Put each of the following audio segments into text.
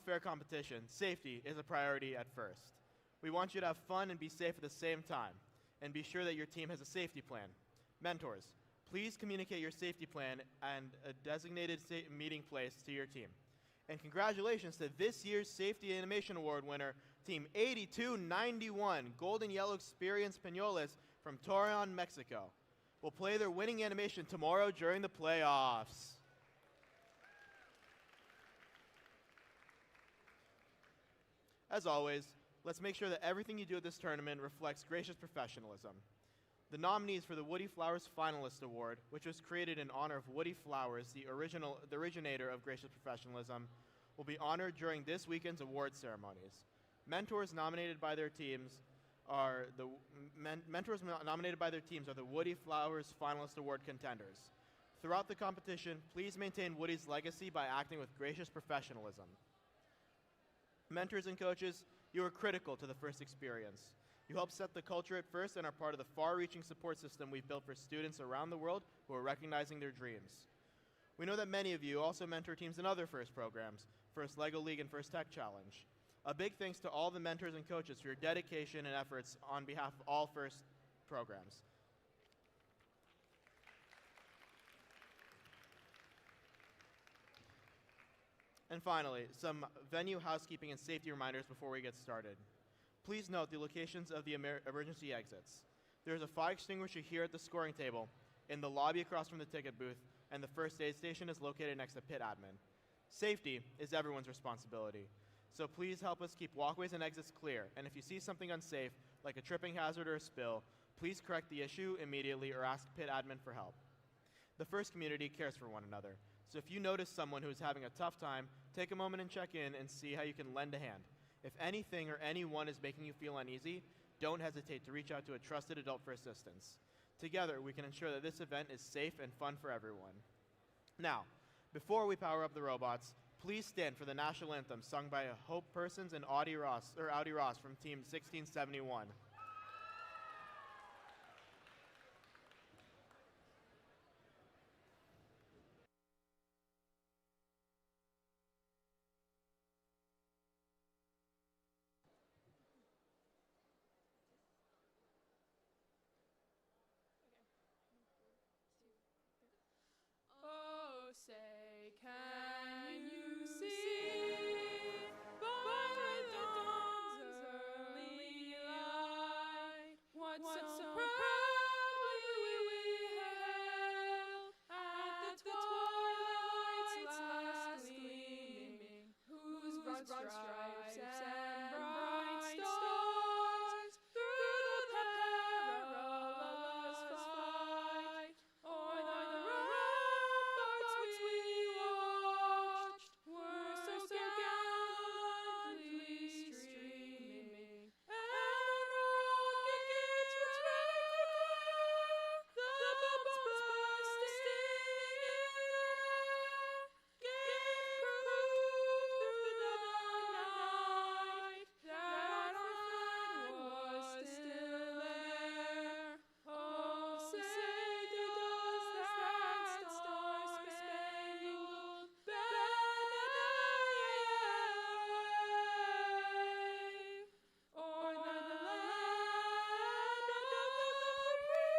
fair competition, safety is a priority at first. We want you to have fun and be safe at the same time, and be sure that your team has a safety plan. Mentors, please communicate your safety plan and a designated meeting place to your team. And congratulations to this year's Safety Animation Award winner, Team 8291, Gold and Yellow Experience Peñoles from Torreon, Mexico. Will play their winning animation tomorrow during the playoffs. As always, let's make sure that everything you do at this tournament reflects gracious professionalism. The nominees for the Woody Flowers Finalist Award, which was created in honor of Woody Flowers, the originator of gracious professionalism, will be honored during this weekend's award ceremonies. Mentors nominated by their teams are the Woody Flowers Finalist Award contenders. Throughout the competition, please maintain Woody's legacy by acting with gracious professionalism. Mentors and coaches, you are critical to the first experience. You help set the culture at first and are part of the far-reaching support system we've built for students around the world who are recognizing their dreams. We know that many of you also mentor teams in other FIRST programs, FIRST LEGO League and FIRST Tech Challenge. A big thanks to all the mentors and coaches for your dedication and efforts on behalf of all FIRST programs. And finally, some venue housekeeping and safety reminders before we get started. Please note the locations of the emergency exits. There is a fire extinguisher here at the scoring table, in the lobby across from the ticket booth, and the first aid station is located next to pit admin. Safety is everyone's responsibility, so please help us keep walkways and exits clear, and if you see something unsafe, like a tripping hazard or a spill, please correct the issue immediately or ask pit admin for help. The FIRST community cares for one another, so if you notice someone who is having a tough time, take a moment and check in and see how you can lend a hand. If anything or anyone is making you feel uneasy, don't hesitate to reach out to a trusted adult for assistance. Together, we can ensure that this event is safe and fun for everyone. Now, before we power up the robots, please stand for the national anthem sung by Hope Persons and Audie Ross from Team 1671. Oh, say, can you see by the dawn's early light what so proudly we hailed at the twilight's last gleaming, whose broad stripes and bright stars through the perilous fight o'er the ramparts we watched were so gallantly streaming, and rockets recall the bombs bursting in air gave proof through the night that our flag was still there. Oh, say does that star-spangled banner wave o'er the land of the free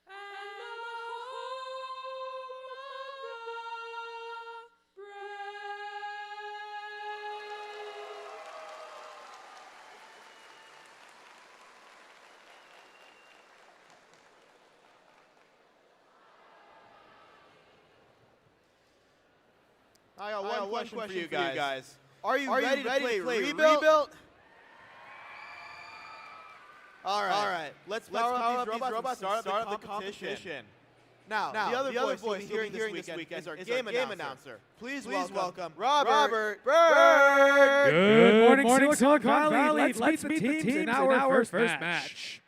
and the home of the I got one question for you guys. Are you ready to play Rebuilt? All right. Let's power up these robots and start up the competition. Now, the other voice you'll be hearing this weekend is our game announcer. Please welcome Robert Bird. Good morning, Silicon Valley. Let's meet the teams in our first match.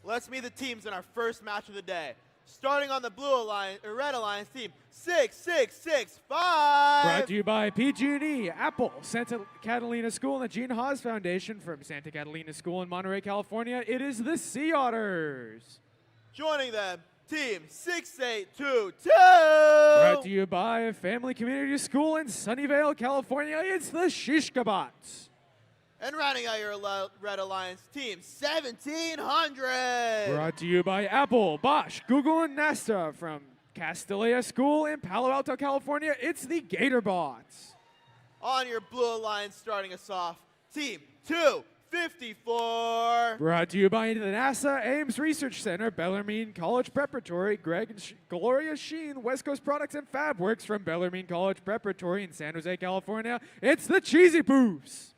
Let's meet the teams in our first match of the day. Starting on the Blue Alliance, or Red Alliance team, 6665. Brought to you by PG&E, Apple, Santa Catalina School, and the Gene Haas Foundation from Santa Catalina School in Monterey, California. It is the Sea Otters. Joining them, team 6822. Brought to you by Family Community School in Sunnyvale, California. It's the Shishkabots. And rounding out your Red Alliance team, 1700. Brought to you by Apple, Bosch, Google, and NASA from Castellia School in Palo Alto, California. It's the Gatorbots. On your Blue Alliance starting us off, team 254. Brought to you by the NASA Ames Research Center, Bellarmine College Preparatory, Greg and Gloria Sheen, West Coast Products and Fab Works from Bellarmine College Preparatory in San Jose, California. It's the Cheesy Poofs.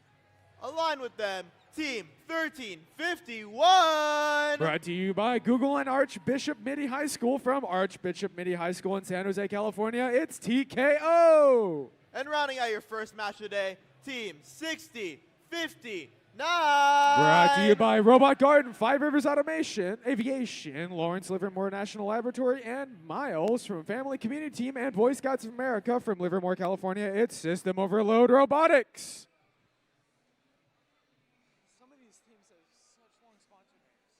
Align with them, team 1351. Brought to you by Google and Archbishop Mitty High School from Archbishop Mitty High School in San Jose, California. It's TKO. And rounding out your first match of the day, team 6059. Brought to you by Robot Garden, Five Rivers Automation, Aviation, Lawrence Livermore National Laboratory, and Miles from Family Community Team and Boy Scouts of America from Livermore, California. It's System Overload Robotics. Some of these teams have such long sponsor names.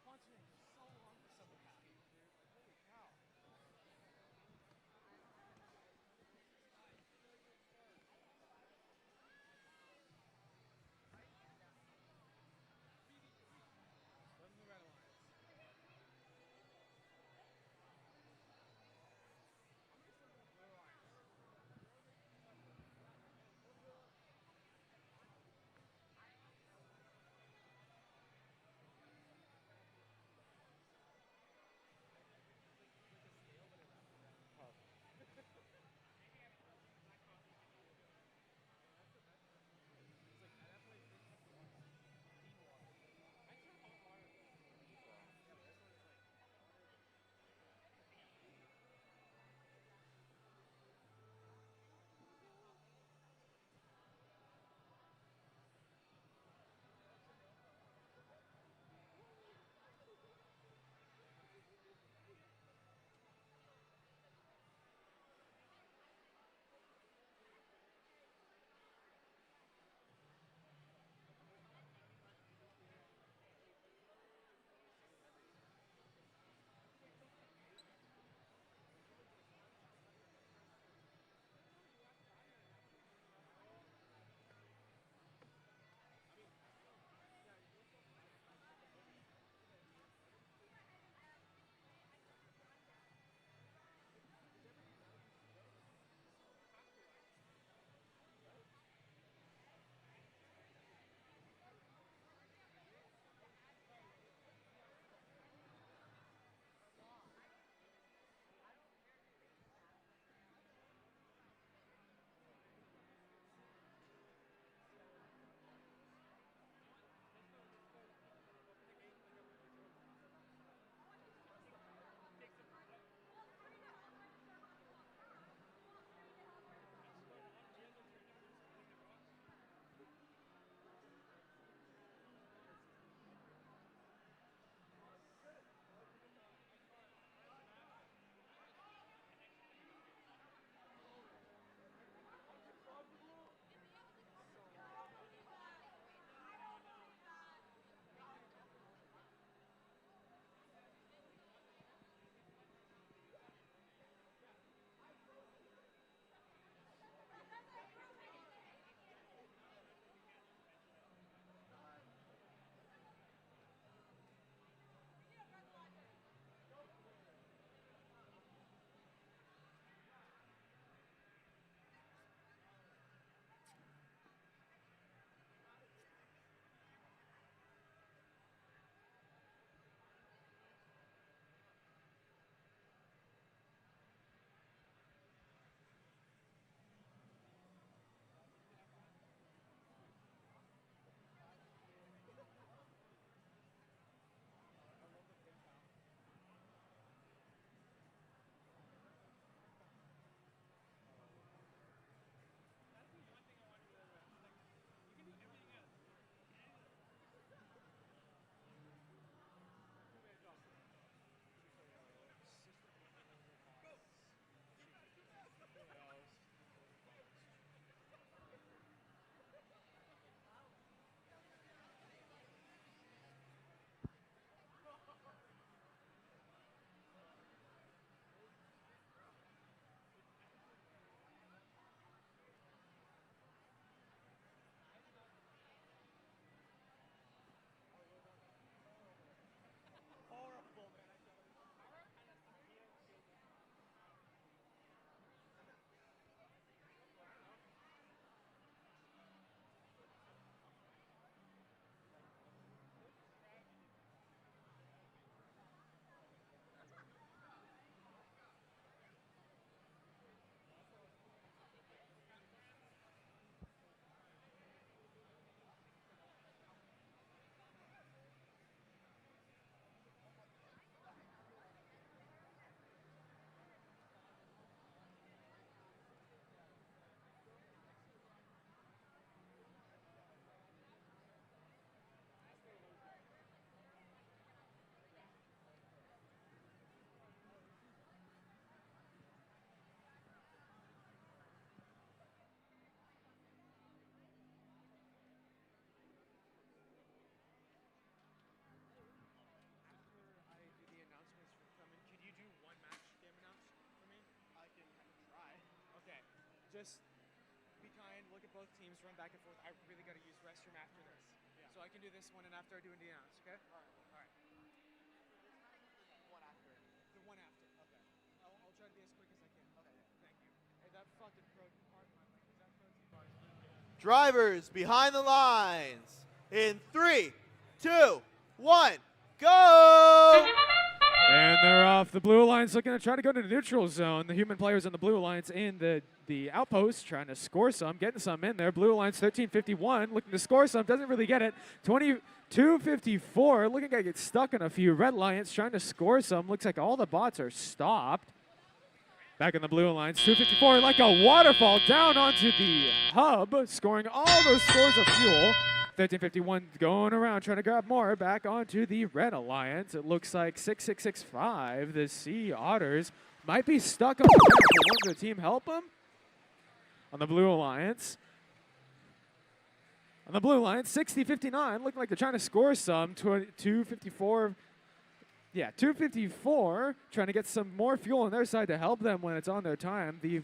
Sponsor names so long for some of them. Holy cow. just be kind, look at both teams, run back and forth. I really got to use restroom after this. Yeah. So I can do this one and after I do Indiana's, okay? All right. All right. One after. The one after. Okay. I'll try to be as quick as I can. Okay. Thank you. Hey, that fucking protein, pardon my language, that protein bar is really good. Drivers behind the lines. In 3, 2, 1, go! And they're off. The blue alliance looking to try to go to the neutral zone. The human players on the blue alliance in the outpost trying to score some, getting some in there. Blue alliance 1351 looking to score some, doesn't really get it. 2254 looking like it's stuck in a few. Red alliance trying to score some. Looks like all the bots are stopped. Back in the blue alliance, 254 like a waterfall down onto the hub, scoring all those scores of fuel. 1351 going around trying to grab more back onto the red alliance. It looks like 6665, the Sea Otters, might be stuck on the ramp. Will the team help them? On the blue alliance. On the blue alliance, 6059, looking like they're trying to score some. 254. Yeah, 254, trying to get some more fuel on their side to help them when it's on their time. The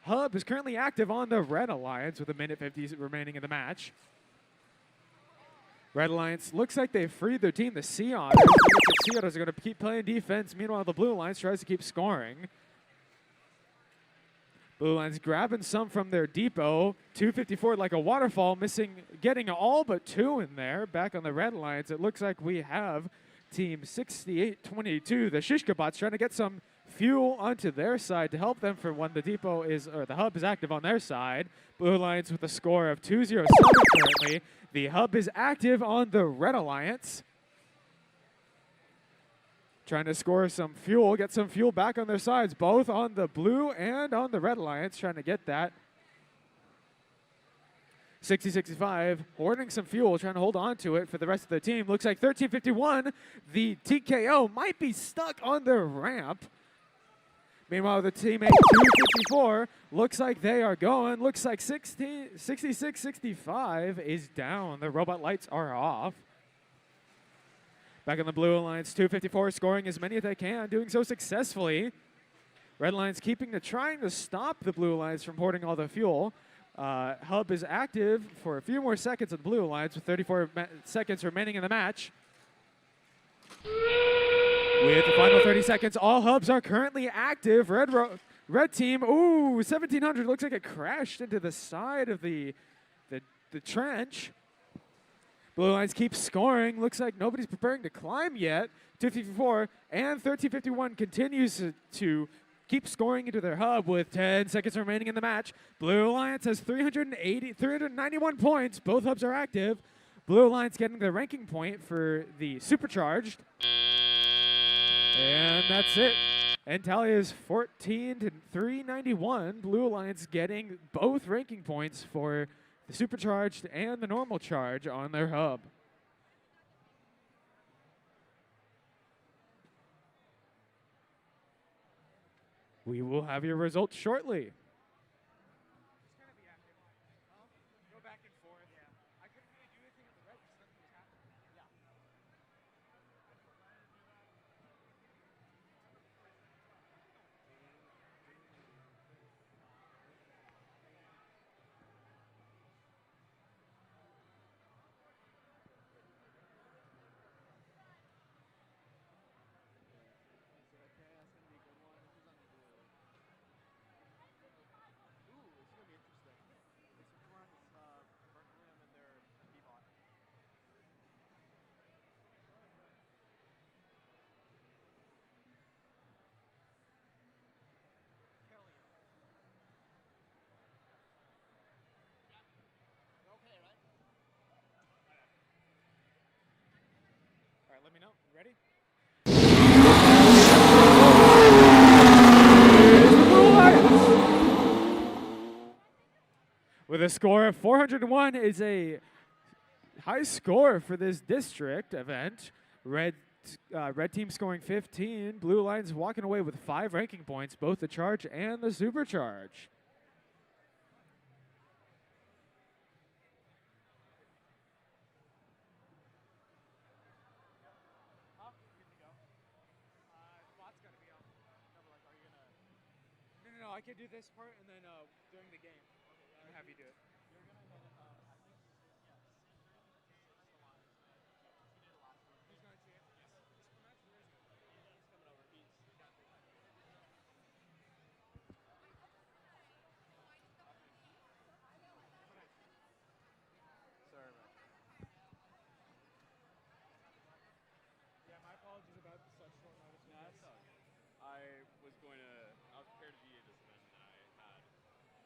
hub is currently active on the red alliance with a minute 50 remaining in the match. Red Alliance looks like they've freed their team. The Sea Otters. The Sea Otters are going to keep playing defense. Meanwhile, the Blue Alliance tries to keep scoring. Blue Alliance grabbing some from their depot. 254 like a waterfall, getting all but 2 in there. Back on the Red Alliance, it looks like we have Team 6822, the Shishka bots, trying to get some fuel onto their side to help them for when the depot is, or the hub is active on their side. Blue Alliance with a score of 207 currently. The hub is active on the Red Alliance. Trying to score some fuel, get some fuel back on their sides, both on the Blue and on the Red Alliance, trying to get that. 6065, hoarding some fuel, trying to hold on to it for the rest of the team. Looks like 1351, the TKO might be stuck on their ramp. Meanwhile, the teammate 254 looks like they are going. Looks like 6665 is down. The robot lights are off. Back in the Blue Alliance, 254 scoring as many as they can, doing so successfully. Red Alliance trying to stop the Blue Alliance from hoarding all the fuel. Hub is active for a few more seconds on the Blue Alliance with 34 seconds remaining in the match. With the final 30 seconds, all hubs are currently active. Red team, 1700 looks like it crashed into the side of the trench. Blue Alliance keeps scoring. Looks like nobody's preparing to climb yet. 254 and 1351 continues to keep scoring into their hub with 10 seconds remaining in the match. Blue Alliance has 391 points. Both hubs are active. Blue Alliance getting the ranking point for the Supercharged. And that's it. And tally is 14 to 391. Blue Alliance getting both ranking points for the Supercharged and the normal charge on their hub. We will have your results shortly. Go back and forth. Yeah. I couldn't really do anything with the red because nothing was happening. Yeah. All right, let me know. Ready? With a score of 401 is a high score for this district event. Red team scoring 15. Blue Alliance walking away with 5 ranking points, both the charge and the supercharge. I could do this part, and then during the game, I'll have you do it. You're gonna hit it. I think he's good. Yeah, search the line. He did it last time. He's going to chant. Yes. Is the match? Where is he? He's coming over. He's down here. Sorry, man. Yeah, my apologies about such short notice. No, that's all good. I was prepared to be this event, and I had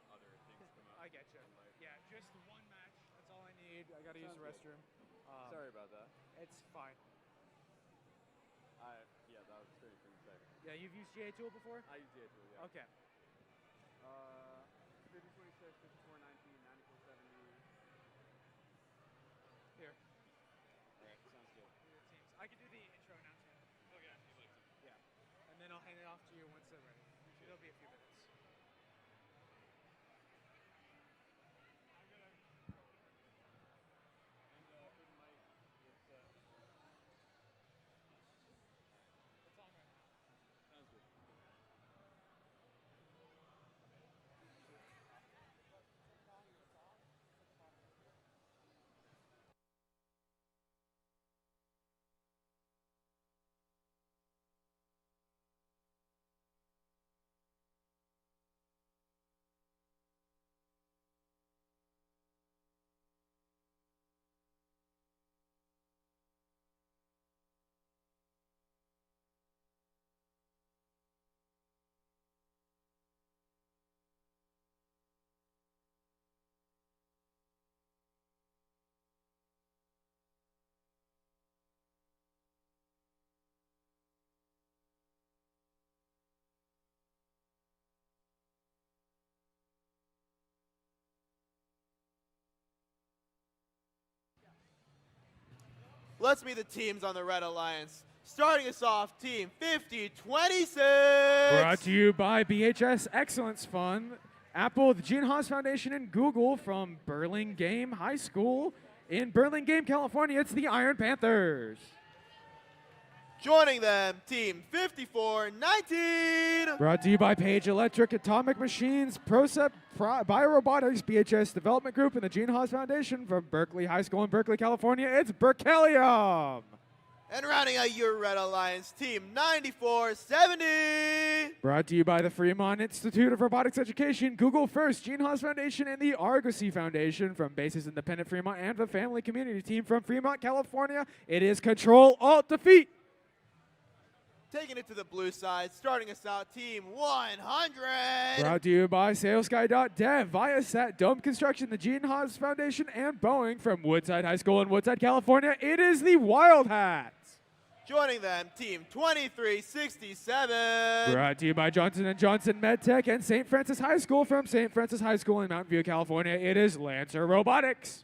other things come up. I get you. in life. Yeah, just one match. That's all I need. I gotta use the Sounds good. restroom. Sorry about that. It's fine. Yeah, that was a strange thing to say. Yeah, you've used GA Tool before? I used it too, yeah. Okay. 5026, 5419, 9470. Here. Alright, sounds good. Your teams. I can do the intro announcement. Oh yeah, you'd like to. Yeah. And then I'll hand it off to you once they're ready. It'll be a few minutes. And for the mic, it's It's on right now. sounds good. Let's meet the teams on the Red Alliance. Starting us off, Team 5026. Brought to you by BHS Excellence Fund, Apple, the Gene Haas Foundation, and Google from Burlingame High School in Burlingame, California. It's the Iron Panthers. Joining them, Team 5419. Brought to you by Page Electric, Atomic Machines, Procept Robotics, BHS Development Group, and the Gene Haas Foundation from Berkeley High School in Berkeley, California. It's Berkelium. And rounding out your Red Alliance, Team 9470. Brought to you by the Fremont Institute of Robotics Education, Google First, Gene Haas Foundation, and the Argosy Foundation from Bases Independent Fremont and the Family Community Team from Fremont, California. It is Control Alt Defeat. Taking it to the blue side, starting us out, Team 100. Brought to you by SalesGuy.dev, Viasat, Dome Construction, the Gene Haas Foundation, and Boeing from Woodside High School in Woodside, California. It is the Wild Hats. Joining them, Team 2367. Brought to you by Johnson & Johnson MedTech and St. Francis High School from St. Francis High School in Mountain View, California. It is Lancer Robotics.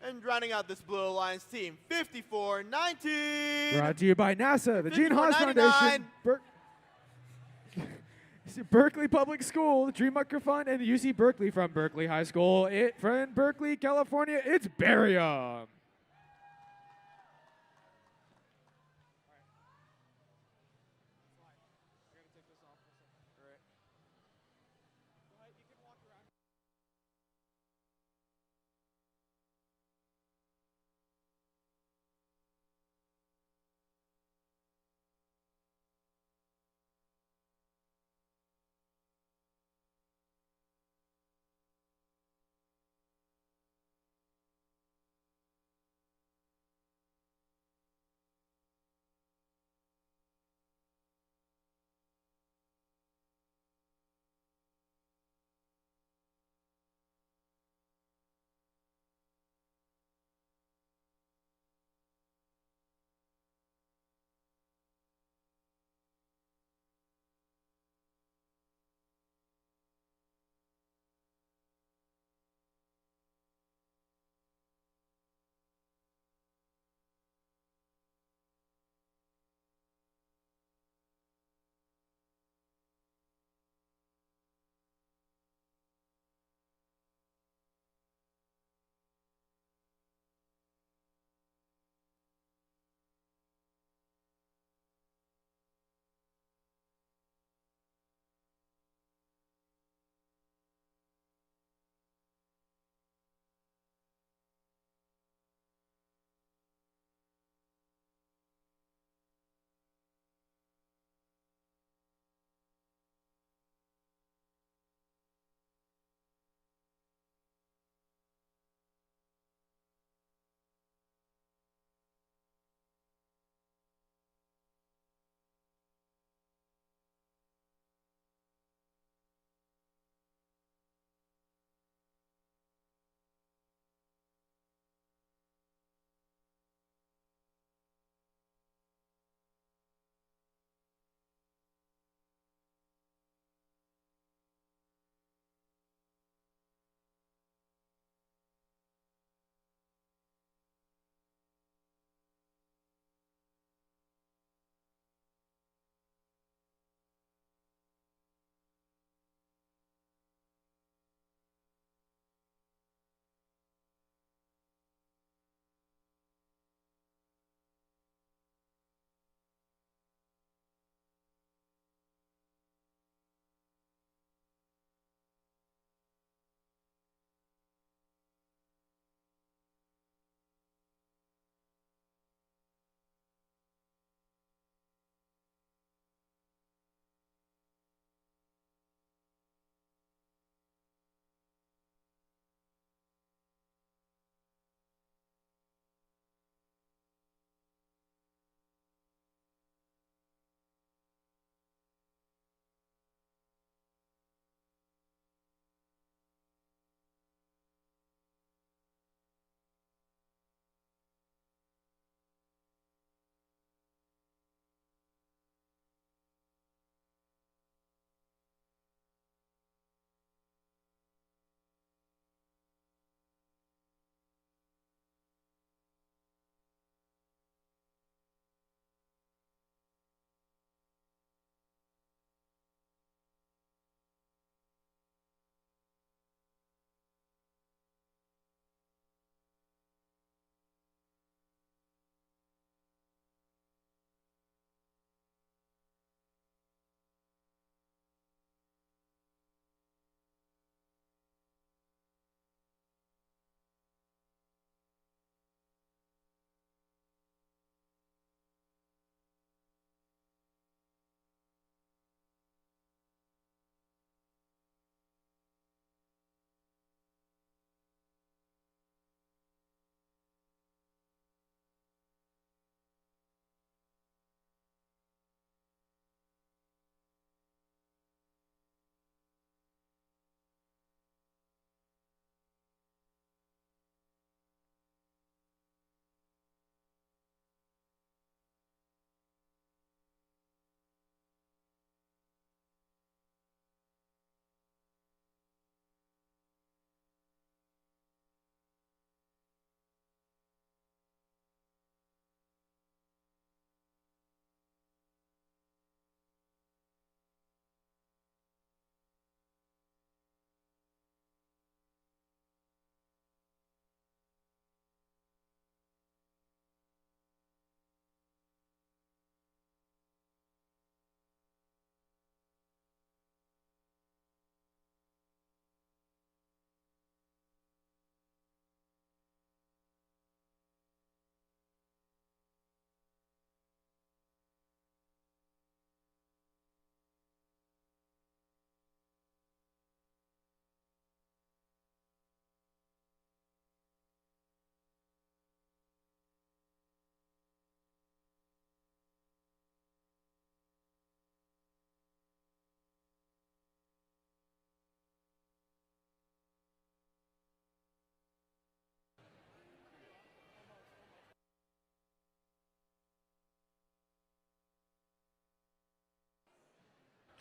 And rounding out this blue alliance, Team 5419. Brought to you by NASA, the Gene Haas 5499. Foundation, Berkeley Public School, the Dreammaker Fund, and the UC Berkeley from Berkeley High School. From Berkeley, California, it's Barium.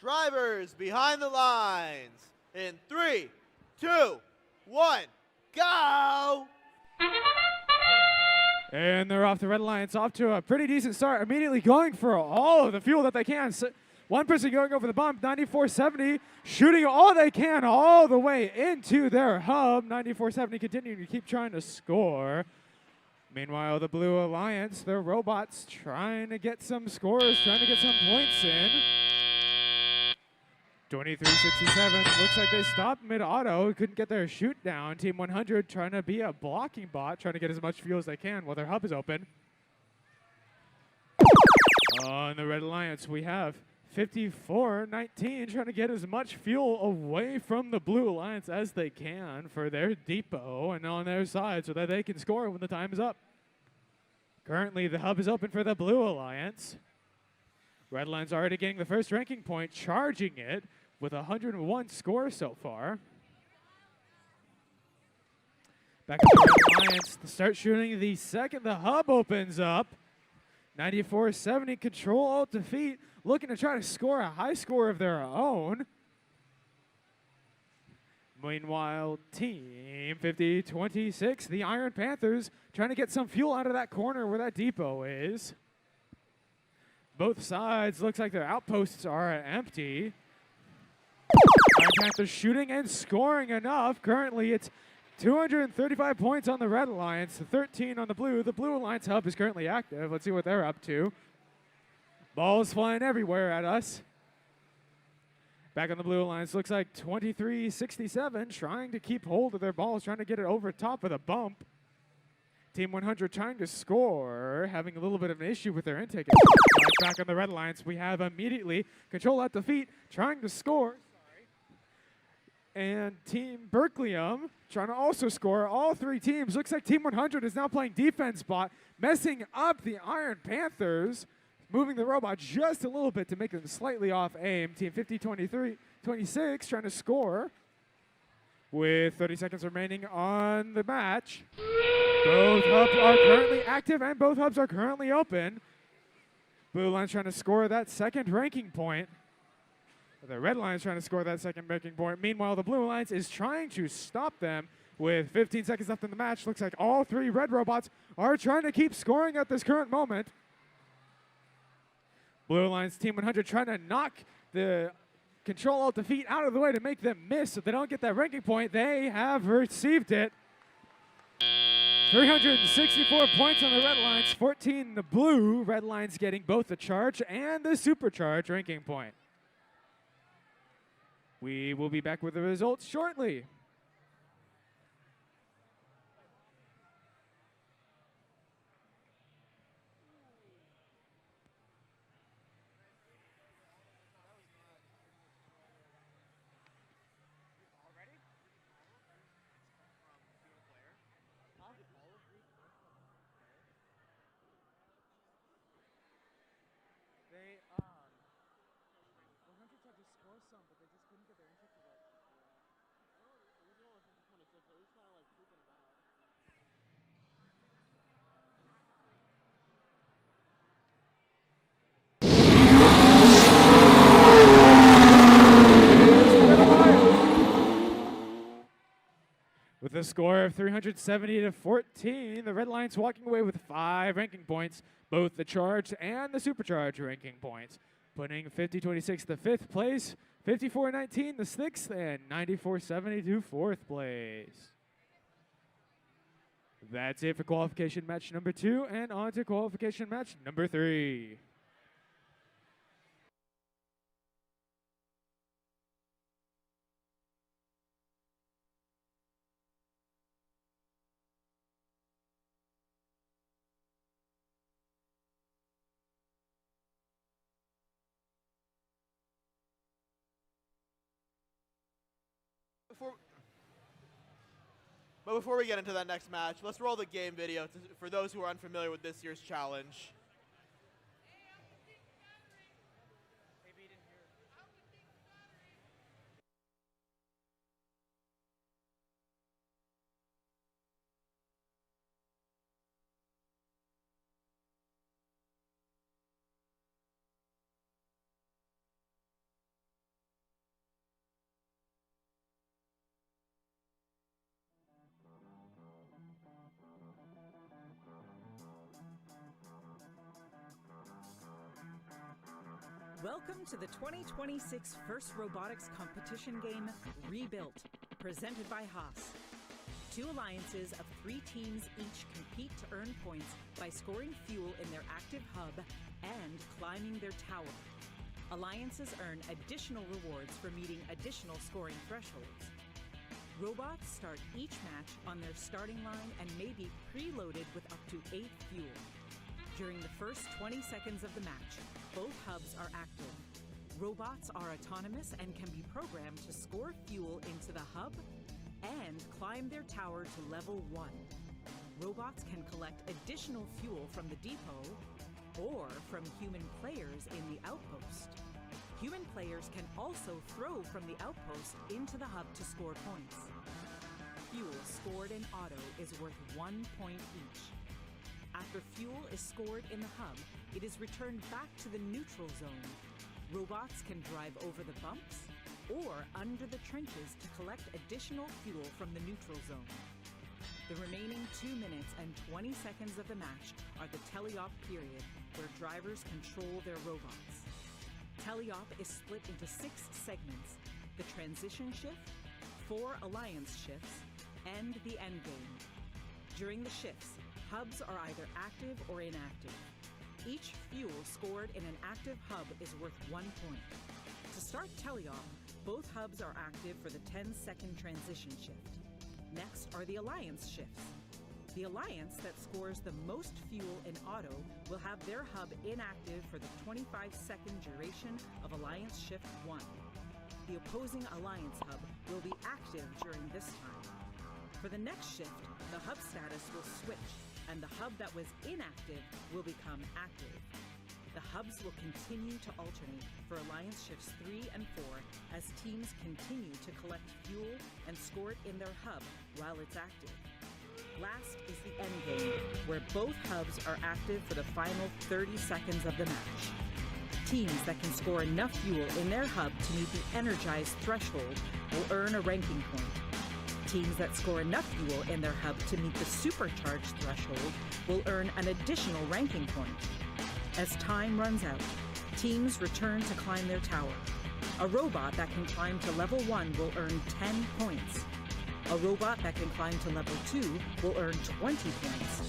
Drivers behind the lines. In 3, 2, 1, go! And they're off. The Red Alliance off to a pretty decent start, immediately going for all of the fuel that they can. One person going over the bump, 9470, shooting all they can all the way into their hub. 9470 continuing to keep trying to score. Meanwhile, the Blue Alliance, their robots trying to get some scores, trying to get some points in. 2367, looks like they stopped mid-auto, couldn't get their shoot down. Team 100 trying to be a blocking bot, trying to get as much fuel as they can while their hub is open. On the Red Alliance, we have 5419 trying to get as much fuel away from the Blue Alliance as they can for their depot and on their side so that they can score when the time is up. Currently, the hub is open for the Blue Alliance. Red Alliance already getting the first ranking point, charging it with 101 scores so far. Back to the Red Alliance to start shooting the second the hub opens up. 9470 control alt defeat, looking to try to score a high score of their own. Meanwhile, Team 5026, the Iron Panthers, trying to get some fuel out of that corner where that depot is. Both sides looks like their outposts are empty. Iron Panthers shooting and scoring enough. Currently, it's 235 points on the Red Alliance, 13 on the Blue. The Blue Alliance hub is currently active. Let's see what they're up to. Balls flying everywhere at us. Back on the Blue Alliance, looks like 2367 trying to keep hold of their balls, trying to get it over top of the bump. Team 100 trying to score, having a little bit of an issue with their intake. Back on the Red Alliance, we have immediately control at defeat, trying to score. And Team Berkeleyum trying to also score. All three teams. Looks like Team 100 is now playing defense bot, messing up the Iron Panthers, moving the robot just a little bit to make them slightly off aim. Team 50-26 trying to score with 30 seconds remaining on the match. Both hubs are currently active and both hubs are currently open. Blue Alliance trying to score that second ranking point. The Red Alliance trying to score that second ranking point. Meanwhile, the Blue Alliance is trying to stop them with 15 seconds left in the match. Looks like all three red robots are trying to keep scoring at this current moment. Blue Alliance Team 100 trying to knock the control alt defeat out of the way to make them miss so they don't get that ranking point. They have received it. 364 points on the Red Alliance, 14 the Blue. Red Alliance getting both the charge and the supercharge ranking point. We will be back with the results shortly. With a score of 370-14, the Red Alliance walking away with 5 ranking points, both the charge and the supercharge ranking points, putting 50-26 the 5th place, 54-19 the 6th, and 94-70 4th place. That's it for qualification match number 2, and on to qualification match number 3. Before we get into that next match, let's roll the game video for those who are unfamiliar with this year's challenge. Welcome to the 2026 First Robotics Competition game, Rebuilt, presented by Haas. 2 alliances of 3 teams each compete to earn points by scoring fuel in their active hub and climbing their tower. Alliances earn additional rewards for meeting additional scoring thresholds. Robots start each match on their starting line and may be preloaded with up to 8 fuel. During the first 20 seconds of the match, both hubs are active. Robots are autonomous and can be programmed to score fuel into the hub and climb their tower to level 1. Robots can collect additional fuel from the depot or from human players in the outpost. Human players can also throw from the outpost into the hub to score points. Fuel scored in auto is worth 1 point each. After fuel is scored in the hub, it is returned back to the neutral zone. Robots can drive over the bumps or under the trenches to collect additional fuel from the neutral zone. The remaining 2 minutes and 20 seconds of the match are the teleop period, where drivers control their robots. Teleop is split into 6 segments: the transition shift, 4 alliance shifts, and the endgame. During the shifts, hubs are either active or inactive. Each fuel scored in an active hub is worth 1 point. To start teleop, both hubs are active for the 10-second transition shift. Next are the alliance shifts. The alliance that scores the most fuel in auto will have their hub inactive for the 25-second duration of alliance shift 1. The opposing alliance hub will be active during this time. For the next shift, the hub status will switch, and the hub that was inactive will become active. The hubs will continue to alternate for alliance shifts 3 and 4 as teams continue to collect fuel and score it in their hub while it's active. Last is the endgame, where both hubs are active for the final 30 seconds of the match. Teams that can score enough fuel in their hub to meet the energized threshold will earn a ranking point. Teams that score enough fuel in their hub to meet the supercharged threshold will earn an additional ranking point. As time runs out, teams return to climb their tower. A robot that can climb to level 1 will earn 10 points. A robot that can climb to level 2 will earn 20 points.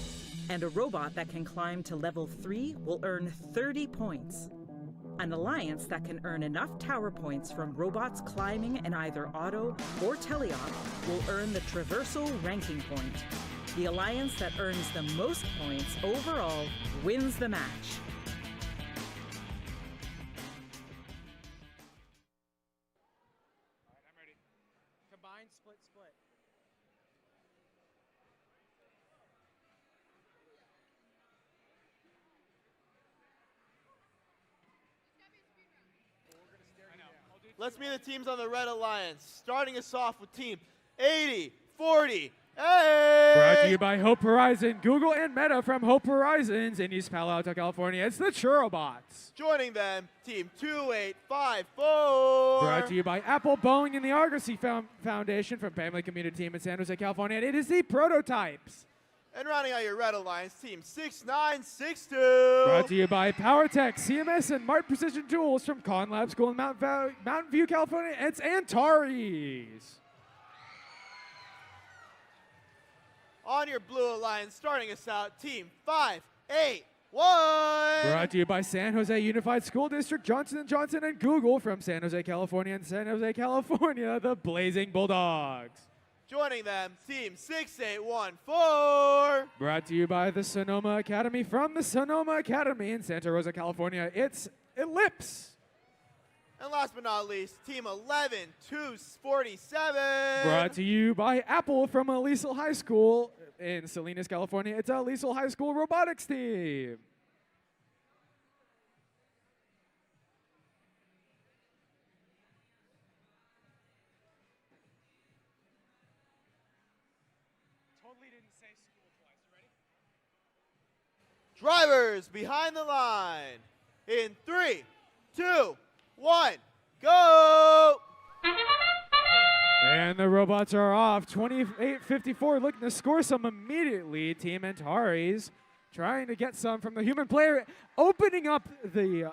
And a robot that can climb to level 3 will earn 30 points. An alliance that can earn enough tower points from robots climbing in either auto or teleop will earn the traversal ranking point. The alliance that earns the most points overall wins the match. All right, I'm ready. Combine, split, split. I know. I'll do Let's meet the teams on the Red Alliance, starting us off with team 80-40. Hey! Brought to you by Hope Horizon, Google and Meta from Hope Horizons in East Palo Alto, California. It's the Churobots. Joining them, team 2854. Brought to you by Apple, Boeing, and the Argosy Foundation from Family Community Team in San Jose, California. And it is the Prototypes. And rounding out your Red Alliance, team 6962. Brought to you by PowerTech, CMS, and Mart Precision Tools from Con Lab School in Mountain View, California. It's Antares. On your Blue Alliance, starting us out, team 581. Brought to you by San Jose Unified School District, Johnson & Johnson, and Google from San Jose, California, and San Jose, California, the Blazing Bulldogs. Joining them, team 6814. Brought to you by the Sonoma Academy from the Sonoma Academy in Santa Rosa, California. It's Ellipse. And last but not least, team 11247. Brought to you by Apple from Aliso High School in Salinas, California. It's Aliso High School Robotics team. Totally didn't say school twice. You ready? Drivers behind the line. In 3, 2, 1, go! And the robots are off. 28-54, looking to score some immediately. Team Antares trying to get some from the human player, opening up the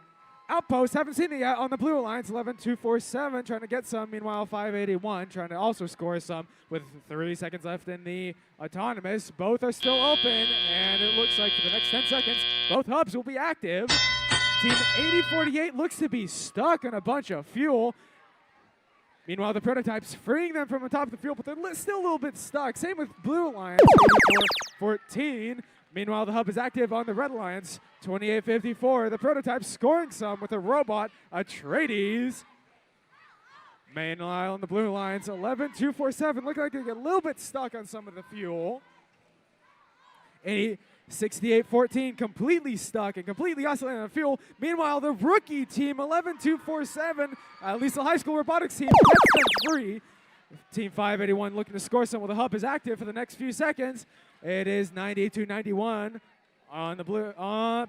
outpost. Haven't seen it yet on the Blue Alliance. 11-2-4-7 trying to get some. Meanwhile, 581 trying to also score some with 30 seconds left in the autonomous. Both are still open, and it looks like for the next 10 seconds, both hubs will be active. Team 8048 looks to be stuck on a bunch of fuel. Meanwhile, the prototypes freeing them from the top of the field, but they're still a little bit stuck. Same with Blue Alliance, 84-14. Meanwhile, the hub is active on the Red Alliance, 28-54. The prototypes scoring some with a robot, Atreides. Meanwhile, on the Blue Alliance, 11-2-4-7. Look like they get a little bit stuck on some of the fuel. 68-14, completely stuck and completely oscillating on the fuel. Meanwhile, the rookie team, 11-2-4-7, at least the high school robotics team, gets them free. Team 581 looking to score some while the hub is active for the next few seconds. It is 90-91 on the blue,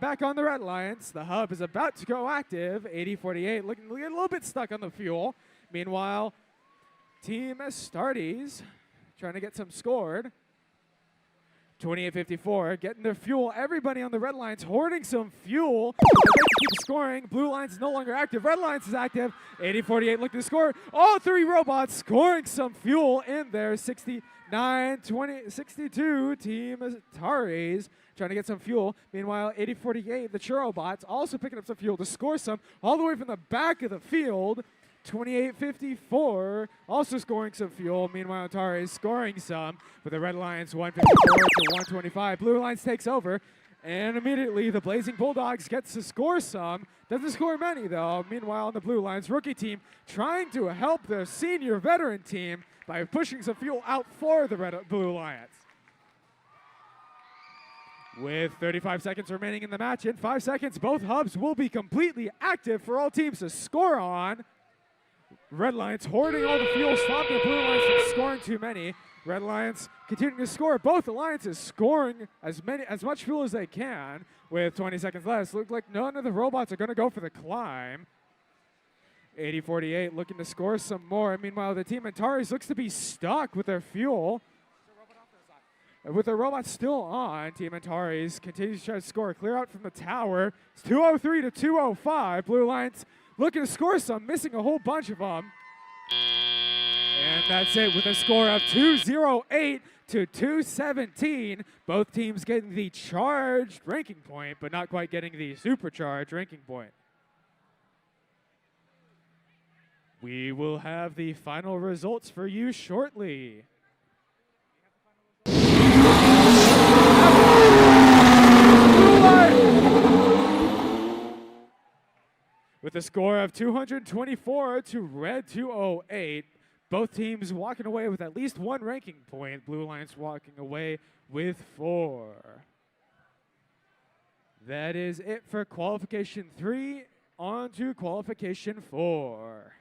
back on the Red Alliance. The hub is about to go active. 80-48 looking a little bit stuck on the fuel. Meanwhile, Team Astartes trying to get some scored. 28-54, getting their fuel. Everybody on the Red Alliance hoarding some fuel. They keep scoring. Blue Alliance is no longer active. Red Alliance is active. 80-48 looking to score. All three robots scoring some fuel in there. 69-62, Team Ataris trying to get some fuel. Meanwhile, 80-48, the Churobots also picking up some fuel to score some all the way from the back of the field. 28-54, also scoring some fuel. Meanwhile, Atari is scoring some with the Red Alliance 154-125. Blue Alliance takes over, and immediately the Blazing Bulldogs gets to score some. Doesn't score many, though. Meanwhile, on the Blue Alliance rookie team, trying to help their senior veteran team by pushing some fuel out for the Blue Alliance. With 35 seconds remaining in the match, in 5 seconds, both hubs will be completely active for all teams to score on. Red Alliance hoarding all the fuel, stopping the Blue Alliance from scoring too many. Red Alliance continuing to score. Both alliances scoring as much fuel as they can. With 20 seconds left, look like none of the robots are going to go for the climb. 80-48 looking to score some more. Meanwhile, the team Antares looks to be stuck with their fuel. With the robots still on, Team Antares continues to try to score. Clear out from the tower. It's 203-205. Blue Alliance looking to score some, missing a whole bunch of them. And that's it with a score of 208-217. Both teams getting the charged ranking point, but not quite getting the supercharged ranking point. We will have the final results for you shortly. With a score of 224 to Red 208, both teams walking away with at least one ranking point. Blue Alliance walking away with 4. That is it for Qualification 3. On to Qualification 4.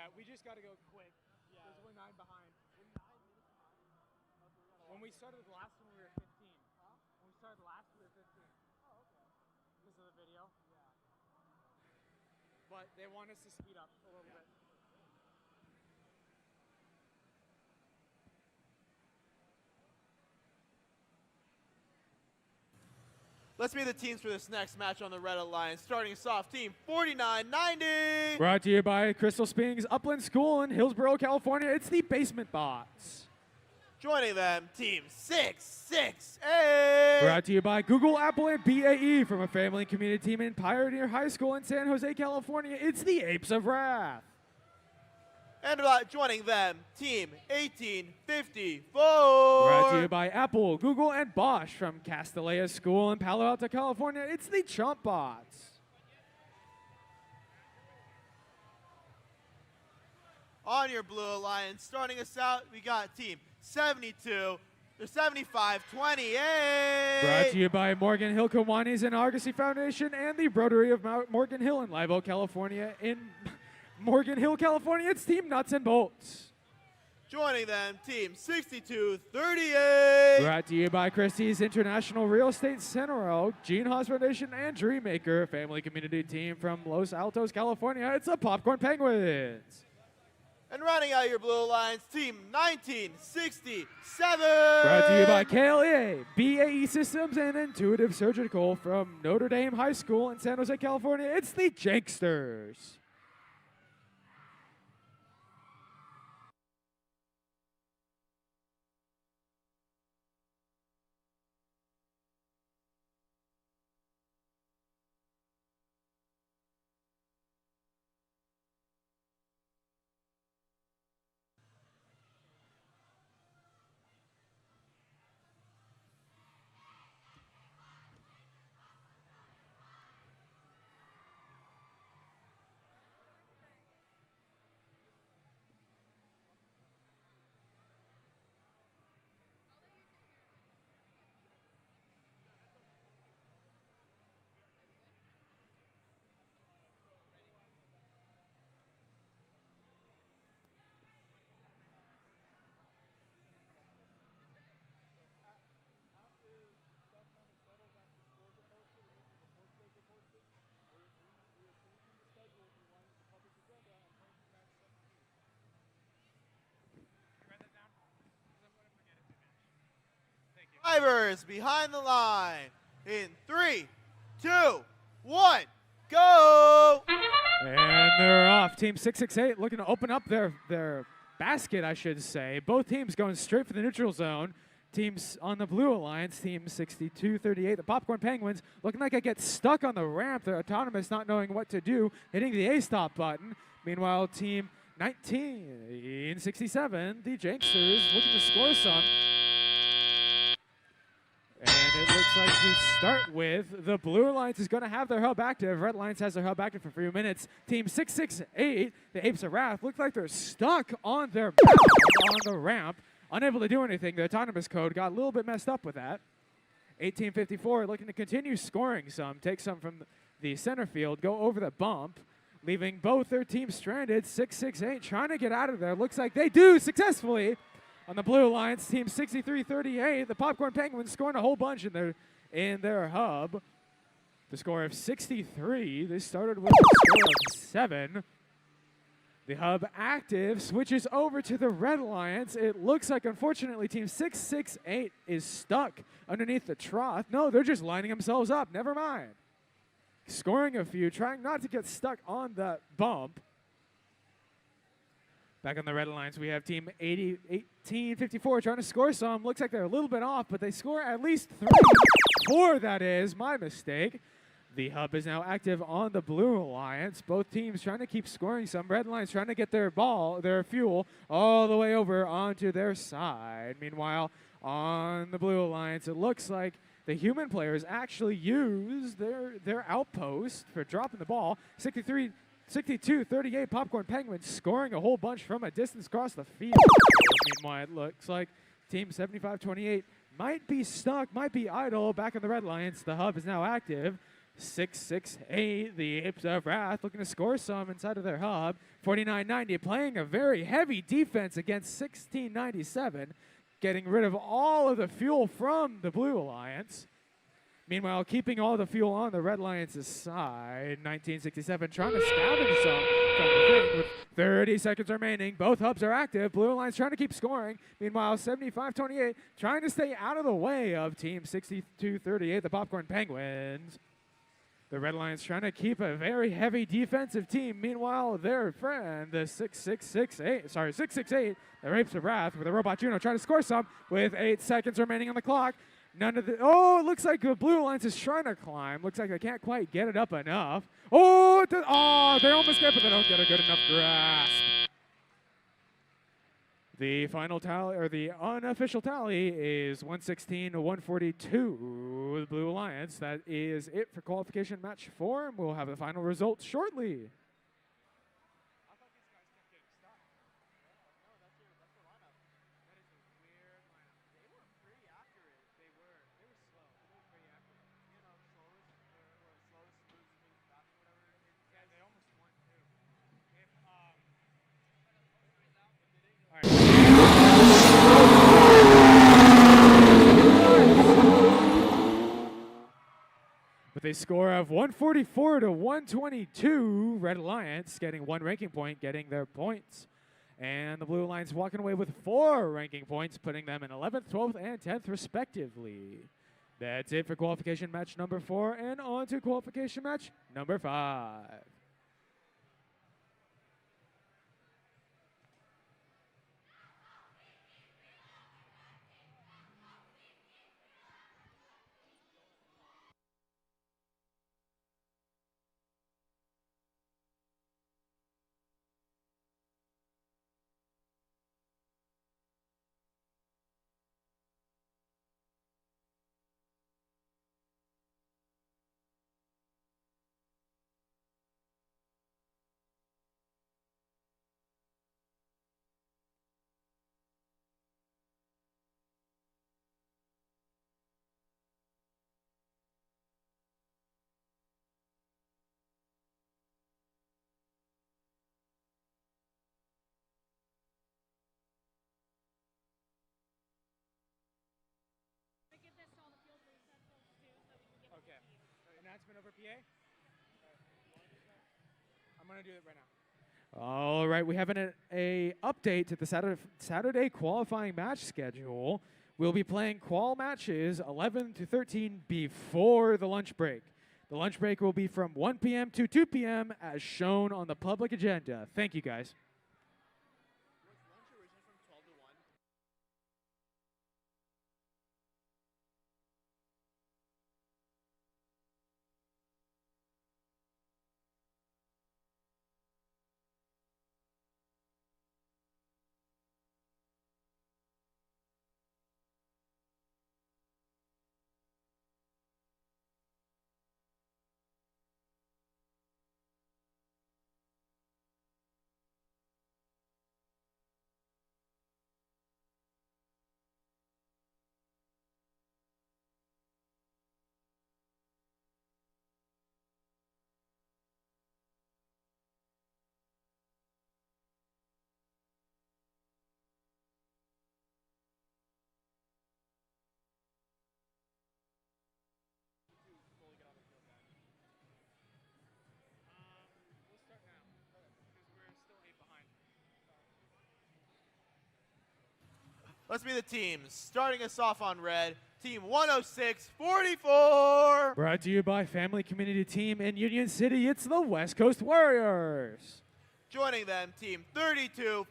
Yeah, we just got to go quick because we're 9 behind. When we started the last one, we were 15. When we started last, we were 15. Oh, okay. Because of the video. Yeah. But they want us to speed up a little bit. Let's meet the teams for this next match on the Red Alliance. Starting us off, team 4990. Brought to you by Crystal Springs Upland School in Hillsborough, California. It's the Basement Bots. Joining them, team 668. Brought to you by Google, Apple, and BAE from a family and community team in Pioneer High School in San Jose, California. It's the Apes of Wrath. And joining them, team 1854. Brought to you by Apple, Google, and Bosch from Castellea School in Palo Alto, California. It's the Chump Bots. On your Blue Alliance, starting us out, we got team 7528. Brought to you by Morgan Hill Kiwanis and Argosy Foundation and the Rotary of Morgan Hill in Live Oak, California. In Morgan Hill, California, it's Team Nuts and Bolts. Joining them, team 6238. Brought to you by Christie's International Real Estate Center, Gene Haas Foundation, and Dreammaker, family community team from Los Altos, California. It's the Popcorn Penguins. And rounding out your Blue Alliance, team 1967. Brought to you by KLA, BAE Systems, and Intuitive Surgical from Notre Dame High School in San Jose, California. It's the Janksters. Drivers behind the line in 3, 2, 1, go! And they're off. Team 668 looking to open up their basket, I should say. Both teams going straight for the neutral zone. Teams on the Blue Alliance, team 6238, the Popcorn Penguins, looking like they get stuck on the ramp. They're autonomous, not knowing what to do, hitting the A-stop button. Meanwhile, team 1967, the Janksters, looking to score some. And it looks like to start with, the Blue Alliance is going to have their hub active. Red Alliance has their hub active for a few minutes. Team 668, the Apes of Wrath, look like they're stuck on their on the ramp, unable to do anything. The autonomous code got a little bit messed up with that. 1854 looking to continue scoring some, take some from the center field, go over the bump, leaving both their teams stranded. 668 trying to get out of there. Looks like they do successfully. On the Blue Alliance, team 6338, the Popcorn Penguins scoring a whole bunch in their hub. The score of 63. They started with a score of 7. The hub active switches over to the Red Alliance. It looks like, unfortunately, team 668 is stuck underneath the trough. No, they're just lining themselves up. Never mind. Scoring a few, trying not to get stuck on that bump. Back on the Red Alliance, we have team 1854 trying to score some. Looks like they're a little bit off, but they score at least 3. 4, that is. My mistake. The hub is now active on the Blue Alliance. Both teams trying to keep scoring some. Red Alliance trying to get their fuel, all the way over onto their side. Meanwhile, on the Blue Alliance, it looks like the human players actually used their outpost for dropping the ball. 62-38 Popcorn Penguins scoring a whole bunch from a distance across the field. Meanwhile, it looks like team 75-28 might be stuck, might be idle. Back in the Red Alliance, the hub is now active. 6-6-8. The Apes of Wrath looking to score some inside of their hub. 49-90, playing a very heavy defense against 1697, getting rid of all of the fuel from the Blue Alliance. Meanwhile, keeping all the fuel on the Red Alliance's side. 1967 trying to scavenge some from the thing with 30 seconds remaining. Both hubs are active. Blue Alliance trying to keep scoring. Meanwhile, 75-28 trying to stay out of the way of Team 62-38, the Popcorn Penguins. The Red Alliance trying to keep a very heavy defensive team. Meanwhile, their friend, the 668, the Apes of Wrath with the Robot Juno trying to score some with 8 seconds remaining on the clock. It looks like the Blue Alliance is trying to climb. Looks like they can't quite get it up enough. They almost get it, but they don't get a good enough grasp. The final tally, or the unofficial tally, is 116-142, the Blue Alliance. That is it for qualification match 4. We'll have the final results shortly. With a score of 144-122, Red Alliance getting 1 ranking point, getting their points. And the Blue Alliance walking away with 4 ranking points, putting them in 11th, 12th, and 10th respectively. That's it for qualification match number 4, and on to qualification match number 5. Announcement over PA? I'm going to do it right now. All right, we have an update to the Saturday qualifying match schedule. We'll be playing qual matches 11 to 13 before the lunch break. The lunch break will be from 1 p.m. to 2 p.m. as shown on the public agenda. Thank you, guys. Let's be the teams. Starting us off on red, Team 106-44. Brought to you by Family Community Team in Union City, it's the West Coast Warriors. Joining them, Team 32-56.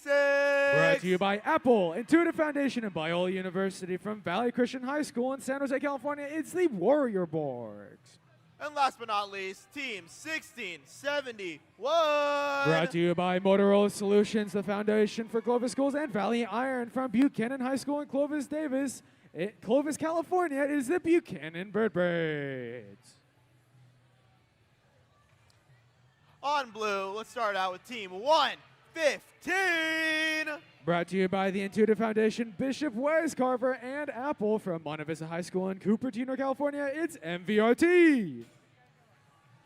Brought to you by Apple, Intuitive Foundation, and Biola University from Valley Christian High School in San Jose, California, it's the Warrior Borgs. And last but not least, Team 1671. Brought to you by Motorola Solutions, the Foundation for Clovis Schools, and Valley Iron from Buchanan High School in Clovis, California, is the Buchanan Bird Braids. On blue, let's start out with Team 115. Brought to you by the Intuitive Foundation, Bishop Weiscarver, and Apple from Monte Vista High School in Cupertino, California, it's MVRT.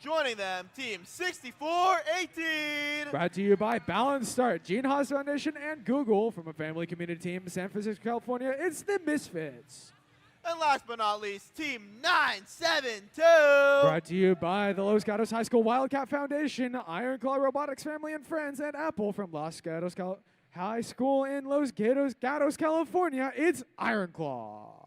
Joining them, Team 6418. Brought to you by Balance Start, Gene Haas Foundation, and Google. From a family community team in San Francisco, California, it's the Misfits. And last but not least, Team 972. Brought to you by the Los Gatos High School Wildcat Foundation, Ironclaw Robotics Family and Friends, and Apple from Los Gatos High School in Los Gatos, California. It's Ironclaw.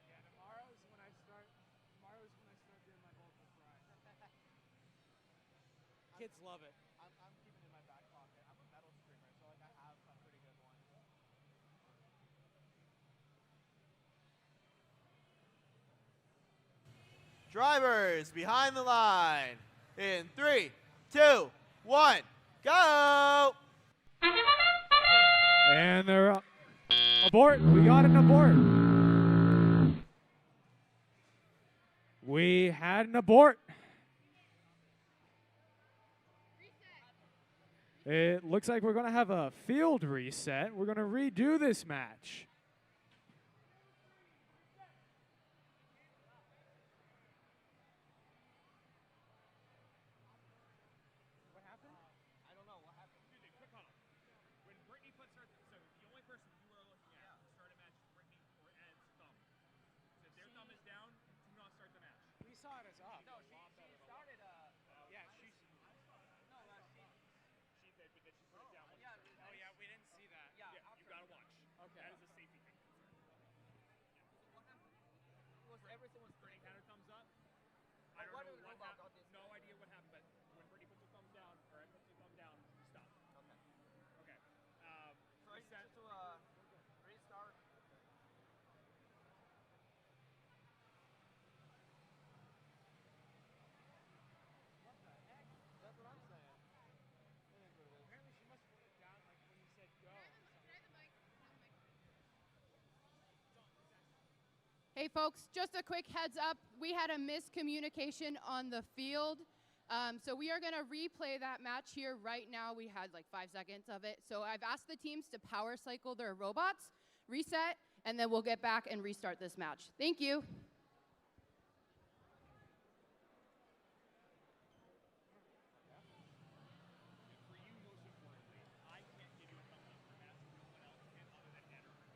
Yeah, tomorrow's when I start doing my vocal fry. Kids love it. I'm keeping it in my back pocket. I'm a metal screamer, so like I have a pretty good one. Drivers behind the line. In 3, 2, 1, go! And they're up. Abort. We got an abort. We had an abort. It looks like we're going to have a field reset. We're going to redo this match. What happened? I don't know what happened. Dude, they click on him. When Brittany puts her, so the only person you are looking at to start a match is Brittany or Ed's thumb. So if their thumb is down, do not start the match. We saw it as up. No, she started. Yeah, she's. No, she did, but then she put it down. Oh yeah, we didn't see that. Yeah, you gotta watch. Okay. That is a safety thing. Everything was Brittany had her thumbs up. I don't know what happened. No idea what happened, but when Brittany puts her thumbs down, or Ed puts her thumb down, you stop. Okay. Okay. Reset. Just to restart. That's what I'm saying. Apparently she must have put it down like when you said go. Hey folks, just a quick heads up. We had a miscommunication on the field. So we are going to replay that match here right now. We had like 5 seconds of it. So I've asked the teams to power cycle their robots, reset, and then we'll get back and restart this match. Thank you. For you, most importantly, I can't give you a thumbs up for a match no one else can other than Ed or her.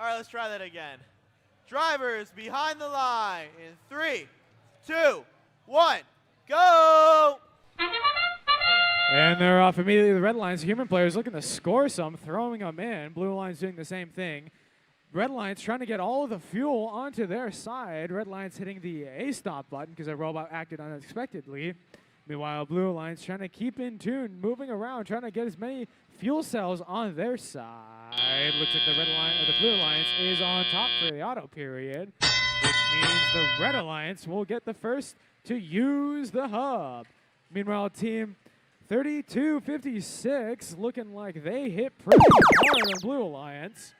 All right, let's try that again. Drivers behind the line in 3, 2, 1, go! And they're off immediately. The red line's human players looking to score some, throwing them in. Blue line's doing the same thing. Red line's trying to get all of the fuel onto their side. Red line's hitting the A stop button because a robot acted unexpectedly. Meanwhile, blue line's trying to keep in tune, moving around, trying to get as many fuel cells on their side. Looks like the red line or the blue alliance is on top for the auto period, which means the red alliance will get the first to use the hub. Meanwhile, team 3256 looking like they hit pretty hard on blue alliance.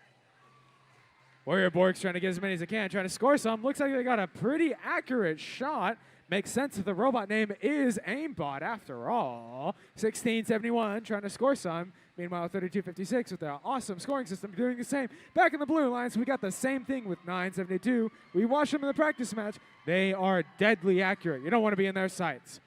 Warrior Borg's trying to get as many as they can, trying to score some. Looks like they got a pretty accurate shot. Makes sense if the robot name is aimbot after all. 1671 trying to score some. Meanwhile, 3256 with their awesome scoring system doing the same. Back in the blue alliance, we got the same thing with 972. We watched them in the practice match. They are deadly accurate. You don't want to be in their sights.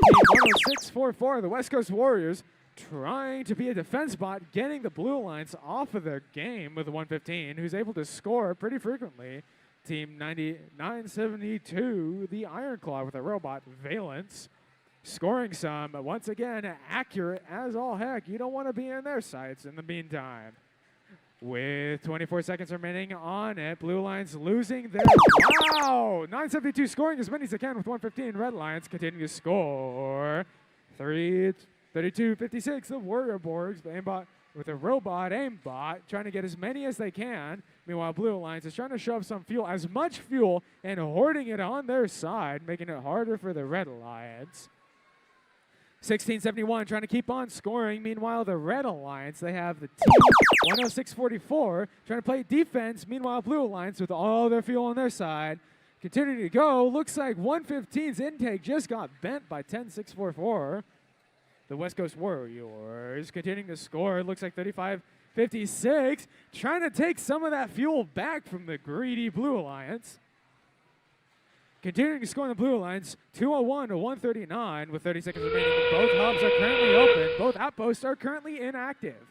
Team 10644, the West Coast Warriors, trying to be a defense bot, getting the blue alliance off of their game with 115, who's able to score pretty frequently. Team 972, the Iron Claw with a robot, Valence, scoring some. Once again, accurate as all heck. You don't want to be in their sights in the meantime. With 24 seconds remaining on it, blue line's losing their... Wow! 972 scoring as many as they can with 115. Red lions continue to score. 32-56, the Warrior Borgs, aimbot with a robot aimbot, trying to get as many as they can. Meanwhile, blue alliance is trying to shove some fuel, as much fuel, and hoarding it on their side, making it harder for the red alliance. 1671 trying to keep on scoring. Meanwhile, the red alliance, they have the team 10644 trying to play defense. Meanwhile, blue alliance with all their fuel on their side continuing to go. Looks like 115's intake just got bent by 10644. The West Coast Warriors continuing to score. It looks like 35-56, trying to take some of that fuel back from the greedy Blue Alliance. Continuing to score in the Blue Alliance, 201 to 139 with 30 seconds remaining. Both hubs are currently open. Both outposts are currently inactive.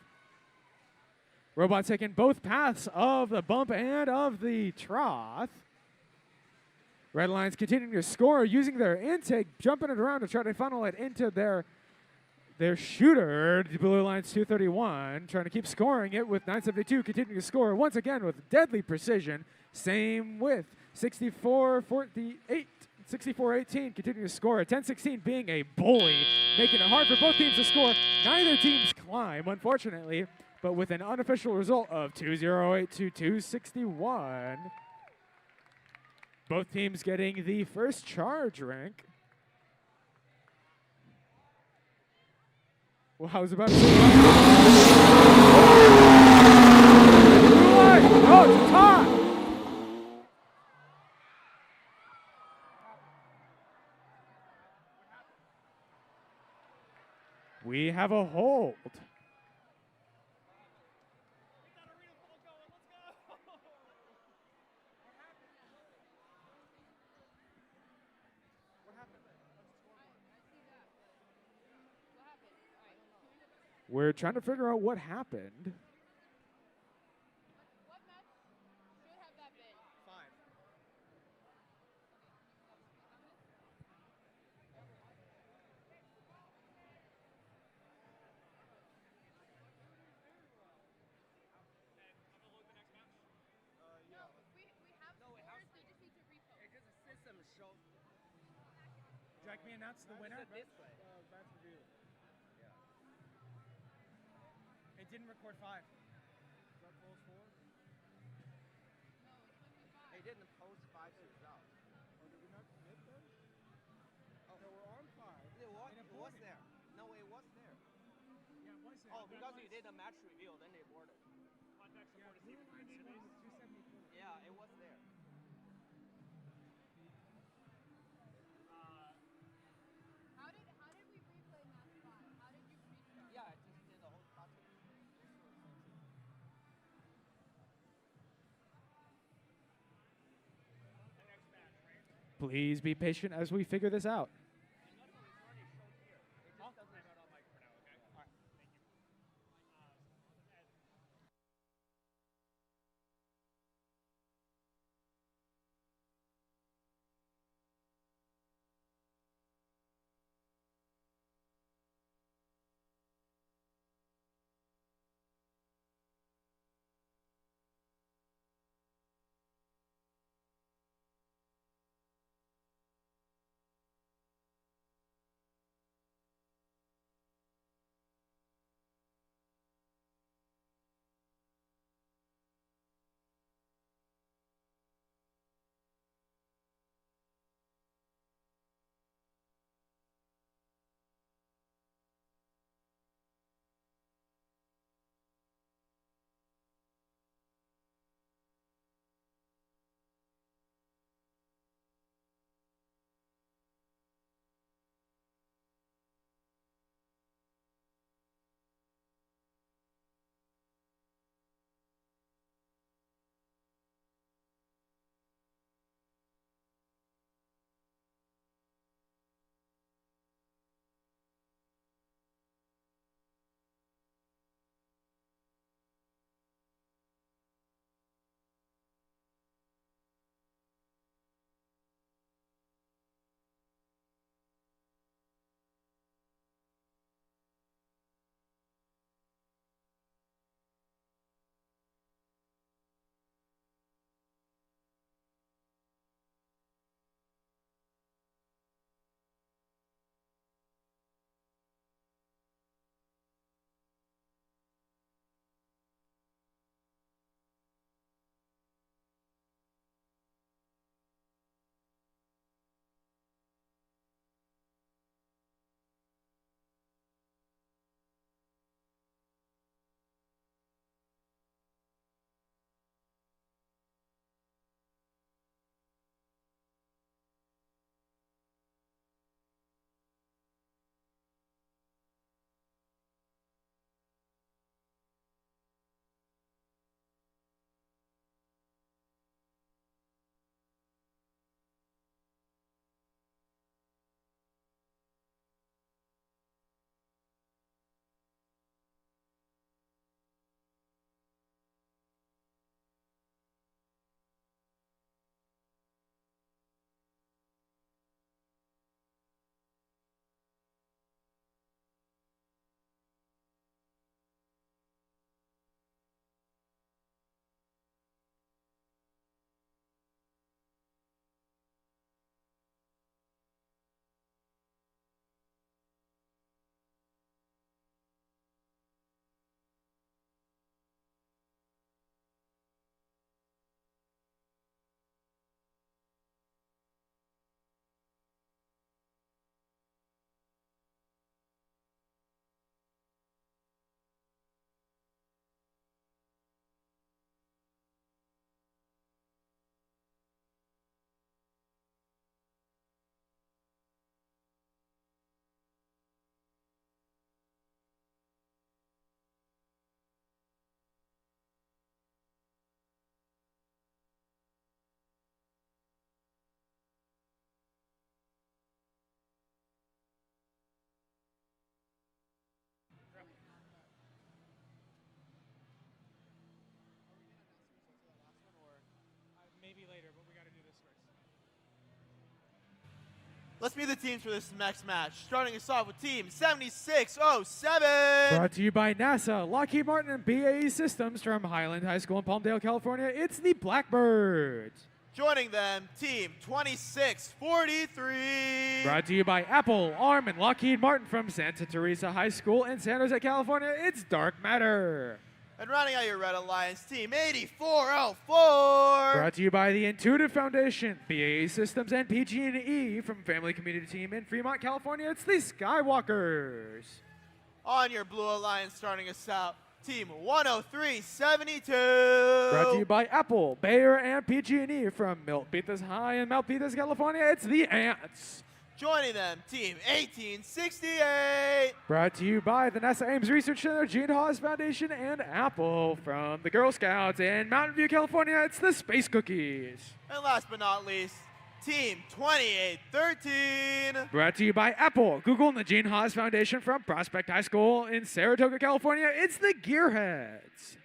Robots taking both paths of the bump and of the trough. Red Lions continuing to score, using their intake, jumping it around to try to funnel it into their shooter. Blue Lions 231, trying to keep scoring it with 972, continuing to score once again with deadly precision. Same with 64-48, 64-18, continuing to score. 10-16 being a bully, making it hard for both teams to score. Neither teams climb, unfortunately, but with an unofficial result of 208 to 261. Both teams getting the first charge rank. Well, I was about to say. Oh, it's a tie! We have a hold. We're trying to figure out what happened. What match should have that been? 5. No, we have scores, they just need to repost. It's just a system show. Jack, me announce the winner. Display. It didn't record 5. They didn't post 5 results. Oh, did we not submit them? Oh, they were on 5. It was there. No, it was there. Yeah, it was there. Oh, because you did a match review, then they boarded. Contact support is even in the database. Yeah, it was there. How did we replay match 5? How did you restart? Yeah, I just did the whole process. Please be patient as we figure this out. Let's meet the teams for this next match. Starting us off with Team 7607. Brought to you by NASA, Lockheed Martin, and BAE Systems from Highland High School in Palmdale, California. It's the Blackbirds. Joining them, Team 2643. Brought to you by Apple, ARM, and Lockheed Martin from Santa Teresa High School in San Jose, California. It's Dark Matter. And rounding out your Red Alliance, Team 8404. Brought to you by the Intuitive Foundation, BAE Systems, and PG&E from Family Community Team in Fremont, California. It's the Skywalkers. On your Blue Alliance, starting us out, Team 10372. Brought to you by Apple, Bayer, and PG&E from Milpitas High in Milpitas, California. It's the Ants. Joining them, Team 1868. Brought to you by the NASA Ames Research Center, Gene Haas Foundation, and Apple from the Girl Scouts in Mountain View, California. It's the Space Cookies. And last but not least, Team 2813. Brought to you by Apple, Google, and the Gene Haas Foundation from Prospect High School in Saratoga, California. It's the Gearheads.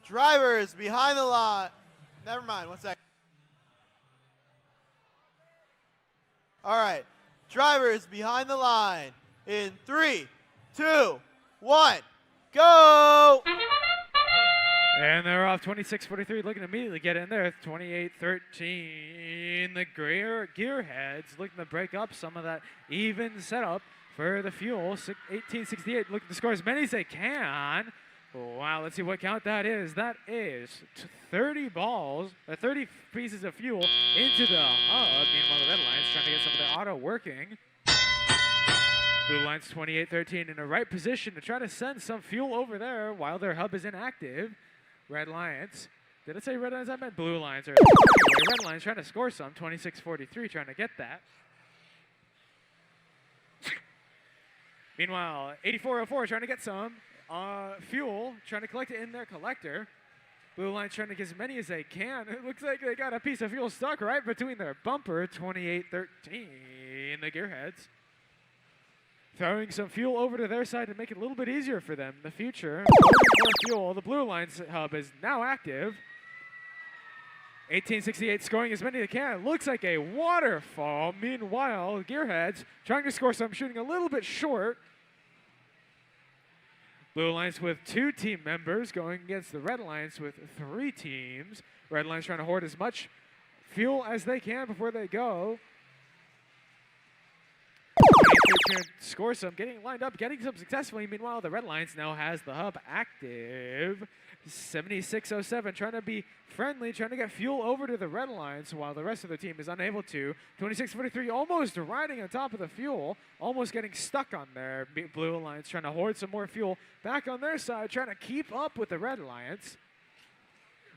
Drivers behind the line. Never mind, 1 second. All right. Drivers behind the line in 3, 2, 1, go! And they're off 26-43, looking to immediately get in there. 28-13. The gearheads looking to break up some of that even setup for the fuel. 18-68 looking to score as many as they can. Wow, let's see what count that is. That is 30 balls, 30 pieces of fuel into the hub. Meanwhile, the Red Lions trying to get some of the auto working. Blue Lions 28-13 in the right position to try to send some fuel over there while their hub is inactive. Red Lions. Did I say Red Lions? I meant Blue Lions. Anyway, Red Lions trying to score some. 26-43 trying to get that. Meanwhile, 8404 trying to get some fuel, trying to collect it in their collector. Blue Lions trying to get as many as they can. It looks like they got a piece of fuel stuck right between their bumper. 28-13, the gearheads. Throwing some fuel over to their side to make it a little bit easier for them in the future. More fuel. The Blue Lions hub is now active. 1868 scoring as many as they can. It looks like a waterfall. Meanwhile, gearheads trying to score some, shooting a little bit short. Blue Lions with 2 team members going against the Red Lions with 3 teams. Red Lions trying to hoard as much fuel as they can before they go. Trying to score some, getting lined up, getting some successfully. Meanwhile, the Red Lions now has the hub active. 7607 trying to be friendly, trying to get fuel over to the Red Lions while the rest of the team is unable to. 26-43 almost riding on top of the fuel, almost getting stuck on there. Blue Lions trying to hoard some more fuel back on their side, trying to keep up with the Red Lions.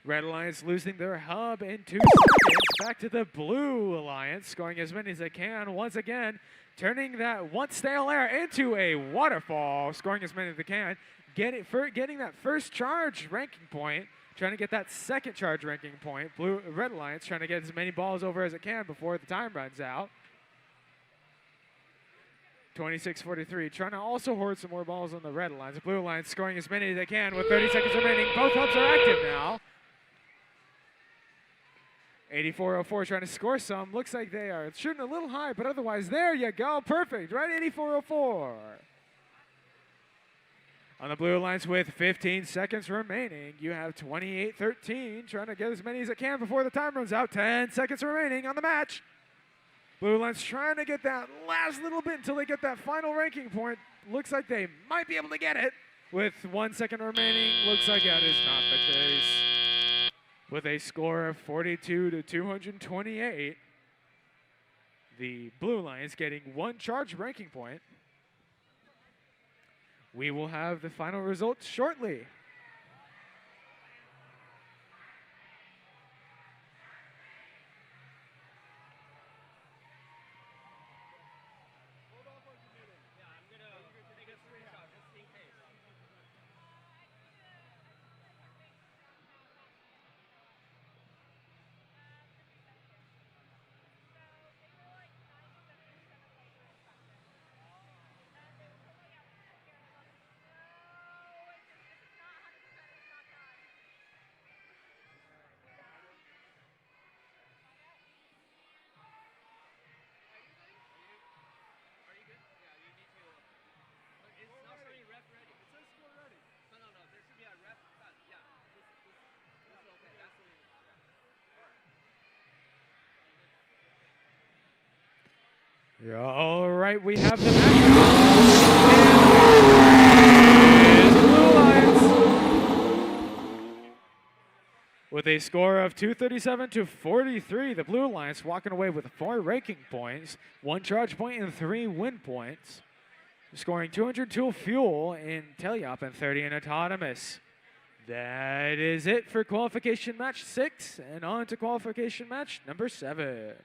Red Alliance losing their hub in 2 seconds. Back to the Blue Alliance, scoring as many as they can. Once again, turning that once stale air into a waterfall, scoring as many as they can. Getting that first charge ranking point, trying to get that second charge ranking point. Red Alliance trying to get as many balls over as it can before the time runs out. 26-43, trying to also hoard some more balls on the Red Alliance. The Blue Alliance scoring as many as they can with 30 seconds remaining. Both hubs are active now. 8404 trying to score some. Looks like they are shooting a little high, but otherwise, there you go. Perfect, right? 8404. On the Blue Alliance with 15 seconds remaining, you have 28-13, trying to get as many as it can before the time runs out. 10 seconds remaining on the match. Blue Alliance trying to get that last little bit until they get that final ranking point. Looks like they might be able to get it. With 1 second remaining, looks like that is not the case. With a score of 42-228, the Blue Lions getting 1 charge ranking point. We will have the final results shortly. Yeah, all right, we have the match. Blue Lions with a score of 237-43. The Blue Lions walking away with 4 ranking points, 1 charge point, and 3 win points. Scoring 202 fuel in Teleop and 30 in autonomous. That is it for qualification match 6, and on to qualification match number 7.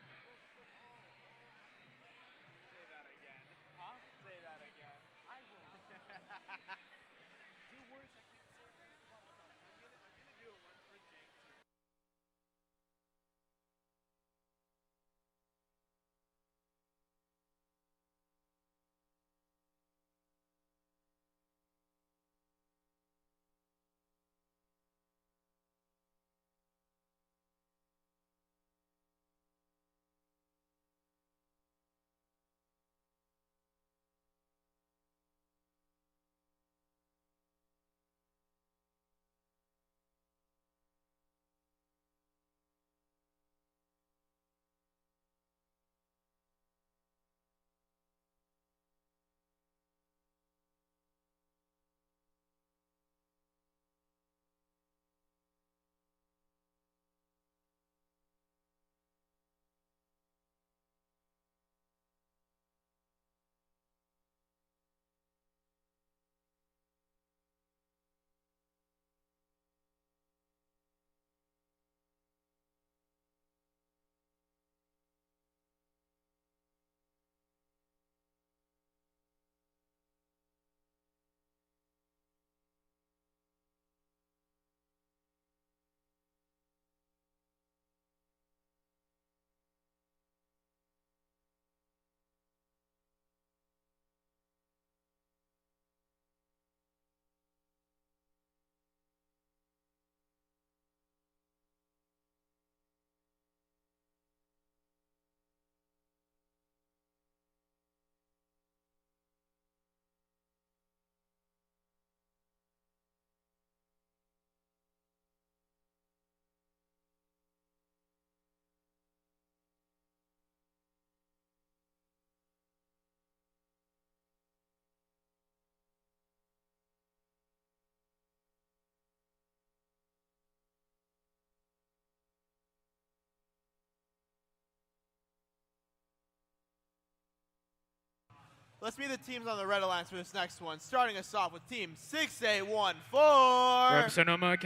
Let's meet the teams on the Red Alliance for this next one. Starting us off with Team 6814. From Sonoma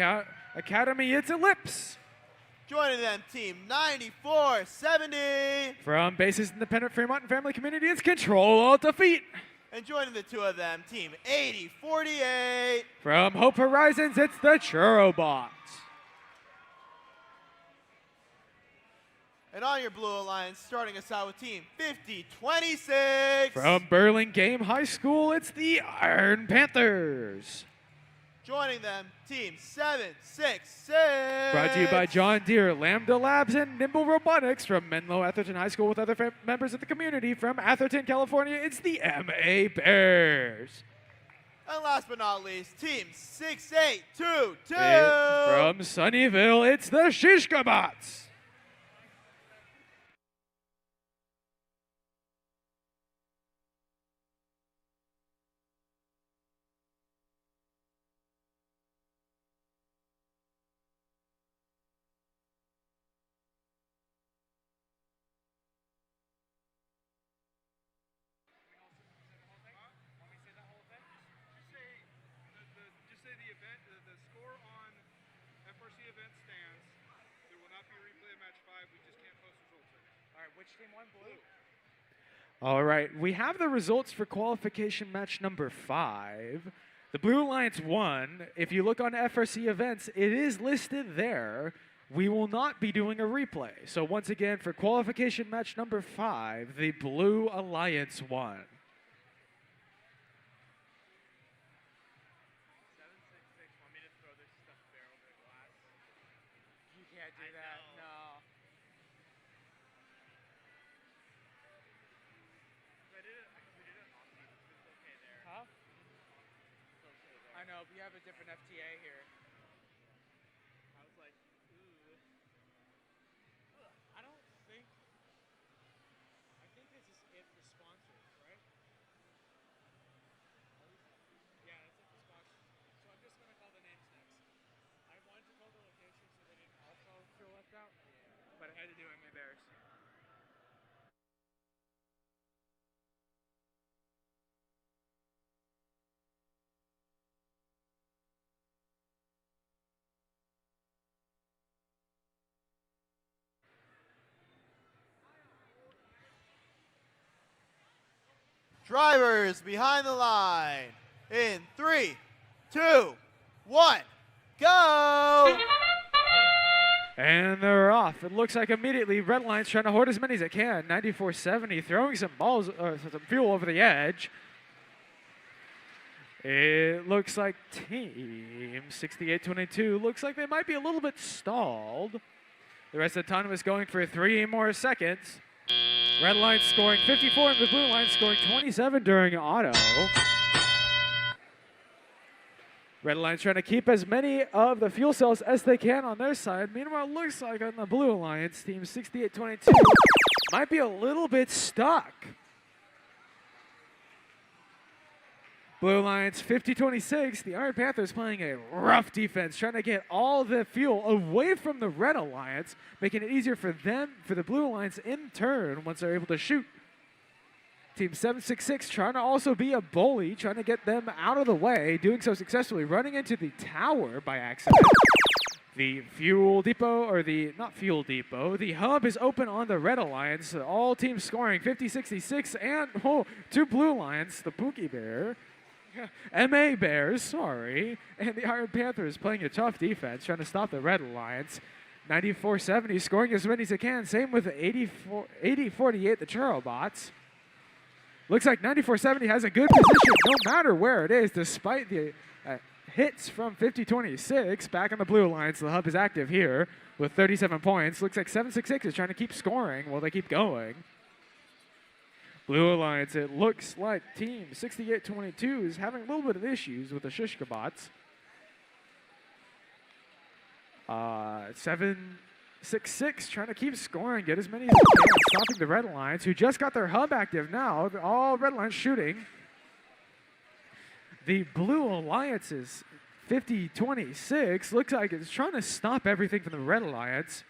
Academy, it's Ellipse. Joining them, Team 9470. From Bases Independent Fremont and Family Community, it's Control Alt Defeat. And joining the two of them, Team 8048. From Hope Horizons, it's the Churrobots. And on your Blue Alliance, starting us out with Team 5026. From Burlingame High School, it's the Iron Panthers. Joining them, Team 766. Brought to you by John Deere, Lambda Labs, and Nimble Robotics. From Menlo Atherton High School with other members of the community. From Atherton, California, it's the MA Bears. And last but not least, Team 6822. From Sunnyvale, it's the Shishkabots. Just say the event, the score on FRC event stands. There will not be a replay of match 5. We just can't post results right now. All right, which team won? Blue. All right, we have the results for qualification match number 5. The Blue Alliance won. If you look on FRC events, it is listed there. We will not be doing a replay. So once again, for qualification match number 5, the Blue Alliance won. 766 want me to throw this stuff there over the glass. You can't do that. No. We did it off season, so it's okay there. Huh? It's okay there. I know, but you have a different FTA here. I was like, ooh. I don't think. I think this is it for sponsors, right? Yeah, that's it for sponsors. So I'm just gonna call the names next. I wanted to call the location so they didn't also feel left out, but I had to do MA Bears. Drivers behind the line. In 3, 2, 1, go! And they're off. It looks like immediately Red Alliance trying to hoard as many as it can. 9470 throwing some balls, some fuel over the edge. It looks like Team 6822 looks like they might be a little bit stalled. The rest of the time is going for 3 more seconds. Red Alliance scoring 54 and the Blue Alliance scoring 27 during auto. Red Alliance trying to keep as many of the fuel cells as they can on their side. Meanwhile, it looks like on the Blue Alliance, Team 6822 might be a little bit stuck. Blue Alliance 50-26. The Iron Panthers playing a rough defense, trying to get all the fuel away from the Red Alliance, making it easier for them, for the Blue Alliance in turn once they're able to shoot. Team 766 trying to also be a bully, trying to get them out of the way, doing so successfully, running into the tower by accident. The fuel depot, or the, not fuel depot, the hub is open on the Red Alliance. All teams scoring 50-66 and, two Blue Alliance, the Pookie Bear. MA Bears, sorry, and the Iron Panthers playing a tough defense, trying to stop the Red Alliance. 94-70, scoring as many as they can. Same with 80-48, the Churrobots. Looks like 94-70 has a good position no matter where it is, despite the hits from 50-26. Back on the Blue Alliance, the hub is active here with 37 points. Looks like 766 is trying to keep scoring while they keep going. Blue Alliance, it looks like Team 6822 is having a little bit of issues with the Shishkabots. 766 trying to keep scoring, get as many as they can, stopping the Red Alliance, who just got their hub active now. All Red Alliance shooting. The Blue Alliance's 50-26 looks like it's trying to stop everything from the Red Alliance,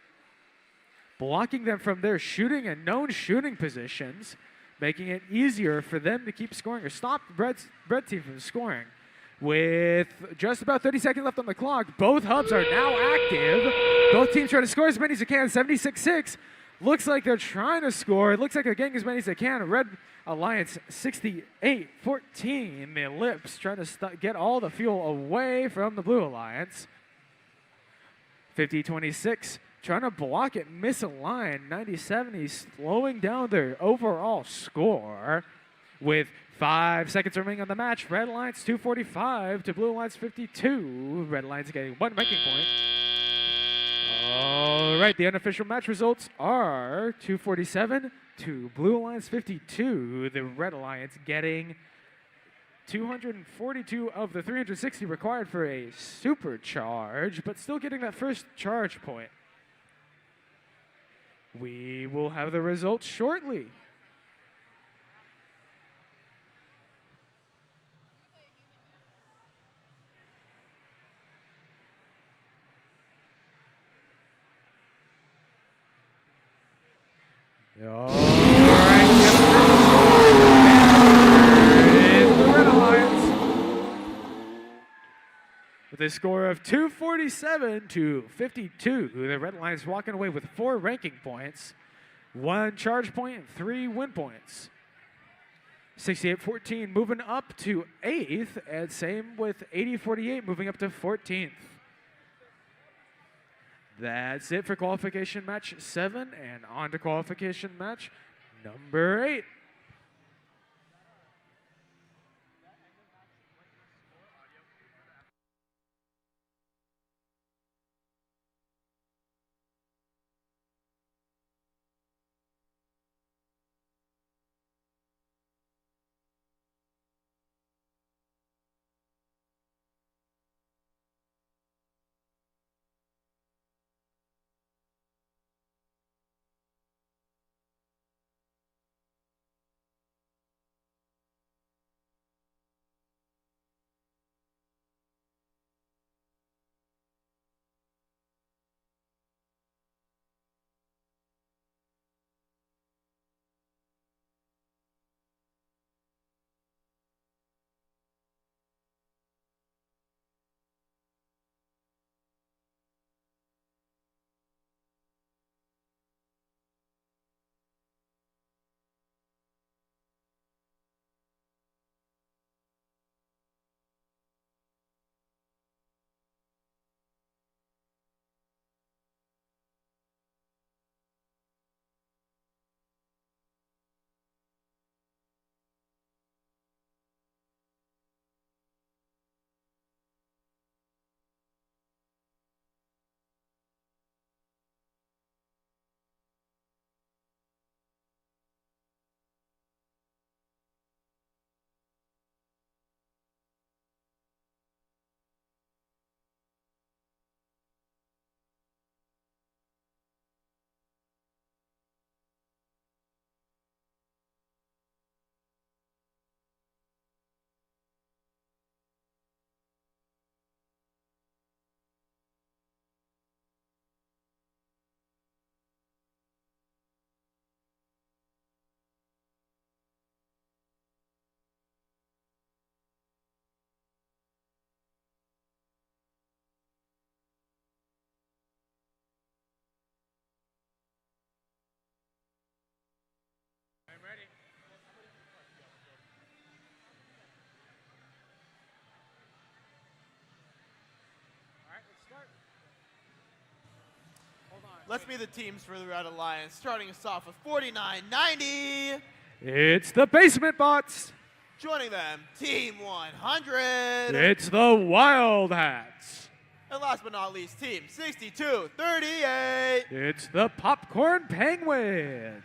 blocking them from their shooting and known shooting positions. making it easier for them to keep scoring or stop the Red team from scoring. With just about 30 seconds left on the clock, both hubs are now active. Both teams trying to score as many as they can. 76-6. Looks like they're trying to score. It looks like they're getting as many as they can. Red Alliance 68-14. The Lips trying to get all the fuel away from the Blue Alliance. 50-26. Trying to block it, misaligned. 90-70, slowing down their overall score. With 5 seconds remaining on the match, Red Alliance 245 to Blue Alliance 52. Red Alliance getting 1 ranking point. All right, the unofficial match results are 247 to Blue Alliance 52. The Red Alliance getting 242 of the 360 required for a supercharge, but still getting that first charge point. We will have the results shortly. All right. The Red Alliance with a score of 247 to 52. The Red Alliance walking away with 4 ranking points, 1 charge point, and 3 win points. 68-14 moving up to 8th, and same with 80-48 moving up to 14th. That's it for qualification match 7, and on to qualification match number 8. I'm ready. All right, let's start. Hold on. Let's be the teams for the Red Alliance, starting us off with 49-90. It's the Basement Bots. Joining them, Team 100. It's the Wild Hats. And last but not least, Team 62-38. It's the Popcorn Penguins.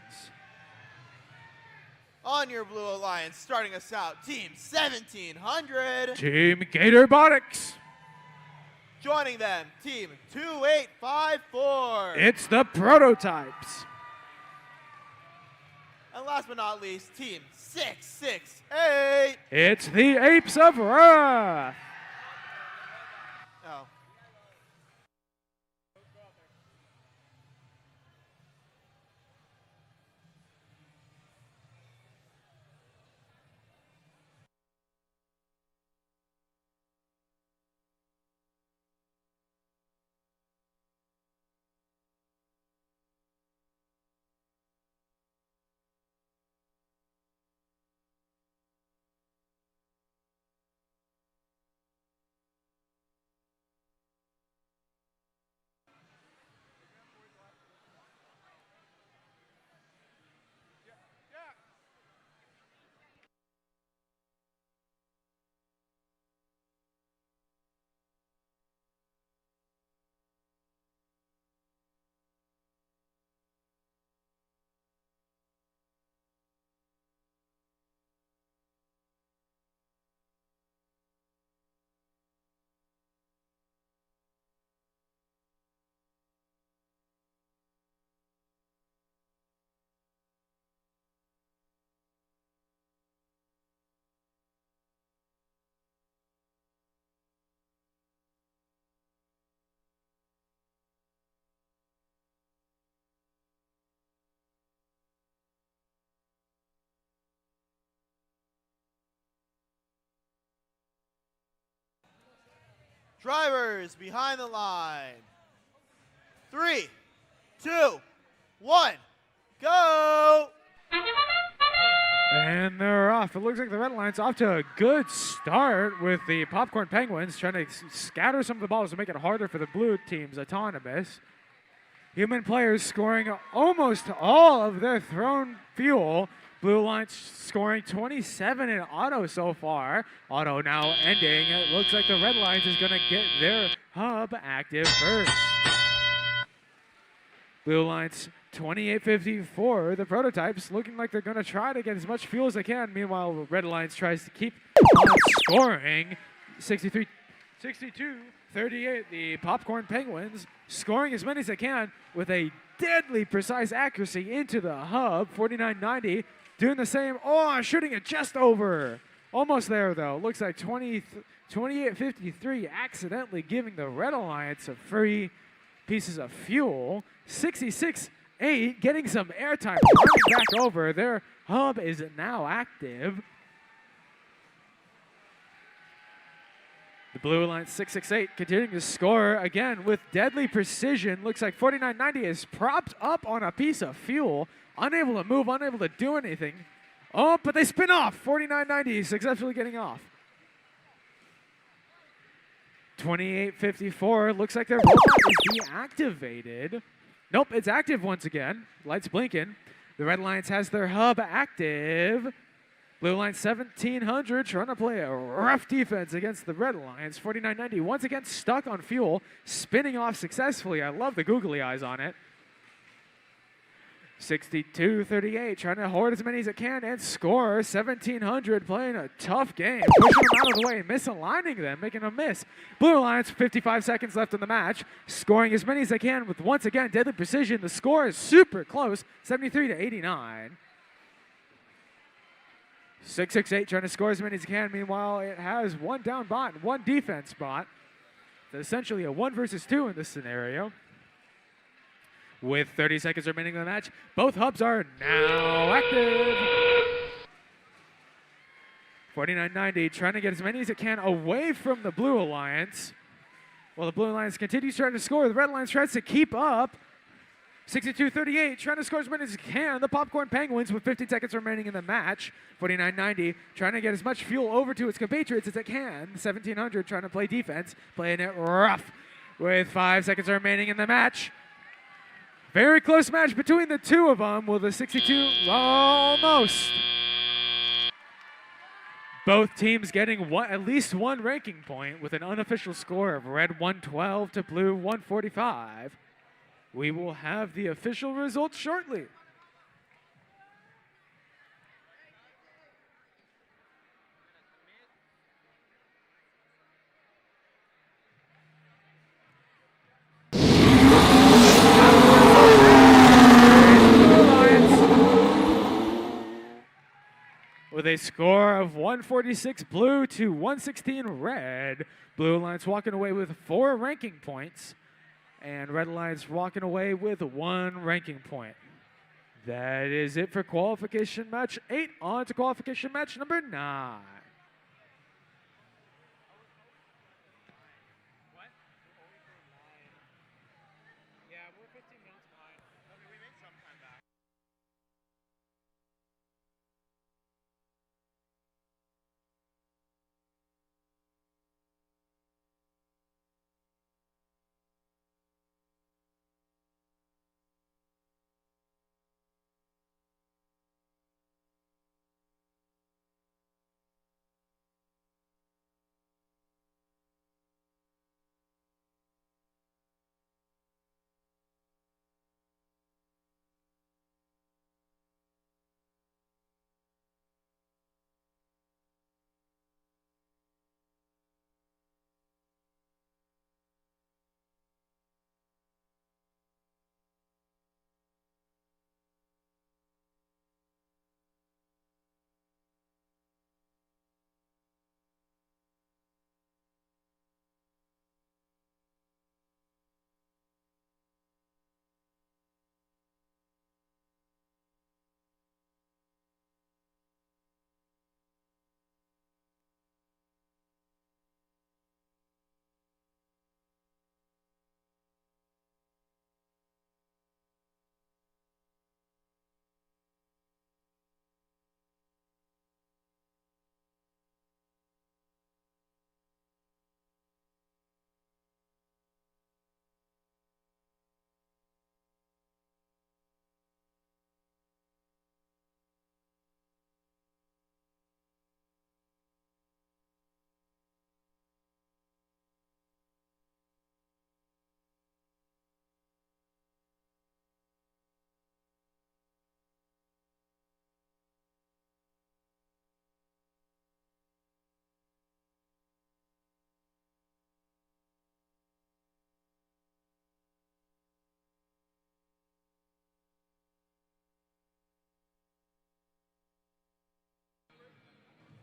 On your Blue Alliance, starting us out, Team 1700. Team Robotics. Joining them, Team 2854. It's the Prototypes. And last but not least, Team 668. It's the Apes of Wrath. Oh. Drivers behind the line. 3, 2, 1, go! And they're off. It looks like the Red Lions off to a good start with the Popcorn Penguins trying to scatter some of the balls to make it harder for the blue team's autonomous. Human players scoring almost all of their thrown fuel. Blue Lions scoring 27 in auto so far. Auto now ending. It looks like the Red Lions is going to get their hub active first. Blue Lions 28.54. The prototypes looking like they're going to try to get as much fuel as they can. Meanwhile, the Red Lions tries to keep on scoring. 62-38. The Popcorn Penguins scoring as many as they can with a deadly precise accuracy into the hub. 49.90. Doing the same. Oh, shooting it just over. Almost there, though. Looks like 28.53 accidentally giving the Red Alliance a free pieces of fuel. 66.8 getting some airtime. Running back over. Their hub is now active. The Blue Alliance 668 continuing to score again with deadly precision. Looks like 49.90 is propped up on a piece of fuel. Unable to move, unable to do anything. Oh, but they spin off. 49.90 successfully getting off. 28.54. Looks like their robot is deactivated. Nope, it's active once again. Lights blinking. The Red Lions has their hub active. Blue Lions 1,700 trying to play a rough defense against the Red Lions. 49.90 once again stuck on fuel, spinning off successfully. I love the googly eyes on it. 62-38 trying to hoard as many as it can and score. 1,700 playing a tough game, pushing them out of the way, misaligning them, making them miss. Blue Lions 55 seconds left in the match, scoring as many as they can with once again deadly precision. The score is super close, 73-89. 668 trying to score as many as it can. Meanwhile, it has one down bot and one defense bot. So essentially a 1 versus 2 in this scenario. With 30 seconds remaining in the match, both hubs are now active. 49.90 trying to get as many as it can away from the Blue Alliance. While the Blue Alliance continues trying to score, the Red Alliance tries to keep up. 62-38, trying to score as many as it can. The Popcorn Penguins with 15 seconds remaining in the match. 49.90, trying to get as much fuel over to its compatriots as it can. 1,700 trying to play defense, playing it rough with 5 seconds remaining in the match. Very close match between the two of them with a 62, almost. Both teams getting at least one ranking point with an unofficial score of Red 112 to Blue 145. We will have the official results shortly. With a score of 146 Blue to 116 Red. Blue Alliance walking away with 4 ranking points. And Red Alliance walking away with 1 ranking point. That is it for qualification match 8. On to qualification match number 9. What? Yeah, we're 15 minutes behind. Okay, we made some time back.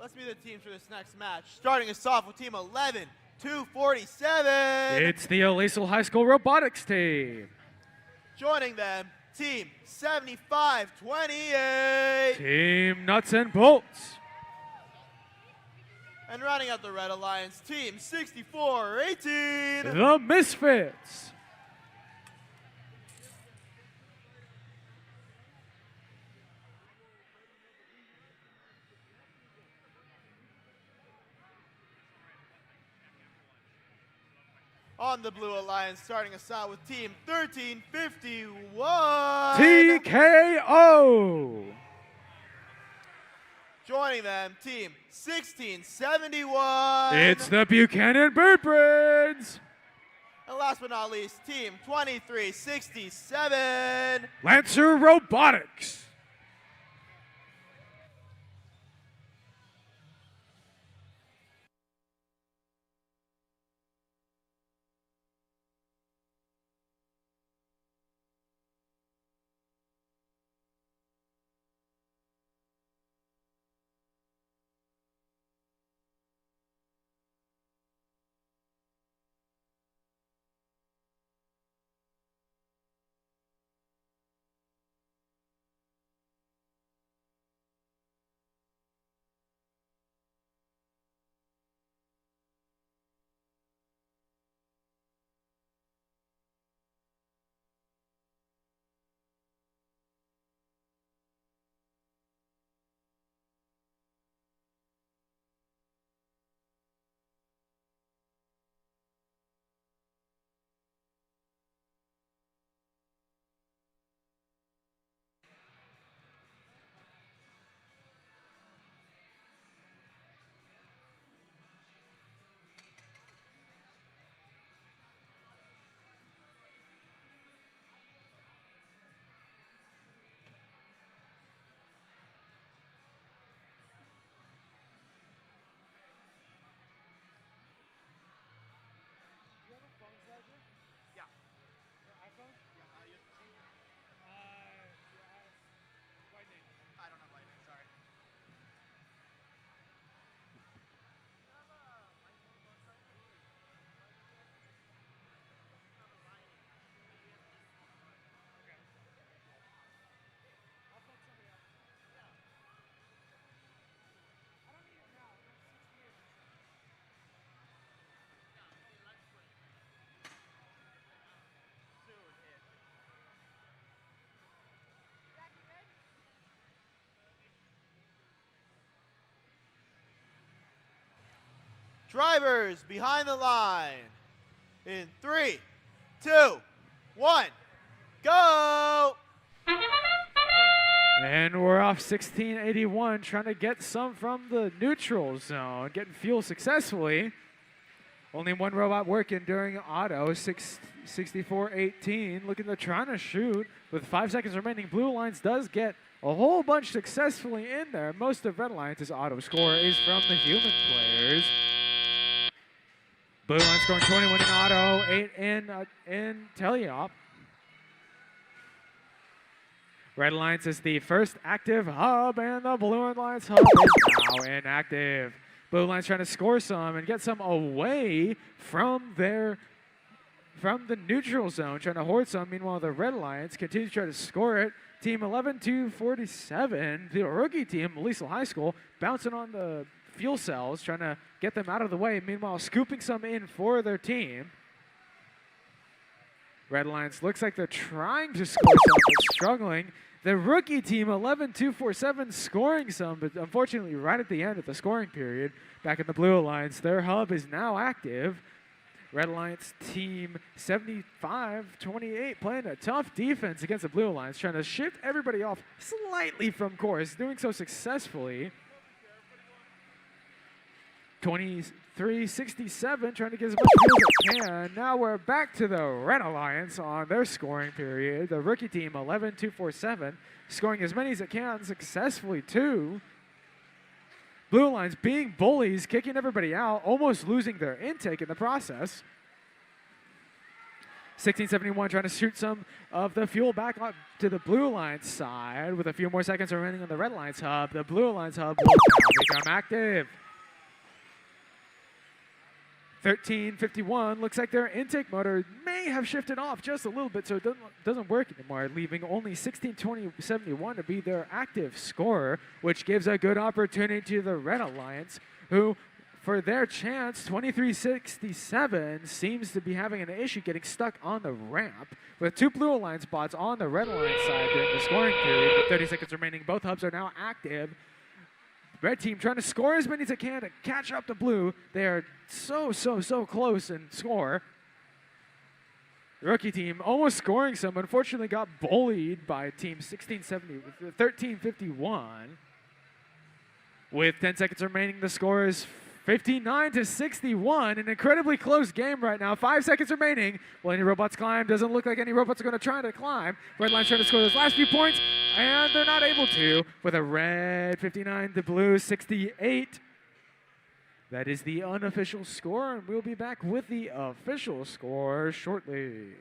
Let's meet the teams for this next match. Starting us off with Team 11-247. It's the Aliso High School Robotics team. Joining them, Team 75-28. Team Nuts and Bolts. And rounding out the Red Alliance, Team 64-18. The Misfits. On the Blue Alliance, starting us out with Team 1351. TKO. Joining them, Team 1671. It's the Buchanan Birdbirds. And last but not least, Team 2367. Lancer Robotics. Drivers behind the line. In 3, 2, 1, go! And we're off 1681, trying to get some from the neutral zone, getting fuel successfully. Only one robot working during auto, 6418, looking to trying to shoot. With 5 seconds remaining, Blue Alliance does get a whole bunch successfully in there. Most of Red Alliance's auto score is from the human players. Blue Alliance scoring 21 in auto, 8 in teleop. Red Alliance is the first active hub, and the Blue Alliance hub is now inactive. Blue Alliance trying to score some and get some away from the neutral zone, trying to hoard some. Meanwhile, the Red Alliance continues to try to score it. Team 11-247, the rookie team, Aliso High School, bouncing on the fuel cells, trying to get them out of the way. Meanwhile, scooping some in for their team. Red Alliance looks like they're trying to score some, but struggling. The rookie team, 11-247, scoring some, but unfortunately right at the end of the scoring period, back in the Blue Alliance, their hub is now active. Red Alliance team 75-28 playing a tough defense against the Blue Alliance, trying to shift everybody off slightly from course, doing so successfully. 23-67, trying to get as much fuel as they can. Now we're back to the Red Alliance on their scoring period. The rookie team, 11-247, scoring as many as it can successfully, too. Blue Alliance being bullies, kicking everybody out, almost losing their intake in the process. 1671 trying to shoot some of the fuel back on to the blue line side with a few more seconds remaining on the red line's hub. The blue line's hub will now become active. 1351 looks like their intake motor may have shifted off just a little bit, so it doesn't work anymore, leaving only 162071 to be their active scorer, which gives a good opportunity to the Red Alliance, who, for their chance, 2367 seems to be having an issue getting stuck on the ramp, with 2 Blue Alliance bots on the Red Alliance side during the scoring period. With 30 seconds remaining, both hubs are now active. Red team trying to score as many as they can to catch up to blue. They are so close in score. The rookie team almost scoring some, unfortunately got bullied by team 1351. With 10 seconds remaining, the score is 59-61, an incredibly close game right now. 5 seconds remaining. Will any robots climb? Doesn't look like any robots are going to try to climb. Red Line's trying to score those last few points, and they're not able to. With a red 59 to blue 68. That is the unofficial score, and we'll be back with the official score shortly.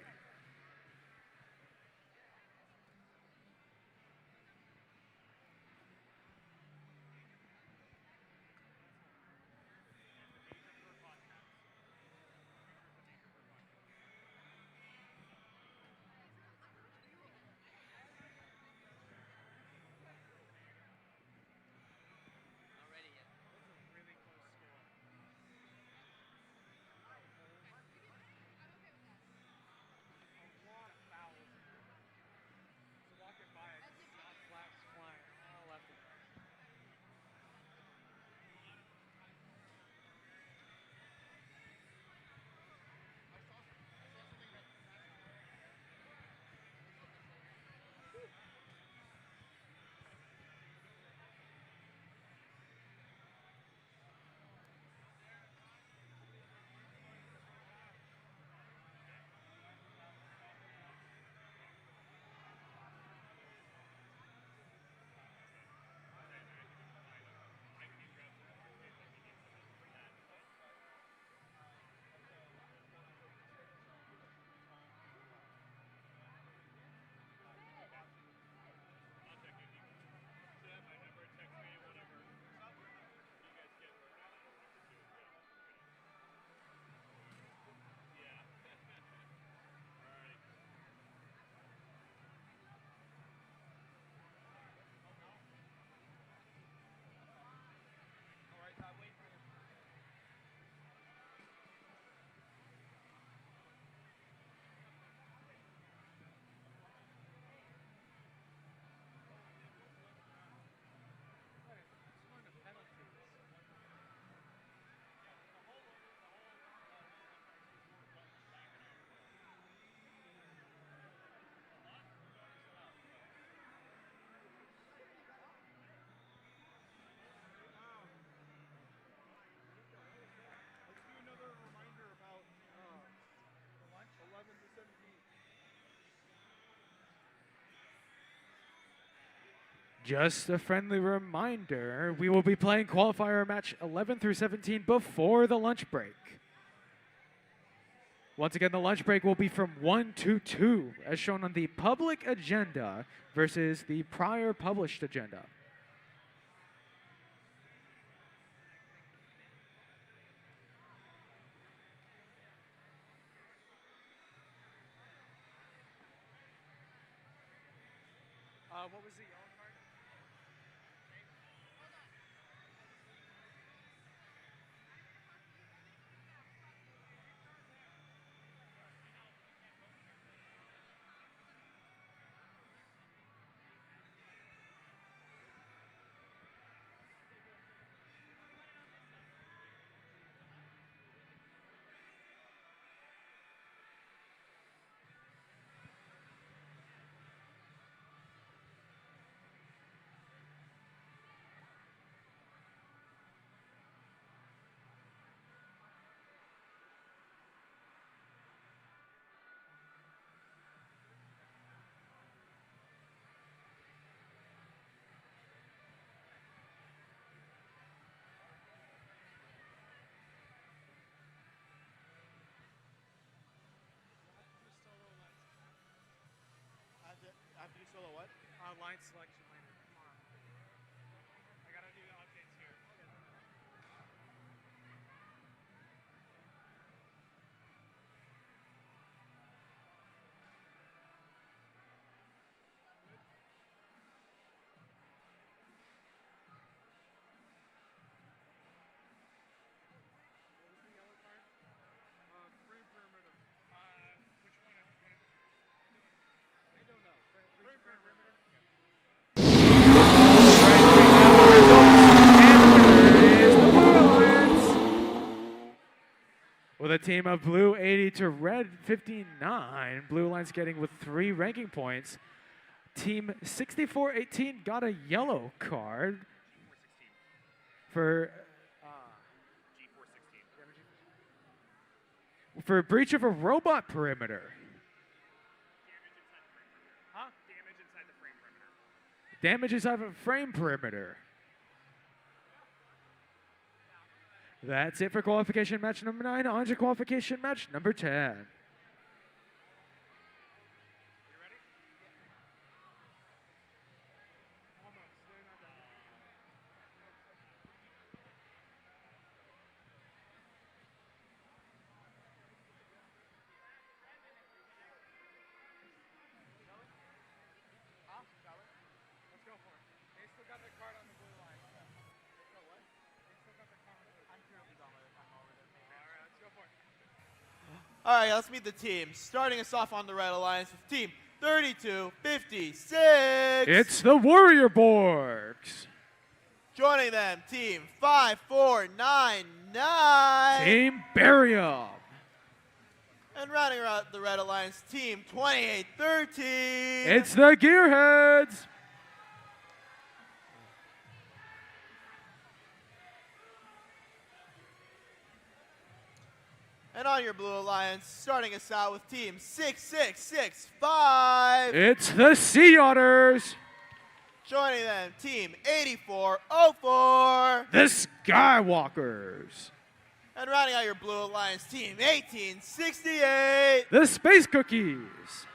Just a friendly reminder, we will be playing qualifier match 11 through 17 before the lunch break. Once again, the lunch break will be from 1 to 2, as shown on the public agenda versus the prior published agenda. What was the yellow card? Alliance selection later. Come on. I gotta do the updates here. Frame perimeter. Which one? I don't know. Frame perimeter. With a team of blue 80 to red 59, Blue Alliance getting with 3 ranking points. Team 6418 got a yellow card for breach of a robot perimeter. Huh? Damage inside the frame perimeter. Damage inside of a frame perimeter. That's it for qualification match number 9. On to qualification match number 10. You ready? Almost. They're not done. Huh? Let's go for it. They still got the card on the blue line. They still what? They still got the card on the blue line. I'm currently done by the time over there. Alright, let's go for it. All right, let's meet the teams. Starting us off on the Red Alliance with Team 3256. It's the Warrior Borgs. Joining them, Team 5499. Team Barium. And rounding out the Red Alliance, Team 2813. It's the Gearheads. And on your Blue Alliance, starting us out with Team 6665. It's the Sea Otters. Joining them, Team 8404. The Skywalkers. And rounding out your Blue Alliance, Team 1868. The Space Cookies.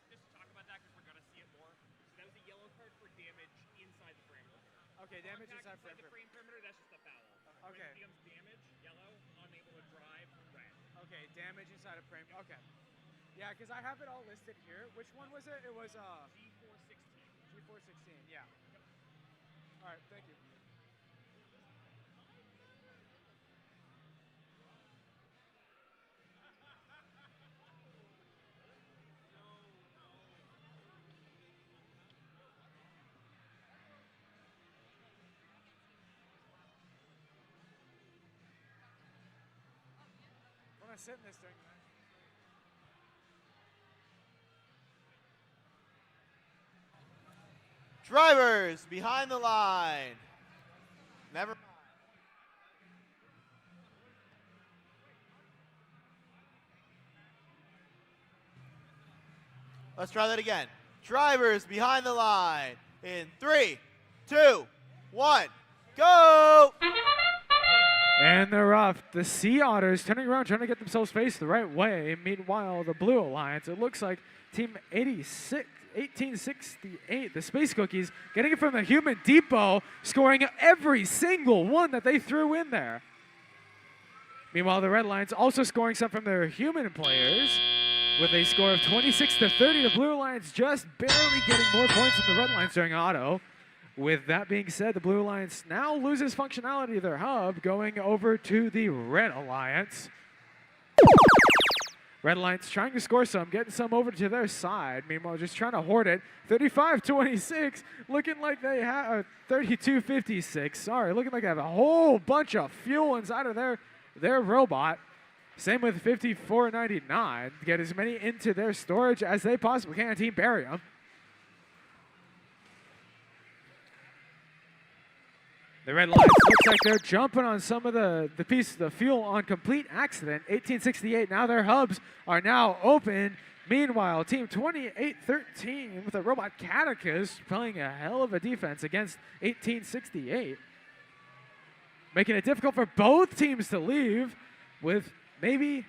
Just to talk about that because we're going to see it more. So that was a yellow card for damage inside the frame perimeter. Okay, damage Contact inside frame the frame perimeter, that's just a foul. Okay. When it becomes damage, yellow, unable to drive, red. Okay, damage inside a frame. Okay. Yeah, because I have it all listed here. Which one was it? It was G416. G416. Yeah. All right. Thank you. I'm gonna sit in this during the match. Drivers behind the line. Never mind. Let's try that again. Drivers behind the line. In 3, 2, 1, go! And they're off. The Sea Otters turning around, trying to get themselves faced the right way. Meanwhile, the Blue Alliance, it looks like Team 1868, the Space Cookies, getting it from the Human Depot, scoring every single one that they threw in there. Meanwhile, the Red Alliance also scoring some from their human players with a score of 26-30. The Blue Alliance just barely getting more points than the Red Alliance during auto. With that being said, the Blue Alliance now loses functionality of their hub, going over to the Red Alliance. Red Alliance trying to score some, getting some over to their side. Meanwhile, just trying to hoard it. 35-26, looking like they have 32-56. Sorry, looking like they have a whole bunch of fuel inside of their robot. Same with 54.99. Get as many into their storage as they possibly can. Team Barium. The Red Alliance looks like they're jumping on some of the pieces of the fuel on complete accident. 1868, now their hubs are now open. Meanwhile, Team 2813 with a Robot Catechist playing a hell of a defense against 1868. Making it difficult for both teams to leave, with maybe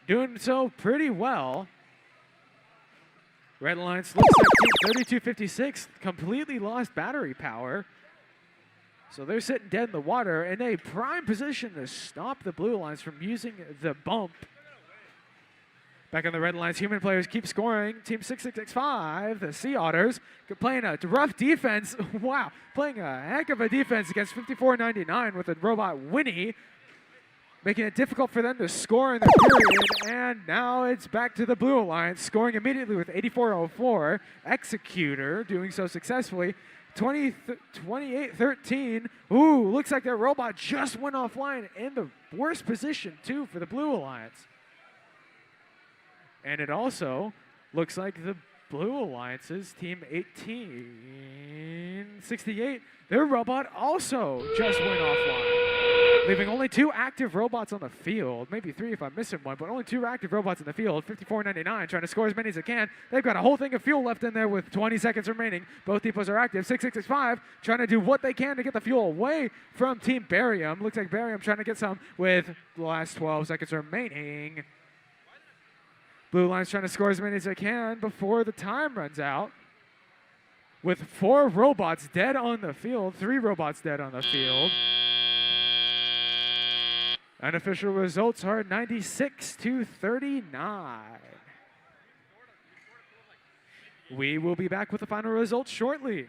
doing so pretty well. Red Alliance looks like Team 3256 completely lost battery power. So they're sitting dead in the water in a prime position to stop the Blue Alliance from using the bump. Back on the Red Alliance, human players keep scoring. Team 6665, the Sea Otters, playing a rough defense. Wow, playing a heck of a defense against 54.99 with a robot Winnie, making it difficult for them to score in the period. And now it's back to the Blue Alliance, scoring immediately with 84.04. Executor doing so successfully. 28-13. Ooh, looks like their robot just went offline in the worst position, too, for the Blue Alliance. And it also looks like the Blue Alliance's Team 1868, their robot also just went offline, leaving only 2 active robots on the field. Maybe 3 if I'm missing one, but only 2 active robots in the field. 54.99, trying to score as many as they can. They've got a whole thing of fuel left in there with 20 seconds remaining. Both depots are active. 6665 trying to do what they can to get the fuel away from Team Barium. Looks like Barium trying to get some with the last 12 seconds remaining. Blue Alliance trying to score as many as they can before the time runs out. With 4 robots dead on the field, 3 robots dead on the field. Unofficial results are 96-39. We will be back with the final results shortly.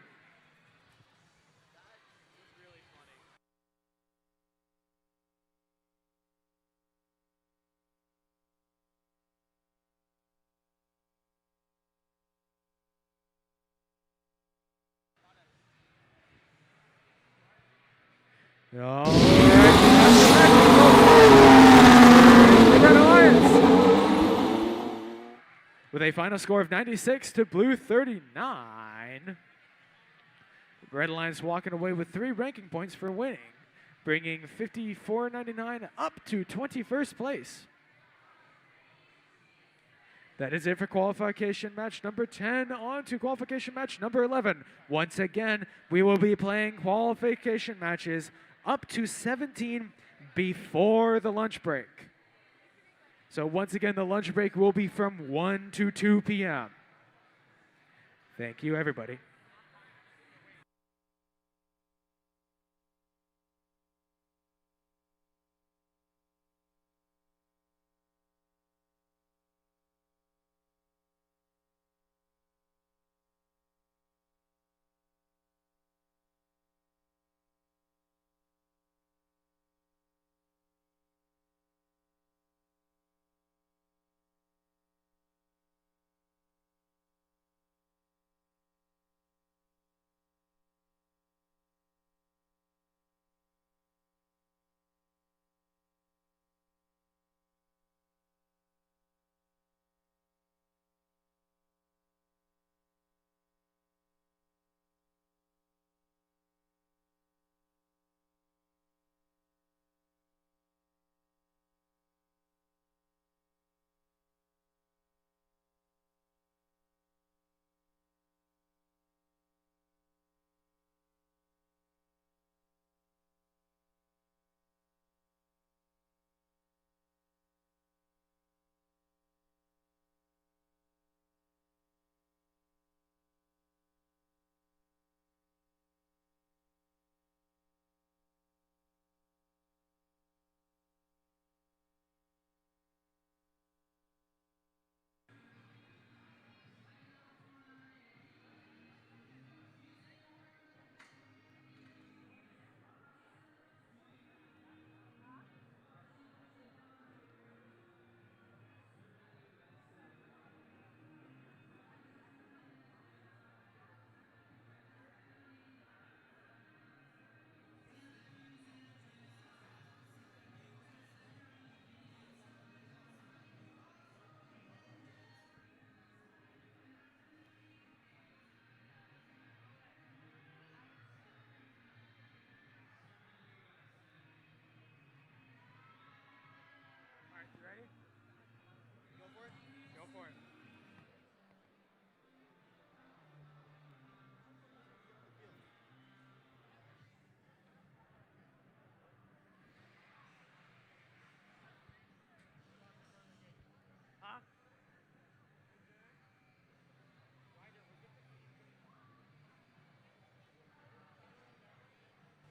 All right. Red Alliance with a final score of 96 to Blue 39. Red Alliance walking away with 3 ranking points for winning, bringing 54.99 up to 21st place. That is it for qualification match number 10. On to qualification match number 11. Once again, we will be playing qualification matches up to 17 before the lunch break. So once again, the lunch break will be from 1 to 2 p.m. Thank you, everybody.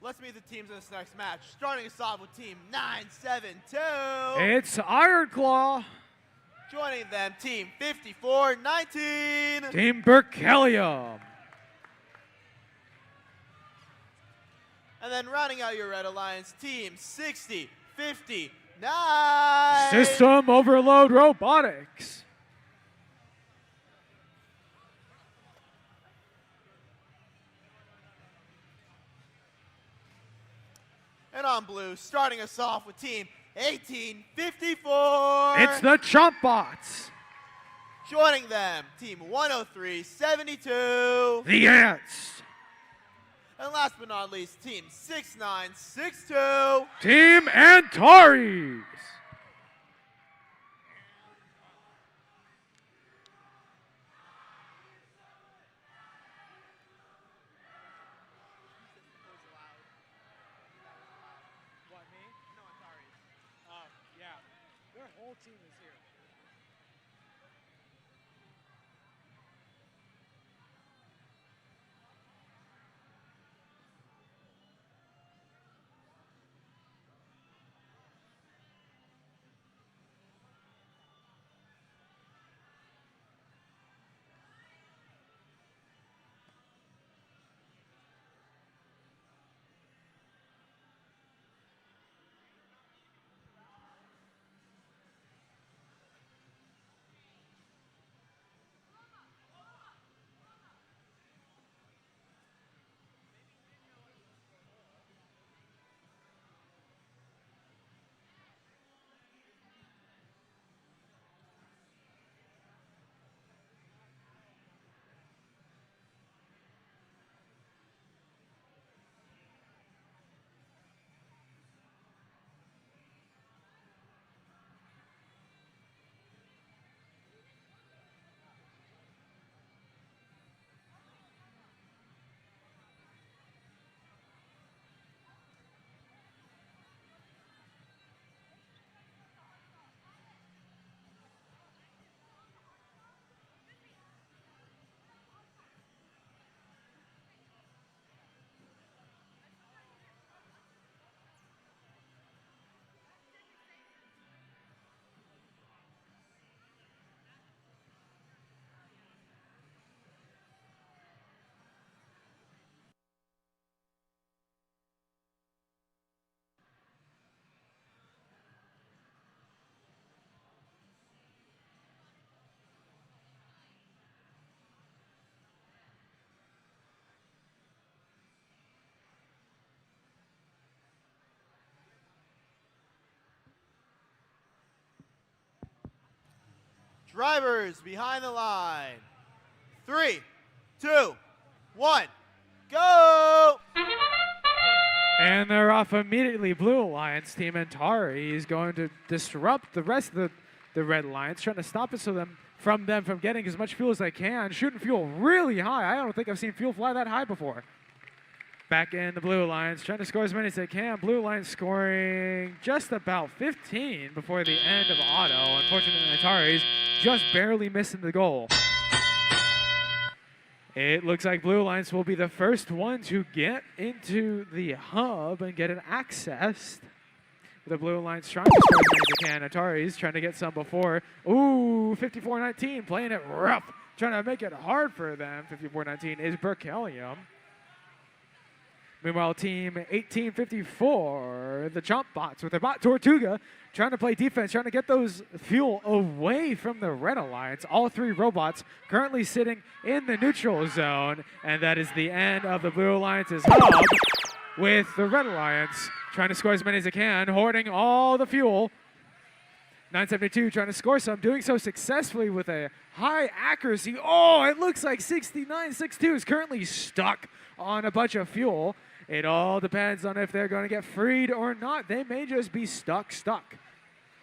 Let's meet the teams in this next match. Starting us off with Team 972. It's Iron Claw. Joining them, Team 5419. Team Berkelium. And then rounding out your Red Alliance, Team 6059. System Overload Robotics. And on blue, starting us off with Team 1854. It's the Chomp Bots. Joining them, Team 10372. The Ants. And last but not least, Team 6962. Team Antares. What, me? No, Antares. Yeah. Their whole team is here. Drivers behind the line. 3, 2, 1, go! And they're off immediately. Blue Alliance Team Antari is going to disrupt the rest of the Red Alliance, trying to stop it from getting as much fuel as they can. Shooting fuel really high. I don't think I've seen fuel fly that high before. Back in the Blue Alliance, trying to score as many as they can. Blue Alliance scoring just about 15 before the end of auto. Unfortunately, Atari's just barely missing the goal. It looks like Blue Alliance will be the first one to get into the hub and get an access. The Blue Alliance trying to score as many as they can. Atari's trying to get some before. Ooh, 54-19, playing it rough. Trying to make it hard for them. 54-19 is Berkelium. Meanwhile, Team 1854, the Chomp Bots with their bot Tortuga, trying to play defense, trying to get those fuel away from the Red Alliance. All three robots currently sitting in the neutral zone, and that is the end of the Blue Alliance's hub with the Red Alliance trying to score as many as they can, hoarding all the fuel. 972 trying to score some, doing so successfully with a high accuracy. Oh, it looks like 69-62 is currently stuck on a bunch of fuel. It all depends on if they're going to get freed or not. They may just be stuck.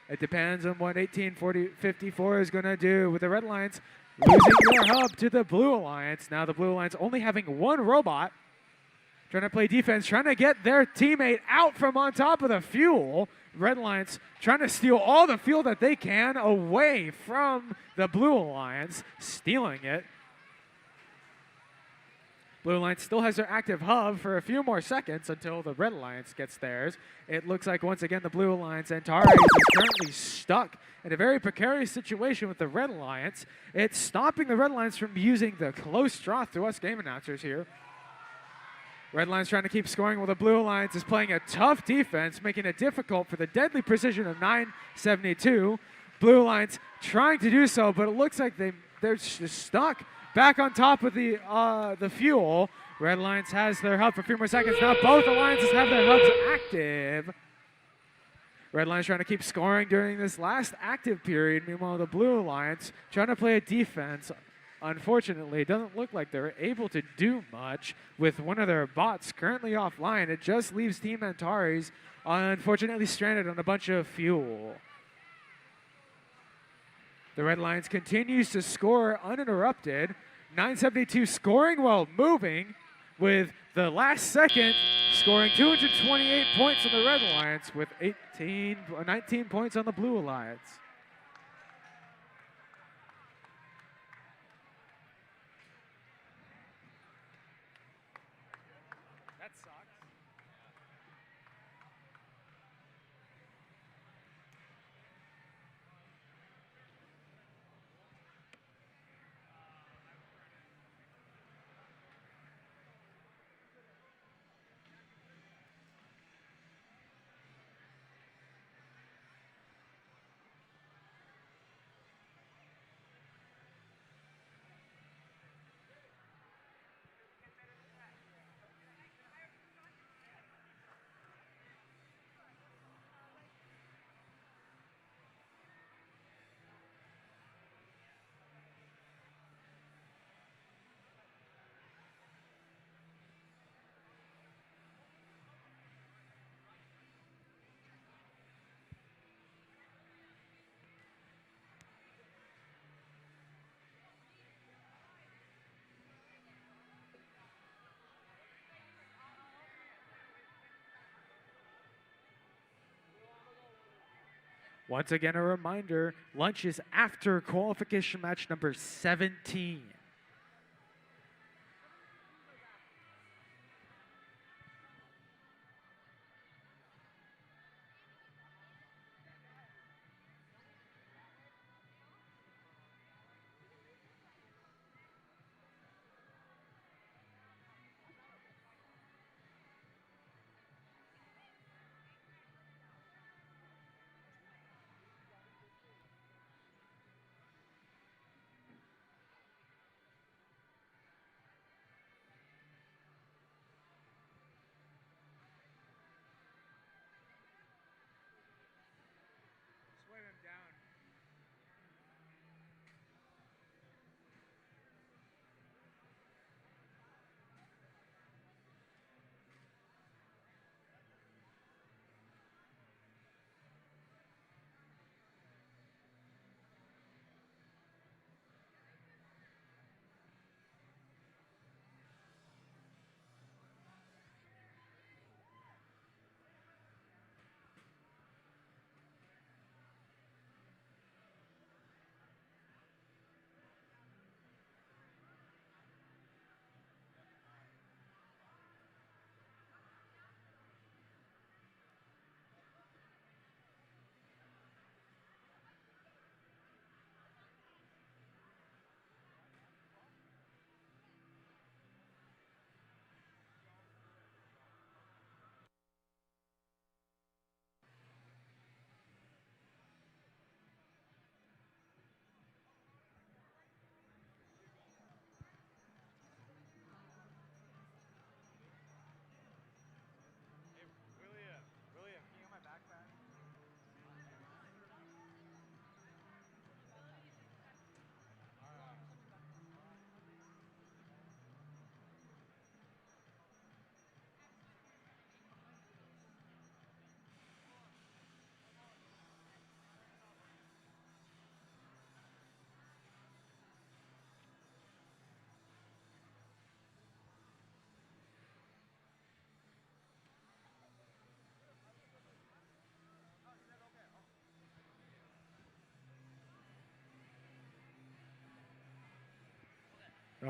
It depends on what 1854 is going to do with the Red Alliance losing their hub to the Blue Alliance. Now the Blue Alliance only having one robot, trying to play defense, trying to get their teammate out from on top of the fuel. Red Alliance trying to steal all the fuel that they can away from the Blue Alliance, stealing it. Blue Alliance still has their active hub for a few more seconds until the Red Alliance gets theirs. It looks like, once again, the Blue Alliance Antares is currently stuck in a very precarious situation with the Red Alliance. It's stopping the Red Alliance from using the close draw to us game announcers here. Red Alliance trying to keep scoring while the Blue Alliance is playing a tough defense, making it difficult for the deadly precision of 972. Blue Alliance trying to do so, but it looks like they're just stuck back on top of the fuel. Red Alliance has their hub for a few more seconds. Now both alliances have their hubs active. Red Alliance trying to keep scoring during this last active period. Meanwhile, the Blue Alliance trying to play a defense. Unfortunately, it doesn't look like they're able to do much with one of their bots currently offline. It just leaves Team Antares unfortunately stranded on a bunch of fuel. The Red Alliance continues to score uninterrupted. 972 scoring while moving, with the last second scoring 228 points on the Red Alliance with 19 points on the Blue Alliance. That sucks. Once again, a reminder, lunch is after qualification match number 17.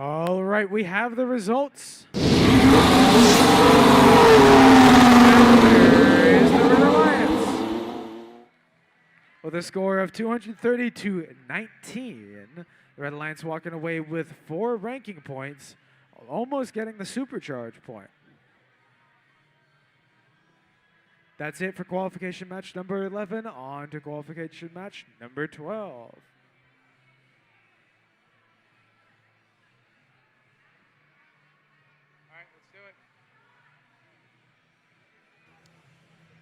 All right, we have the results. There is the Red Alliance. With a score of 230 to 19, the Red Alliance walking away with 4 ranking points, almost getting the supercharge point. That's it for qualification match number 11. On to qualification match number 12.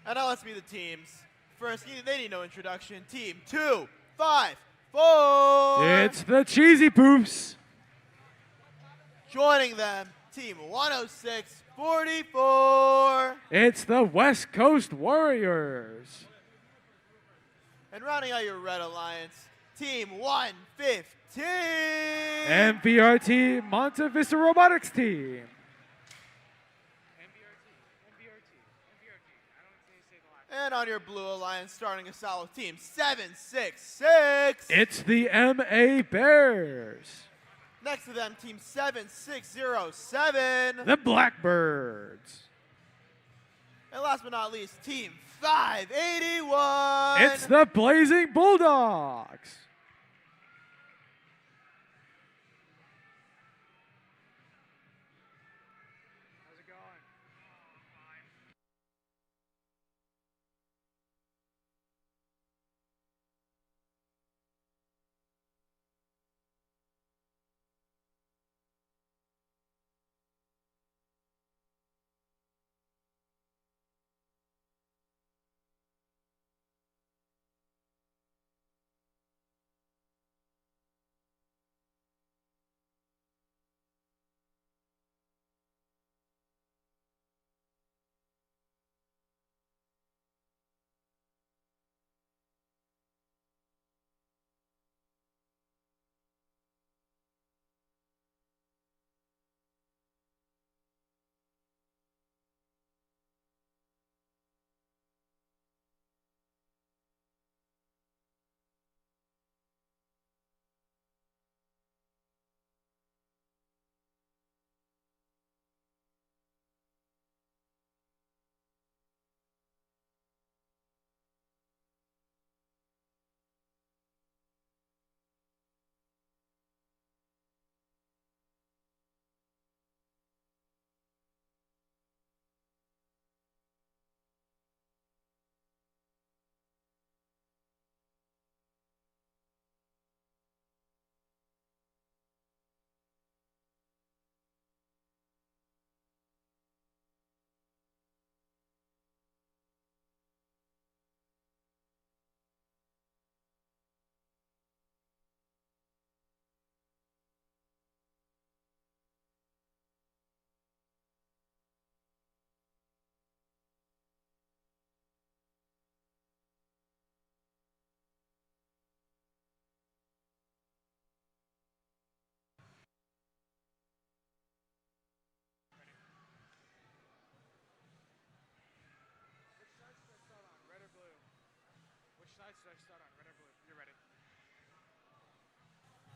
And now let's meet the teams. First, they need no introduction. Team 2, 5, 4. It's the Cheesy Poofs. Joining them, Team 106, 44. It's the West Coast Warriors. And rounding out your Red Alliance, Team 115. MVRT Monte Vista Robotics team. And on your Blue Alliance, starting us out with Team 766. It's the MA Bears. Next to them, Team 7607. The Blackbirds. And last but not least, Team 581. It's the Blazing Bulldogs. How's it going? Fine.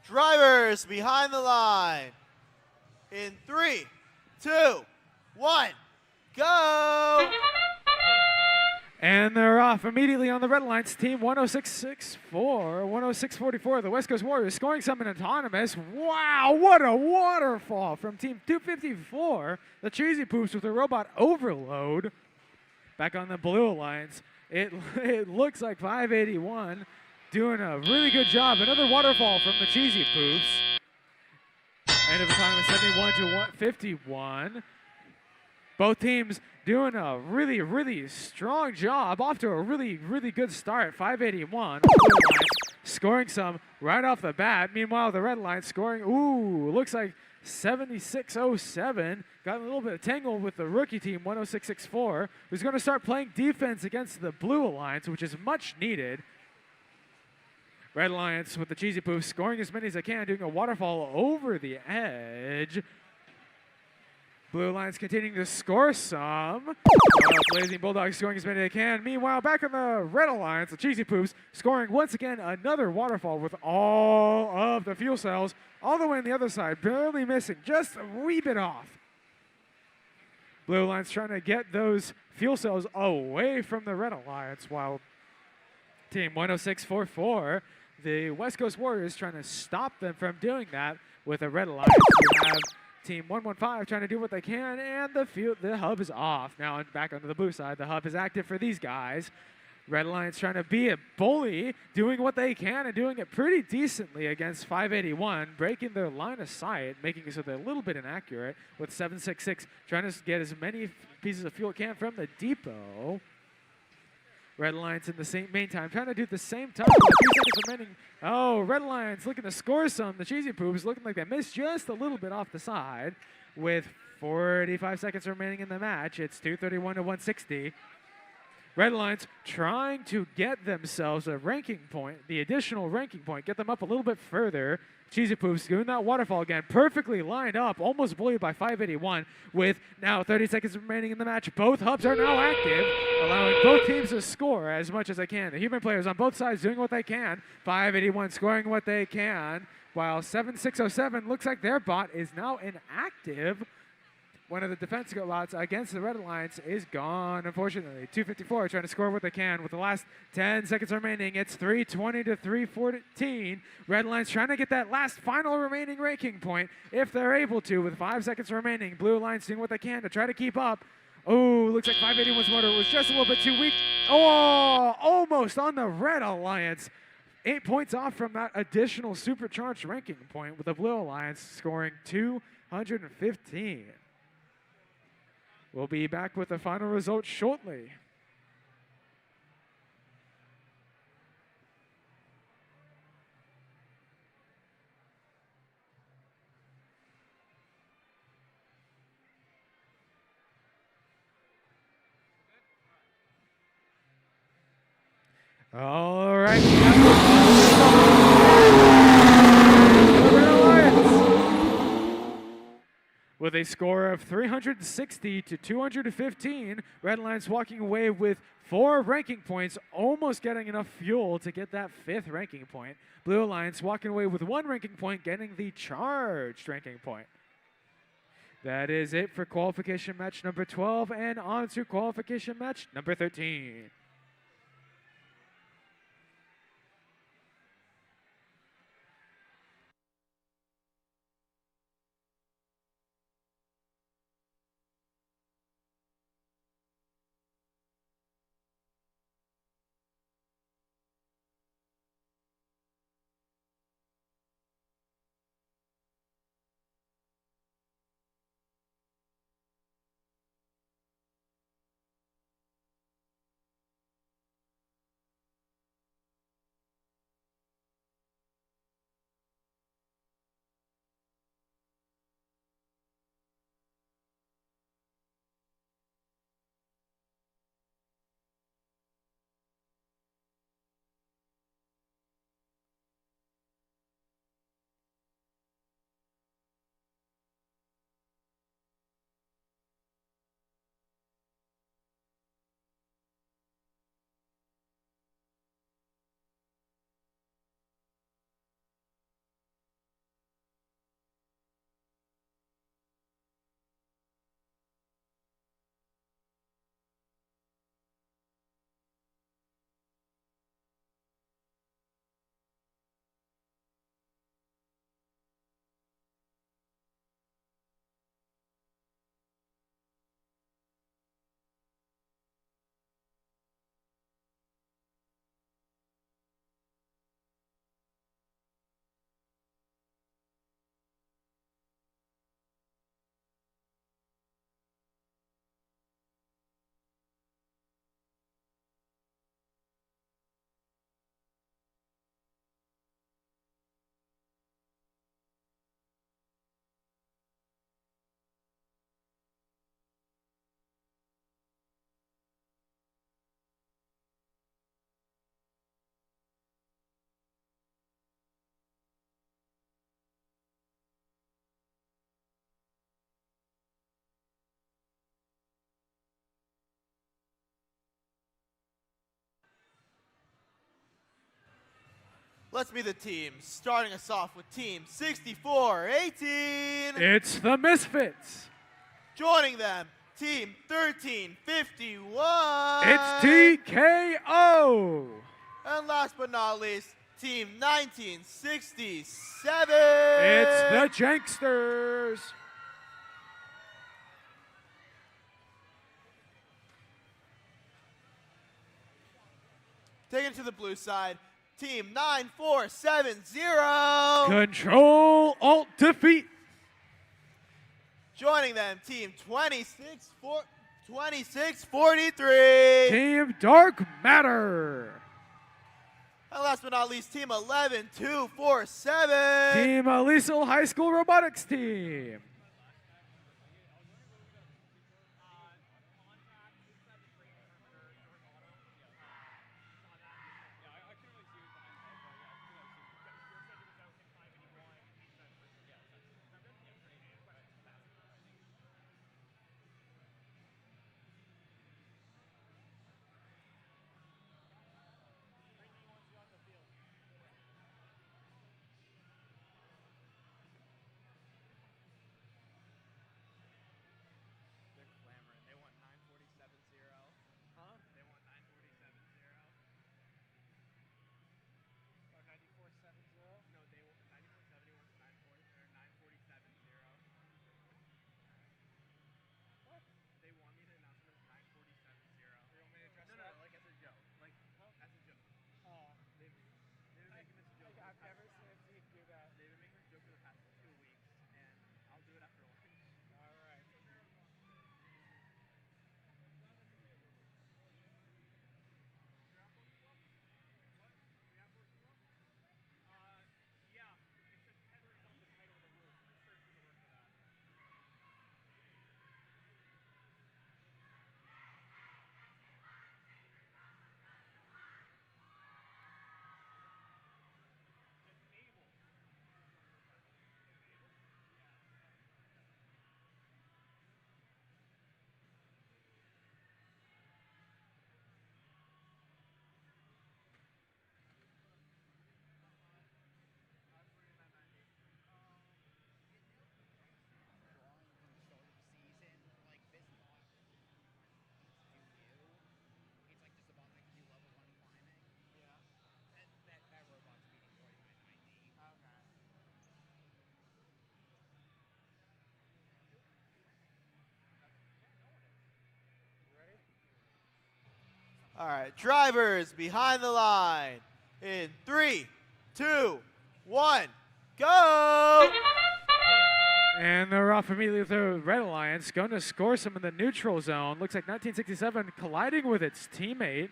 Drivers behind the line. In 3, 2, 1, go! And they're off immediately on the Red Alliance team 10664, 10644. The West Coast Warriors scoring something autonomous. Wow, what a waterfall from team 254. The Cheesy Poops with the robot overload. Back on the Blue Alliance, it looks like 581 doing a really good job. Another waterfall from the Cheesy Poops. End of autonomous 71 to 151. Both teams doing a really, really strong job. Off to a really, really good start. 581. Scoring some right off the bat. Meanwhile, the Red Line scoring, looks like 7607. Got a little bit of tangle with the rookie team, 10664, who's going to start playing defense against the Blue Alliance, which is much needed. Red Alliance with the Cheesy Poofs scoring as many as they can, doing a waterfall over the edge. Blue Lions continuing to score some. Blazing Bulldogs scoring as many as they can. Meanwhile, back on the Red Alliance, the Cheesy Poops scoring once again another waterfall with all of the fuel cells all the way on the other side, barely missing, just a wee bit off. Blue Alliance trying to get those fuel cells away from the Red Alliance, while Team 10644, the West Coast Warriors, trying to stop them from doing that with the Red Alliance. You have Team 115 trying to do what they can, and the hub is off. Now back onto the blue side, the hub is active for these guys. Red Alliance trying to be a bully, doing what they can and doing it pretty decently against 581, breaking their line of sight, making it so they're a little bit inaccurate with 766, trying to get as many pieces of fuel it can from the depot. Red Alliance in the meantime trying to do the same time with 3 seconds remaining. Oh, Red Alliance looking to score some. The Cheesy Poops looking like they missed just a little bit off the side with 45 seconds remaining in the match. It's 231 to 160. Red Alliance trying to get themselves a ranking point, the additional ranking point, get them up a little bit further. Cheesy Poops doing that waterfall again, perfectly lined up, almost bullied by 581 with now 30 seconds remaining in the match. Both hubs are now active, allowing both teams to score as much as they can. The human players on both sides doing what they can. 581 scoring what they can, while 7607 looks like their bot is now inactive. One of the defense bots against the Red Alliance is gone, unfortunately. 254 trying to score what they can with the last 10 seconds remaining. It's 320 to 314. Red Alliance trying to get that last final remaining ranking point if they're able to with 5 seconds remaining. Blue Alliance doing what they can to try to keep up. Oh, looks like 581's motor was just a little bit too weak. Oh, almost on the Red Alliance. 8 points off from that additional supercharged ranking point with the Blue Alliance scoring 215. We'll be back with the final result shortly. All right. With a score of 360 to 215, Red Alliance walking away with 4 ranking points, almost getting enough fuel to get that 5th ranking point. Blue Alliance walking away with 1 ranking point, getting the charged ranking point. That is it for qualification match number 12, and on to qualification match number 13. Let's meet the team. Starting us off with Team 6418. It's the Misfits. Joining them, Team 1351. It's TKO. And last but not least, Team 1967. It's the Janksters. Taking it to the blue side, Team 9470. Control, Alt, Defeat. Joining them, Team 2643. Team Dark Matter. And last but not least, Team 11247. Team Aliso High School Robotics Team. All right, drivers behind the line. In 3, 2, 1, go! And they're off immediately with the Red Alliance, going to score some in the neutral zone. Looks like 1967 colliding with its teammate,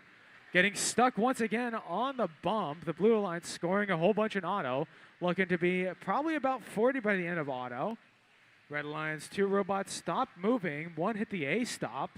getting stuck once again on the bump. The Blue Alliance scoring a whole bunch in auto, looking to be probably about 40 by the end of auto. Red Alliance, 2 robots stopped moving. 1 hit the A stop.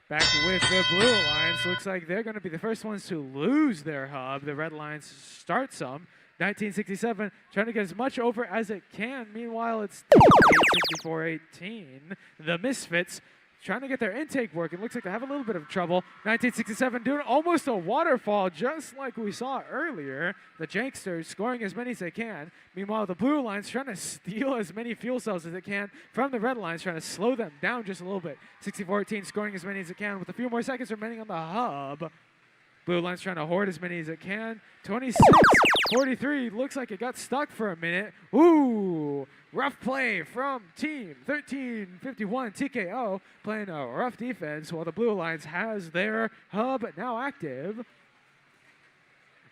Back with the Blue Alliance. Looks like they're going to be the first ones to lose their hub. The Red Alliance start some. 1967 trying to get as much over as it can. Meanwhile, it's 6418. The Misfits trying to get their intake working. Looks like they have a little bit of trouble. 1967 doing almost a waterfall, just like we saw earlier. The Janksters scoring as many as they can. Meanwhile, the Blue Alliance trying to steal as many fuel cells as they can from the Red Alliance, trying to slow them down just a little bit. 6418 scoring as many as it can with a few more seconds remaining on the hub. Blue Alliance trying to hoard as many as it can. 26-43 looks like it got stuck for a minute. Ooh, rough play from Team 1351 TKO, playing a rough defense while the Blue Alliance has their hub now active.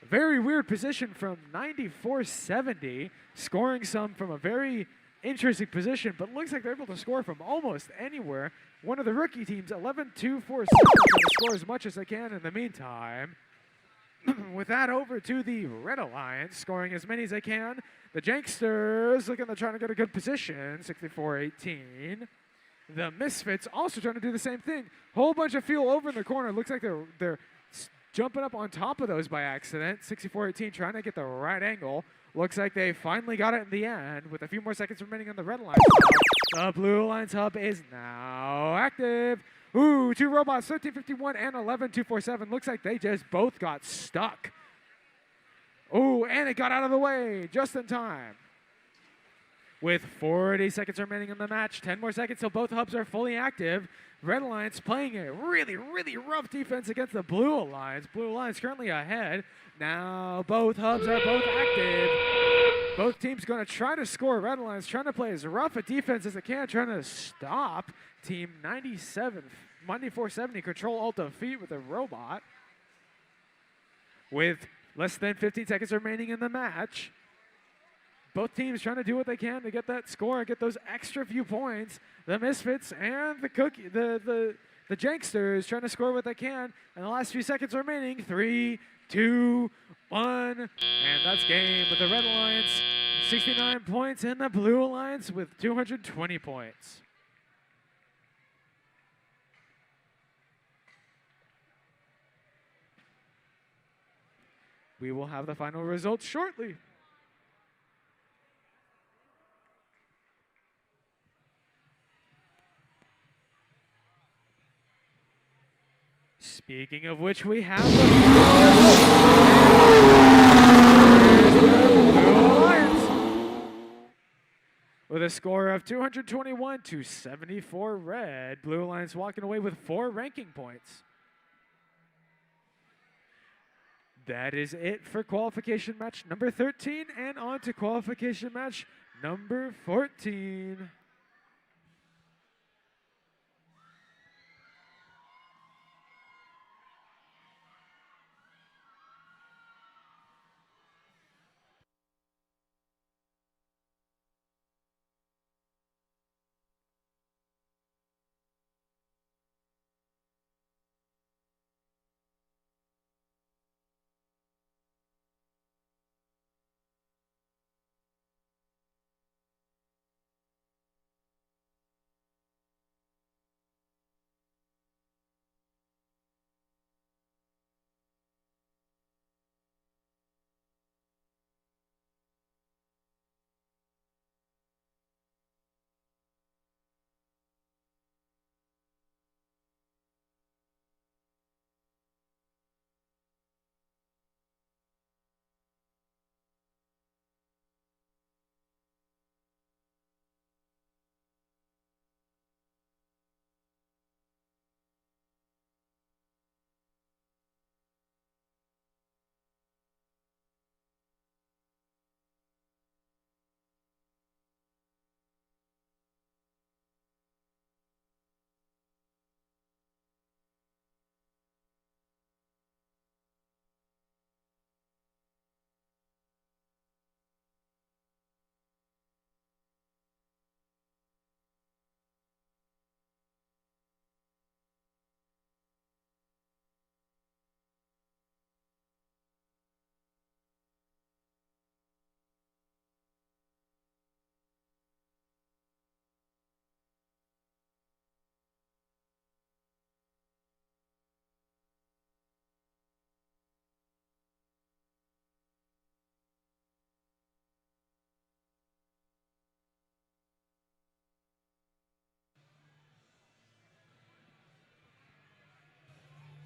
Very weird position from 9470, scoring some from a very interesting position, but looks like they're able to score from almost anywhere. One of the rookie teams, 11-2-4-7, trying to score as much as they can in the meantime. With that, over to the Red Alliance, scoring as many as they can. The Janksters looking to trying to get a good position, 64-18. The Misfits also trying to do the same thing. Whole bunch of fuel over in the corner. Looks like they're jumping up on top of those by accident. 64-18 trying to get the right angle. Looks like they finally got it in the end with a few more seconds remaining on the red line. The blue line's hub is now active. Ooh, 2 robots, 1351 and 11247. Looks like they just both got stuck. Ooh, and it got out of the way just in time. With 40 seconds remaining in the match, 10 more seconds till both hubs are fully active. Red Alliance playing a really, really rough defense against the Blue Alliance. Blue Alliance currently ahead. Now both hubs are both active. Both teams going to try to score. Red Alliance trying to play as rough a defense as they can, trying to stop Team 9470 Control Alt Defeat with a robot. With less than 15 seconds remaining in the match, both teams trying to do what they can to get that score and get those extra few points. The Misfits and the Janksters trying to score what they can. And the last few seconds remaining, 3, 2, 1, and that's game with the Red Alliance 69 points and the Blue Alliance with 220 points. We will have the final results shortly. Speaking of which, we have the Blue Alliance with a score of 221 to 74 red. Blue Alliance walking away with 4 ranking points. That is it for qualification match number 13, and on to qualification match number 14.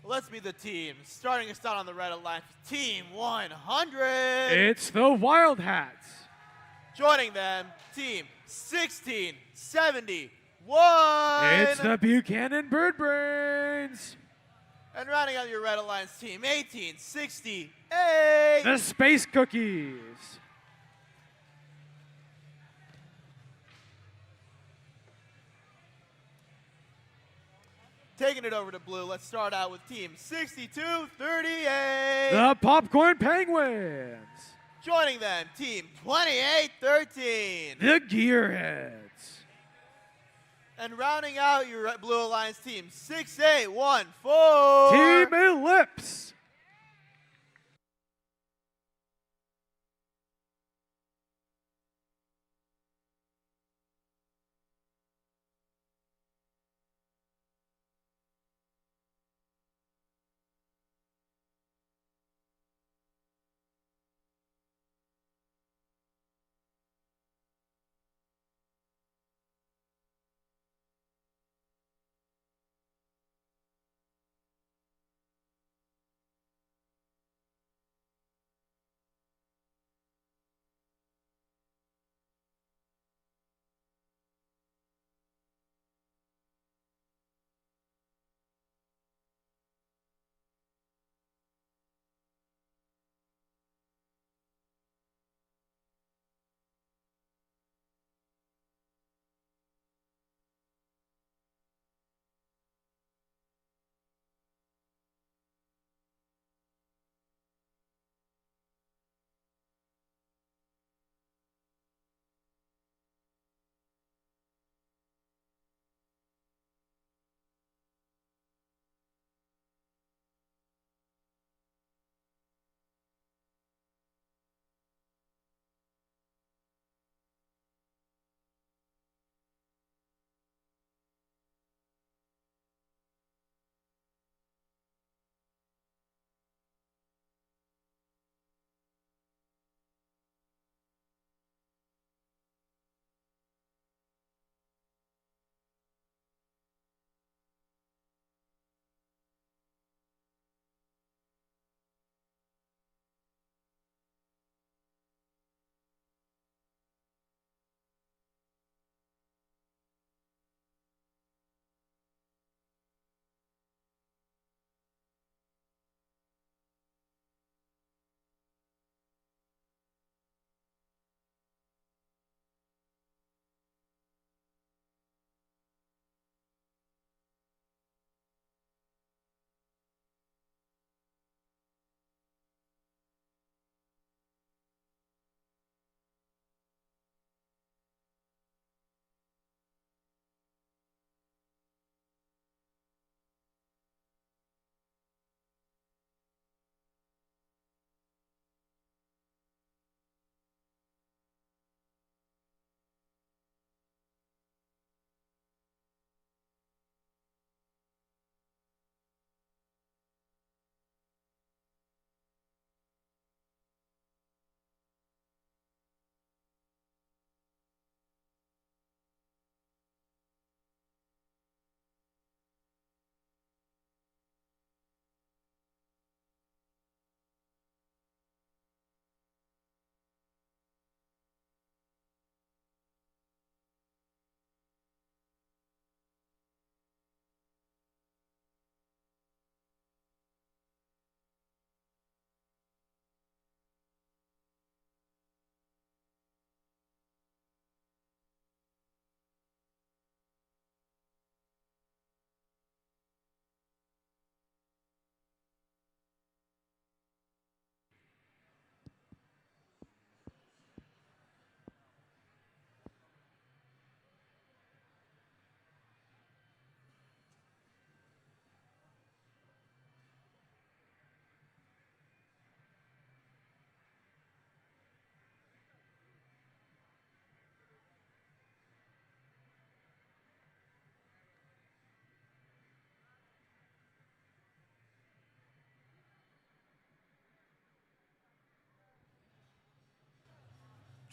Let's meet the teams. Starting us out on the Red Alliance, Team 100. It's the Wild Hats. Joining them, Team 1671. It's the Buchanan Bird Brains. And rounding out your Red Alliance team, 1868. The Space Cookies. Taking it over to blue, let's start out with Team 6238. The Popcorn Penguins. Joining them, Team 2813. The Gearheads. And rounding out your Blue Alliance team, 6814. Team Ellipse.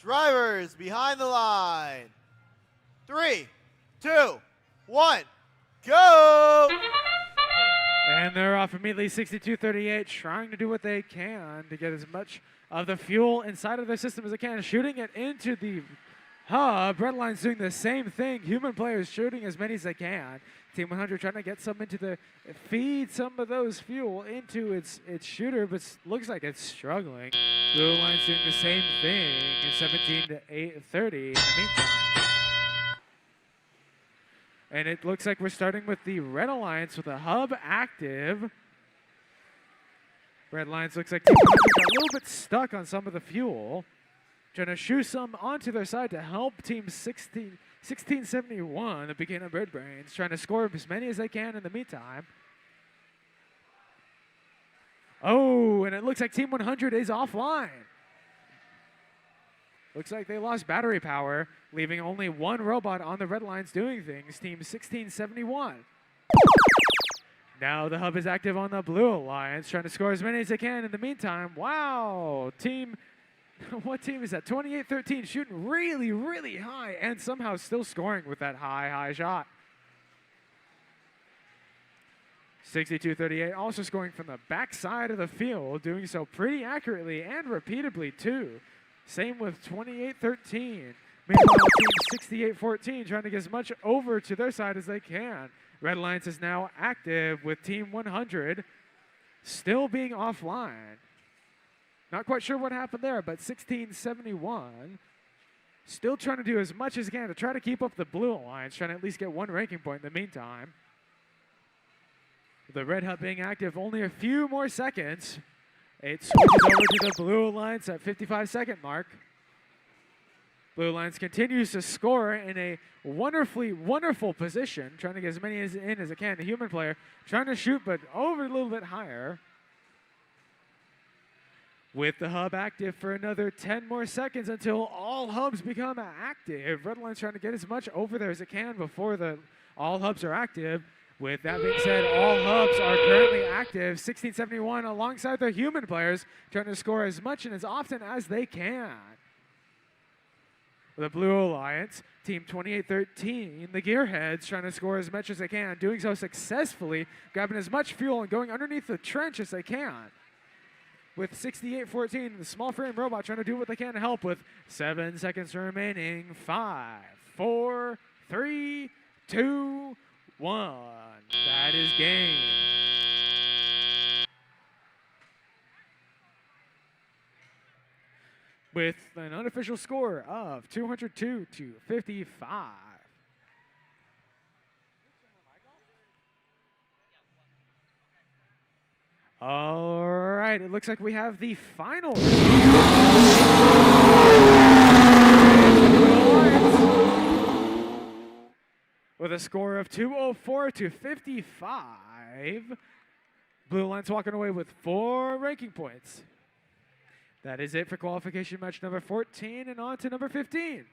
Drivers behind the line. 3, 2, 1, go! And they're off immediately, 62-38, trying to do what they can to get as much of the fuel inside of their system as they can, shooting it into the hub. Redline's doing the same thing. Human players shooting as many as they can. Team 100 trying to get some into the, feed some of those fuel into its shooter, but looks like it's struggling. Blue Line's doing the same thing, 17-30 in the meantime. And it looks like we're starting with the Red Alliance with the hub active. Red Alliance looks like Team 100 got a little bit stuck on some of the fuel. Trying to shoot some onto their side to help Team 1671, the Beginner Bird Brains, trying to score as many as they can in the meantime. Oh, and it looks like Team 100 is offline. Looks like they lost battery power, leaving only one robot on the red lines doing things, Team 1671. Now the hub is active on the Blue Alliance, trying to score as many as they can in the meantime. Wow, what team is that? 28-13, shooting really, really high, and somehow still scoring with that high shot. 62-38, also scoring from the backside of the field, doing so pretty accurately and repeatably too. Same with 28-13. Meanwhile, Team 68-14 trying to get as much over to their side as they can. Red Alliance is now active with Team 100 still being offline. Not quite sure what happened there, but 1671 still trying to do as much as he can to try to keep up the Blue Alliance, trying to at least get one ranking point in the meantime. The Red Hub being active only a few more seconds. It switches over to the Blue Alliance at 55-second mark. Blue Alliance continues to score in a wonderful position, trying to get as many in as it can. The human player trying to shoot, but over a little bit higher. With the hub active for another 10 more seconds until all hubs become active. Red Alliance trying to get as much over there as it can before all hubs are active. With that being said, all hubs are currently active. 1671 alongside their human players trying to score as much and as often as they can. The Blue Alliance, Team 28-13, the Gearheads trying to score as much as they can, doing so successfully, grabbing as much fuel and going underneath the trench as they can. With 68-14, the small frame robot trying to do what they can to help with 7 seconds remaining. 5, 4, 3, 2, 1. That is game. With an unofficial score of 202-55. All right, it looks like we have the final. With a score of 204-55, Blue Alliance walking away with 4 ranking points. That is it for qualification match number 14 and on to number 15.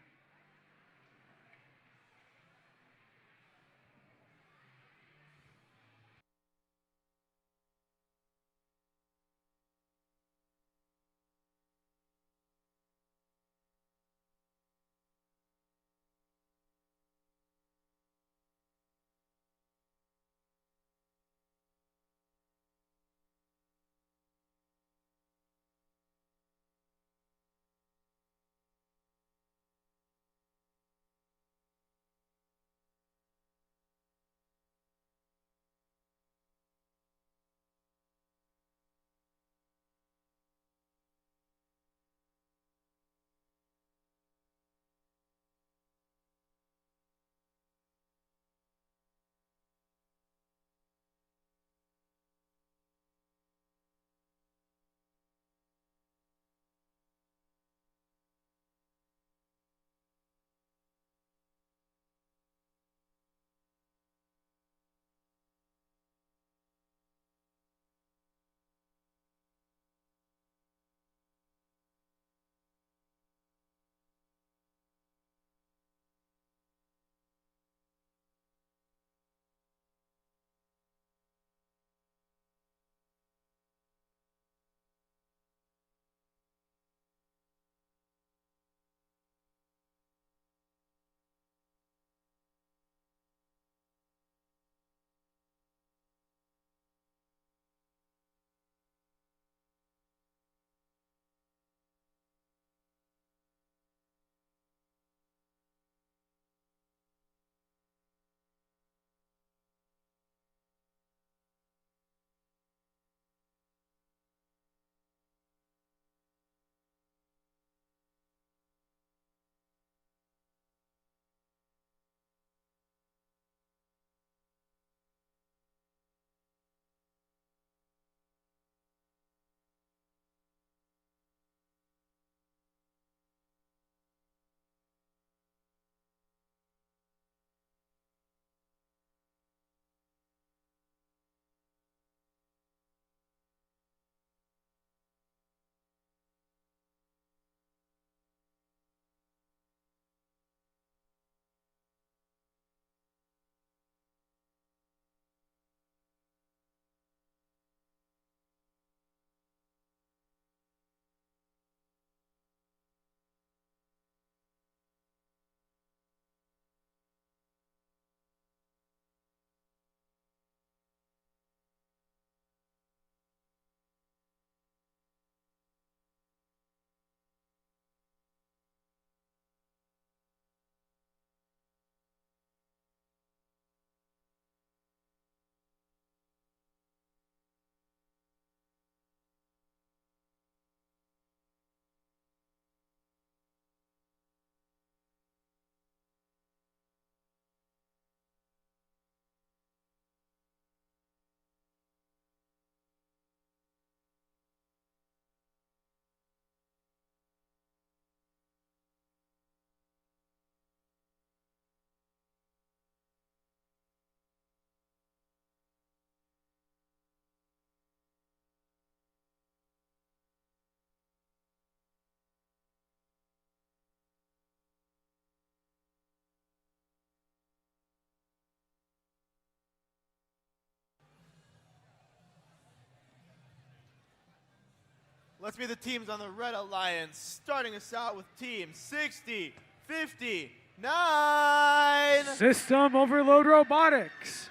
Let's meet the teams on the Red Alliance, starting us out with Team 6059. System Overload Robotics.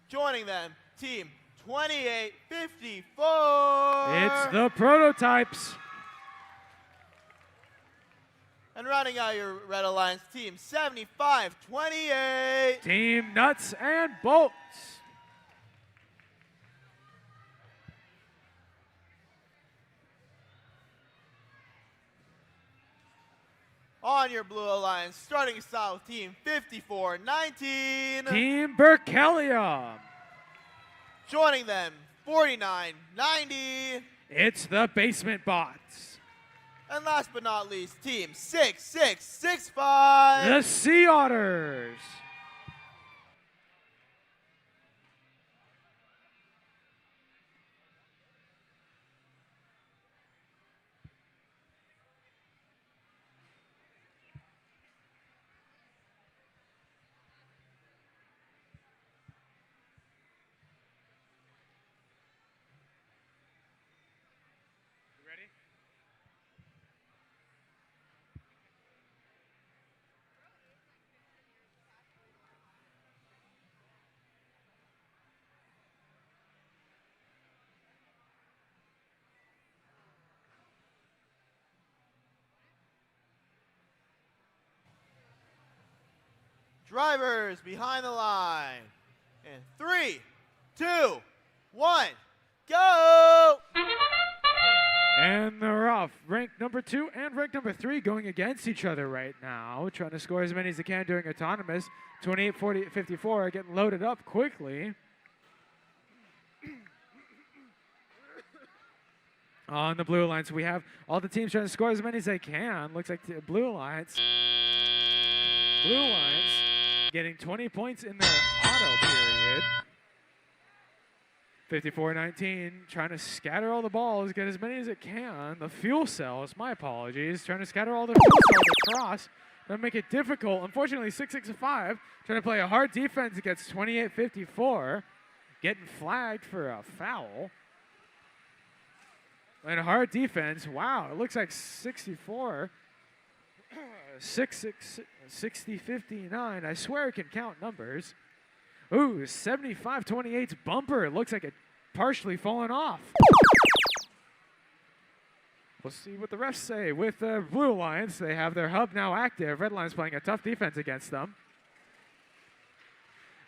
Joining them, Team 2854. It's the Prototypes. And rounding out your Red Alliance, Team 7528. Team Nuts and Bolts. On your Blue Alliance, starting us out with Team 5419. Team Berkelium. Joining them, 4990. It's the Basement Bots. And last but not least, Team 6665. The Sea Otters. You ready? Drivers behind the line. In 3, 2, 1, go! And they're off. Rank number 2 and rank number 3 going against each other right now, trying to score as many as they can during autonomous. 28, 40, 54 are getting loaded up quickly. On the Blue Alliance, we have all the teams trying to score as many as they can. Looks like the Blue Alliance getting 20 points in their auto period. 54-19, trying to scatter all the balls, get as many as it can. The fuel cells, my apologies, trying to scatter all the fuel cells across. Gonna make it difficult. Unfortunately, 665 trying to play a hard defense against 28-54, getting flagged for a foul. And a hard defense. Wow, it looks like 64. 60-59. I swear it can count numbers. Ooh, 75-28's bumper. It looks like it partially fallen off. We'll see what the refs say. With the Blue Alliance, they have their hub now active. Red Alliance playing a tough defense against them.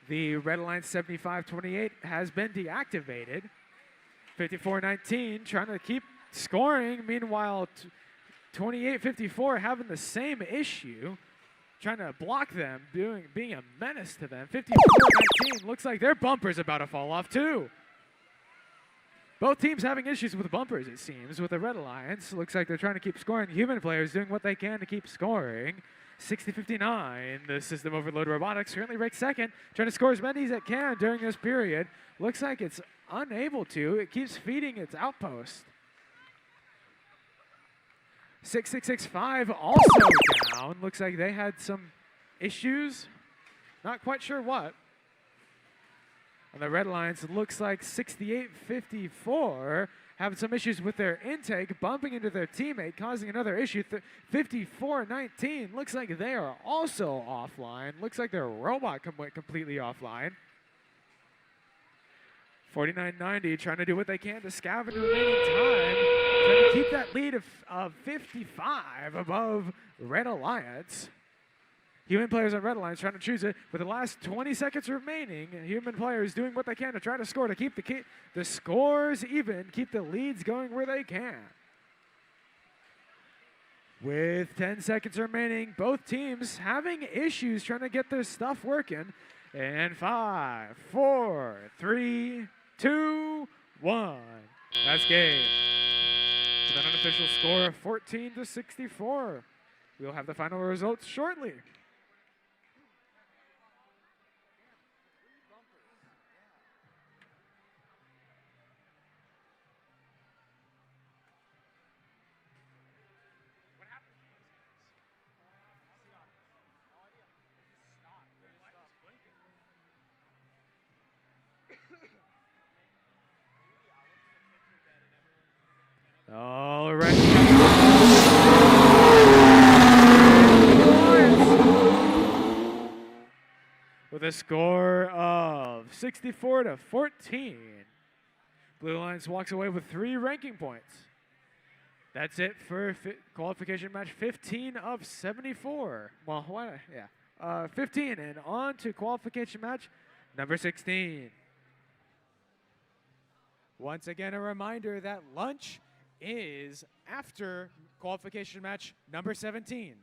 The Red Alliance 75-28 has been deactivated. 54-19 trying to keep scoring. Meanwhile, 28-54 having the same issue, trying to block them, being a menace to them. 54-19 looks like their bumper's about to fall off too. Both teams having issues with bumpers, it seems. With the Red Alliance, looks like they're trying to keep scoring. The human players doing what they can to keep scoring. 60-59, the System Overload Robotics currently ranked second, trying to score as many as it can during this period. Looks like it's unable to. It keeps feeding its outpost. 6665 also down. Looks like they had some issues. Not quite sure what. On the Red Alliance, it looks like 68-54 having some issues with their intake, bumping into their teammate, causing another issue. 54-19 looks like they are also offline. Looks like their robot went completely offline. 49-90 trying to do what they can to scavenge the remaining time, trying to keep that lead of 55 above Red Alliance. Human players on Red Alliance trying to choose it with the last 20 seconds remaining. Human players doing what they can to try to score, to keep the scores even, keep the leads going where they can. With 10 seconds remaining, both teams having issues trying to get their stuff working. And 5, 4, 3, 2, 1. That's game. With an unofficial score of 14-64. We'll have the final results shortly. All right. With a score of 64-14, Blue Lions walks away with 3 ranking points. That's it for qualification match 15 of 74. Well, why? Yeah, 15, and on to qualification match number 16. Once again, a reminder that lunch is after qualification match number 17.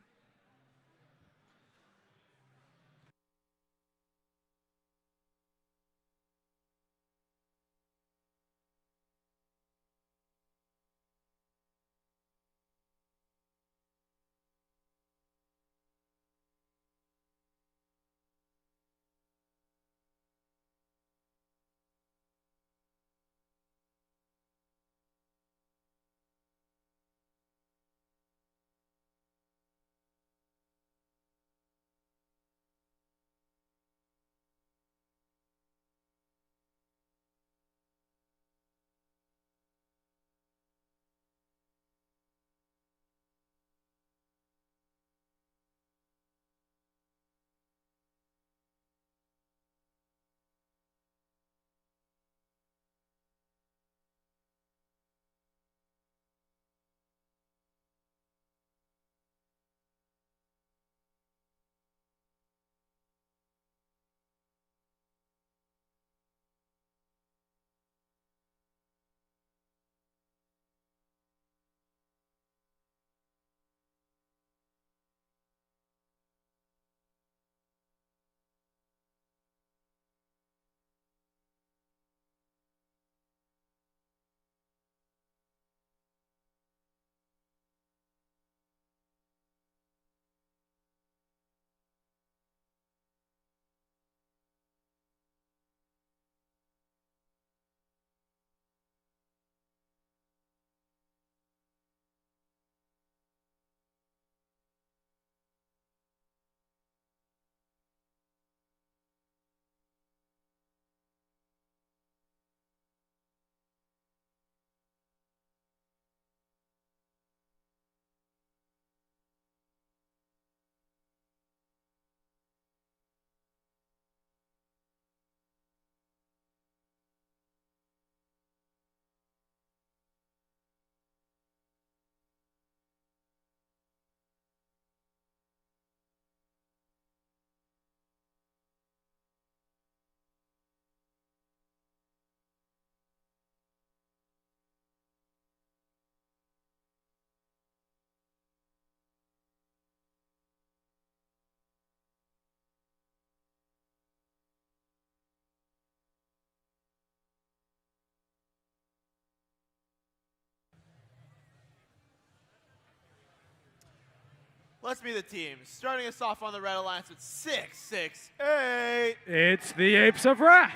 Let's meet the teams. Starting us off on the Red Alliance with 668. It's the Apes of Wrath.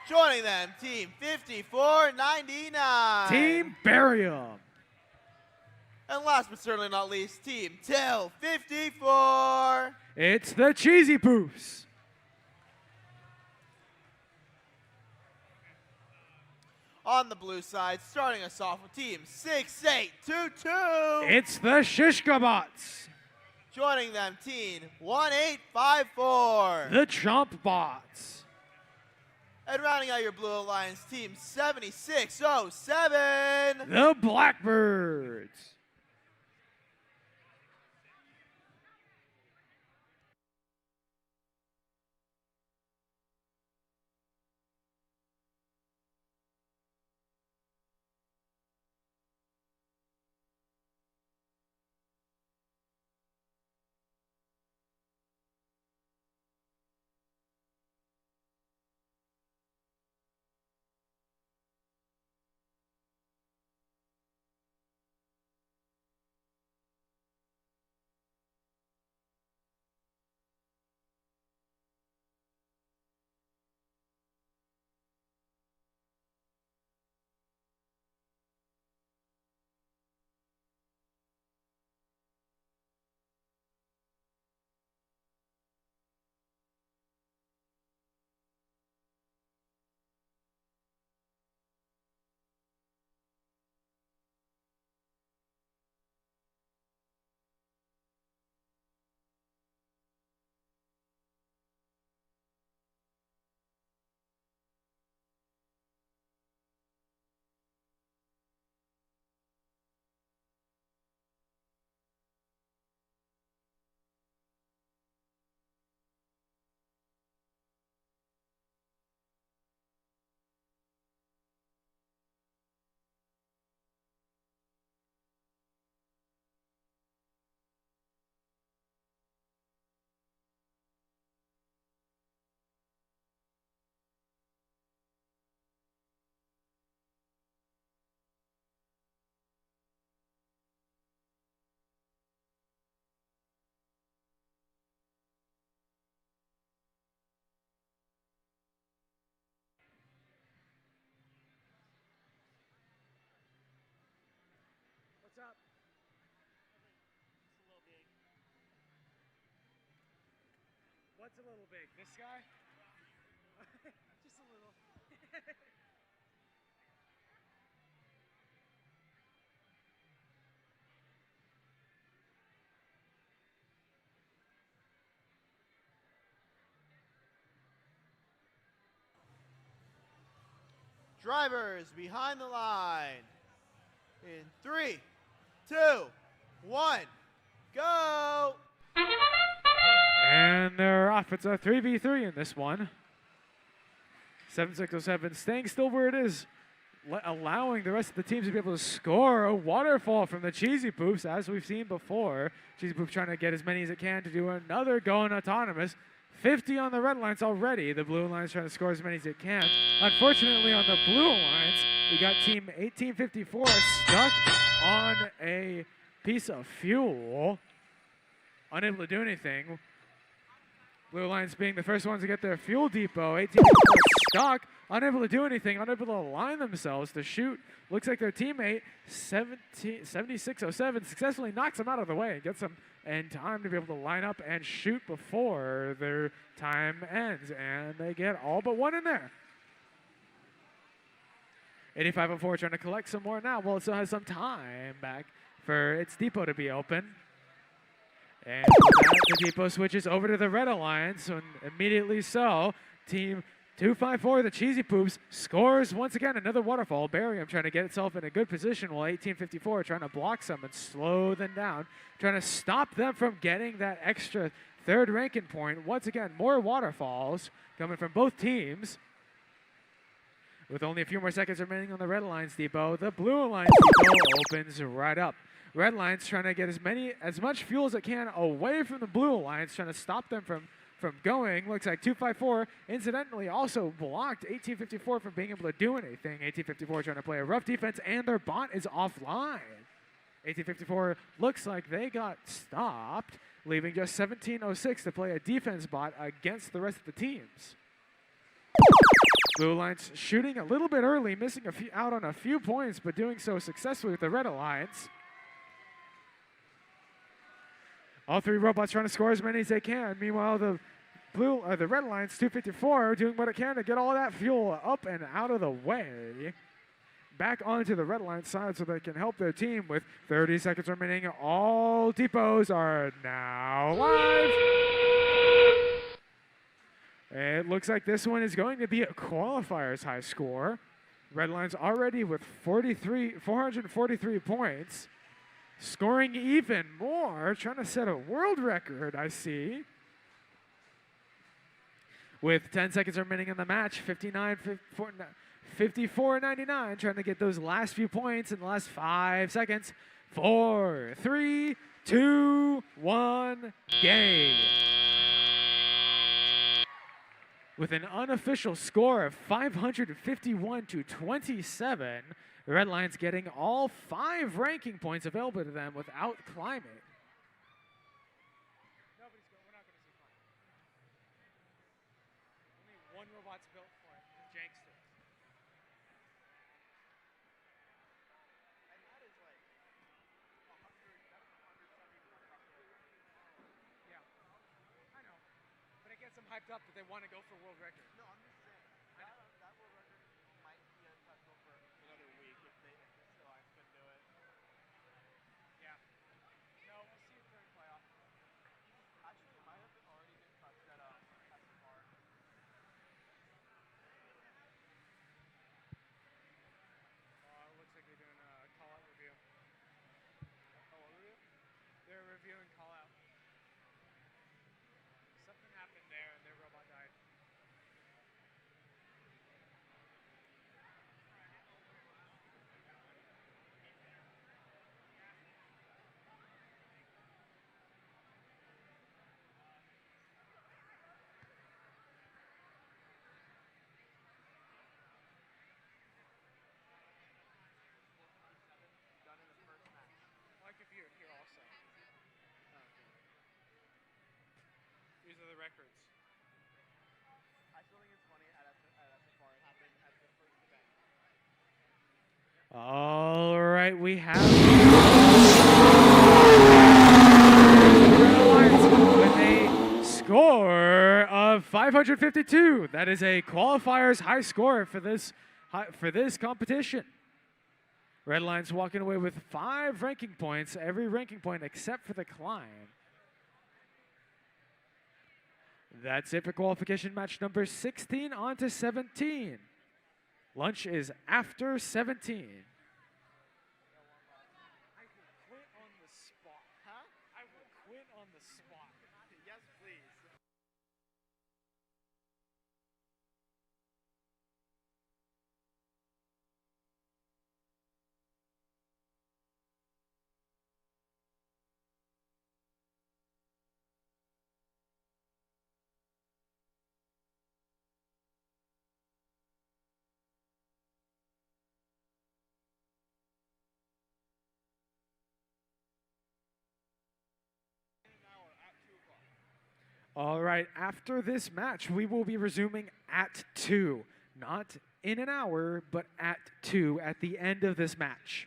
Joining them, Team 5499. Team Barium. And last but certainly not least, Team Till 54. It's the Cheesy Poofs. On the blue side, starting us off with Team 6822. It's the Shishka Bots. Joining them, Team 1854. The Chomp Bots. And rounding out your Blue Alliance, Team 7607. The Blackbirds. That's a little big. This guy? Just a little. Drivers behind the line. In 3, 2, 1, go! And they're off. It's a 3v3 in this one. 7607 staying still where it is, allowing the rest of the teams to be able to score a waterfall from the Cheesy Poops, as we've seen before. Cheesy Poops trying to get as many as it can to do another going autonomous. 50 on the red lines already. The blue lines trying to score as many as it can. Unfortunately, on the blue lines, we got team 1854 stuck on a piece of fuel, unable to do anything. Blue lines being the first ones to get their fuel depot. 1854 stuck, unable to do anything, unable to align themselves to shoot. Looks like their teammate 7607 successfully knocks them out of the way and gets them in time to be able to line up and shoot before their time ends. And they get all but one in there. 8504 trying to collect some more now. Well, it still has some time back for its depot to be open. And with that, the depot switches over to the Red Alliance, and immediately so, Team 254, the Cheesy Poops, scores once again another waterfall. Barium trying to get itself in a good position, while 1854 trying to block some and slow them down, trying to stop them from getting that extra third ranking point. Once again, more waterfalls coming from both teams. With only a few more seconds remaining on the Red Alliance depot, the Blue Alliance depot opens right up. Red Alliance trying to get as much fuel as it can away from the Blue Alliance, trying to stop them from going. Looks like 254 incidentally also blocked 1854 from being able to do anything. 1854 trying to play a rough defense, and their bot is offline. 1854 looks like they got stopped, leaving just 1706 to play a defense bot against the rest of the teams. Blue Alliance shooting a little bit early, missing out on a few points, but doing so successfully with the Red Alliance. All three robots trying to score as many as they can. Meanwhile, the Red Alliance 254 doing what it can to get all that fuel up and out of the way. Back onto the Red Alliance side so they can help their team with 30 seconds remaining. All depots are now live. It looks like this one is going to be a qualifier's high score. Red Alliance already with 443 points. Scoring even more, trying to set a world record, I see. With 10 seconds remaining in the match, 54-99, trying to get those last few points in the last 5 seconds. 4, 3, 2, 1, game. With an unofficial score of 551-27, the Red Lions getting all 5 ranking points available to them without climbing. We're not going to see climb. Only one robot's built for it, the Jankster. And that is like 100, Yeah, I know. But it gets them hyped up that they want to go for world record. No, I'm just saying. That world record might be untouchable for another week if the Alliance couldn't do it. Yeah. No, we'll see it during playoff. Actually, it might have already been touched at SFR. It looks like they're doing a call-out review. Call-out review? They're reviewing call-out. Something happened there and their robot died. Done in the first match. Like if you're here also. These are the records. I still think it's funny at SFR. It happened at the first event. All right, we have with a score 552. That is a qualifier's high score for this competition. Red Lions walking away with 5 ranking points, every ranking point except for the climb. That's it for qualification match number 16. On to 17. Lunch is after 17. Yes, please. All right, after this match, we will be resuming at 2. Not in an hour, but at 2 at the end of this match.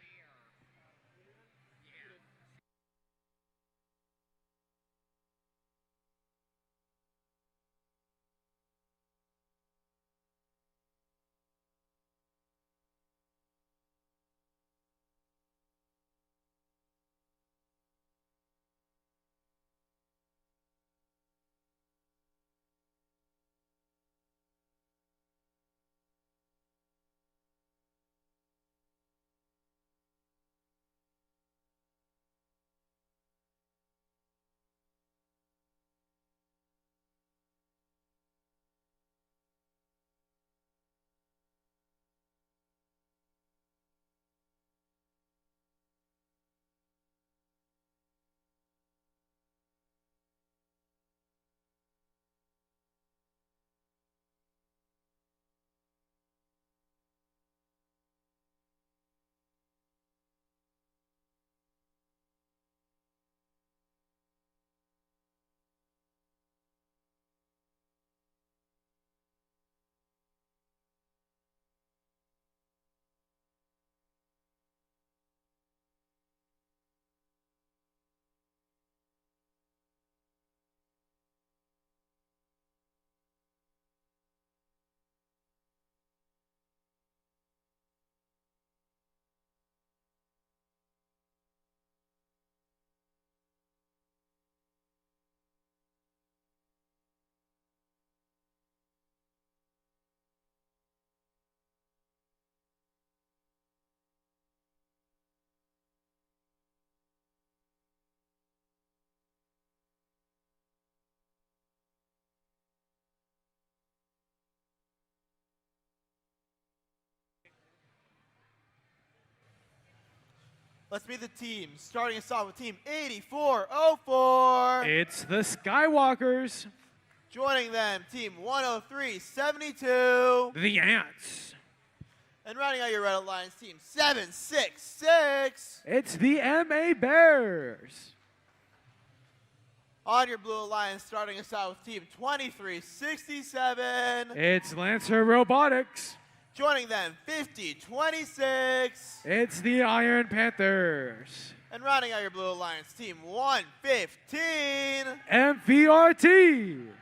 Let's meet the team. Starting us off with team 8404. It's the Skywalkers. Joining them, team 10372. The Ants. And rounding out your Red Alliance, team 766. It's the MA Bears. On your Blue Alliance, starting us out with team 2367. It's Lancer Robotics. Joining them, 5026. It's the Iron Panthers. And rounding out your Blue Alliance, team 115. MVRT.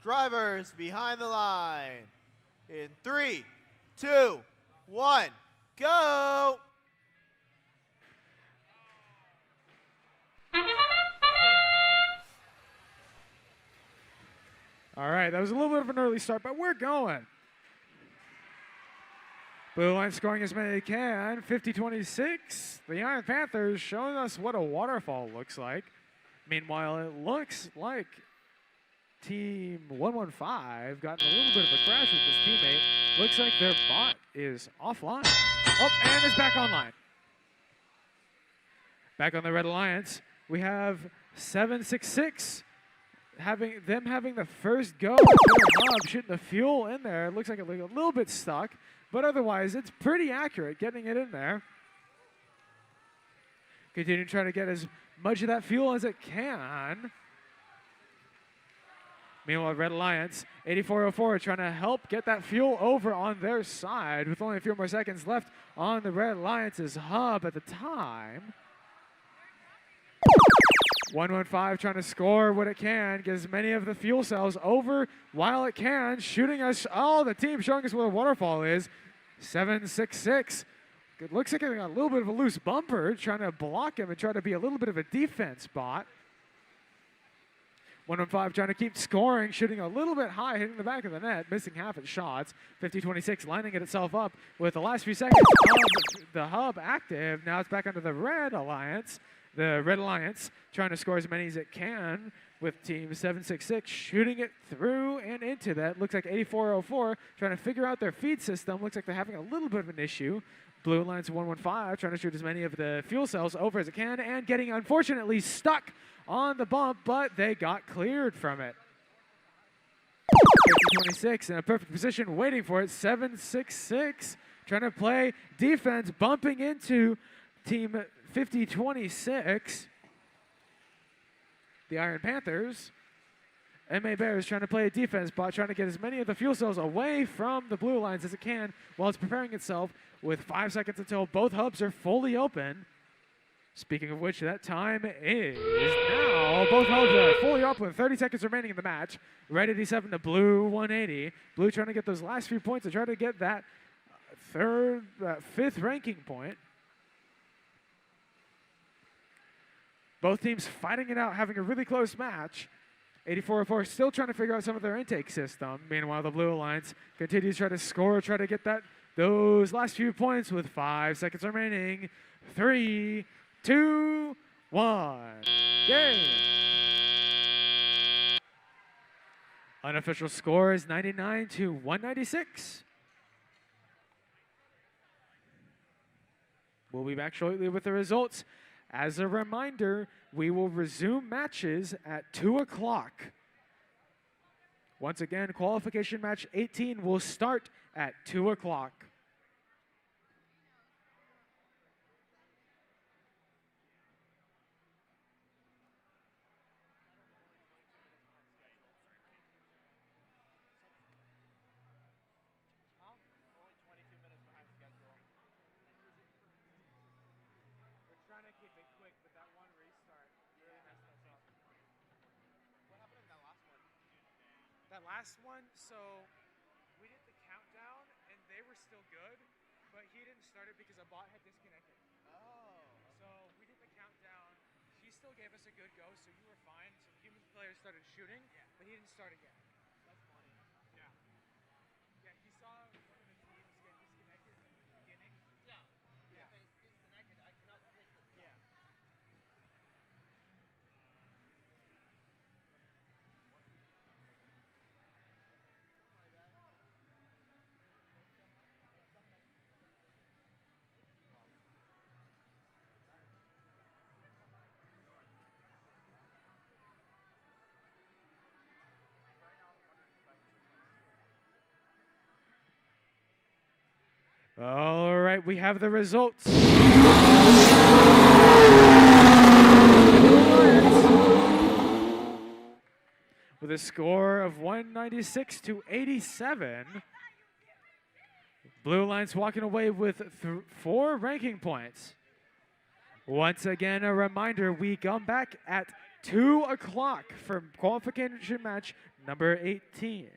Drivers behind the line. In 3, 2, 1, go! All right, that was a little bit of an early start, but we're going. Blue line scoring as many as they can, 50-26. The Iron Panthers showing us what a waterfall looks like. Meanwhile, it looks like Team 115 gotten a little bit of a crash with his teammate. Looks like their bot is offline. Oh, and is back online. Back on the Red Alliance, we have 766 having the first go with their hub, shooting the fuel in there. It looks like a little bit stuck, but otherwise it's pretty accurate getting it in there. Continue to try to get as much of that fuel as it can. Meanwhile, Red Alliance, 8404, trying to help get that fuel over on their side with only a few more seconds left on the Red Alliance's hub at the time. 115 trying to score what it can, get as many of the fuel cells over while it can, shooting us. Oh, the team showing us where the waterfall is. 766. It looks like it got a little bit of a loose bumper, trying to block him and try to be a little bit of a defense bot. 115 trying to keep scoring, shooting a little bit high, hitting the back of the net, missing half its shots. 50-26 lining it itself up with the last few seconds of the hub active. Now it's back under the Red Alliance. The Red Alliance trying to score as many as it can with Team 766 shooting it through and into that. Looks like 8404 trying to figure out their feed system. Looks like they're having a little bit of an issue. Blue Alliance 115 trying to shoot as many of the fuel cells over as it can and getting unfortunately stuck on the bump, but they got cleared from it. 50-26 in a perfect position waiting for it. 766 trying to play defense, bumping into Team 50-26. The Iron Panthers. MA Bears trying to play a defense bot, trying to get as many of the fuel cells away from the Blue Alliance as it can while it's preparing itself with 5 seconds until both hubs are fully open. Speaking of which, that time is now. Both hubs are fully up with 30 seconds remaining in the match. Red 87 to Blue 180. Blue trying to get those last few points to try to get that fifth ranking point. Both teams fighting it out, having a really close match. 8404 still trying to figure out some of their intake system. Meanwhile, the Blue Alliance continues to try to score, try to get those last few points with 5 seconds remaining. 3, 2, 1. Game. Unofficial score is 99-196. We'll be back shortly with the results. As a reminder, we will resume matches at 2 o'clock. Once again, qualification match 18 will start at 2 o'clock. That last one, so we did the countdown and they were still good, but he didn't start it because a bot had disconnected. Oh. So we did the countdown. He still gave us a good go, so you were fine. So human players started shooting, but he didn't start again. That's funny. Yeah. Yeah, he saw one of the teams get disconnected in the beginning. Yeah. Yeah. If it's disconnected, I cannot click it. Yeah. All right, we have the results. With a score of 196-87. Blue Alliance walking away with 4 ranking points. Once again, a reminder, we come back at 2 o'clock for qualification match number 18.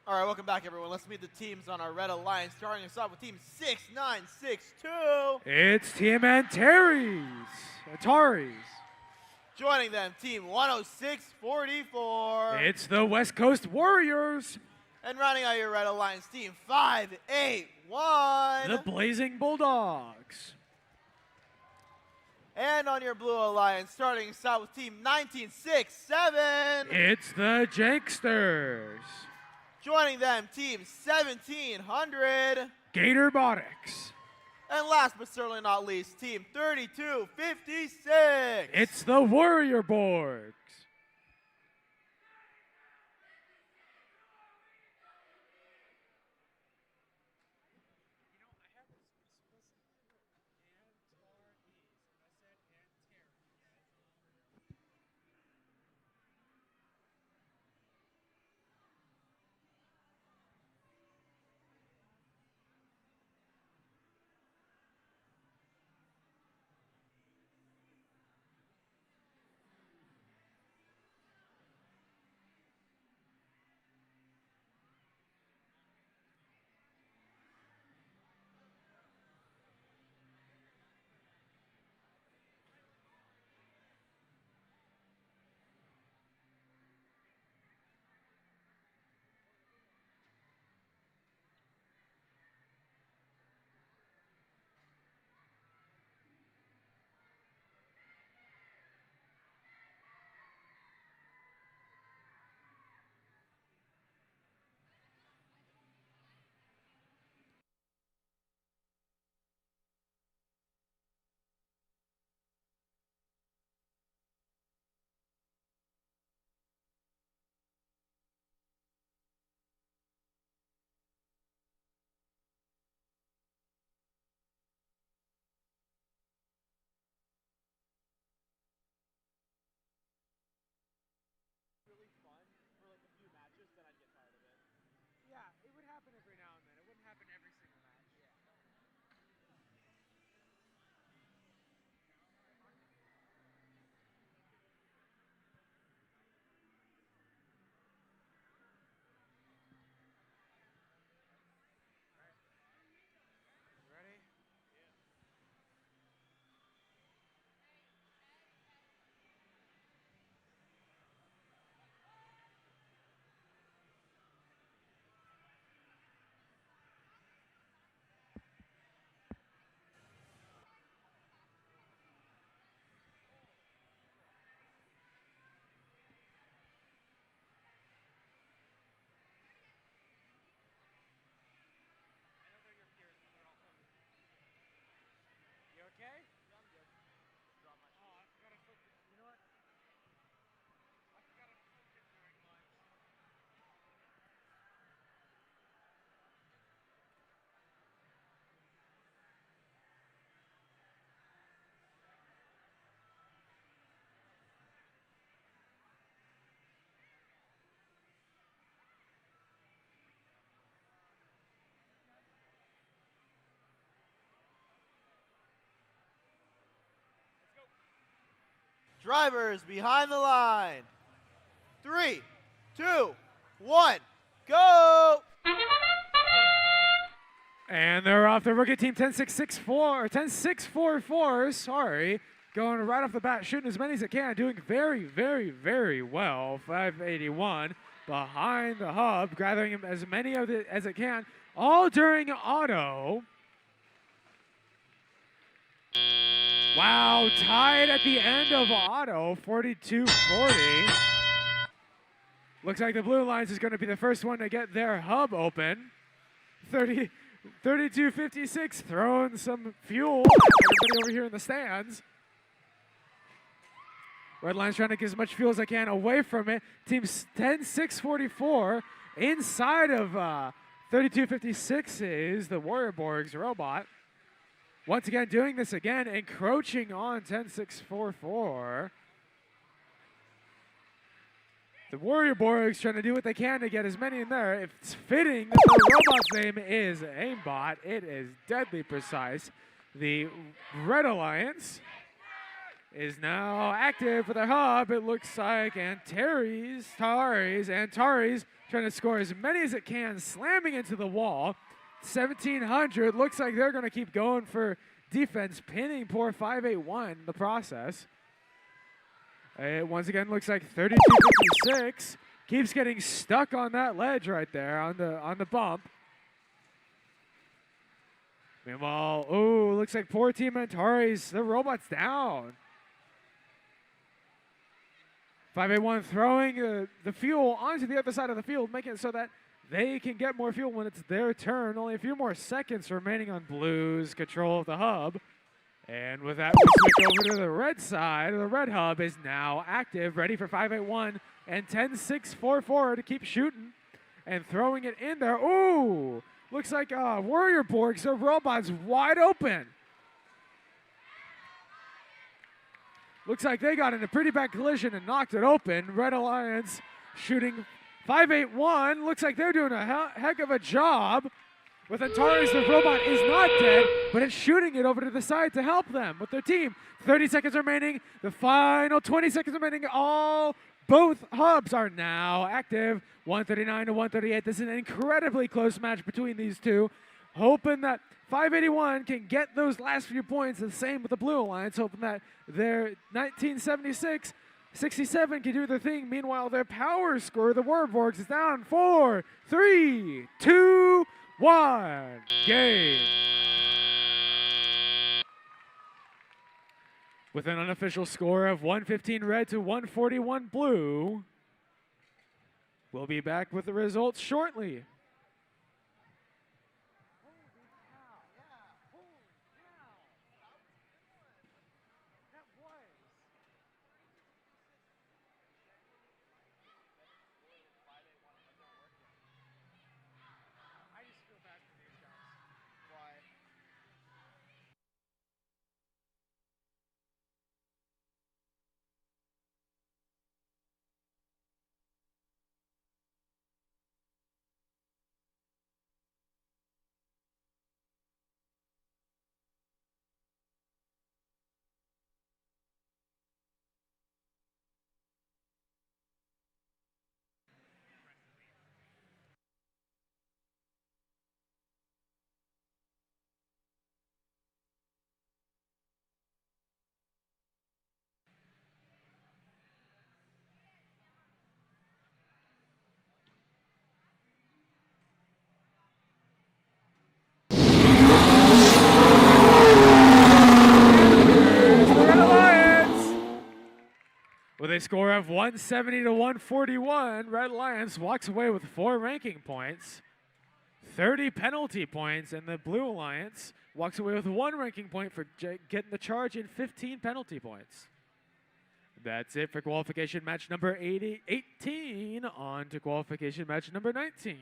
All right, welcome back, everyone. Let's meet the teams on our Red Alliance, starting us off with Team 6962. It's Team Ataris. Joining them, Team 10644. It's the West Coast Warriors. And rounding out your Red Alliance, Team 581. The Blazing Bulldogs. And on your Blue Alliance, starting us out with Team 1967. It's the Janksters. Joining them, Team 1700. Robotics. And last but certainly not least, Team 3256. It's the Warrior Borgs. Yeah, it would happen every now and then. It wouldn't happen every single match. Ready? You okay? Yeah, I'm good. Drop my I forgot to flip it. You know what? I forgot to flip it during lunch. Drivers behind the line. 3, 2, 1, go! And they're off the rookie team 10664 or 10644, sorry. Going right off the bat, shooting as many as it can, doing very, very, very well. 581 behind the hub, gathering as many of it as it can, all during auto. Wow, tied at the end of auto, 42-40. Looks like the Blue Alliance is going to be the first one to get their hub open. 32-56, throwing some fuel at everybody over here in the stands. Red Line's trying to get as much fuel as they can away from it. Team 10-644 inside of 32-56 is the Warrior Borgs robot. Once again, doing this again, encroaching on 10-644. The Warrior Borgs trying to do what they can to get as many in there. If it's fitting that the robot's name is Aimbot, it is deadly precise. The Red Alliance is now active for the hub. It looks like Tari's trying to score as many as it can, slamming into the wall. 1,700. Looks like they're going to keep going for defense, pinning poor 581 in the process. It once again looks like 32-56. Keeps getting stuck on that ledge right there on the bump. Meanwhile, looks like poor team Antares, the robot's down. 581 throwing the fuel onto the other side of the field, making it so that they can get more fuel when it's their turn. Only a few more seconds remaining on Blue's control of the hub. And with that, we switch over to the red side. The red hub is now active, ready for 581 and 10-6-4-4 to keep shooting and throwing it in there. Ooh, looks like Warrior Borgs, the robot's wide open. Looks like they got in a pretty bad collision and knocked it open. Red Alliance shooting 581. Looks like they're doing a heck of a job. With Antares, the robot is not dead, but it's shooting it over to the side to help them with their team. 30 seconds remaining. The final 20 seconds remaining. Both hubs are now active. 139 to 138. This is an incredibly close match between these two. Hoping that 581 can get those last few points. The same with the Blue Alliance, hoping that their 1976 67 can do their thing. Meanwhile, their power score, the Warborgs, is down 4, 3, 2, 1. Game. With an unofficial score of 115 red to 141 blue. We'll be back with the results shortly. With a score of 170 to 141, Red Alliance walks away with 4 ranking points, 30 penalty points, and the Blue Alliance walks away with 1 ranking point for getting the charge and 15 penalty points. That's it for qualification match number 18. On to qualification match number 19.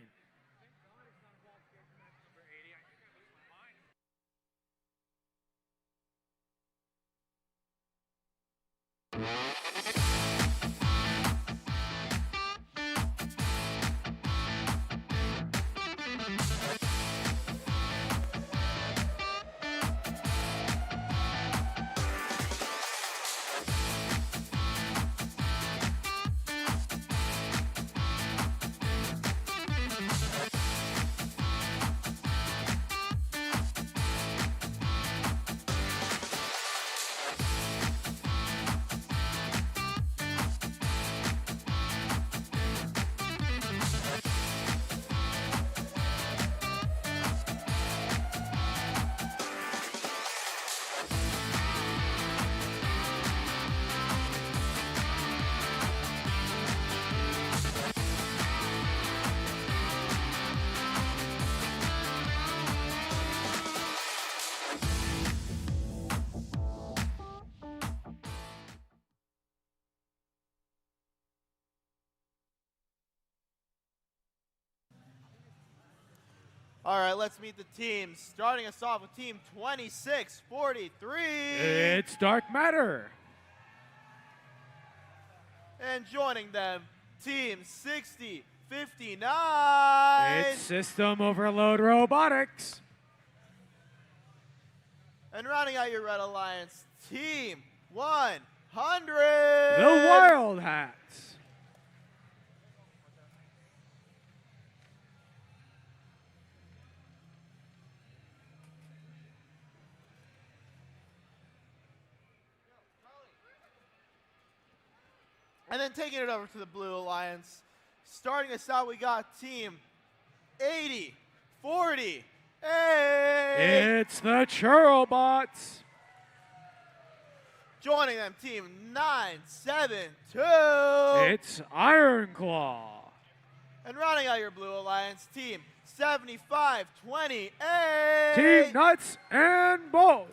All right, let's meet the teams. Starting us off with Team 2643. It's Dark Matter. And joining them, Team 6059. It's System Overload Robotics. And rounding out your Red Alliance, Team 100. The Wild Hats. And then taking it over to the Blue Alliance. Starting us out, we got team 80, 40, 8. It's the Churrobots. Joining them, team 972. It's Ironclaw. And rounding out your Blue Alliance, team 7528. Team Nuts and Bolts.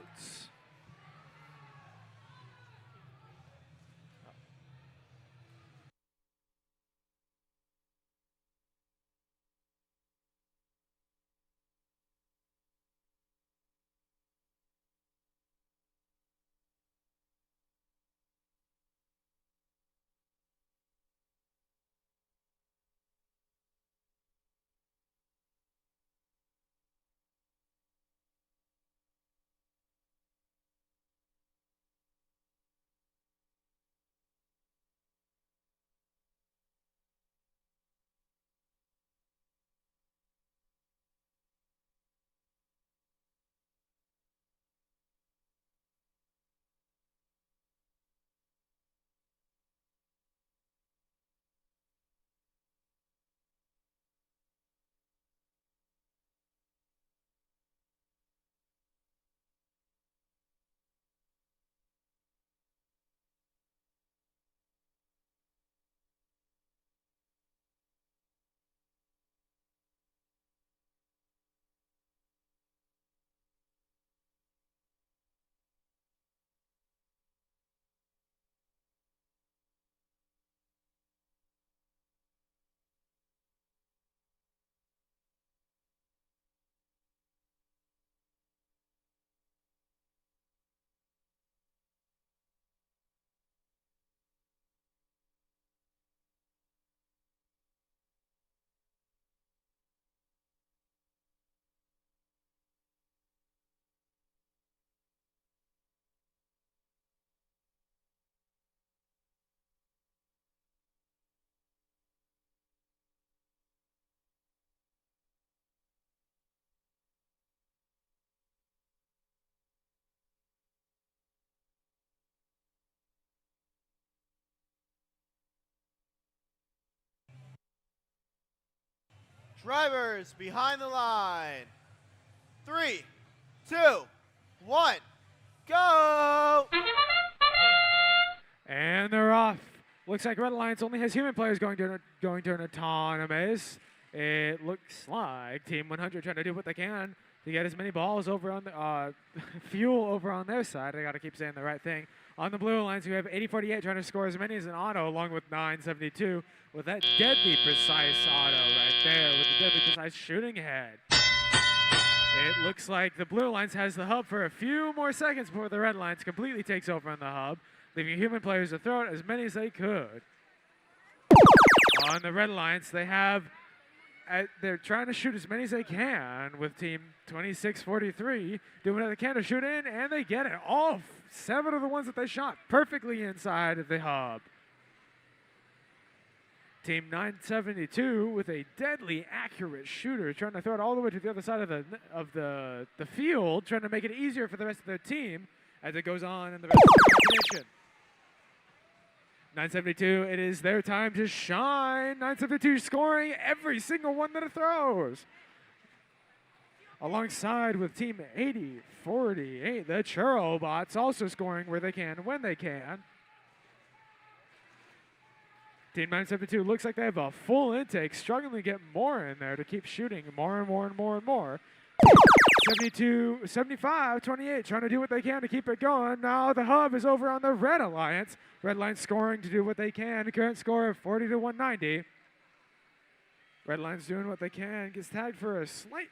Drivers behind the line. 3, 2, 1, go! And they're off. Looks like Red Alliance only has human players going to an autonomous. It looks like Team 100 trying to do what they can to get as many balls over on the fuel over on their side. I got to keep saying the right thing. On the Blue Alliance, we have 8048 trying to score as many as an auto, along with 972 with that deadly precise auto right there with the deadly precise shooting head. It looks like the Blue Alliance has the hub for a few more seconds before the Red Alliance completely takes over on the hub, leaving human players to throw out as many as they could. On the Red Alliance, they're trying to shoot as many as they can with Team 2643 doing what they can to shoot in, and they get it. All 7 of the ones that they shot perfectly inside of the hub. Team 972 with a deadly accurate shooter trying to throw it all the way to the other side of the field, trying to make it easier for the rest of their team as it goes on in the rest of the competition. 972, it is their time to shine. 972 scoring every single one that it throws. Alongside with Team 8048, the Churrobots also scoring where they can, when they can. Team 972 looks like they have a full intake, struggling to get more in there to keep shooting more and more and more and more. 75, 28, trying to do what they can to keep it going. Now the hub is over on the Red Alliance. Red Alliance scoring to do what they can. Current score of 40 to 190. Red Alliance doing what they can. Gets tagged for a slight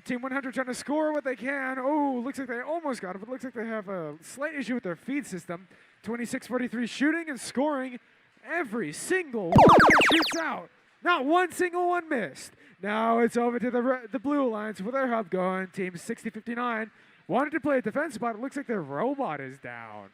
Team 100 trying to score what they can. Oh, looks like they almost got it, but looks like they have a slight issue with their feed system. 2643 shooting and scoring every single one that shoots out. Not one single one missed. Now it's over to the Blue Alliance with their hub going. Team 6059 Wanted to play a defense spot. It looks like their robot is down.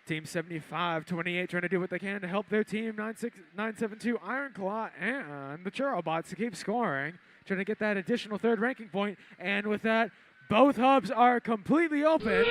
Team 75-28 trying to do what they can to help their team 972 Iron Claw and the Churrobots to keep scoring, trying to get that additional third ranking point. And with that, both hubs are completely open.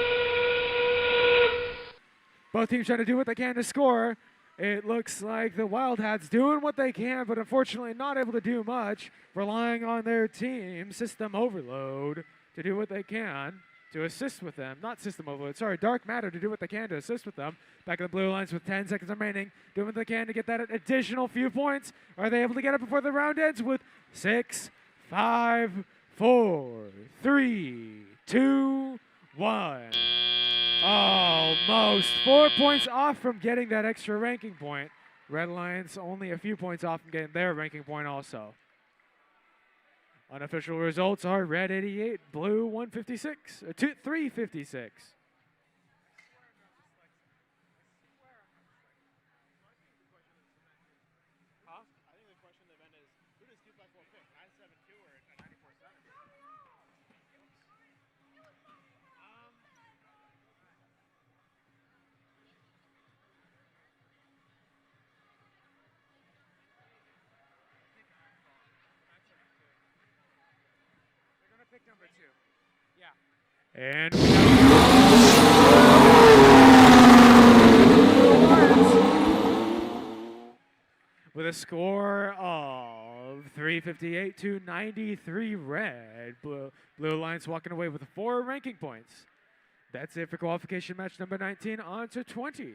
Both teams trying to do what they can to score. It looks like the Wild Hats doing what they can, but unfortunately not able to do much, relying on their team system overload to do what they can to assist with them. Not system overload, sorry, Dark Matter to do what they can to assist with them. Back in the blue lines with 10 seconds remaining, doing what they can to get that additional few points. Are they able to get it before the round ends with 6, 5, 4, 3, 2, 1. Almost 4 points off from getting that extra ranking point. Red Alliance only a few points off from getting their ranking point also. Unofficial results are red 88, blue 156, 356. Huh? I think the question of the event is, who does 254 pick, 972 or 9470? They're gonna pick number 2. Yeah. And with a score of 358 to 93 red, Blue Alliance walking away with 4 ranking points. That's it for qualification match number 19. On to 20.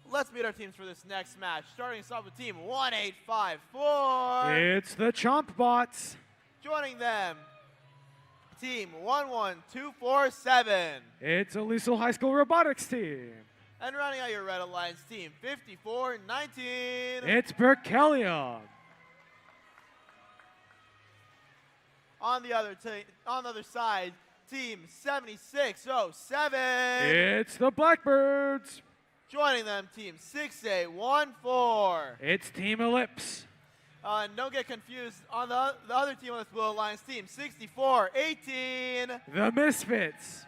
Let's meet our teams for this next match. Starting us off with team 1854. It's the Chomp Bots. Joining them, team 11247. It's a Lucille High School Robotics team. And rounding out your Red Alliance team, 5419. It's Berkelium. On the other side, team 7607. It's the Blackbirds. Joining them, team 6814. It's Team Ellipse. And don't get confused, on the other team on this Blue Alliance team, 6418. The Misfits.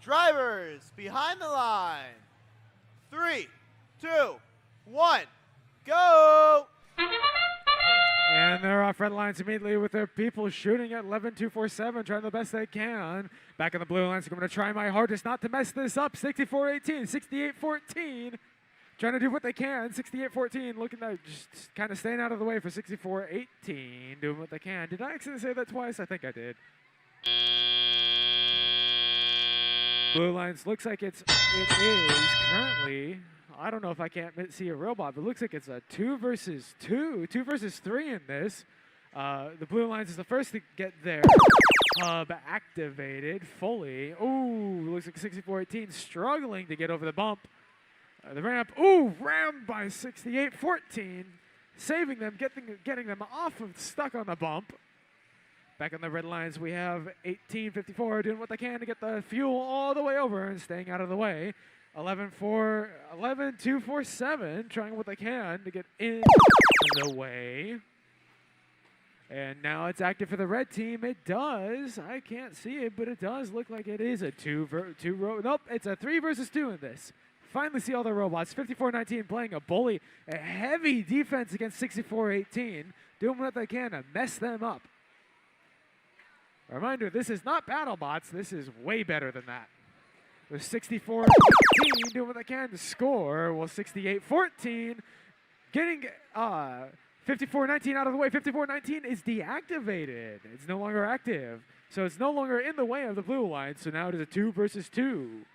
Drivers behind the line. 3, 2, 1, go! And they're off red lines immediately with their people shooting at 11-2-4-7, trying the best they can. Back in the blue lines, I'm going to try my hardest not to mess this up. 64-18, 68-14. Trying to do what they can. 68-14, looking at just kind of staying out of the way for 64-18, doing what they can. Did I actually say that twice? I think I did. Blue lines looks like it is currently, I don't know if I can't see a robot, but it looks like it's a 2 versus 3 in this. The blue lines is the first to get their hub activated fully. Ooh, looks like 64-18 struggling to get over the bump. The ramp, rammed by 68-14, saving them, getting them off of stuck on the bump. Back on the red lines, we have 18-54 doing what they can to get the fuel all the way over and staying out of the way. 11-2-4-7, trying what they can to get in the way. And now it's active for the red team. It does. I can't see it, but it does look like it is a nope, it's a 3 versus 2 in this. Finally see all the robots. 54-19 playing a bully, a heavy defense against 64-18, doing what they can to mess them up. A reminder, this is not BattleBots. This is way better than that. With 64-18 doing what they can to score. Well, 68-14 getting 54-19 out of the way. 54-19 is deactivated. It's no longer active. So it's no longer in the way of the blue line. So now it is a 2 versus 2.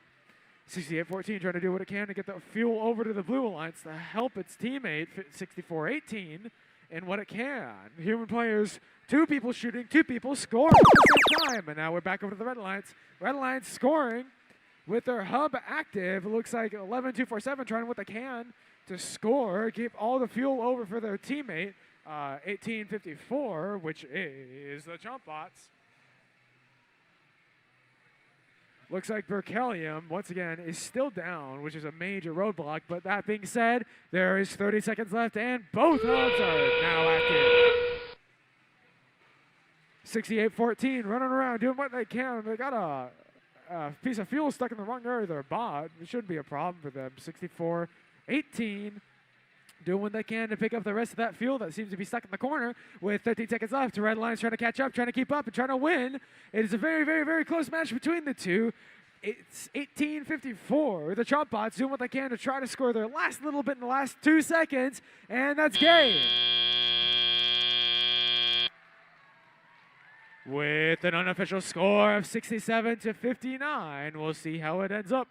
68-14 trying to do what it can to get the fuel over to the blue alliance to help its teammate 64-18 in what it can. Human players, 2 people shooting, 2 people scoring at the same time. And now we're back over to the red alliance. Red alliance scoring with their hub active. It looks like 11-2-4-7 trying what they can to score, keep all the fuel over for their teammate. 18-54, which is the Chomp Bots. Looks like Berkelium, once again, is still down, which is a major roadblock. But that being said, there is 30 seconds left, and both hubs are now active. 68-14, running around, doing what they can. They got a piece of fuel stuck in the wrong area of their bot. It shouldn't be a problem for them. 64-18, doing what they can to pick up the rest of that fuel that seems to be stuck in the corner with 13 seconds left. Red Lions trying to catch up, trying to keep up, and trying to win. It is a very, very, very close match between the two. It's 18-54. The Chomp Bots doing what they can to try to score their last little bit in the last 2 seconds, and that's game. With an unofficial score of 67-59, we'll see how it ends up.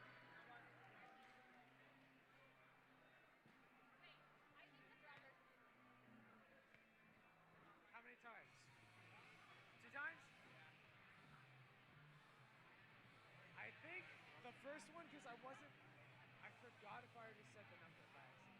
first one because I forgot if I already said the number by accident.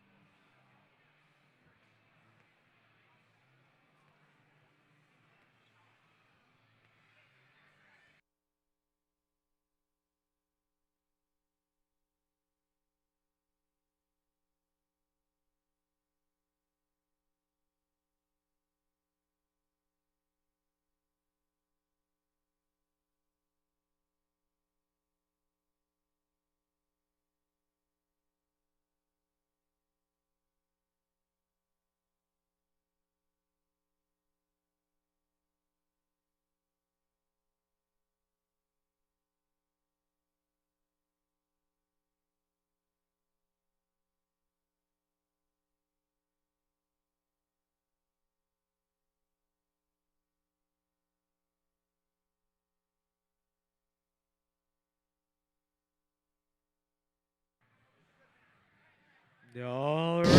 All right.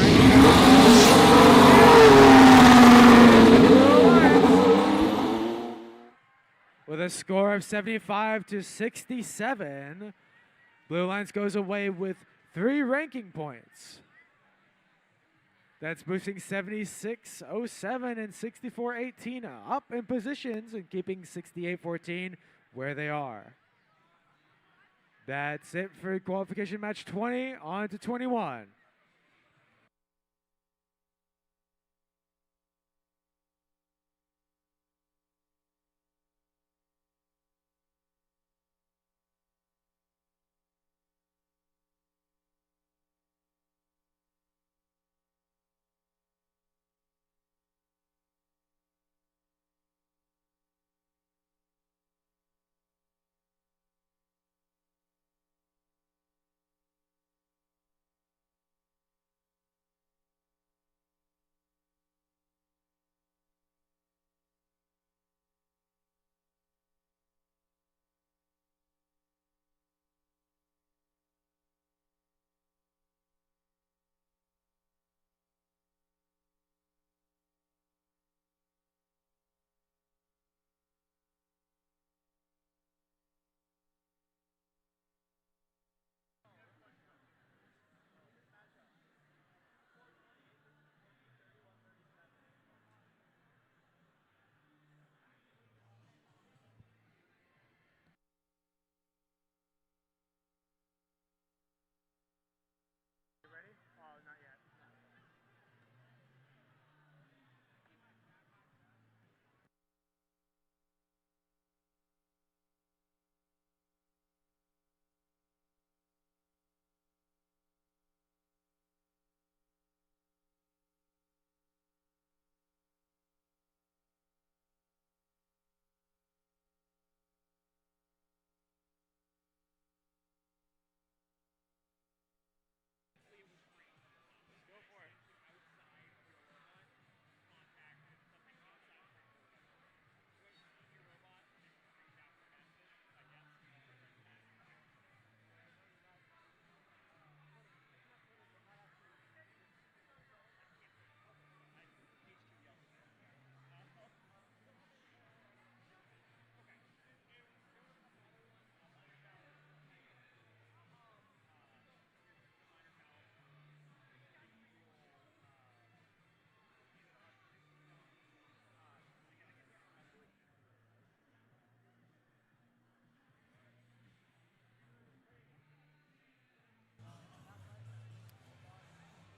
With a score of 75-67, Blue Lions goes away with 3 ranking points. That's boosting 76-07 and 64-18 up in positions and keeping 68-14 where they are. That's it for qualification match 20. On to 21.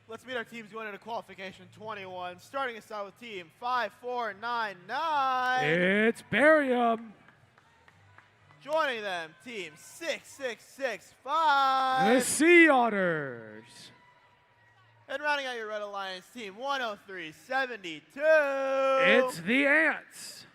Let's meet our teams going into qualification 21. Starting us out with team 5499. It's Barium. Joining them, team 6665. The Sea Otters. And rounding out your Red Alliance, team 10372. It's the Ants.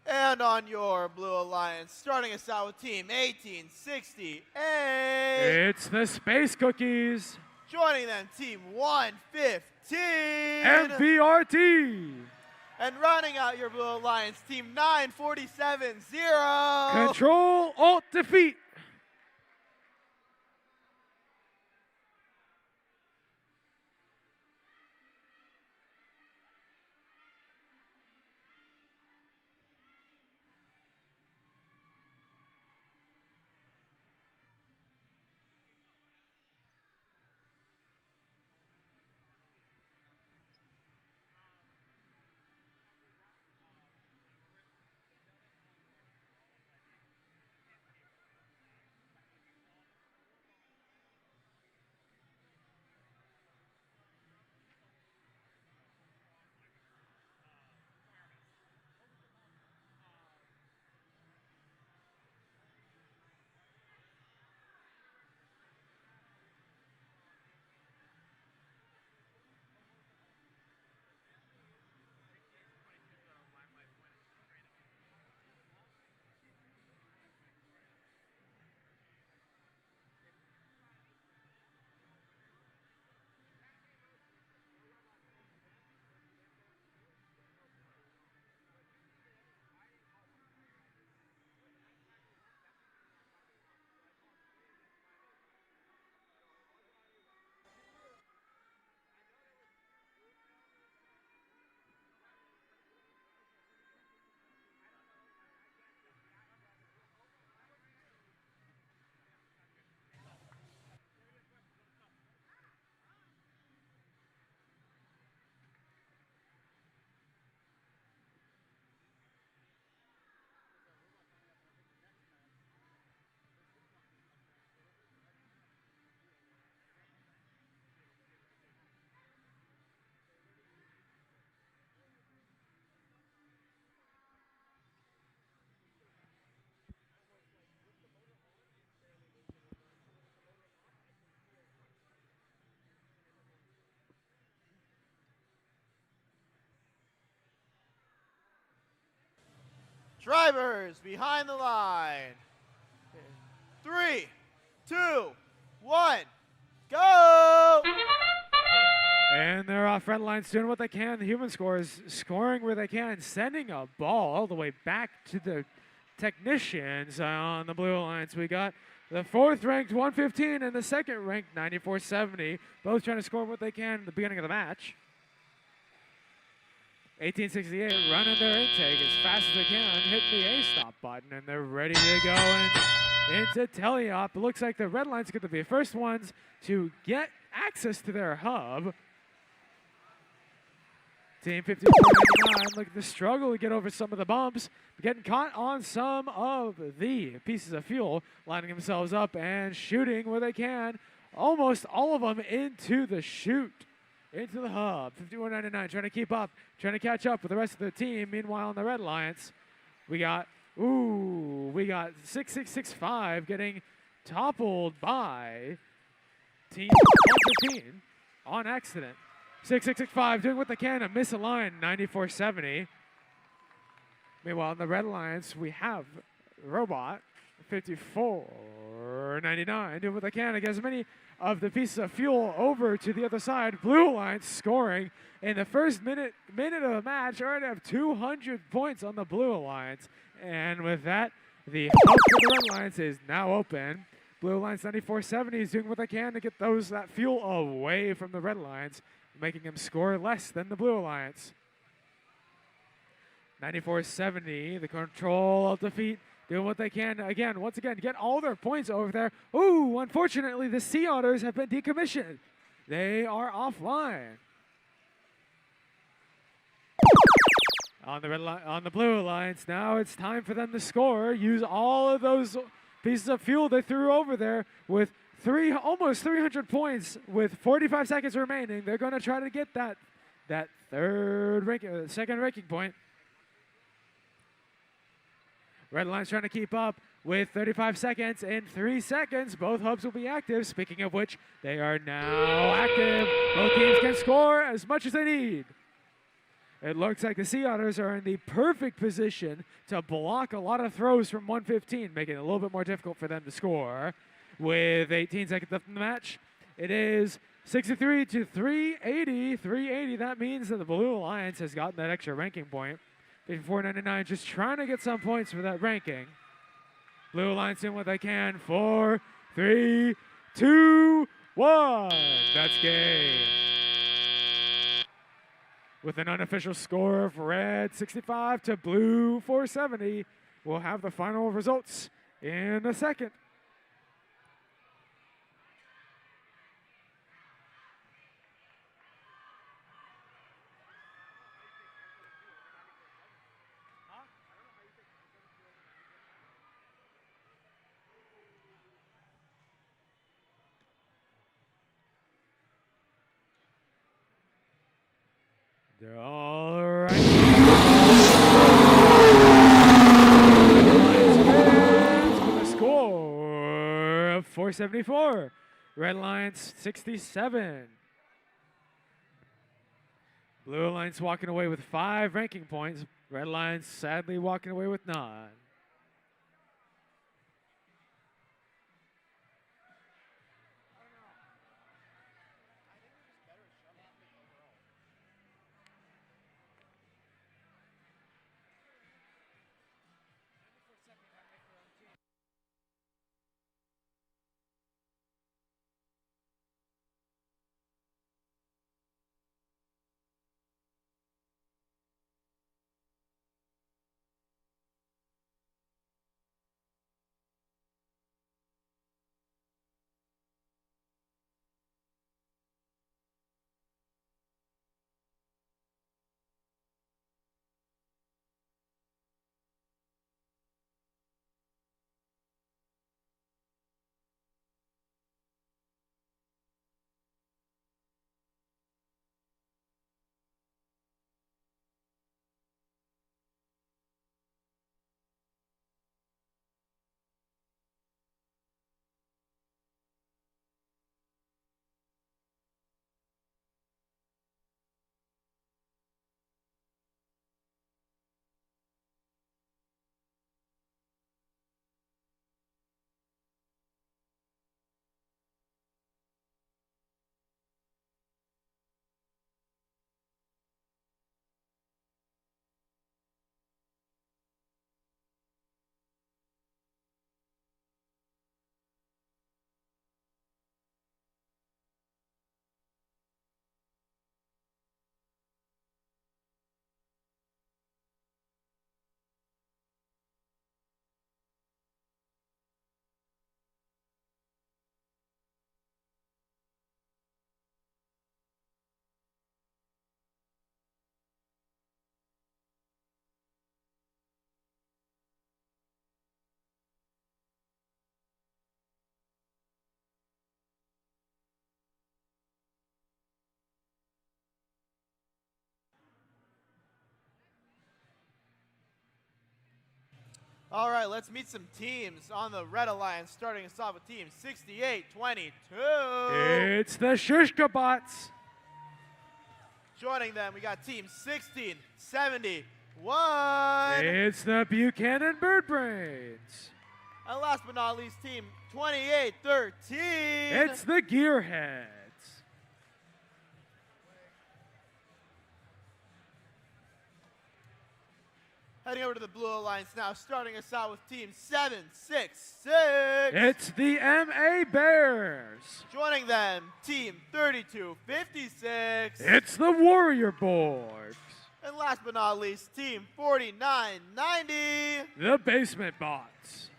And on your Blue Alliance, starting us out with team 1868. It's the Space Cookies. Joining them, team 115. MVRT. And rounding out your Blue Alliance, team 9470. Control, Alt, Defeat. Drivers behind the line. 3, 2, 1, go! And they're off red lines doing what they can. The human scores scoring where they can, sending a ball all the way back to the technicians on the blue lines. We got the 4th ranked 115 and the 2nd ranked 9470, both trying to score what they can at the beginning of the match. 1868 running their intake as fast as they can, hitting the A-stop button, and they're ready to go into teleop. It looks like the red lines are going to be the first ones to get access to their hub. Team 5499 looking to struggle to get over some of the bumps, getting caught on some of the pieces of fuel, lining themselves up and shooting where they can. Almost all of them into the chute, into the hub. 5199 trying to keep up, trying to catch up with the rest of the team. Meanwhile, on the red lines, we got 6665 getting toppled by Team 115 on accident. 6665 doing what they can to miss a line, 9470. Meanwhile, on the red lines, we have Robot, 5499, doing what they can to get as many of the pieces of fuel over to the other side. Blue Alliance scoring in the first minute of the match, already have 200 points on the Blue Alliance. And with that, the hub for the Red Alliance is now open. Blue Alliance 9470 is doing what they can to get that fuel away from the Red Alliance, making them score less than the Blue Alliance. 9470, the control of defeat, doing what they can once again, get all their points over there. Ooh, unfortunately, the Sea Otters have been decommissioned. They are offline. On the Blue Alliance, now it's time for them to score. Use all of those pieces of fuel they threw over there with almost 300 points with 45 seconds remaining. They're going to try to get that second ranking point. Red Line's trying to keep up with 35 seconds. In 3 seconds, both hubs will be active. Speaking of which, they are now active. Both teams can score as much as they need. It looks like the Sea Otters are in the perfect position to block a lot of throws from 115, making it a little bit more difficult for them to score. With 18 seconds left in the match, it is 63 to 380. 380, that means that the Blue Alliance has gotten that extra ranking point. 5499 just trying to get some points for that ranking. Blue Alliance doing what they can. 4, 3, 2, 1. That's game. With an unofficial score of red 65 to blue 470, we'll have the final results in a second. All right. With a score of 474. Red Alliance 67. Blue Alliance walking away with 5 ranking points. Red Alliance sadly walking away with none. All right, let's meet some teams on the Red Alliance, starting us off with Team 6822. It's the Shishkabots. Joining them, we got Team 1671. It's the Buchanan Bird Brains. And last but not least, Team 2813. It's the Gearheads. Heading over to the Blue Alliance now, starting us out with Team 766. It's the MA Bears. Joining them, Team 3256. It's the Warrior Boys. And last but not least, Team 4990. The Basement Bots.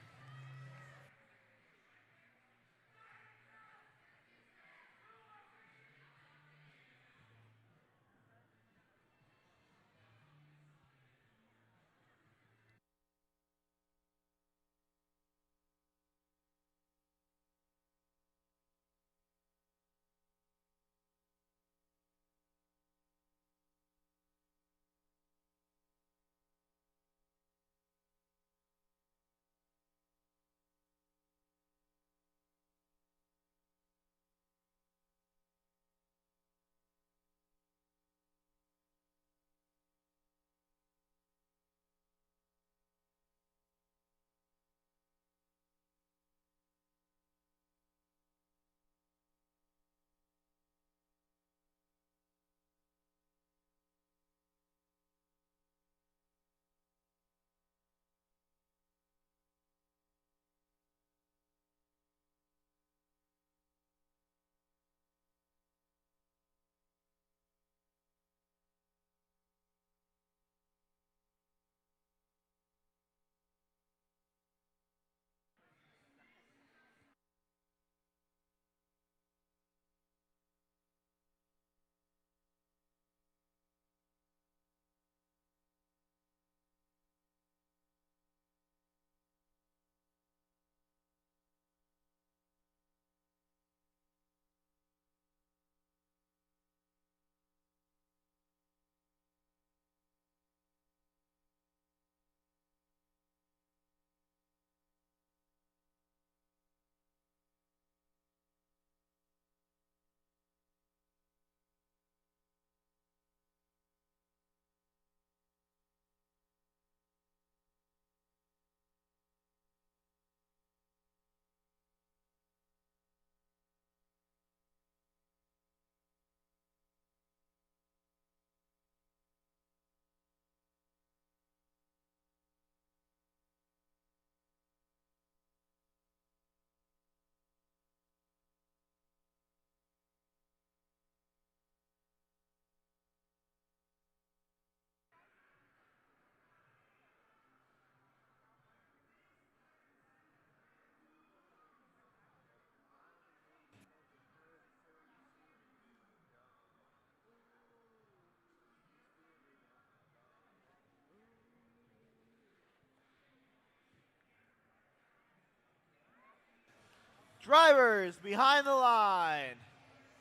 Drivers behind the line.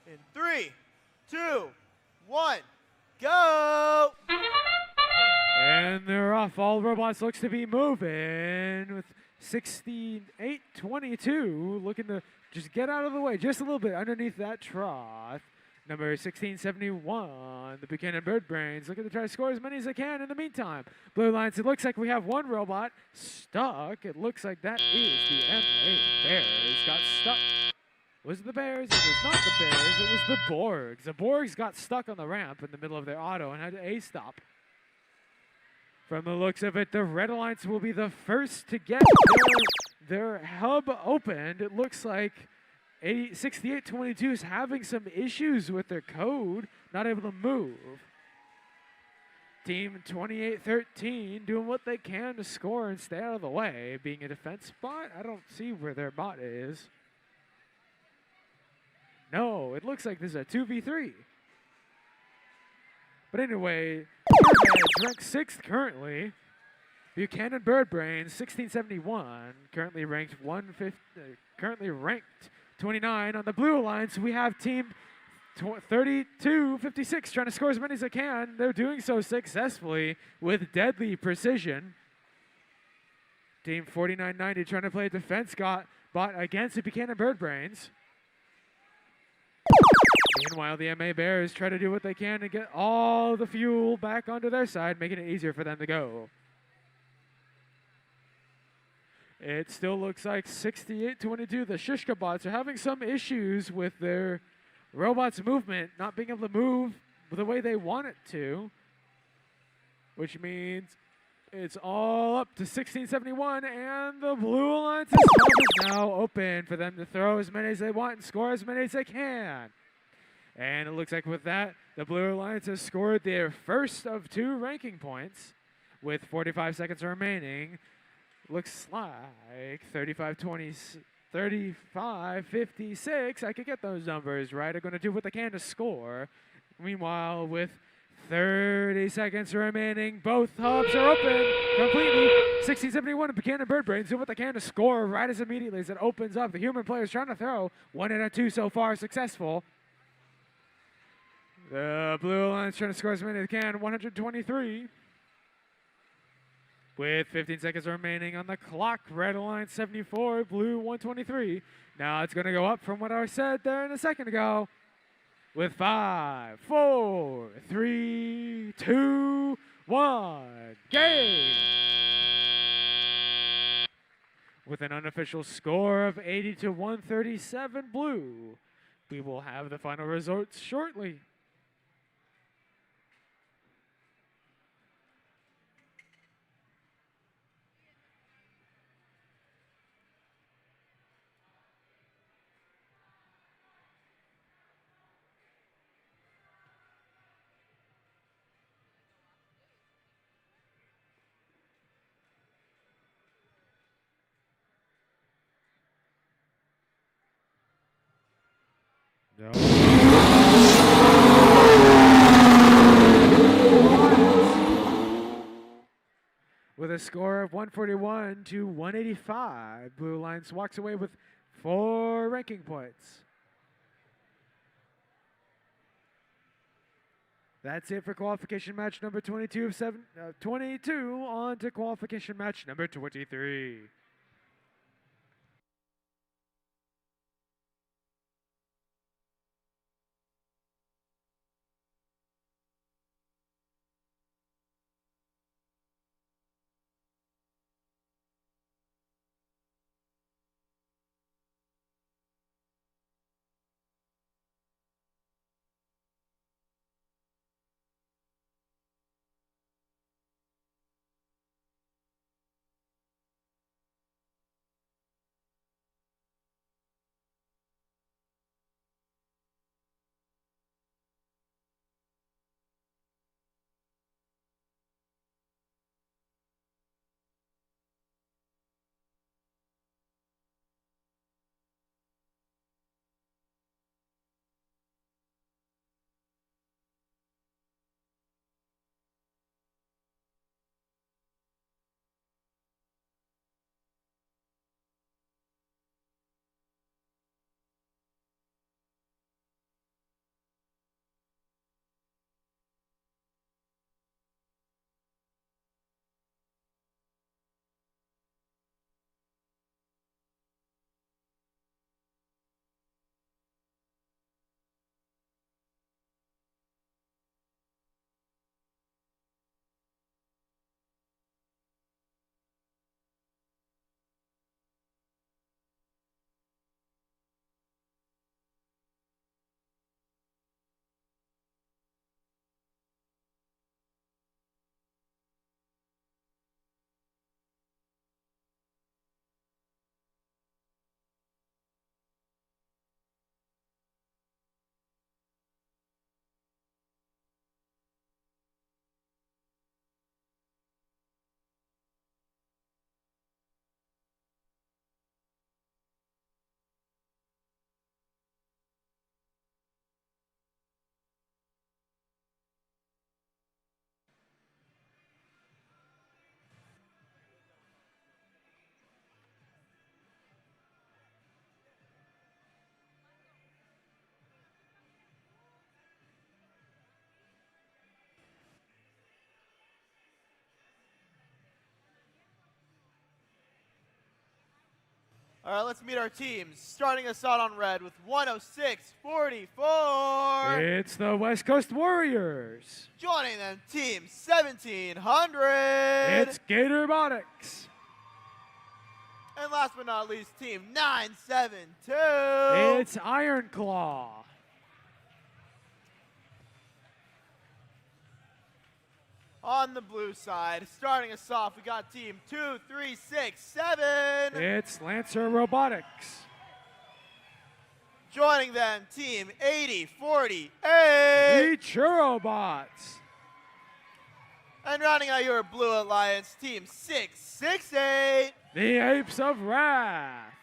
In 3, 2, 1, go! And they're off. All robots looks to be moving with 6822 looking to just get out of the way just a little bit underneath that trough. Number 1671, the Buchanan Bird Brains, looking to try to score as many as they can in the meantime. Blue Alliance, it looks like we have one robot stuck. It looks like that is the MA Bears. Got stuck. Was it the Bears? It was not the Bears. It was the Borgs. The Borgs got stuck on the ramp in the middle of their auto and had to A-stop. From the looks of it, the Red Alliance will be the first to get their hub opened. It looks like 6822 is having some issues with their code, not able to move. Team 2813 doing what they can to score and stay out of the way. Being a defense spot, I don't see where their bot is. No, it looks like this is a 2v3. But anyway, Gearheads ranked 6th currently. Buchanan Bird Brains 1671 currently ranked 29 on the Blue Alliance. We have Team 3256 trying to score as many as they can. They're doing so successfully with deadly precision. Team 4990 trying to play defense bot against the Buchanan Bird Brains. Meanwhile, the MA Bears try to do what they can to get all the fuel back onto their side, making it easier for them to go. It still looks like 68-22. The Shishka bots are having some issues with their robots' movement, not being able to move the way they want it to, which means it's all up to 1671, and the Blue Alliance's hub is now open for them to throw as many as they want and score as many as they can. And it looks like with that, the Blue Alliance has scored their first of 2 ranking points with 45 seconds remaining. Looks like 35-20, 35-56. I could get those numbers right. Are going to do what they can to score. Meanwhile, with 30 seconds remaining, both hubs are open completely. 1671 and Buchanan Bird Brains do what they can to score right as immediately as it opens up. The human players trying to throw 1 out of 2 so far successful. The Blue Alliance trying to score as many as they can, 123. With 15 seconds remaining on the clock, Red Alliance 74, Blue 123. Now it's going to go up from what I said there in a second ago. With 5, 4, 3, 2, 1, game! With an unofficial score of 80-137 Blue, we will have the final results shortly. No. With a score of 141-185, Blue Alliance walks away with 4 ranking points. That's it for qualification match number 22 of 22. On to qualification match number 23. All right, let's meet our teams. Starting us out on red with 106.44. It's the West Coast Warriors. Joining them, team 1700. It's Gator Robotics. And last but not least, team 972. It's Iron Claw. On the blue side, starting us off, we got team 2367. It's Lancer Robotics. Joining them, team 8048. The Churobots. And rounding out your blue alliance, team 668. The Apes of Wrath.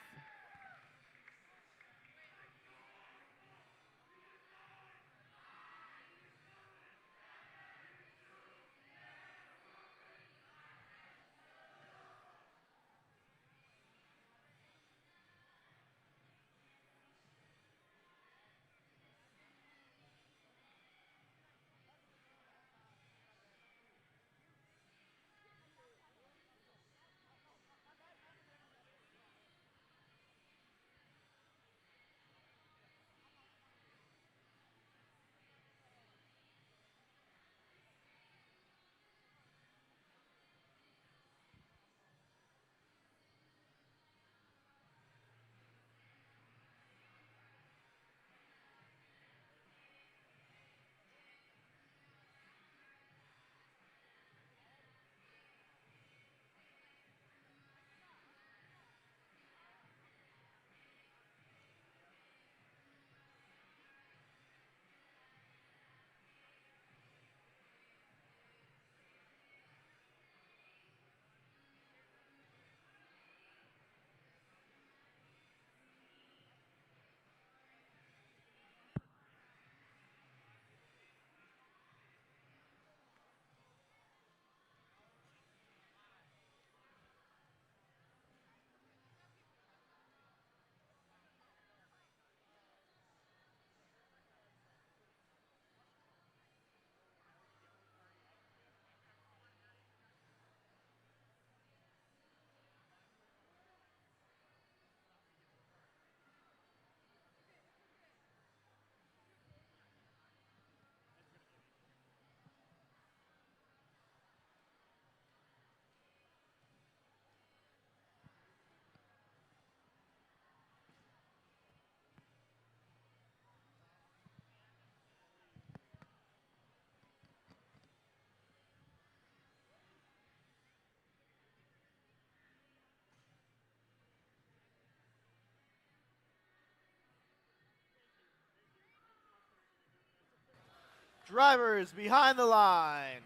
Drivers behind the line.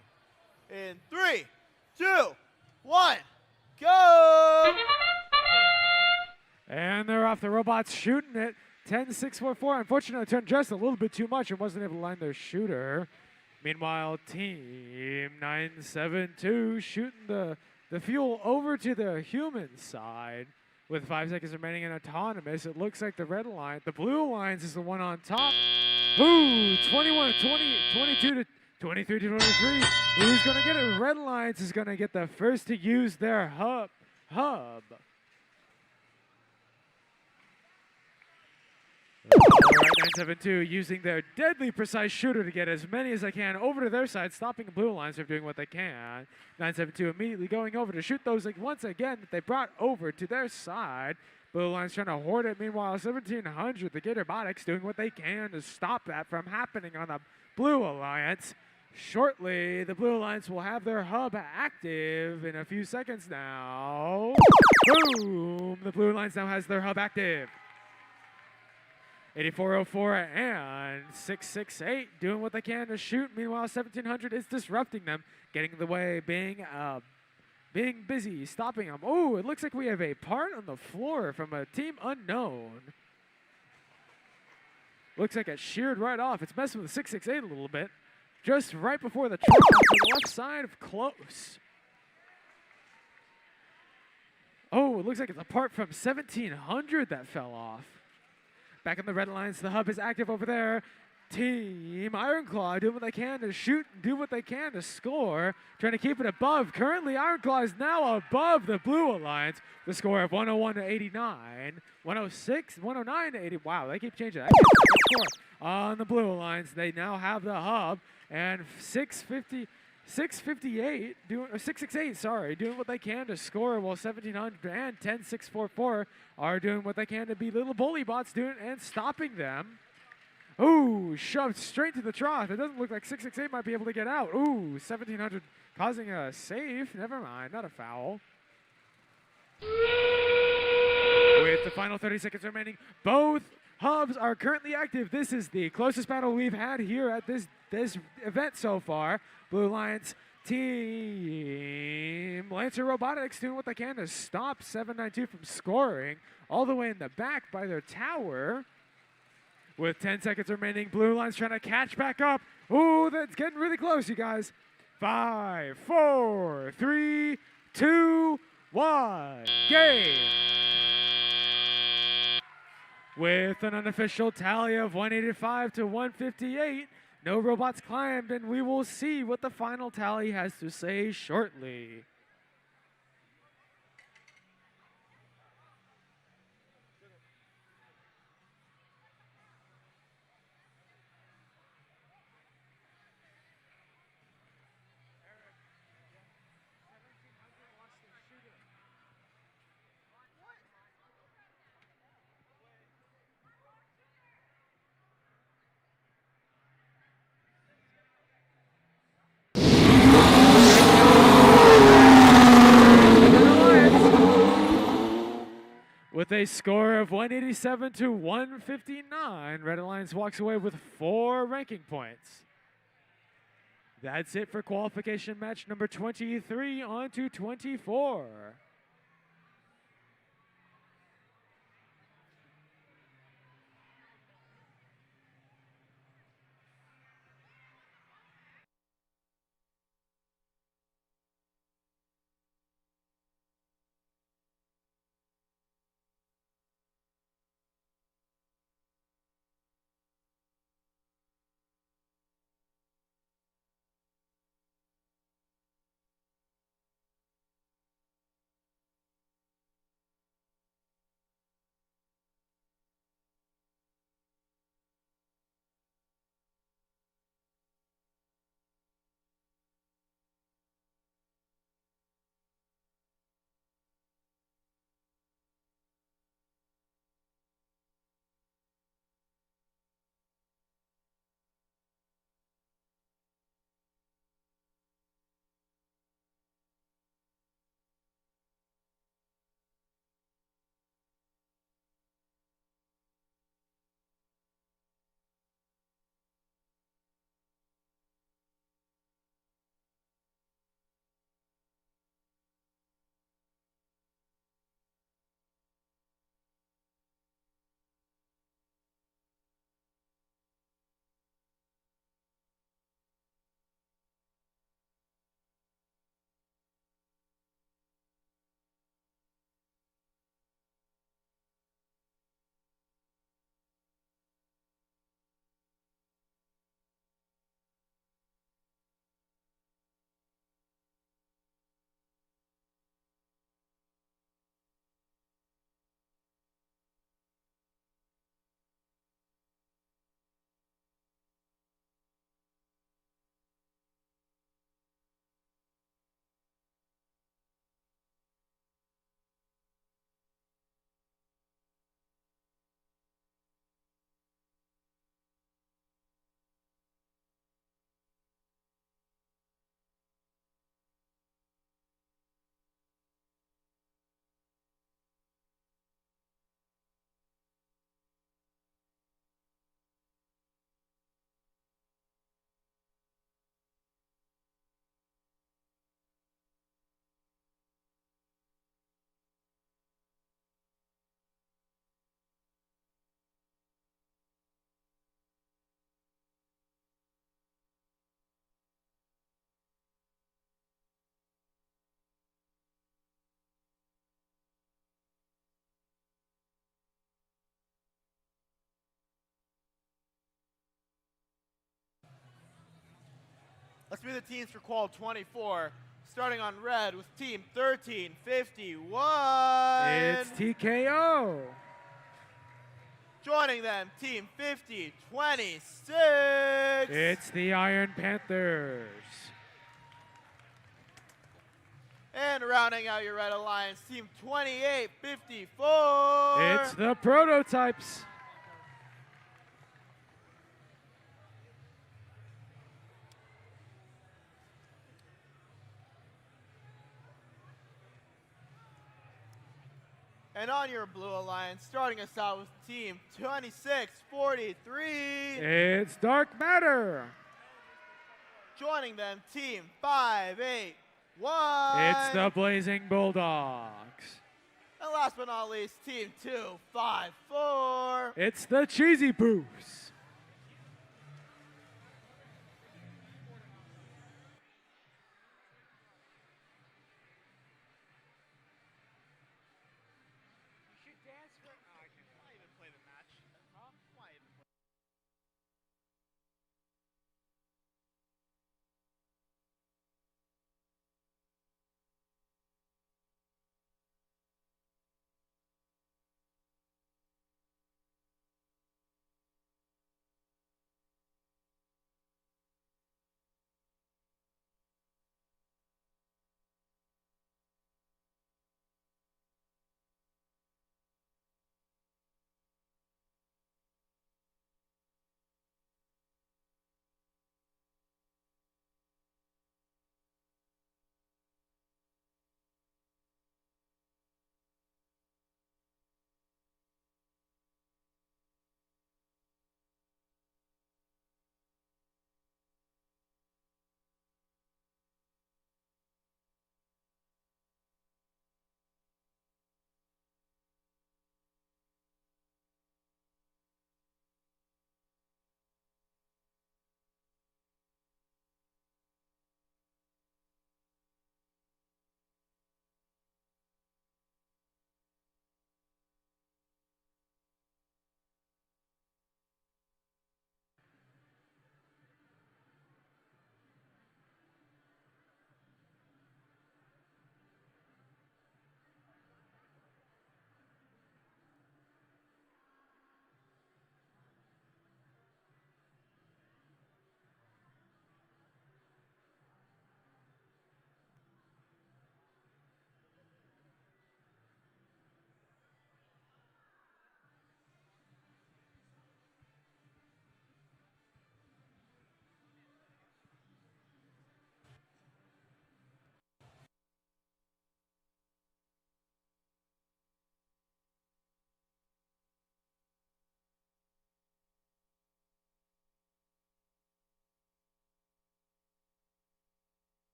In 3, 2, 1, go! And they're off. The robots shooting it. 10-6-4-4. Unfortunately, turned just a little bit too much and wasn't able to line their shooter. Meanwhile, team 972 shooting the fuel over to the human side. With 5 seconds remaining in autonomous, it looks like the red line, the blue alliance is the one on top. Ooh, 21 to 20, 22 to 23 to 23. Who's going to get it? Red alliance is going to get the first to use their hub. All right, 972 using their deadly precise shooter to get as many as they can over to their side, stopping the blue alliance from doing what they can. 972 immediately going over to shoot those once again that they brought over to their side. Blue Alliance trying to hoard it. Meanwhile, 1700, the Gator Robotics doing what they can to stop that from happening on the Blue Alliance. Shortly, the Blue Alliance will have their hub active in a few seconds now. Boom! The Blue Alliance now has their hub active. 8404 and 668 doing what they can to shoot. Meanwhile, 1700 is disrupting them, getting in the way, being busy, stopping them. Oh, it looks like we have a part on the floor from a team unknown. Looks like it sheared right off. It's messing with the 668 a little bit. Just right before the trip on the left side of close. Oh, it looks like it's a part from 1700 that fell off. Back in the red alliance, the hub is active over there. Team Ironclaw doing what they can to shoot and do what they can to score, trying to keep it above. Currently, Ironclaw is now above the Blue Alliance. The score of 101 to 89, 106, 109 to 80. Wow, they keep changing. That's a good score. On the Blue Alliance, they now have the hub and 658 doing 668. Sorry, doing what they can to score. While 1700 and 10644 are doing what they can to beat little bully bots doing and stopping them. Ooh, shoved straight to the trough. It doesn't look like 668 might be able to get out. Ooh, 1700 causing a save. Never mind, not a foul. With the final 30 seconds remaining, both hubs are currently active. This is the closest battle we've had here at this event so far. Blue Alliance team Lancer Robotics doing what they can to stop 792 from scoring all the way in the back by their tower. With 10 seconds remaining, Blue Alliance trying to catch back up. Ooh, that's getting really close, you guys. 5, 4, 3, 2, 1, game. With an unofficial tally of 185 to 158, no robots climbed, and we will see what the final tally has to say shortly. With a score of 187 to 159, Red Alliance walks away with 4 ranking points. That's it for qualification match number 23 on to 24. Let's be the teams for Qual 24. Starting on red with Team 1351. It's TKO. Joining them, Team 5026. It's the Iron Panthers. And rounding out your red alliance, Team 2854. It's the Prototypes. And on your blue alliance, starting us out with Team 2643. It's Dark Matter. Joining them, Team 581. It's the Blazing Bulldogs. And last but not least, Team 254. It's the Cheesy Poofs.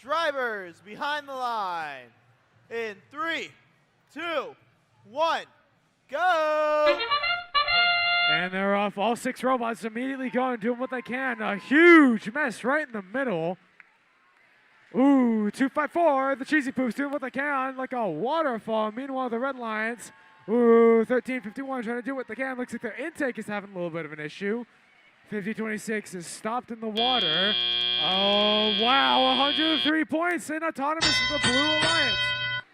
Drivers behind the line. In 3, 2, 1, go! And they're off. All 6 robots immediately going, doing what they can. A huge mess right in the middle. Ooh, 254. The Cheesy Poops doing what they can, like a waterfall. Meanwhile, the Red Lions, ooh, 1351 trying to do what they can. Looks like their intake is having a little bit of an issue. 5026 is stopped in the water. Oh, wow, 103 points and autonomous to the Blue Alliance.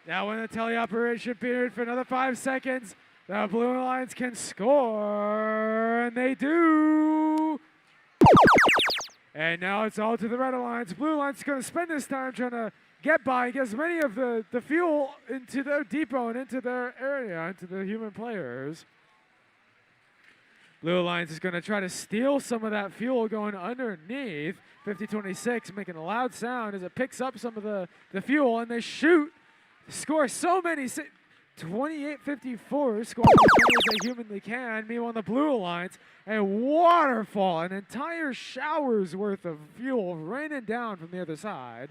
Now in the teleoperation period for another 5 seconds, the Blue Alliance can score, and they do. And now it's all to the Red Alliance. Blue Alliance is going to spend this time trying to get by and get as many of the fuel into their depot and into their area, into the human players. Blue Alliance is going to try to steal some of that fuel going underneath. 5026 making a loud sound as it picks up some of the fuel, and they shoot. Score so many. 2854 scoring as many as they humanly can. Meanwhile, the Blue Alliance, a waterfall, an entire shower's worth of fuel raining down from the other side.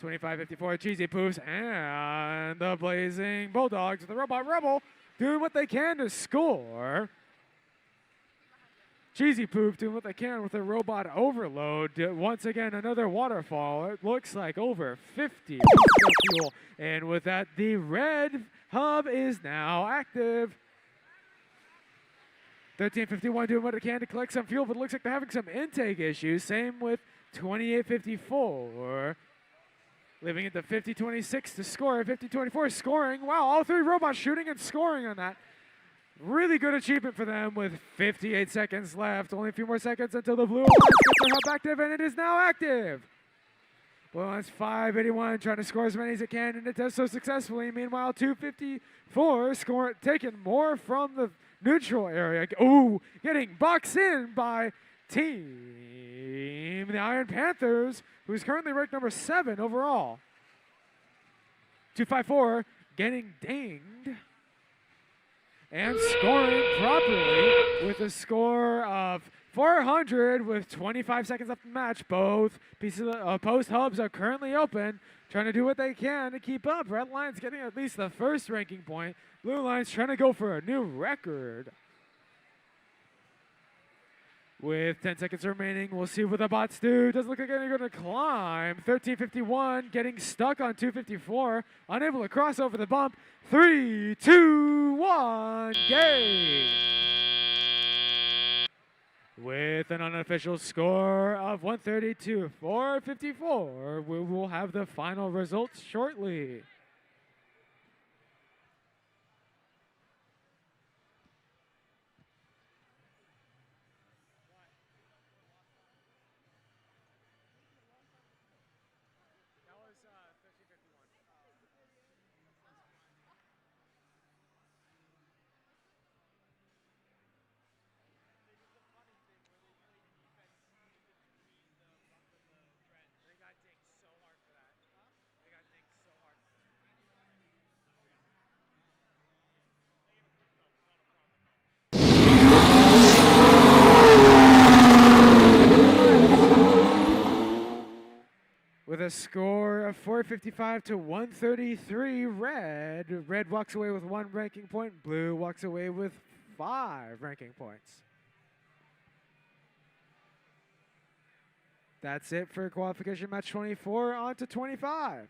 2554 Cheesy Poofs and the Blazing Bulldogs, the Robot Rebel, doing what they can to score. Cheesy Poof doing what they can with a robot overload. Once again, another waterfall. It looks like over 50 fuel. And with that, the red hub is now active. 1351 doing what it can to collect some fuel, but it looks like they're having some intake issues. Same with 2854. Leaving it to 5026 to score. 5024 scoring. Wow, all 3 robots shooting and scoring on that. Really good achievement for them with 58 seconds left. Only a few more seconds until the Blue Alliance gets their hub active, and it is now active. Blue Alliance 581 trying to score as many as it can, and it does so successfully. Meanwhile, 254 taking more from the neutral area. Ooh, getting boxed in by Team the Iron Panthers, who's currently ranked number 7 overall. 254 getting dinged. And scoring properly with a score of 400 with 25 seconds left in the match. Both pieces of post hubs are currently open, trying to do what they can to keep up. Red Lions getting at least the first ranking point. Blue Lions trying to go for a new record. With 10 seconds remaining, we'll see what the bots do. Doesn't look like they're going to climb. 1351 getting stuck on 254. Unable to cross over the bump. 3, 2, 1, game. With an unofficial score of 130 to 454, we will have the final results shortly. With a score of 455 to 133, Red walks away with 1 ranking point. Blue walks away with 5 ranking points. That's it for qualification match 24. On to 25.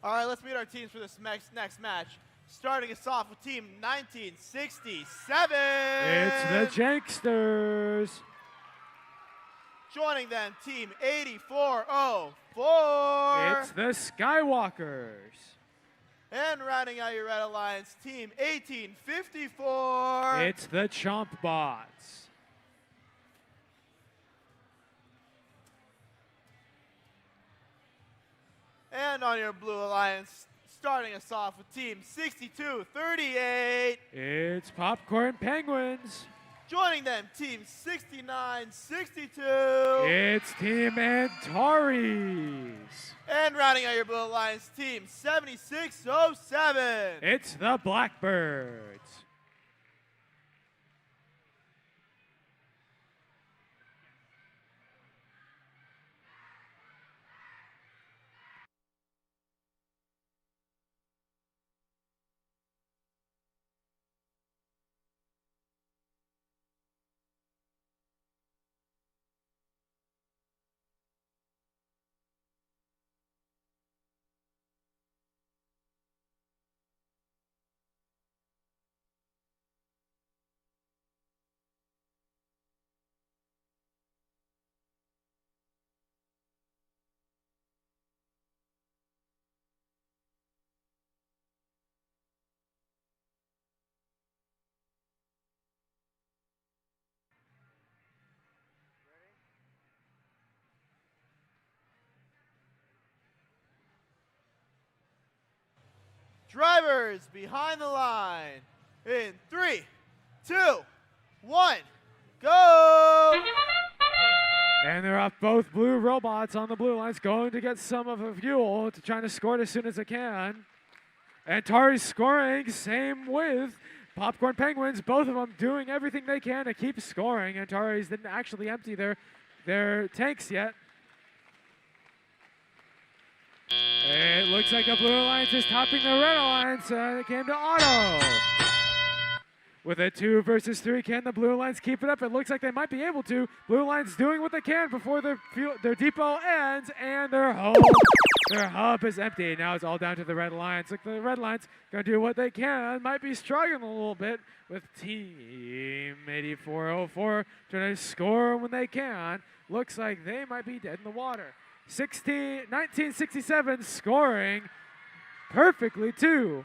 All right, let's meet our teams for this next match. Starting us off with Team 1967. It's the Janksters. Joining them, Team 8404. It's the Skywalkers. And rounding out your Red Alliance, Team 1854. It's the Chomp Bots. And on your Blue Alliance, starting us off with Team 6238. It's Popcorn Penguins. Joining them, Team 6962. It's Team Antares. And rounding out your Blue Alliance, Team 7607. It's the Blackbirds. Drivers behind the line. In 3, 2, 1, go! And they're off both blue robots on the blue lines, going to get some of the fuel to try to score it as soon as they can. Antares scoring, same with Popcorn Penguins, both of them doing everything they can to keep scoring. Antares didn't actually empty their tanks yet. It looks like the Blue Alliance is topping the Red Alliance. It came to Otto. With a 2 versus 3, can the Blue Alliance keep it up? It looks like they might be able to. Blue Alliance doing what they can before their depot ends, and their hub is empty. Now it's all down to the Red Alliance. Look, the Red Alliance gonna do what they can. Might be struggling a little bit with Team 8404 trying to score when they can. Looks like they might be dead in the water. 1967 scoring perfectly too.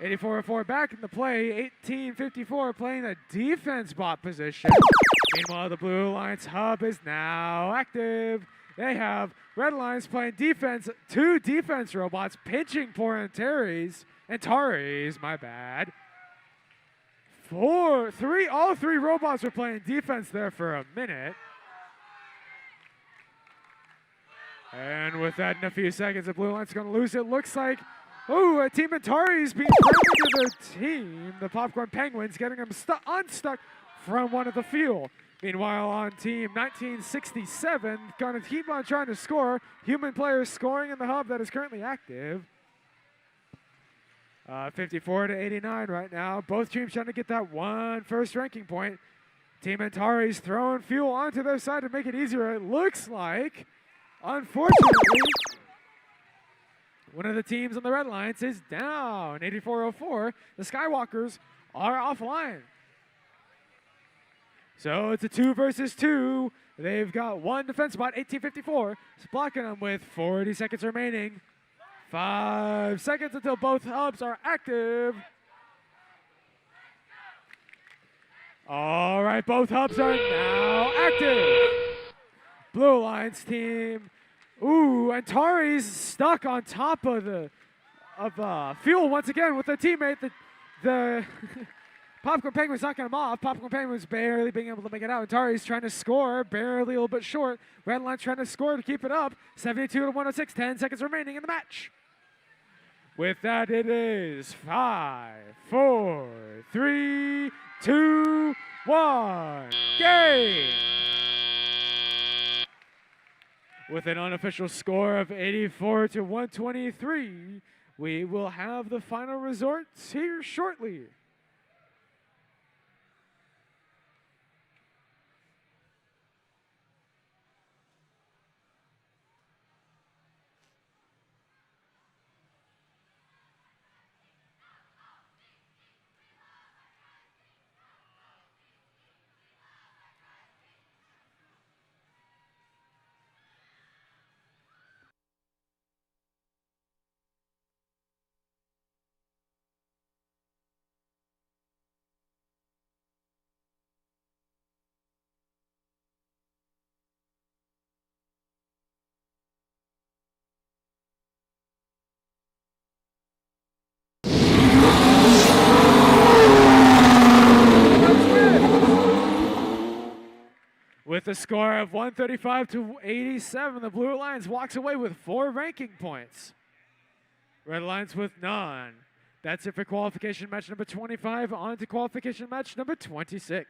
8404 back in the play. 1854 playing the defense bot position. Meanwhile, the Blue Alliance hub is now active. They have Red Alliance playing defense. 2 defense robots pinching for Antares, my bad. All 3 robots were playing defense there for a minute. And with that in a few seconds, the Blue Alliance is going to lose it. Looks like, Team Antares being thrown into their team. The Popcorn Penguins getting them unstuck from one of the fuel. Meanwhile, on Team 1967, going to keep on trying to score. Human players scoring in the hub that is currently active. 54 to 89 right now. Both teams trying to get that one first ranking point. Team Antares throwing fuel onto their side to make it easier. It looks like, unfortunately, one of the teams on the Red Alliance is down. 8404. The Skywalkers are offline. So it's a 2 versus 2. They've got one defense bot, 1854. It's blocking them with 40 seconds remaining. 5 seconds until both hubs are active. All right, both hubs are now active. Blue Alliance team. Antares stuck on top of fuel once again with their teammate. The Popcorn Penguins knocking him off. Popcorn Penguins barely being able to make it out. Antares trying to score, barely a little bit short. Red Alliance trying to score to keep it up. 72 to 106, 10 seconds remaining in the match. With that, it is 5, 4, 3, 2, 1, game! With an unofficial score of 84 to 123, we will have the final results here shortly. With a score of 135 to 87, the Blue Alliance walks away with 4 ranking points. Red Alliance with none. That's it for qualification match number 25. On to qualification match number 26.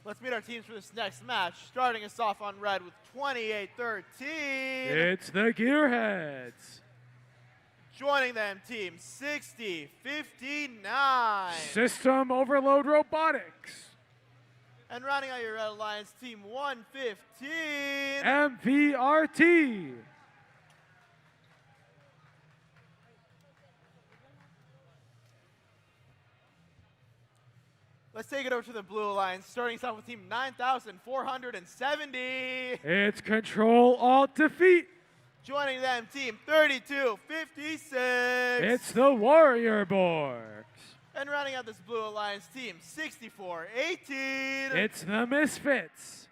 Let's meet our teams for this next match. Starting us off on red with 28-13. It's the Gearheads. Joining them, team 60-59. System Overload Robotics. And rounding out your Red Alliance, team 115. MVRT. Let's take it over to the Blue Alliance, starting us off with team 9470. It's Control Alt Defeat. Joining them, team 3256. It's the Warrior Borgs. And rounding out this Blue Alliance, team 6418. It's the Misfits.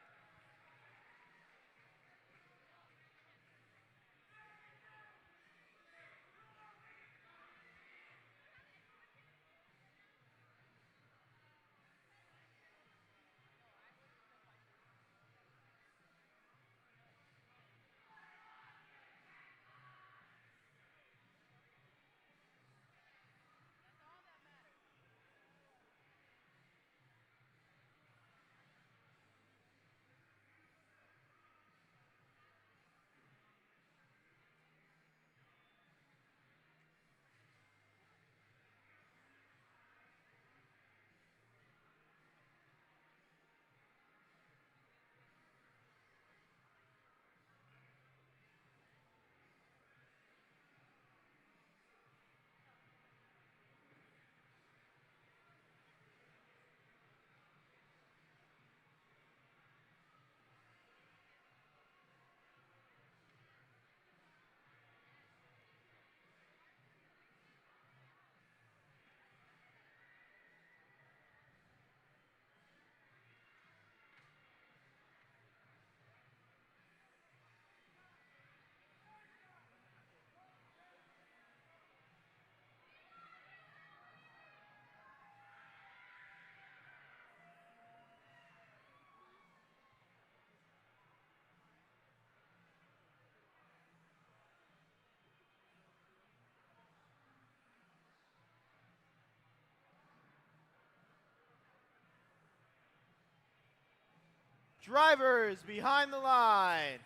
Drivers behind the line.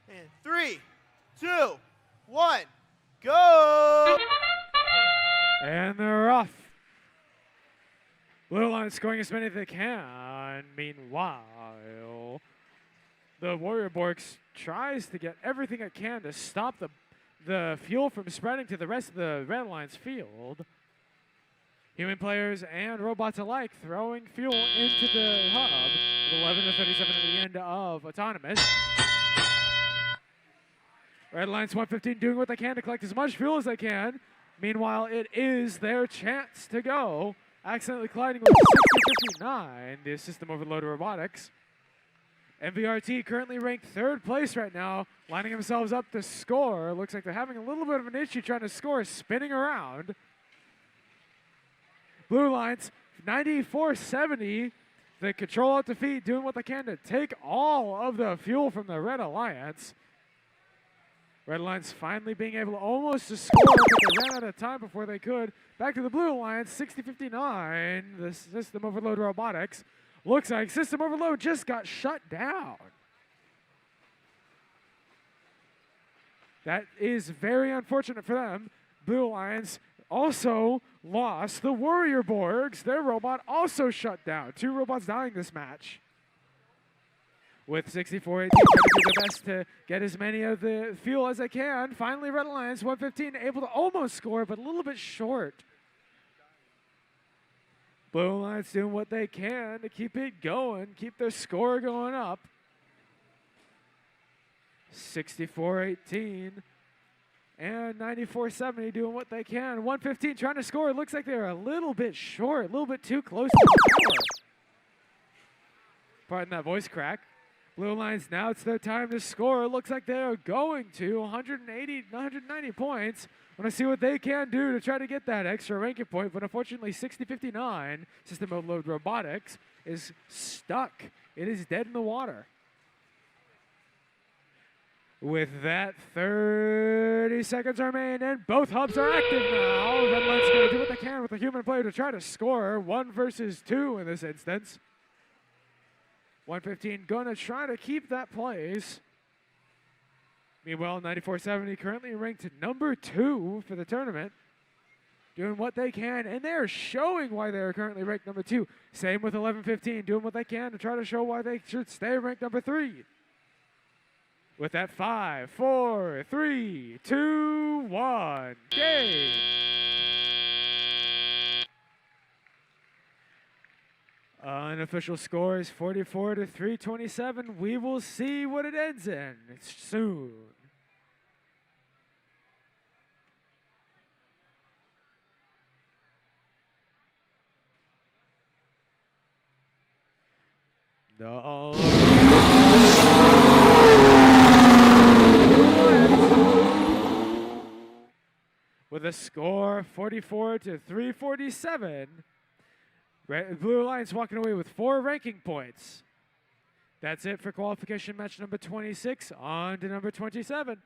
In 3, 2, 1, go! And they're off. Blue line scoring as many as they can. Meanwhile, the Warrior Borgs tries to get everything it can to stop the fuel from spreading to the rest of the Red Line's field. Human players and robots alike throwing fuel into the hub with 11:37 at the end of Autonomous. Red Line's 115 doing what they can to collect as much fuel as they can. Meanwhile, it is their chance to go. Accidentally colliding with 6059, the system overload Robotics. MVRT currently ranked 3rd place right now, lining themselves up to score. Looks like they're having a little bit of an issue trying to score, spinning around. Blue Lines, 9470. They control out defeat, doing what they can to take all of the fuel from the Red Alliance. Red Alliance finally being able to almost to score, but they ran out of time before they could. Back to the Blue Alliance, 6059. The System Overload Robotics. Looks like System Overload just got shut down. That is very unfortunate for them. Blue Alliance also lost the Warrior Borgs. Their robot also shut down. 2 robots dying this match. With 64-18, trying to do their best to get as many of the fuel as they can. Finally, Red Alliance, 115, able to almost score, but a little bit short. Blue Alliance doing what they can to keep it going, keep their score going up. 64-18 and 94-70 doing what they can. 115 trying to score. It looks like they're a little bit short, a little bit too close to the tower. Pardon that voice crack. Blue Alliance, now it's their time to score. It looks like they are going to 180, 190 points. Want to see what they can do to try to get that extra ranking point, but unfortunately 60-59, System Overload Robotics is stuck. It is dead in the water. With that, 30 seconds remain, and both hubs are active now. Red Alliance going to do what they can with the human player to try to score. 1 versus 2 in this instance. 115 going to try to keep that place. Meanwhile, 94-70 currently ranked number 2 for the tournament. Doing what they can, and they're showing why they're currently ranked number 2. Same with 11-15, doing what they can to try to show why they should stay ranked number 3. With that 5, 4, 3, 2, 1, game. Unofficial score is 44-327. We will see what it ends in soon. With a score 44-347. Blue Alliance walking away with 4 ranking points. That's it for qualification match number 26. On to number 27.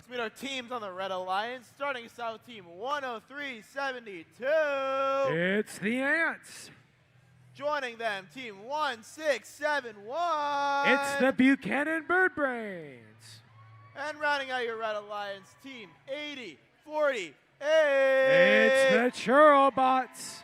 Let's meet our teams on the Red Alliance, starting us out with Team 10372. It's the Ants. Joining them, Team 1671. It's the Buchanan Bird Brains. And rounding out your Red Alliance, Team 8048. It's the Churrobots.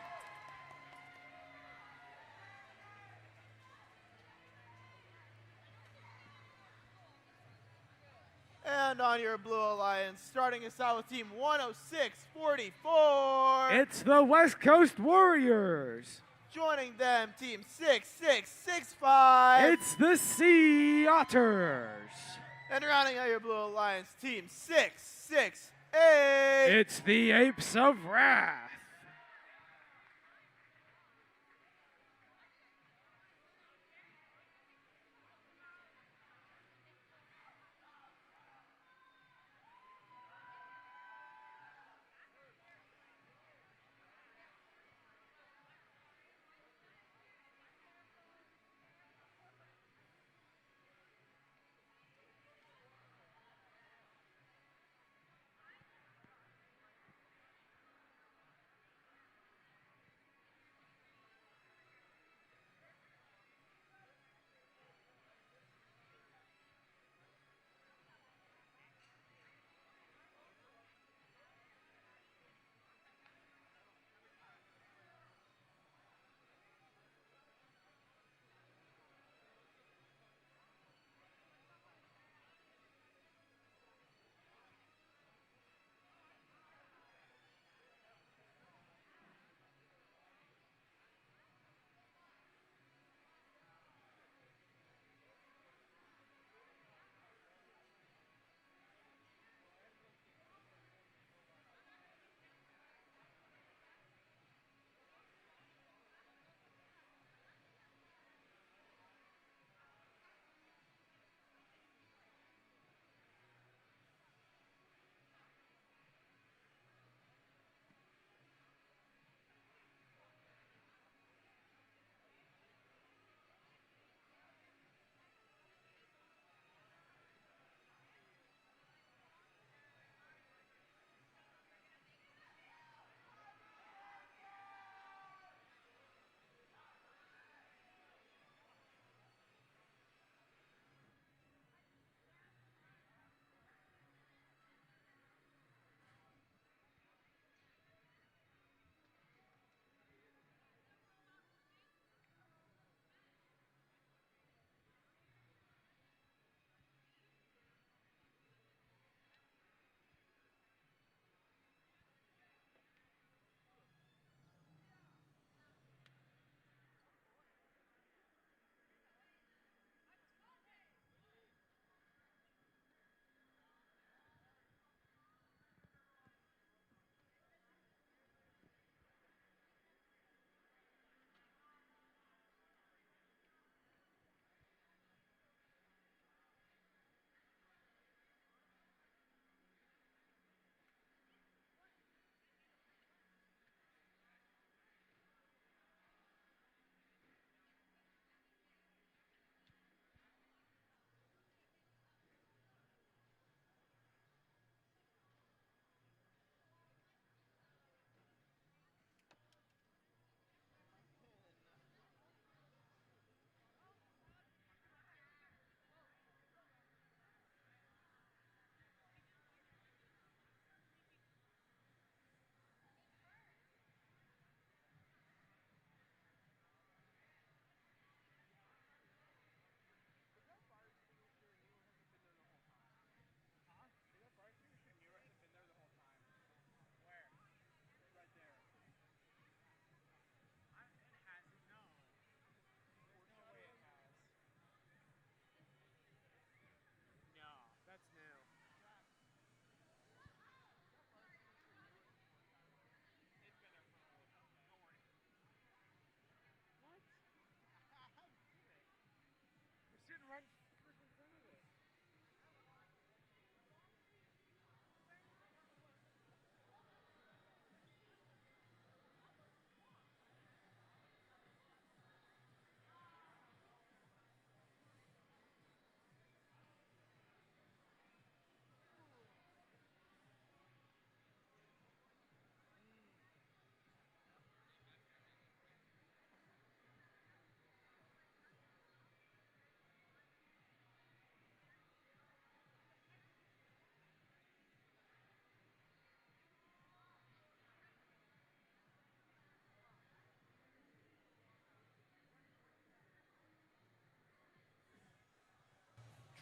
And on your Blue Alliance, starting us out with Team 10644. It's the West Coast Warriors. Joining them, Team 6665. It's the Sea Otters. And rounding out your Blue Alliance, Team 668. It's the Apes of Wrath.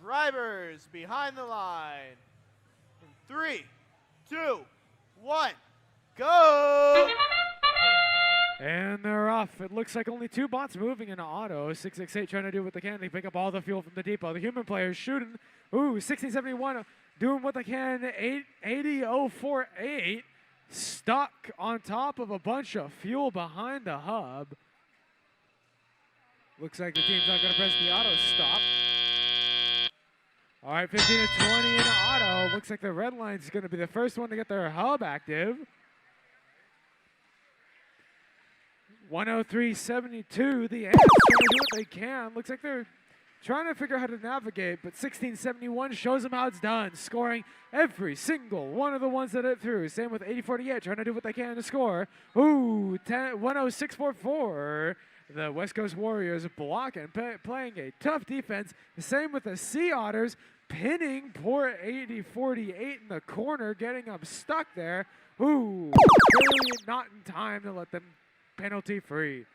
Drivers behind the line. In 3, 2, 1, go! And they're off. It looks like only 2 bots moving in auto. 668 trying to do what they can to pick up all the fuel from the depot. The human players shooting. Ooh, 1671 doing what they can. 88048 stuck on top of a bunch of fuel behind the hub. Looks like the team's not going to press the auto stop. All right, 15 to 20 in auto. Looks like the red line's going to be the first one to get their hub active. 103.72, the Ants trying to do what they can. Looks like they're trying to figure out how to navigate, but 1671 shows them how it's done, scoring every single one of the ones that it threw. Same with 8048, trying to do what they can to score. Ooh, 106.44. The West Coast Warriors blocking, playing a tough defense. Same with the Sea Otters, pinning poor 8048 in the corner, getting them stuck there. Ooh, really not in time to let them penalty free.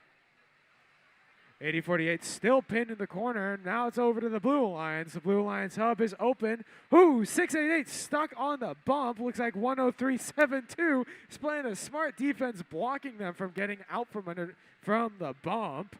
8048 still pinned in the corner. Now it's over to the Blue Alliance. The Blue Alliance hub is open. Ooh, 688 stuck on the bump. Looks like 103.72 is playing a smart defense, blocking them from getting out from the bump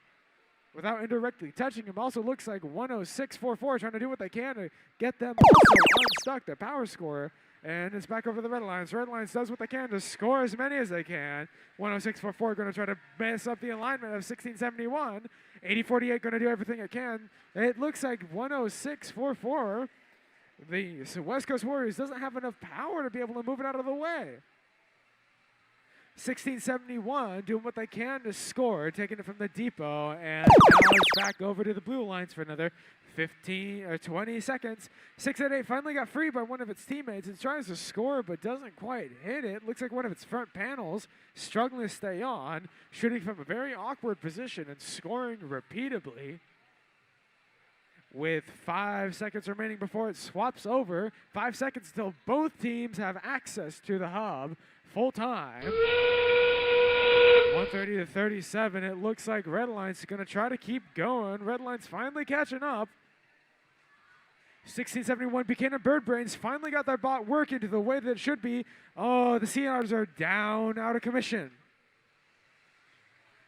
without indirectly touching him. Also looks like 106.44 trying to do what they can to get them also unstuck, the power scorer. And it's back over to the Red Alliance. Red Alliance does what they can to score as many as they can. 106.44 going to try to mess up the alignment of 1671. 8048 going to do everything it can. It looks like 106.44. The West Coast Warriors doesn't have enough power to be able to move it out of the way. 1671 doing what they can to score, taking it from the depot, and now it's back over to the Blue Alliance for another 15 or 20 seconds. 688 finally got free by one of its teammates. It tries to score but doesn't quite hit it. Looks like one of its front panels struggling to stay on, shooting from a very awkward position and scoring repeatedly. With 5 seconds remaining before it swaps over. 5 seconds until both teams have access to the hub full time. 130 to 37. It looks like Red Alliance going to try to keep going. Red Alliance finally catching up. 1671 Buchanan Bird Brains finally got their bot working to the way that it should be. Oh, the Sea Otters are down, out of commission.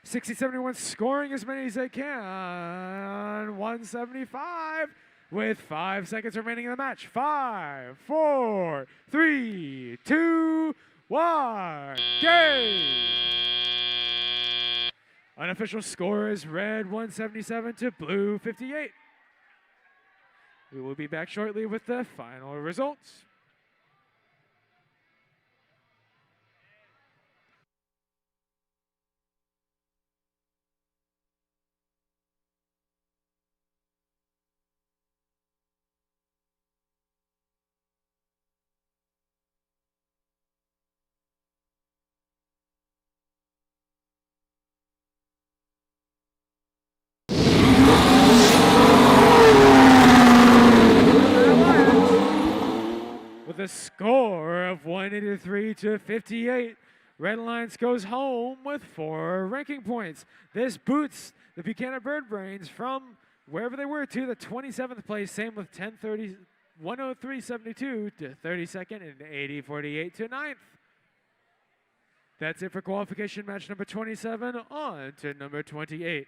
1671 scoring as many as they can. 175 with 5 seconds remaining in the match. 5, 4, 3, 2, 1, game! Unofficial score is red 177 to blue 58. We will be back shortly with the final results. With a score of 183 to 58, Red Alliance goes home with 4 ranking points. This boots the Buchanan Bird Brains from wherever they were to the 27th place, same with 103.72 to 32nd and 80.48 to 9th. That's it for qualification match number 27. On to number 28.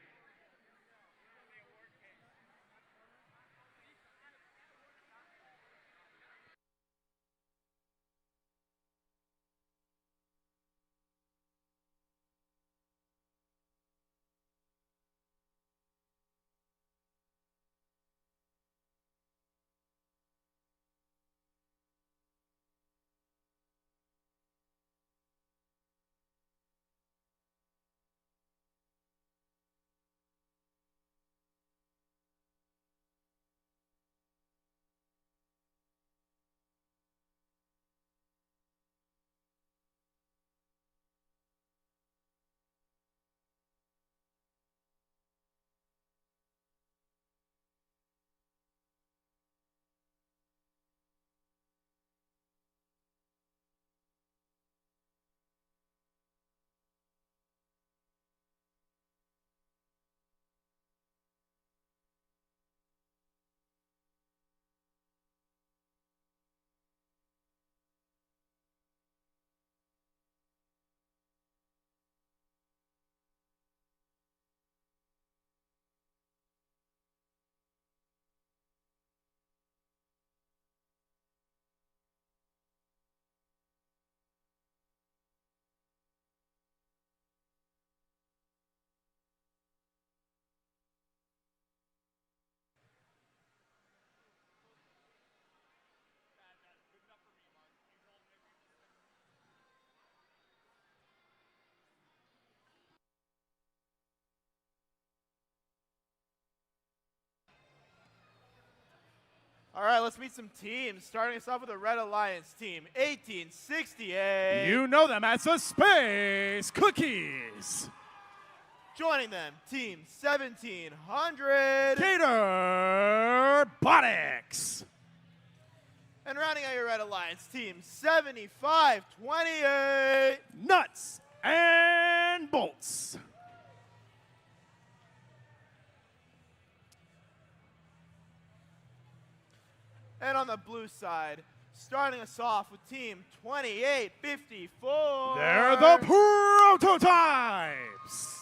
All right, let's meet some teams. Starting us off with the Red Alliance team, 1868. You know them as the Space Cookies. Joining them, team 1700. Gator Robotics. And rounding out your Red Alliance team, 7528. Nuts and Bolts. And on the blue side, starting us off with team 2854. They're the Prototypes.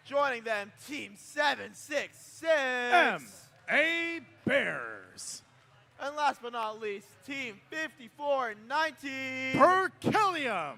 Joining them, team 766. M.A. Bears. And last but not least, team 5490. Perkelium.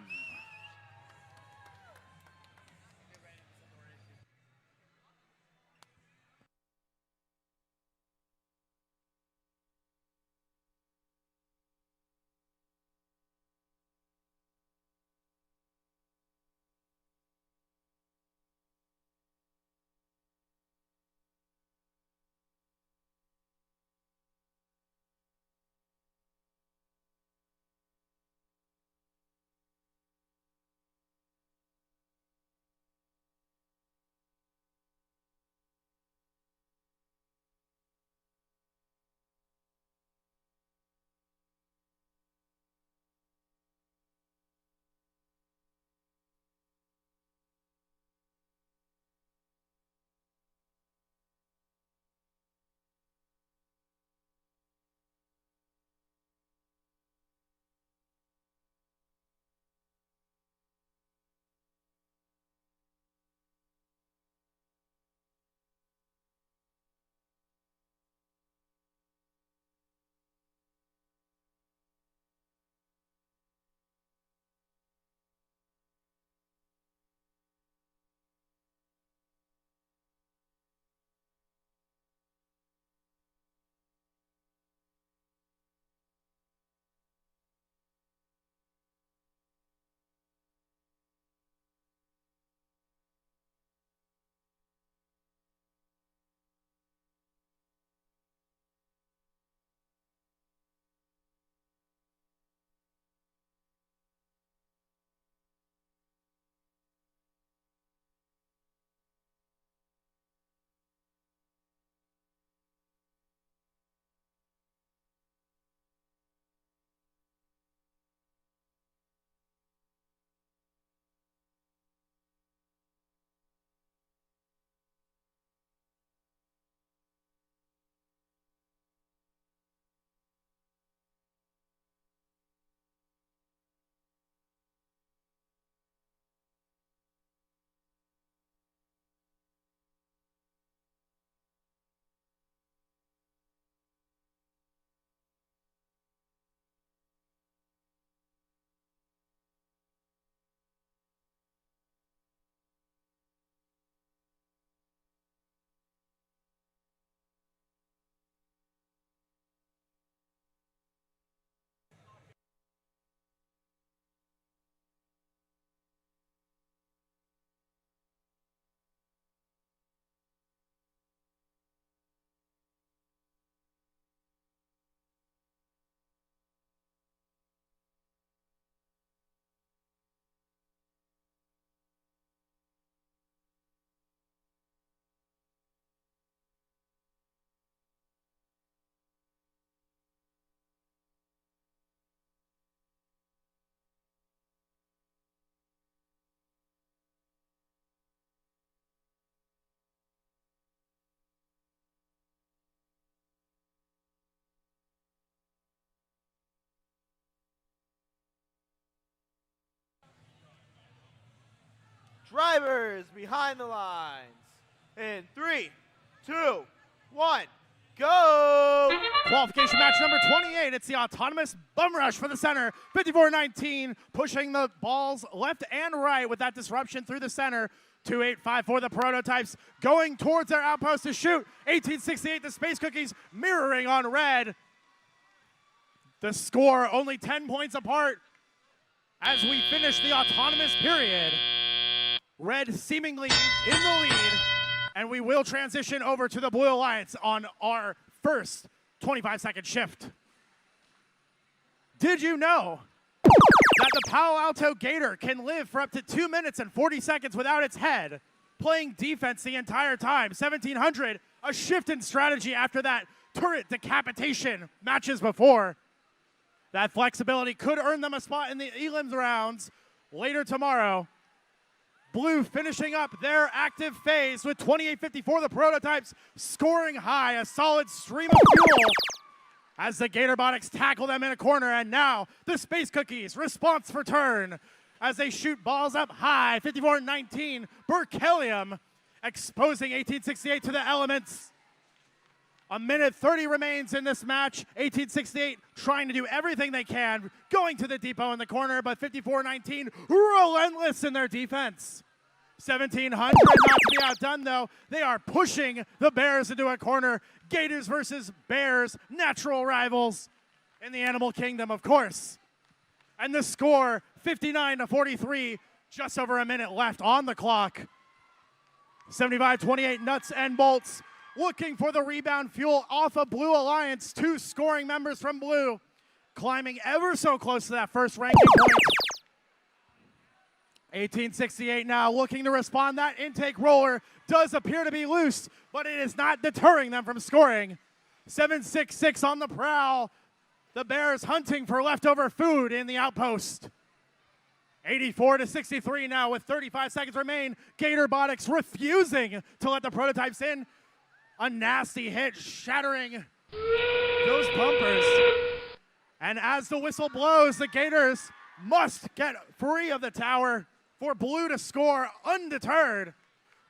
Drivers behind the lines. In 3, 2, 1, go! Qualification match number 28. It's the autonomous bum rush for the center. 54-19, pushing the balls left and right with that disruption through the center. 2-8-5 for the Prototypes, going towards their outpost to shoot. 1868, the Space Cookies mirroring on red. The score only 10 points apart as we finish the autonomous period. Red seemingly in the lead, and we will transition over to the Blue Alliance on our first 25-second shift. Did you know that the Palo Alto Gator can live for up to 2 minutes and 40 seconds without its head, playing defense the entire time? 1700, a shift in strategy after that turret decapitation matches before. That flexibility could earn them a spot in the elims rounds later tomorrow. Blue finishing up their active phase with 28-54. The prototypes scoring high, a solid stream of fuel as the Gatorbotics tackle them in a corner. And now the Space Cookies response for turn as they shoot balls up high. 54-19, Berkelium exposing 1868 to the elements. A minute 30 remains in this match. 1868 trying to do everything they can, going to the depot in the corner, but 54-19 relentless in their defense. 1700 not to be outdone, though. They are pushing the Bears into a corner. Gators versus Bears, natural rivals in the animal kingdom, of course. And the score, 59-43, just over a minute left on the clock. 75-28, nuts and bolts, looking for the rebound fuel off of Blue Alliance. 2 scoring members from Blue, climbing ever so close to that first ranking point. 1868 now looking to respond. That intake roller does appear to be loose, but it is not deterring them from scoring. 766 on the prowl. The Bears hunting for leftover food in the outpost. 84-63 now with 35 seconds remain. Gatorbotics refusing to let the prototypes in. A nasty hit shattering those bumpers. And as the whistle blows, the Gators must get free of the tower for Blue to score undeterred.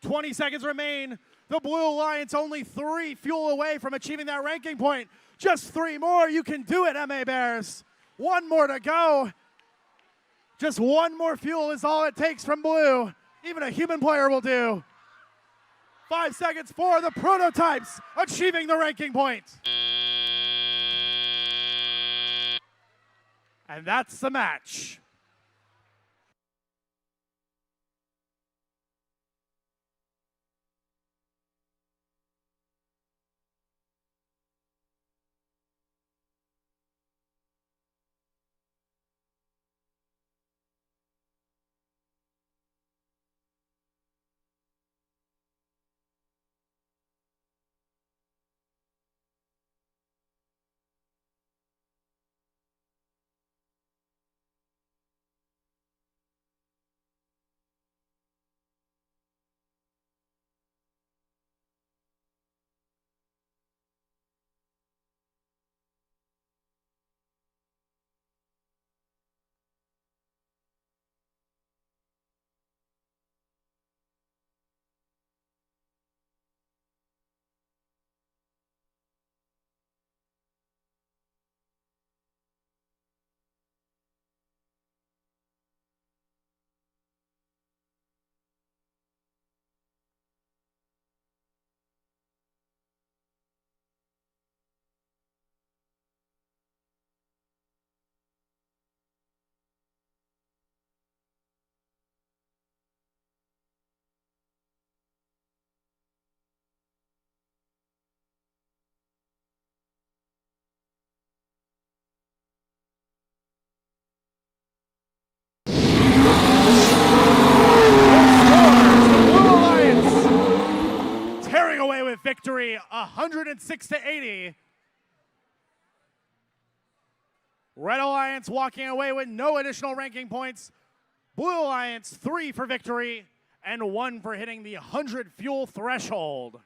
20 seconds remain. The Blue Alliance only 3 fuel away from achieving that ranking point. Just 3 more. You can do it, MA Bears. 1 more to go. Just 1 more fuel is all it takes from Blue. Even a human player will do. 5 seconds for the prototypes achieving the ranking point. And that's the match. Victory 106-80. Red Alliance walking away with no additional ranking points. Blue Alliance 3 for victory and 1 for hitting the 100 fuel threshold.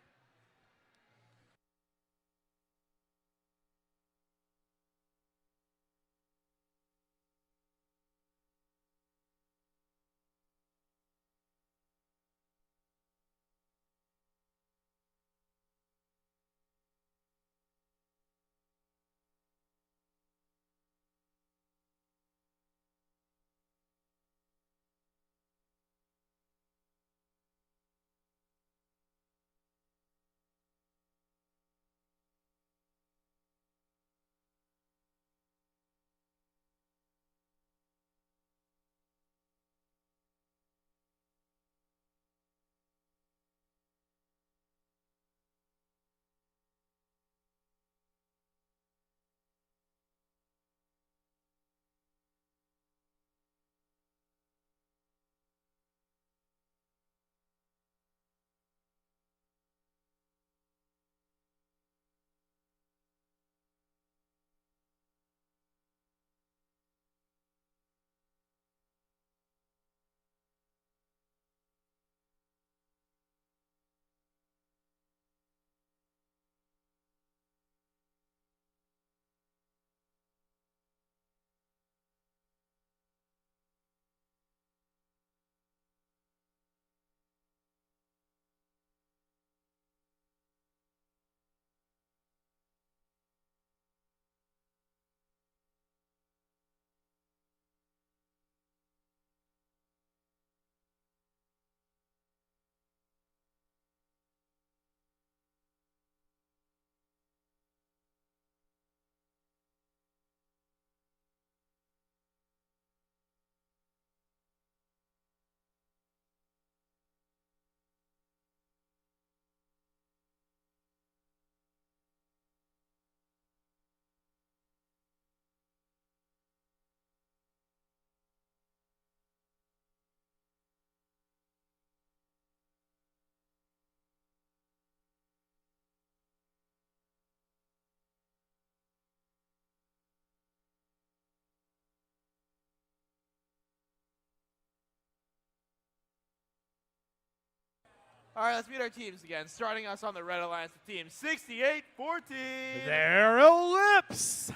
All right, let's meet our teams again. Starting us on the Red Alliance with team 6814. Their Ellipse.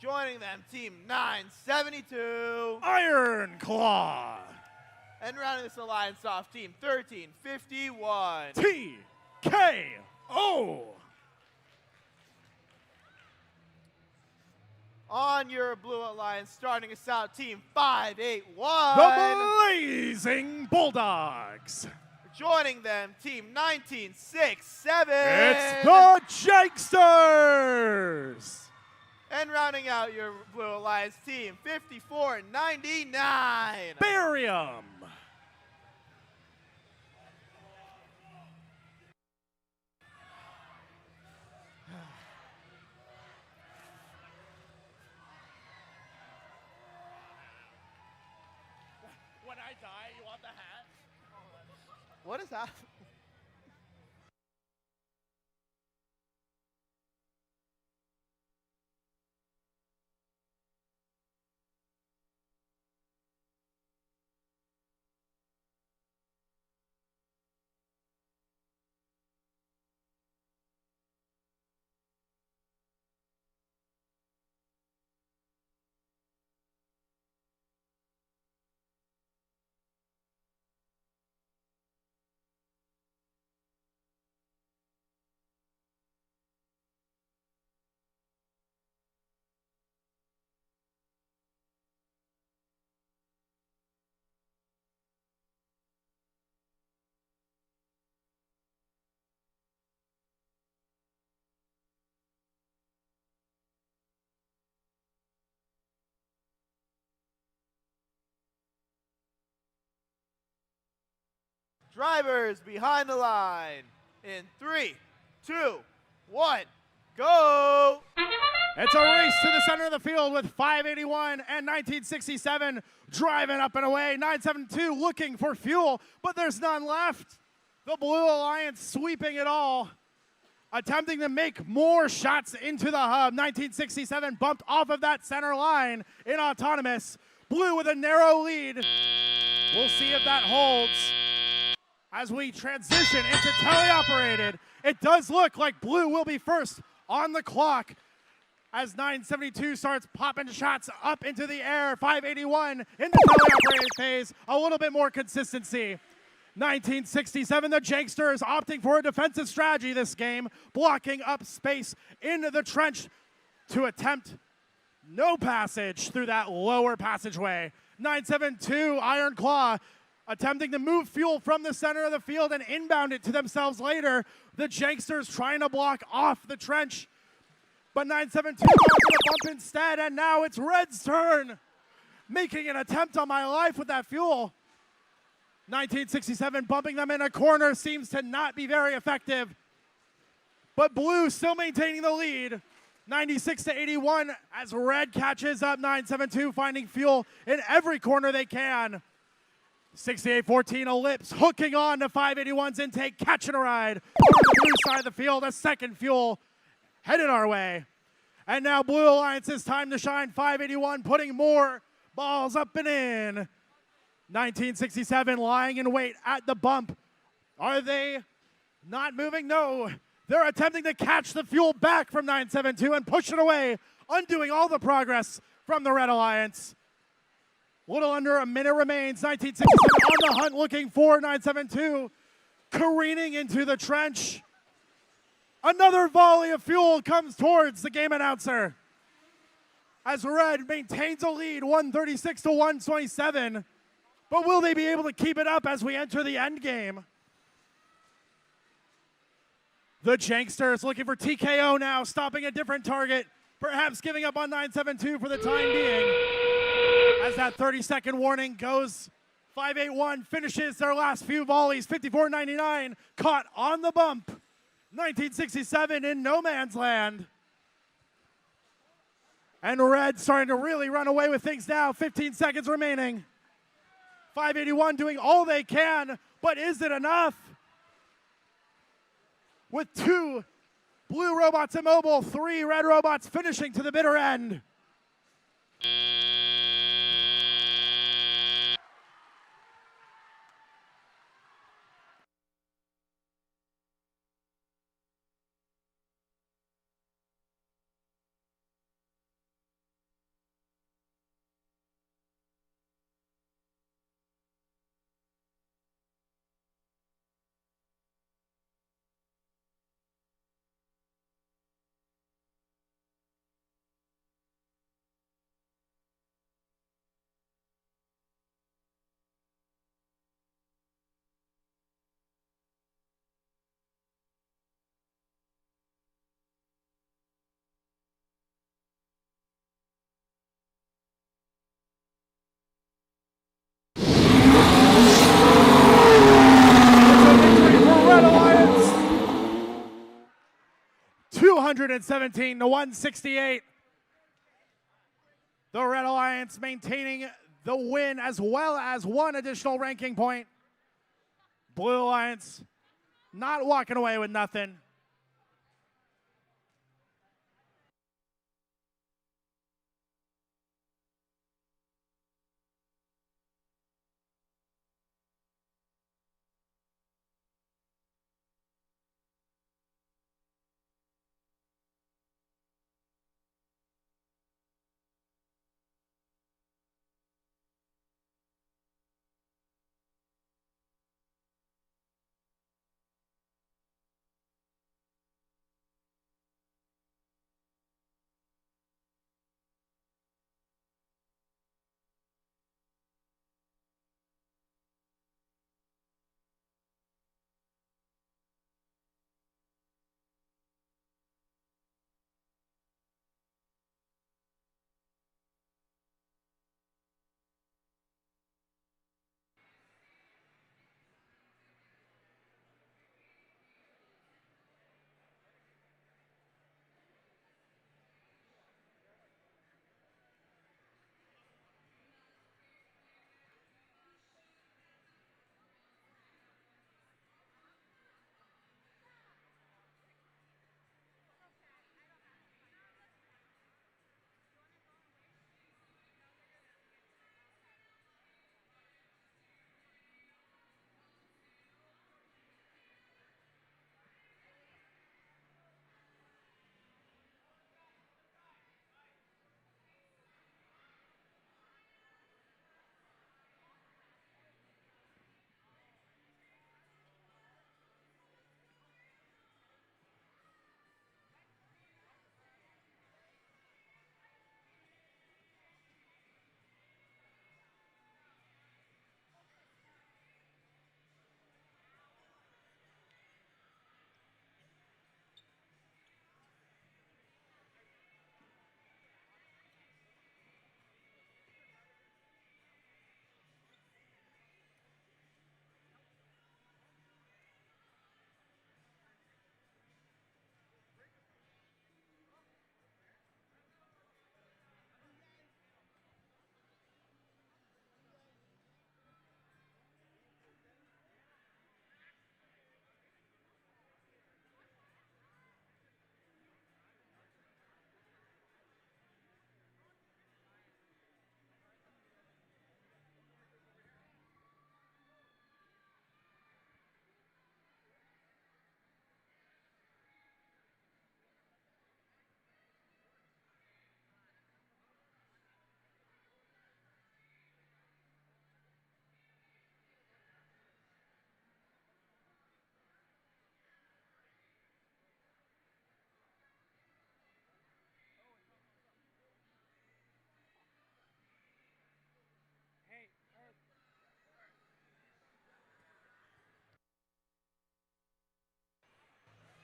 Joining them, team 972. Iron Claw. And rounding this alliance off, team 1351. TKO. On your blue alliance, starting us out, team 581. The Blazing Bulldogs. Joining them, team 1967. It's the Jakesters. And rounding out your blue alliance, team 5499. Barium. When I die, you want the hat? What is that? Drivers behind the line. In 3, 2, 1, go! It's a race to the center of the field with 581 and 1967 driving up and away. 972 looking for fuel, but there's none left. The Blue Alliance sweeping it all, attempting to make more shots into the hub. 1967 bumped off of that center line in autonomous. Blue with a narrow lead. We'll see if that holds. As we transition into teleoperated, it does look like Blue will be first on the clock as 972 starts popping shots up into the air. 581 in the teleoperated phase, a little bit more consistency. 1967, the Jakesters opting for a defensive strategy this game, blocking up space into the trench to attempt no passage through that lower passageway. 972, Iron Claw, attempting to move fuel from the center of the field and inbound it to themselves later. The Jakesters trying to block off the trench, but 972 goes to the bump instead, and now it's Red's turn, making an attempt on my life with that fuel. 1967 bumping them in a corner seems to not be very effective, but Blue still maintaining the lead. 96-81 as Red catches up. 972 finding fuel in every corner they can. 68-14 Ellipse hooking on to 581's intake, catching a ride over the blue side of the field. A second fuel headed our way. And now Blue Alliance's time to shine. 581 putting more balls up and in. 1967 lying in wait at the bump. Are they not moving? No. They're attempting to catch the fuel back from 972 and push it away, undoing all the progress from the Red Alliance. Little under a minute remains. 1967 on the hunt looking for 972. Careening into the trench. Another volley of fuel comes towards the game announcer. As Red maintains a lead, 136 to 127. But will they be able to keep it up as we enter the end game? The Jakesters looking for TKO now, stopping a different target. Perhaps giving up on 972 for the time being. As that 30-second warning goes, 581 finishes their last few volleys. 54.99 caught on the bump. 1967 in no man's land. And Red starting to really run away with things now. 15 seconds remaining. 581 doing all they can, but is it enough? With 2 Blue robots immobile, 3 Red robots finishing to the bitter end. 117 to 168. The Red Alliance maintaining the win as well as one additional ranking point. Blue Alliance not walking away with nothing.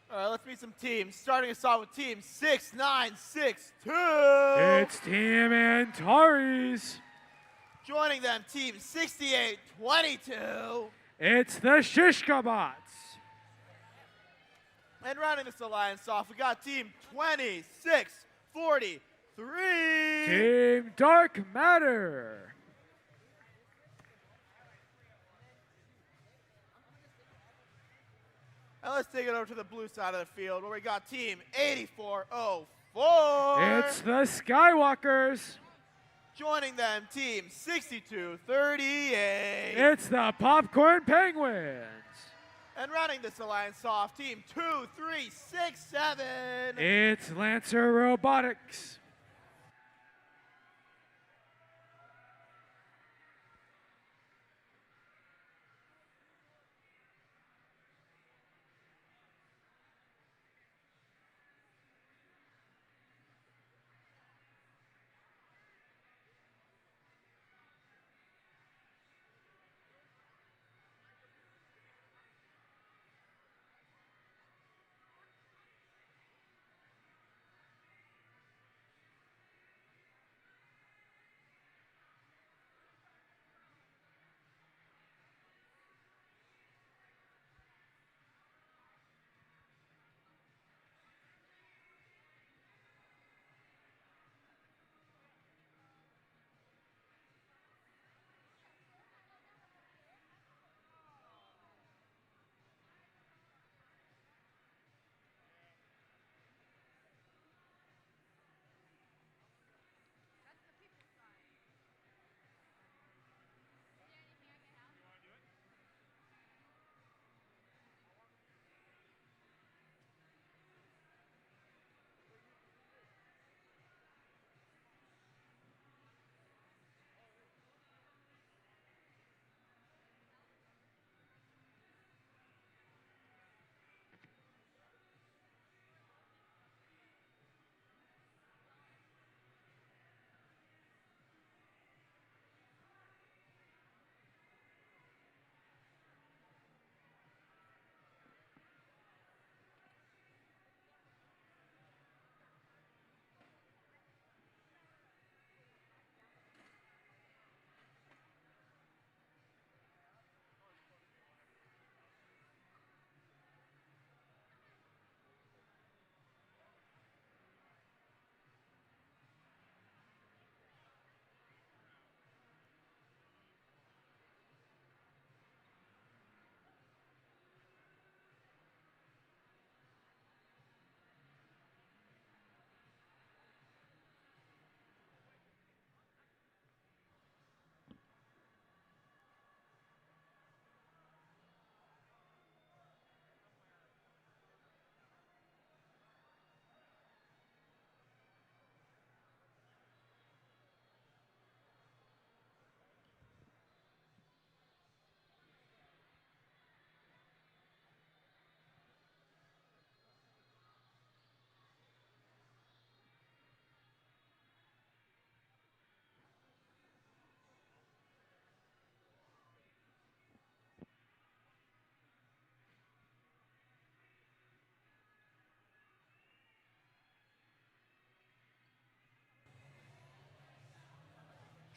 All right, let's meet some teams. Starting us off with team 6962. It's Team Antares. Joining them, team 6822. It's the Shishkabots. And rounding this alliance off, we got team 2643. Team Dark Matter. And let's take it over to the blue side of the field where we got team 8404. It's the Skywalkers. Joining them, team 6238. It's the Popcorn Penguins. And rounding this alliance off, team 2367. It's Lancer Robotics.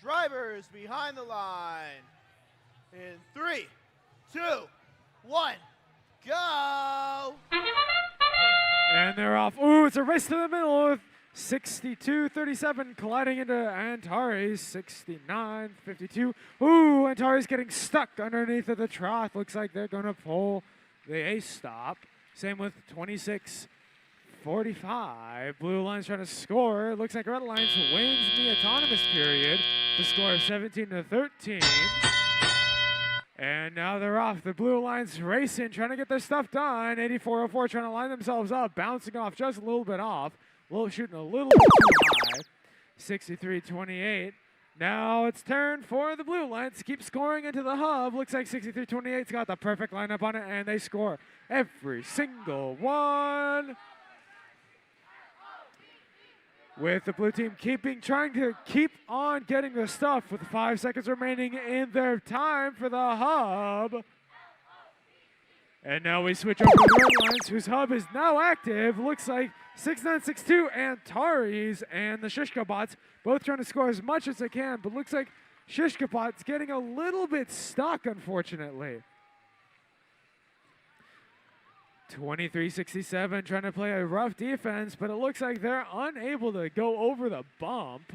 Drivers behind the line. In 3, 2, 1, go! And they're off. Ooh, it's a race to the middle with 62-37 colliding into Antares, 69-52. Ooh, Antares getting stuck underneath of the trough. Looks like they're going to pull the ace stop. Same with 26-45. Blue Line's trying to score. Looks like Red Line's wins the autonomous period. The score is 17-13. And now they're off. The Blue Line's racing, trying to get their stuff done. 84-04 trying to line themselves up, bouncing off just a little bit off. Shooting a little bit too high. 63-28. Now it's turn for the Blue Lions to keep scoring into the hub. Looks like 63-28's got the perfect lineup on it, and they score every single one. With the blue team trying to keep on getting the stuff with 5 seconds remaining in their time for the hub. And now we switch over to the Red Lions, whose hub is now active. Looks like 6962 Antares and the Shishkabots both trying to score as much as they can, but looks like Shishkabot's getting a little bit stuck, unfortunately. 23-67 trying to play a rough defense, but it looks like they're unable to go over the bump.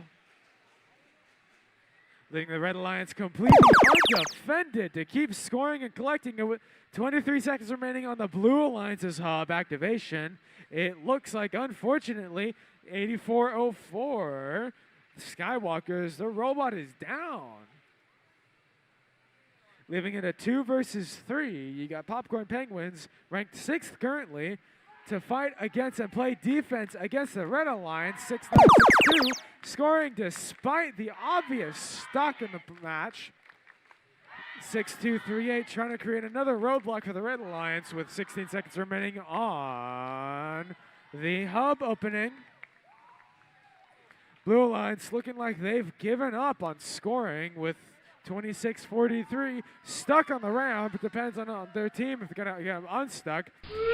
Leaving the Red Alliance completely undefended to keep scoring and collecting it with 23 seconds remaining on the Blue Alliance's hub activation. It looks like, unfortunately, 84-04, Skywalkers, the robot is down. Leaving it a 2 versus 3. You got Popcorn Penguins, ranked 6th currently, to fight against and play defense against the Red Alliance, 6-9-6-2, scoring despite the obvious stock in the match. 6-2-3-8, trying to create another roadblock for the Red Alliance with 16 seconds remaining on the hub opening. Blue Alliance looking like they've given up on scoring with 26-43, stuck on the round, but depends on their team if they're going to get them unstuck.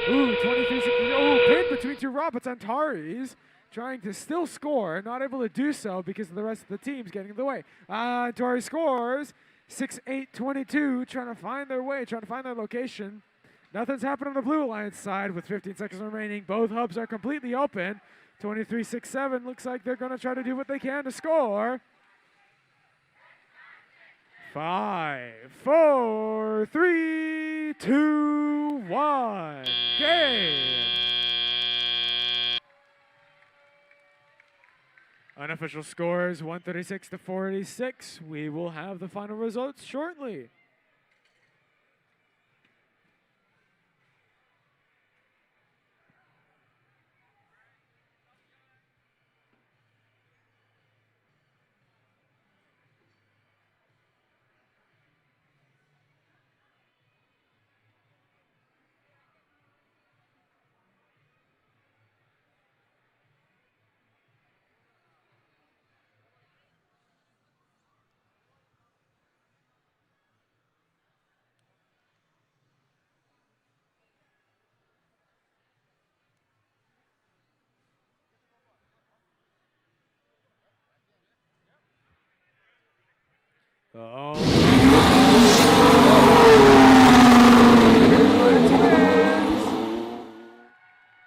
Ooh, 23-60, oh, pinned between two robots. Antares trying to still score, not able to do so because of the rest of the teams getting in the way. Antares scores, 6-8-22, trying to find their way, trying to find their location. Nothing's happened on the Blue Alliance side with 15 seconds remaining. Both hubs are completely open. 23-6-7, looks like they're going to try to do what they can to score. 5, 4, 3, 2, 1, game. Unofficial scores 136-46. We will have the final results shortly.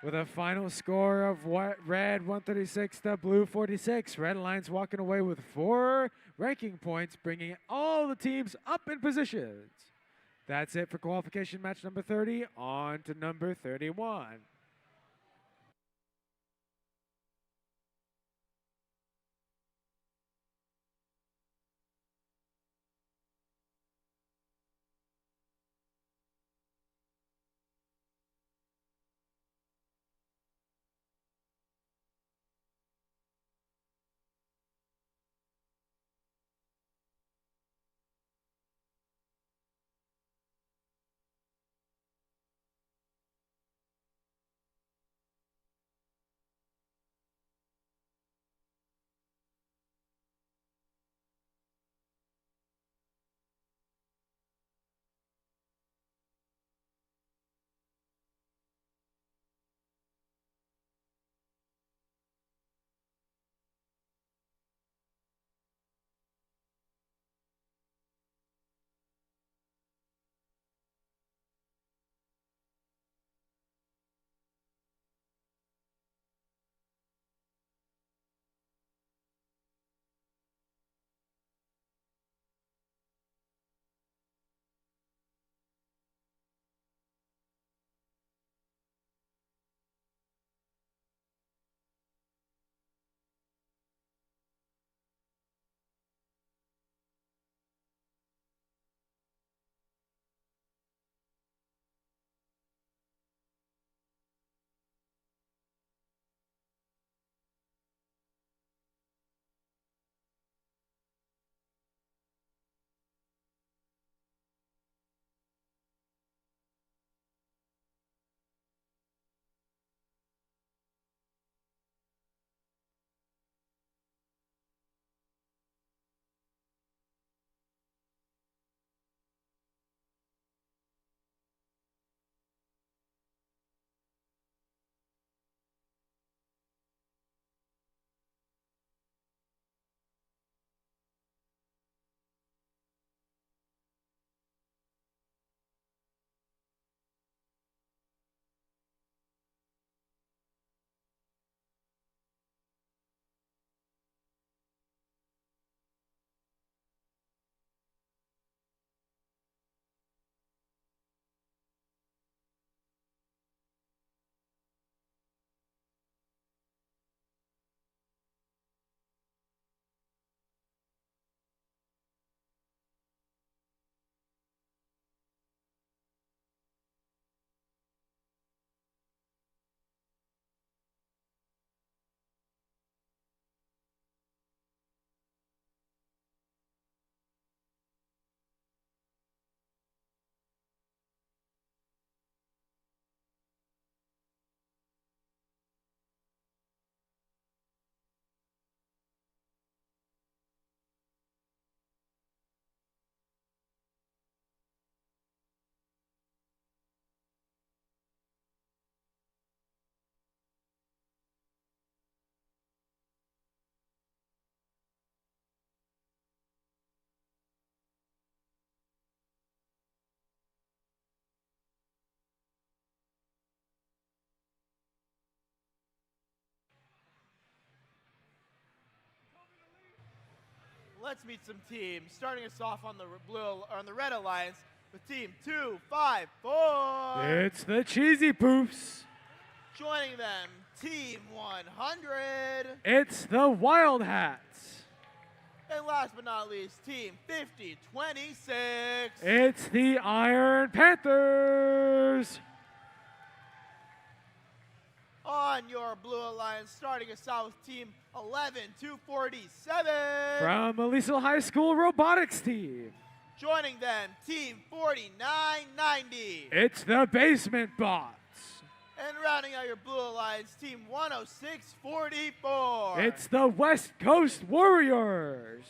With a final score of red 136 to blue 46, Red Alliance walking away with 4 ranking points, bringing all the teams up in positions. That's it for qualification match number 30. On to number 31. let's meet some teams. Starting us off on the Red Alliance with Team 254. It's the Cheesy Poofs. Joining them, Team 100. It's the Wild Hats. And last but not least, Team 5026. It's the Iron Panthers. On your Blue Alliance, starting us out with Team 11247. From Aliso High School Robotics team. Joining them, Team 4990. It's the Basement Bots. And rounding out your Blue Alliance, Team 10644. It's the West Coast Warriors.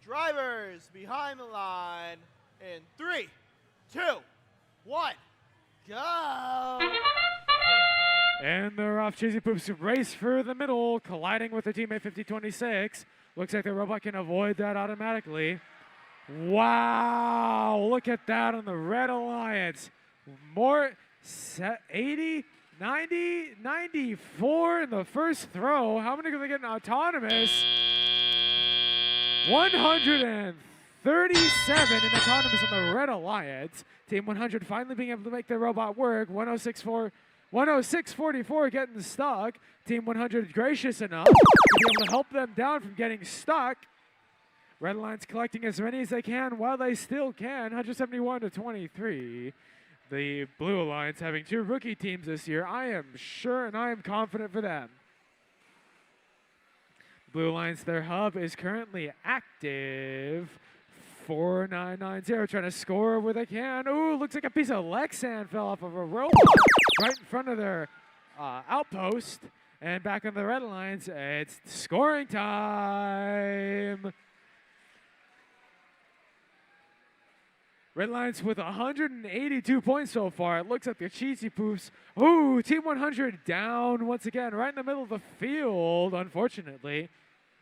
Drivers behind the line in 3, 2, 1, go! And the rough Cheesy Poops race for the middle, colliding with their teammate 5026. Looks like the robot can avoid that automatically. Wow, look at that on the Red Alliance. More 80, 90, 94 in the first throw. How many can they get in autonomous? 137 in autonomous on the Red Alliance. Team 100 finally being able to make their robot work. 1064 106.44 getting stuck. Team 100 gracious enough to be able to help them down from getting stuck. Red Alliance collecting as many as they can while they still can. 171 to 23. The Blue Alliance having 2 rookie teams this year. I am sure and I am confident for them. Blue Alliance, their hub is currently active. 4990 trying to score where they can. Ooh, looks like a piece of Lexan fell off of a robot right in front of their outpost. And back on the Red Alliance, it's scoring time. Red Alliance with 182 points so far. It looks like the Cheesy Poofs. Ooh, Team 100 down once again, right in the middle of the field, unfortunately.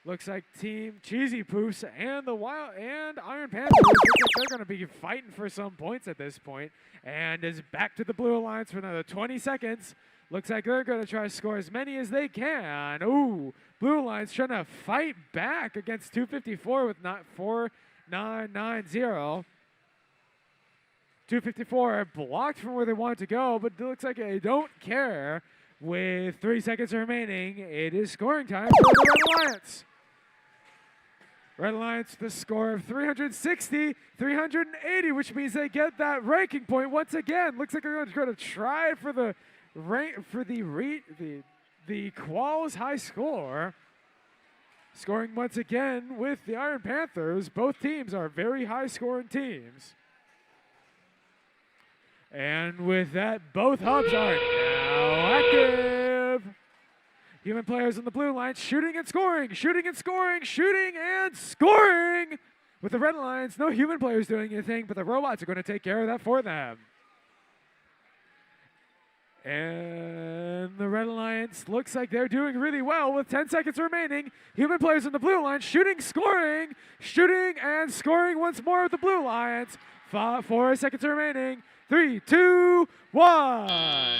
Looks like Team Cheesy Poofs and the Iron Panthers looks like they're going to be fighting for some points at this point. And is back to the Blue Alliance for another 20 seconds. Looks like they're going to try to score as many as they can. Ooh, Blue Alliance trying to fight back against 254 with 4990. 254 blocked from where they want to go, but it looks like they don't care. With 3 seconds remaining, it is scoring time for the Red Alliance. Red Alliance, the score of 360, 380, which means they get that ranking point once again. Looks like they're going to try for the Qual's high score. Scoring once again with the Iron Panthers. Both teams are very high-scoring teams. And with that, both hubs are now active. Human players on the blue line shooting and scoring, shooting and scoring, shooting and scoring. With the Red Alliance, no human players doing anything, but the robots are going to take care of that for them. And the Red Alliance looks like they're doing really well with 10 seconds remaining. Human players on the blue line shooting, scoring, shooting and scoring once more with the Blue Alliance. 4 seconds remaining. 3, 2, 1.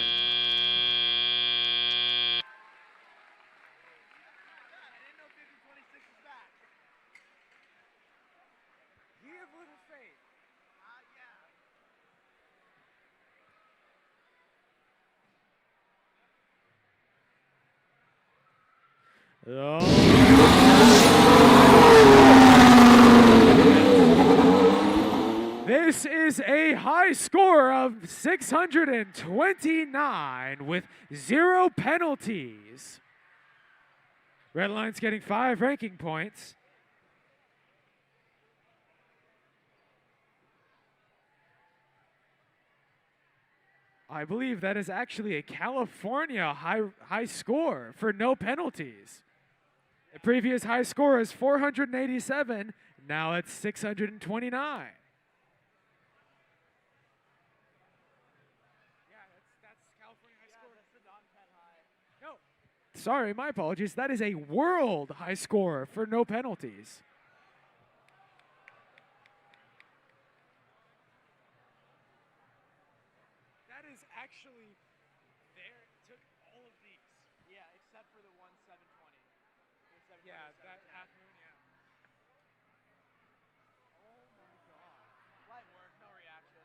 This is a high score of 629 with 0 penalties. Red Alliance getting 5 ranking points. I believe that is actually a California high score for no penalties. The previous high score is 487. Now it's 629. Sorry, my apologies. That is a world high score for no penalties. That is actually there. Took all of these. Yeah, except for the 1720. Yeah, that half moon, yeah. Oh my god. Light work, no reaction.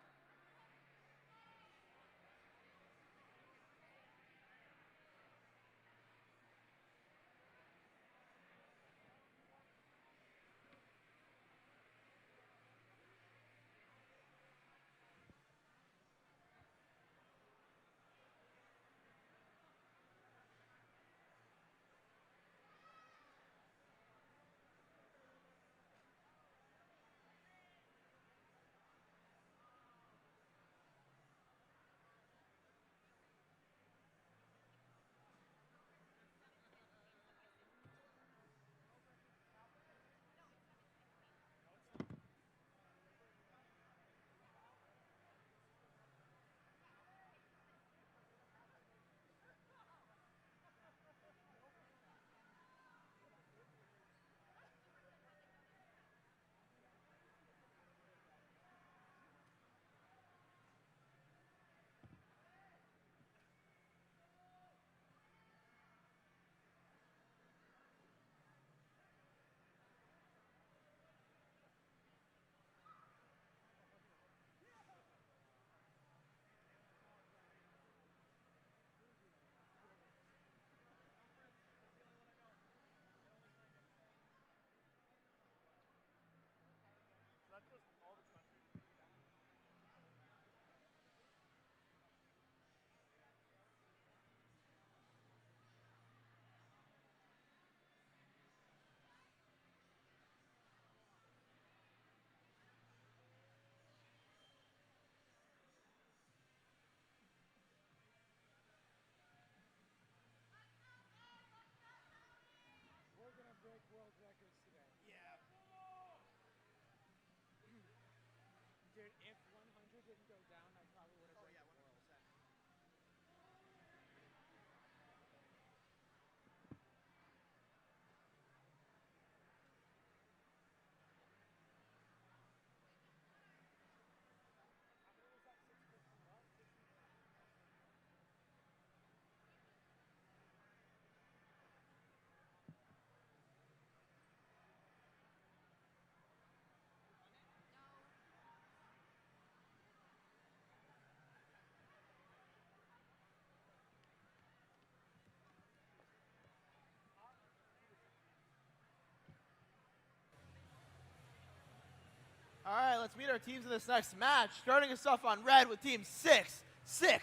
All right, let's meet our teams in this next match. Starting us off on red with team 668.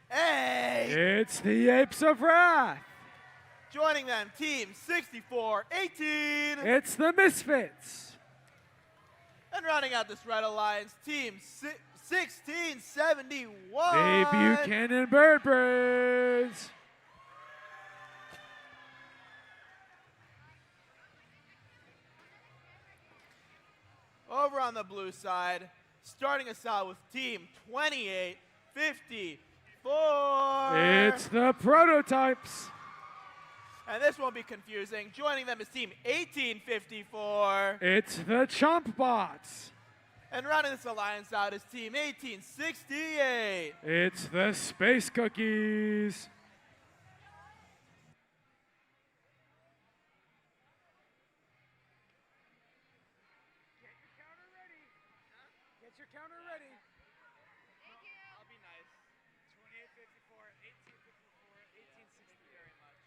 It's the Apes of Wrath. Joining them, team 6418. It's the Misfits. And rounding out this red alliance, team 1671. The Buchanan Bird Birds. Over on the blue side, starting us out with team 2854. It's the Prototypes. And this won't be confusing. Joining them is team 1854. It's the Chomp Bots. And rounding this alliance out is team 1868. It's the Space Cookies. Get your counter ready. I'll be nice. 2854, 1854, 1860. Very much.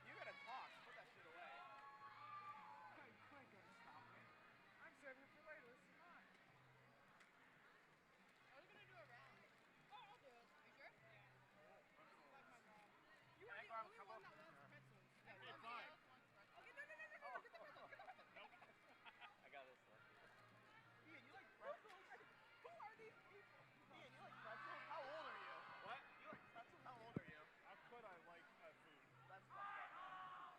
You gotta talk. Put that shit away. I'm saving it for later. This is mine. I got this one. Ian, you like pretzels? Who are these people? Ian, you like pretzels? How old are you? What? You like pretzels? How old are you? How could I like food? That's fucked up.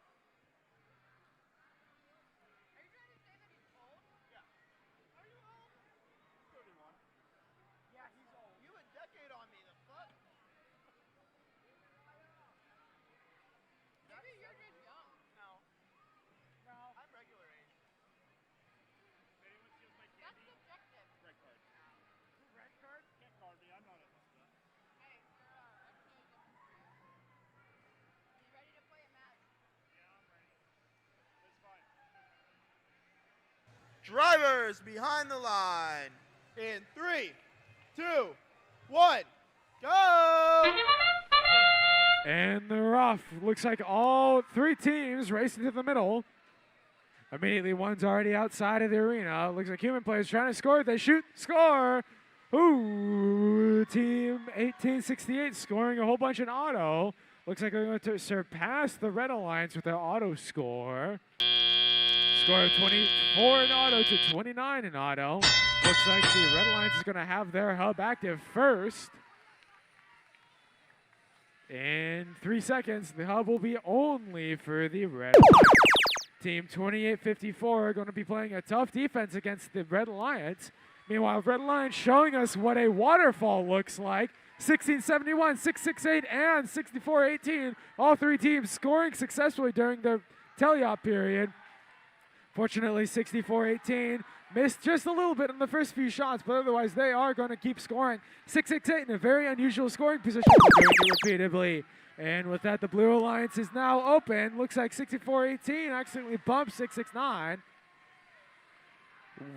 Are you trying to say that he's old? Yeah. Are you old? 31. Yeah, he's old. You a decade on me, the fuck? Maybe you're just young. No. No. I'm regular age. Anyone steals my That's candy? subjective. Red card. Red card? Can't card me. I'm not a hustler. Hey, you're educated different for you. You ready to play a match? Yeah, I'm ready. It's fine. Drivers behind the line. In 3, 2, 1, go! And they're off. Looks like all three teams racing to the middle. Immediately, one's already outside of the arena. Looks like human players trying to score. They shoot, score. Ooh, team 1868 scoring a whole bunch in auto. Looks like they're going to surpass the Red Alliance with their auto score. Score of 24 in auto to 29 in auto. Looks like the Red Alliance is going to have their hub active first. In 3 seconds, the hub will be only for the Red Alliance. Team 2854 are going to be playing a tough defense against the Red Alliance. Meanwhile, Red Alliance showing us what a waterfall looks like. 1671, 668, and 6418. All three teams scoring successfully during the teleop period. Fortunately, 6418 missed just a little bit on the first few shots, but otherwise they are going to keep scoring. 668 in a very unusual scoring position, doing it repeatedly. And with that, the Blue Alliance is now open. Looks like 6418 accidentally bumped 669.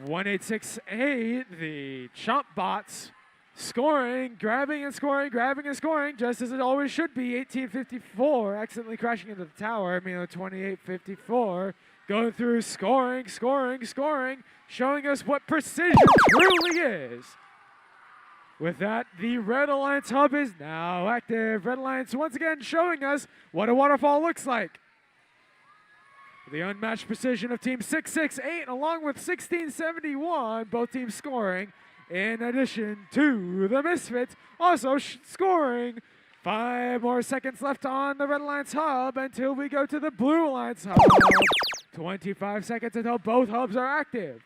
1868, the Chomp Bots scoring, grabbing and scoring, grabbing and scoring, just as it always should be. 1854 accidentally crashing into the tower. 2854 going through, scoring, scoring, scoring, showing us what precision truly is. With that, the Red Alliance hub is now active. Red Alliance once again showing us what a waterfall looks like. The unmatched precision of Team 668 along with 1671, both teams scoring. In addition to the Misfits also scoring. 5 more seconds left on the Red Alliance hub until we go to the Blue Alliance hub. 25 seconds until both hubs are active.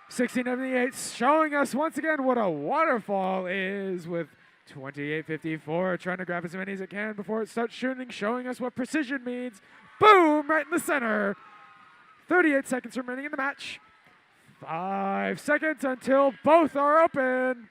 1678 showing us once again what a waterfall is, with 2854 trying to grab as many as it can before it starts shooting, showing us what precision means. Boom, right in the center. 38 seconds remaining in the match. 5 seconds until both are open.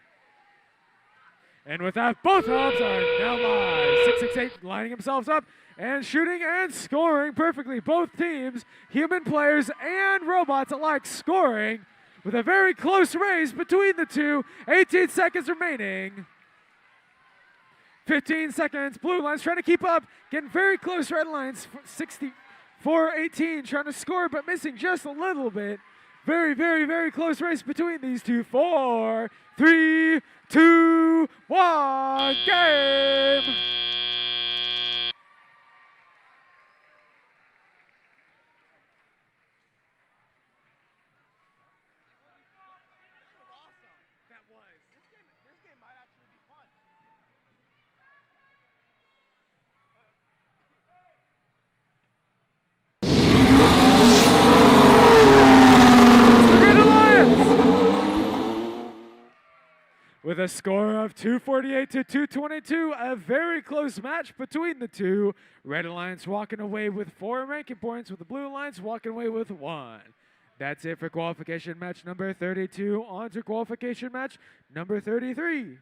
And with that, both hubs are now live. 668 lining themselves up and shooting and scoring perfectly. Both teams, human players and robots alike, scoring with a very close race between the two. 18 seconds remaining. 15 seconds. Blue Alliance trying to keep up. Getting very close. Red Alliance 4:18 trying to score but missing just a little bit. Very, very, very close race between these two. 4, 3, 2, 1, game! With a score of 248 to 222, a very close match between the two. Red Alliance walking away with 4 ranking points, with the Blue Alliance walking away with 1. That's it for qualification match number 32. On to qualification match number 33.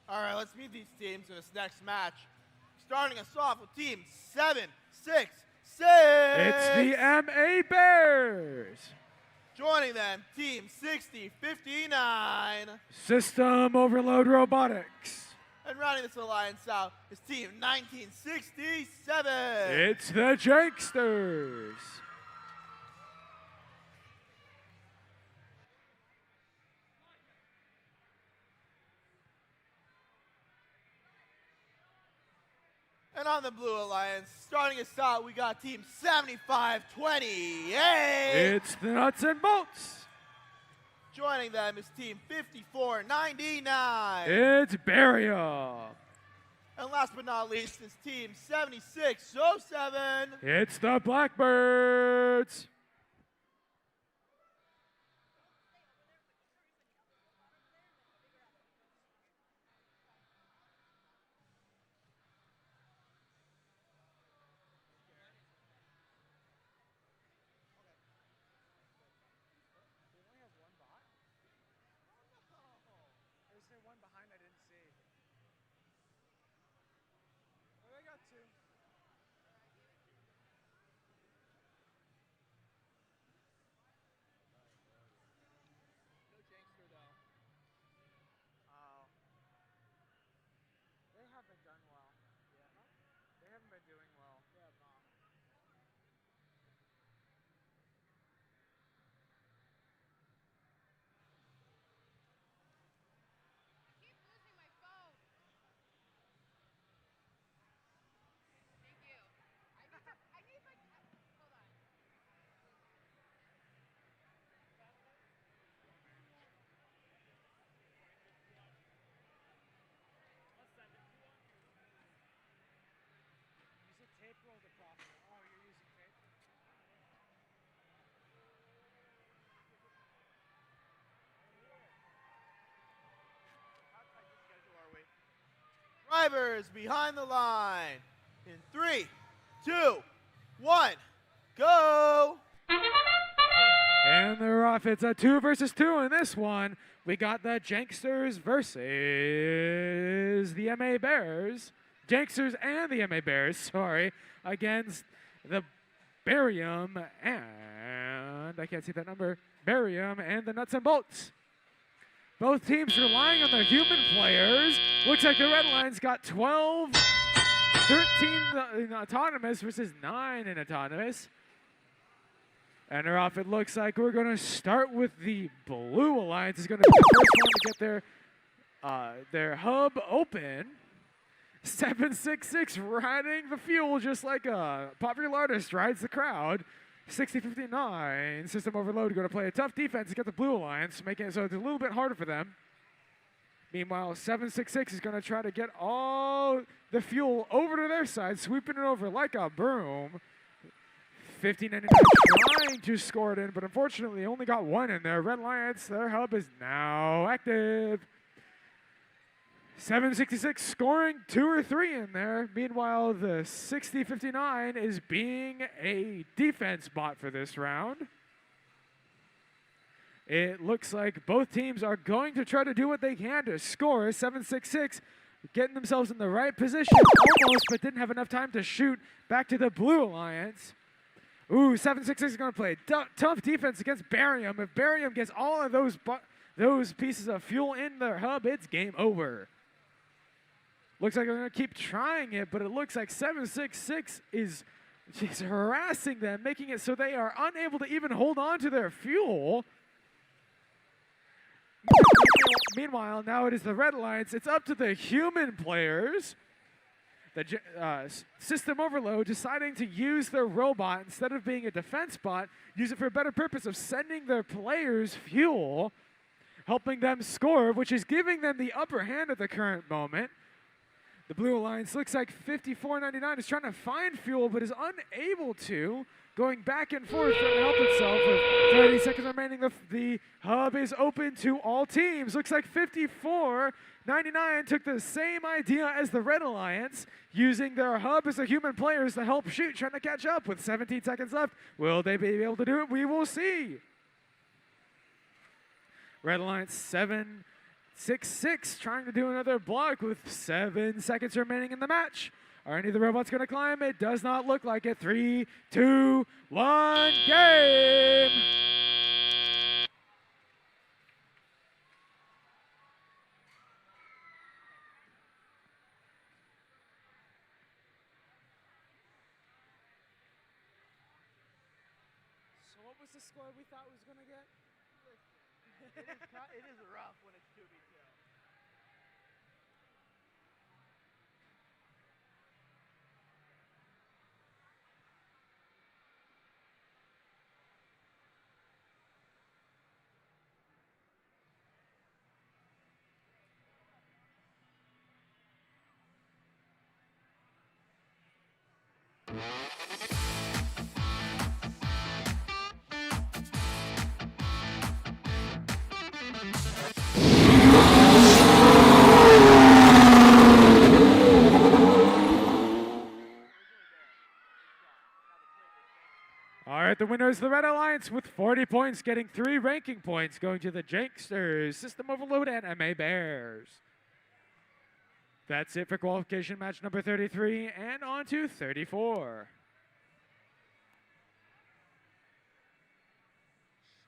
All right, let's meet these teams in this next match. Starting us off with team 766. It's the MA Bears. Joining them, team 6059. System Overload Robotics. And rounding this alliance out is team 1967. It's the Janksters. And on the Blue Alliance, starting us out, we got team 7528. It's the Nuts and Bolts. Joining them is team 5499. It's Burial. And last but not least is team 7607. It's the Blackbirds. fivers behind the line. In 3, 2, 1, go! And they're off. It's a 2 versus 2 in this one. We got the Janksters versus the MA Bears. Janksters and the MA Bears, sorry, against the Barium and, I can't see that number, Barium and the Nuts and Bolts. Both teams relying on their human players. Looks like the Red Lions got 12, 13 in autonomous versus 9 in autonomous. And they're off. It looks like we're going to start with the Blue Alliance. Is going to be the first one to get their hub open. 766 riding the fuel just like a popular artist rides the crowd. 60-59. System overload going to play a tough defense to get the Blue Alliance, making it so it's a little bit harder for them. Meanwhile, 766 is going to try to get all the fuel over to their side, sweeping it over like a broom. 1599 trying to score it in, but unfortunately only got 1 in there. Red Lions, their hub is now active. 766 scoring 2 or 3 in there. Meanwhile, the 6059 is being a defense bot for this round. It looks like both teams are going to try to do what they can to score. 766 getting themselves in the right position almost, but didn't have enough time to shoot back to the Blue Alliance. Ooh, 766 is going to play tough defense against Barium. If Barium gets all of those pieces of fuel in their hub, it's game over. Looks like they're going to keep trying it, but it looks like 766 is just harassing them, making it so they are unable to even hold on to their fuel. Meanwhile, now it is the Red Alliance. It's up to the human players. The system overload deciding to use their robot instead of being a defense bot, use it for a better purpose of sending their players fuel, helping them score, which is giving them the upper hand at the current moment. The Blue Alliance looks like 5499 is trying to find fuel, but is unable to, going back and forth trying to help itself. With 30 seconds remaining, the hub is open to all teams. Looks like 5499 took the same idea as the Red Alliance, using their hub as the human players to help shoot, trying to catch up with 17 seconds left. Will they be able to do it? We will see. Red Alliance 766 trying to do another block with 7 seconds remaining in the match. Are any of the robots going to climb? It does not look like it. 3, 2, 1, game! So what was the score we thought we was going to get? It is rough when it's 2v2. All right, the winner is the Red Alliance with 40 points, getting 3 ranking points, going to the Janksters, System Overload, and MA Bears. That's it for qualification match number 33, and on to 34.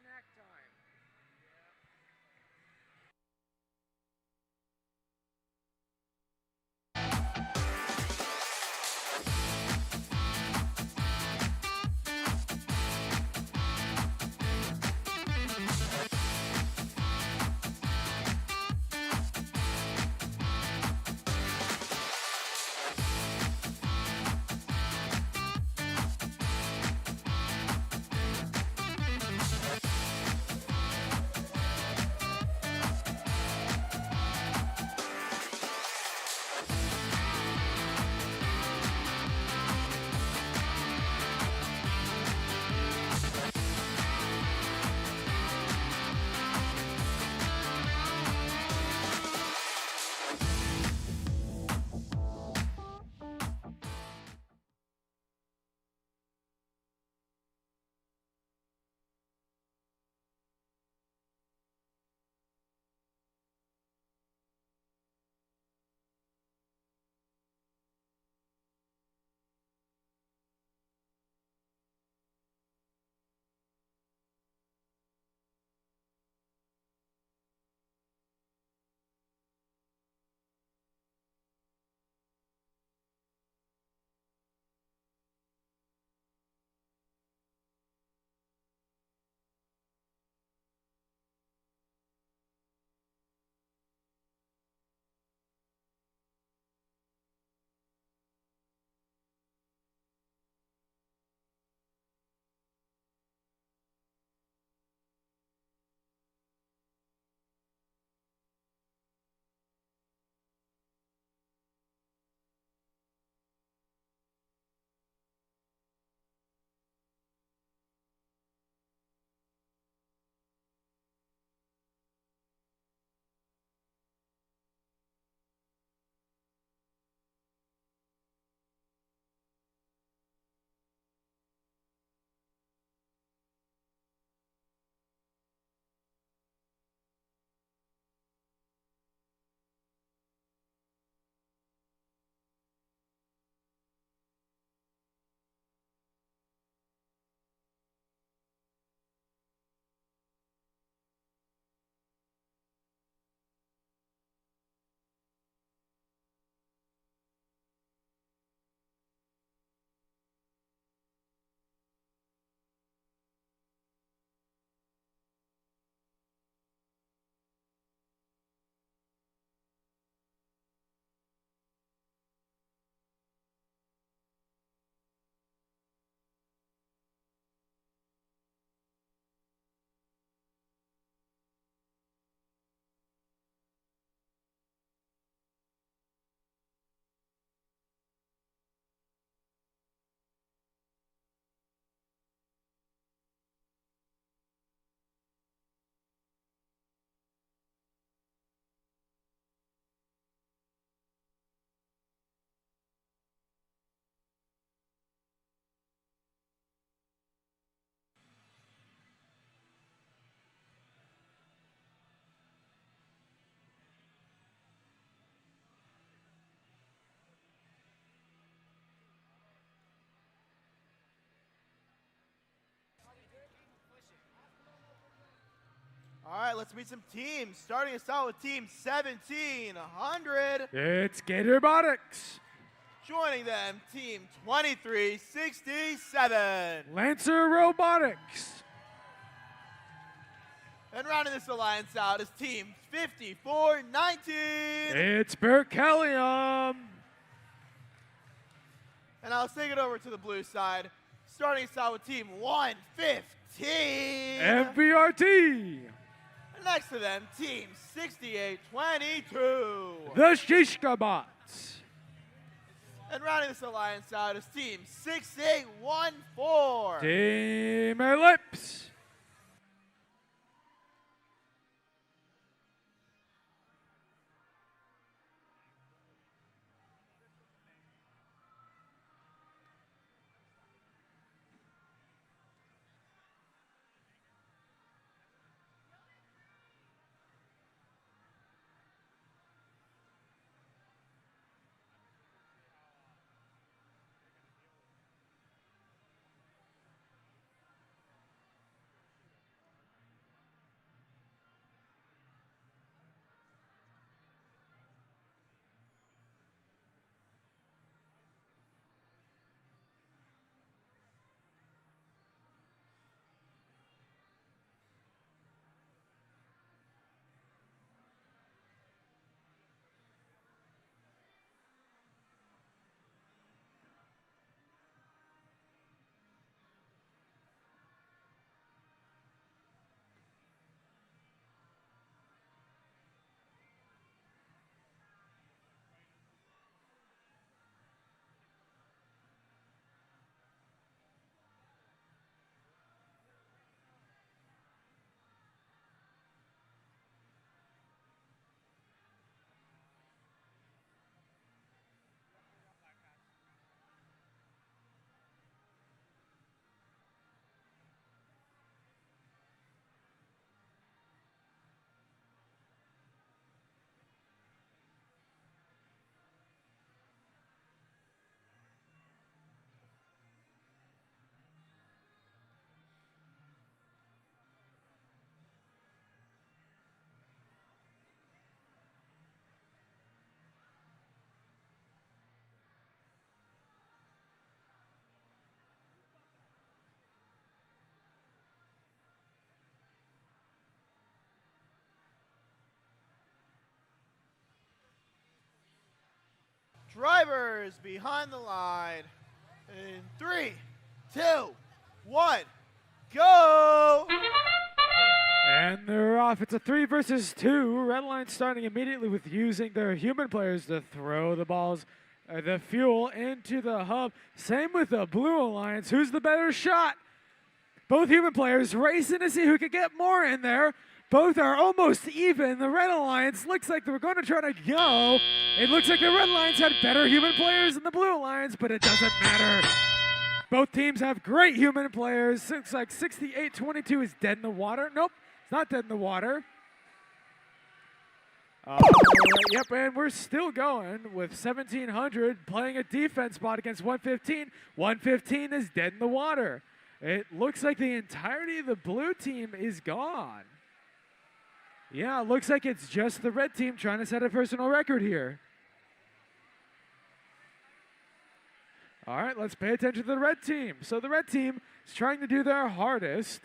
Snack time. All right, let's meet some teams. Starting us out with Team 1700. It's Gator Robotics. Joining them, Team 2367. Lancer Robotics. And rounding this alliance out is Team 5419. It's Berkelium. And I'll take it over to the blue side. Starting us out with Team 115. MVRT. Next to them, Team 6822. The Shishka Bots. And rounding this alliance out is Team 6814. Team Ellipse. Drivers behind the line. In 3, 2, 1, go! And they're off. It's a 3 versus 2. Red Line starting immediately with using their human players to throw the balls, the fuel into the hub. Same with the Blue Alliance. Who's the better shot? Both human players racing to see who can get more in there. Both are almost even. The Red Alliance looks like they're going to try to go. It looks like the Red Alliance had better human players than the Blue Alliance, but it doesn't matter. Both teams have great human players. Looks like 68-22 is dead in the water. Nope, it's not dead in the water. Yep, and we're still going with 1700 playing a defense spot against 115. 115 is dead in the water. It looks like the entirety of the blue team is gone. Yeah, it looks like it's just the red team trying to set a personal record here. All right, let's pay attention to the red team. So the red team is trying to do their hardest.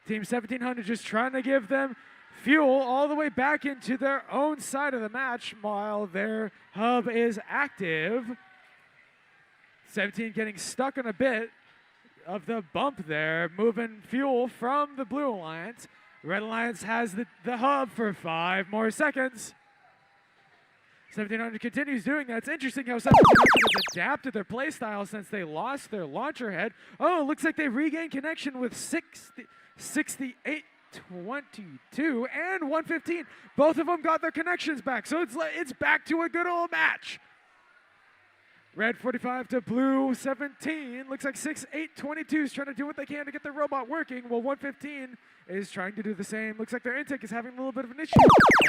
Team 1700 just trying to give them fuel all the way back into their own side of the match while their hub is active. 17 getting stuck on a bit of the bump there, moving fuel from the Blue Alliance. Red Alliance has the hub for 5 more seconds. 1700 continues doing that. It's interesting how 1700 has adapted their play style since they lost their launcher head. Oh, it looks like they regained connection with 68-22 and 115. Both of them got their connections back, so it's back to a good old match. Red 45 to blue 17. Looks like 68-22 is trying to do what they can to get their robot working, while 115 is trying to do the same. Looks like their intake is having a little bit of an issue.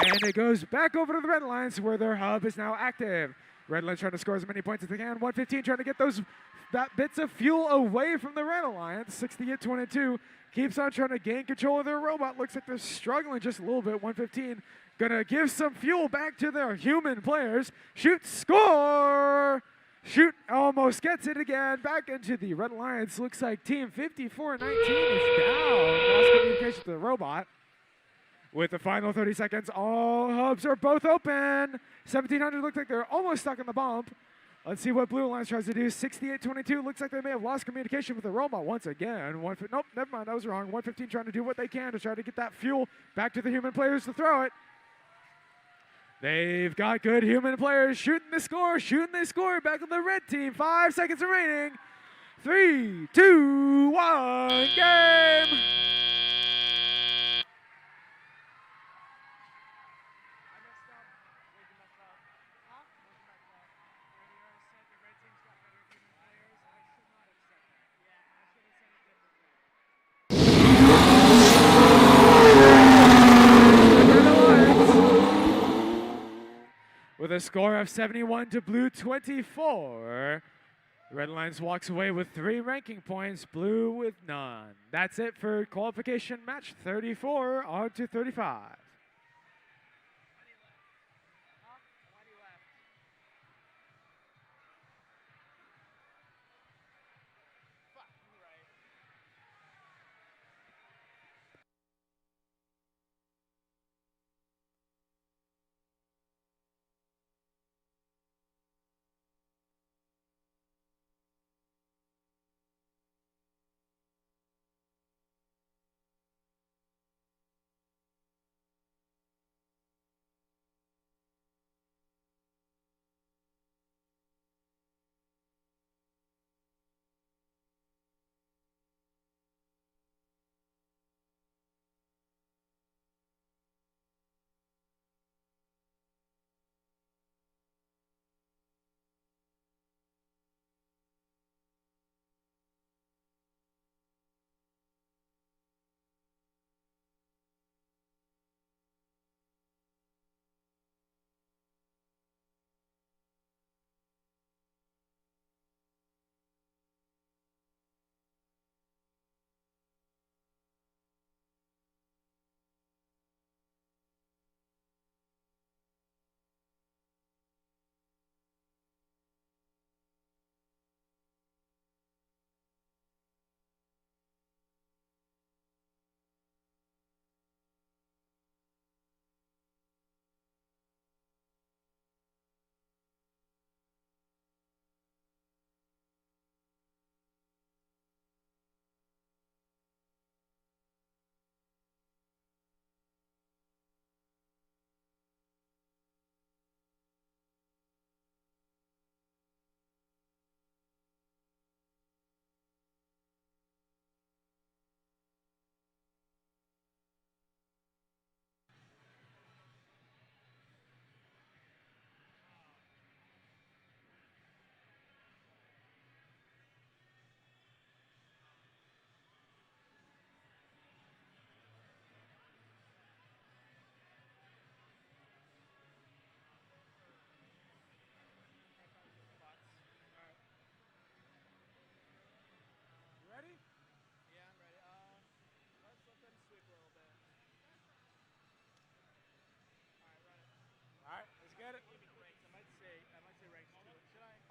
And it goes back over to the Red Alliance where their hub is now active. Red Alliance trying to score as many points as they can. 115 trying to get those bits of fuel away from the Red Alliance. 68-22 keeps on trying to gain control of their robot. Looks like they're struggling just a little bit. 115 gonna give some fuel back to their human players. Shoot, score! Shoot, almost gets it again. Back into the Red Alliance. Looks like team 54-19 is down. Lost communication to the robot. With the final 30 seconds, all hubs are both open. 1700 look like they're almost stuck in the bump. Let's see what Blue Alliance tries to do. 68-22 looks like they may have lost communication with the robot once again. Nope, never mind, I was wrong. 115 trying to do what they can to try to get that fuel back to the human players to throw it. They've got good human players shooting the score, back on the red team. 5 seconds remaining. 3, 2, 1, game! With a score of 71 to Blue 24, Red Alliance walks away with 3 ranking points, Blue with none. That's it for qualification match 34, on to 35.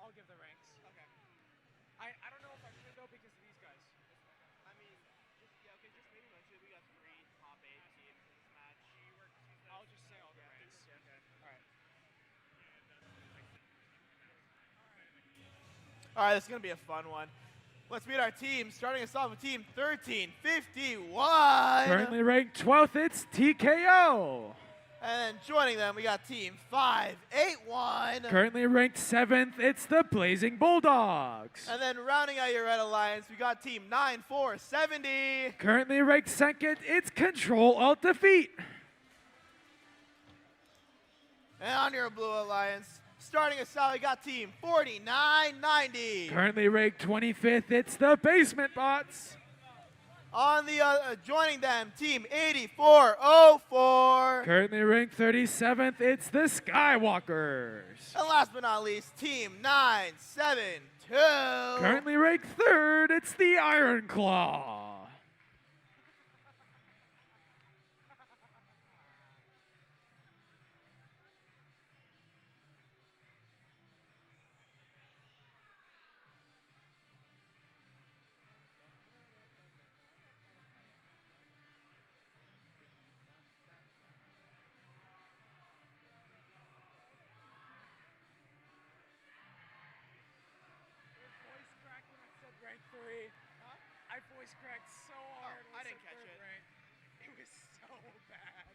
I'll give the ranks. Okay. I don't know if I should though because of these guys. I mean, just maybe mention we got 3 top 8 teams in this match. I'll just say all the ranks. Okay. All right. All right, this is going to be a fun one. Let's meet our team. Starting us off with team 1351. Currently ranked 12th, it's TKO. And then joining them, we got team 581. Currently ranked 7th, it's the Blazing Bulldogs. And then rounding out your Red Alliance, we got team 9470. Currently ranked 2nd, it's Control Alt Defeat. And on your Blue Alliance, starting us out, we got team 4990. Currently ranked 25th, it's the Basement Bots. On the joining them, team 8404. Currently ranked 37th, it's the Skywalkers. And last but not least, team 972. Currently ranked third, it's the Iron Claw. Voice cracked when I said rank 3. Huh? I voice cracked so hard when I I didn't said catch third it. rank. It was so bad.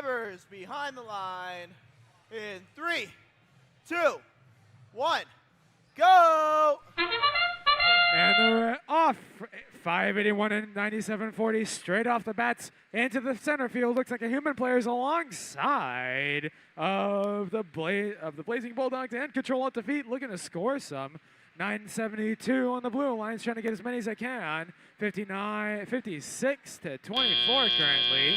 Drivers behind the line in 3, 2, 1, go! And they're off. 581 and 97.40 straight off the bats into the center field. Looks like a human player's alongside of the Blazing Bulldogs and Control Alt Defeat, looking to score some. 972 on the blue lines, trying to get as many as they can. 56 to 24 currently.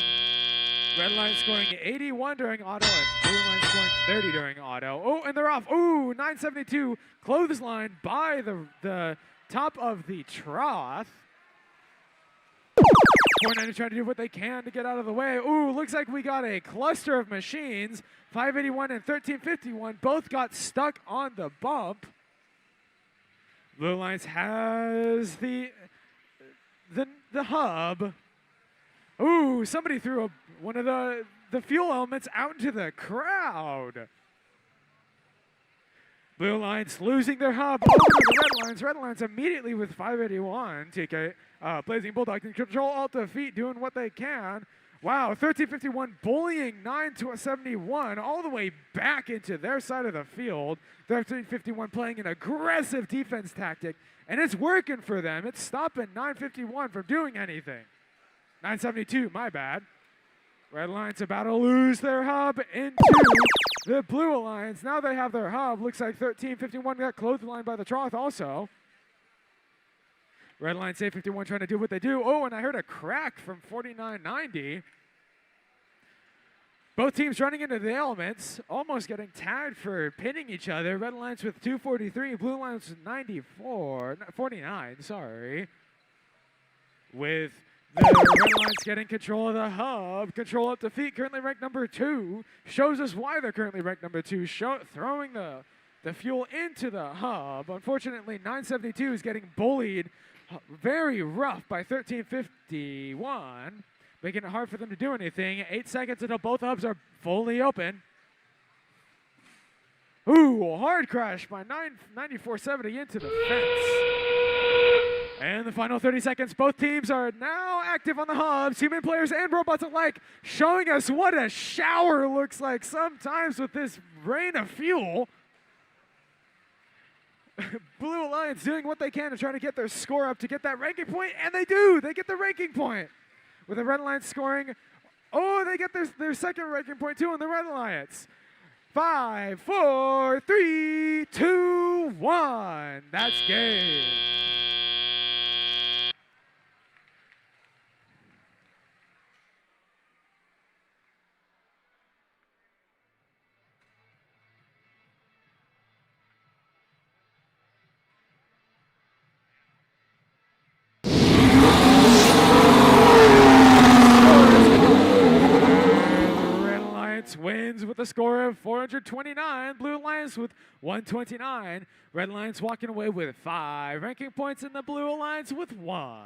Red line scoring 81 during auto, and blue line scoring 30 during auto. Oh, and they're off. Ooh, 972 clothesline by the top of the trough. 490 trying to do what they can to get out of the way. Ooh, looks like we got a cluster of machines. 581 and 1351 both got stuck on the bump. Blue Lines has the hub. Ooh, somebody threw one of the fuel elements out into the crowd. Blue Lines losing their hub over the Red Lines. Red Lines immediately with 581. TK, Blazing Bulldog can control Alt Defeat, doing what they can. Wow, 1351 bullying 9 to a 71 all the way back into their side of the field. 1351 playing an aggressive defense tactic, and it's working for them. It's stopping 951 from doing anything. 972, my bad. Red Alliance about to lose their hub into the Blue Alliance. Now they have their hub. Looks like 1351 got clotheslined by the trough also. Red Alliance A51 trying to do what they do. Oh, and I heard a crack from 4990. Both teams running into the elements, almost getting tagged for pinning each other. Red Alliance with 243, Blue Alliance with 49, sorry. With the Red Alliance getting control of the hub. Control Alt Defeat, currently ranked number 2. Shows us why they're currently ranked number 2. Throwing the fuel into the hub. Unfortunately, 972 is getting bullied very rough by 1351. Making it hard for them to do anything. 8 seconds until both hubs are fully open. Ooh, a hard crash by 9470 into the fence. And the final 30 seconds, both teams are now active on the hubs, human players and robots alike, showing us what a shower looks like sometimes with this rain of fuel. Blue Alliance doing what they can to try to get their score up to get that ranking point, and they do. They get the ranking point. With the Red Alliance scoring, oh, they get their second ranking point too on the Red Alliance. 5, 4, 3, 2, 1. That's game. Wins with a score of 429. Blue Alliance with 129. Red Alliance walking away with 5 ranking points, and the Blue Alliance with 1.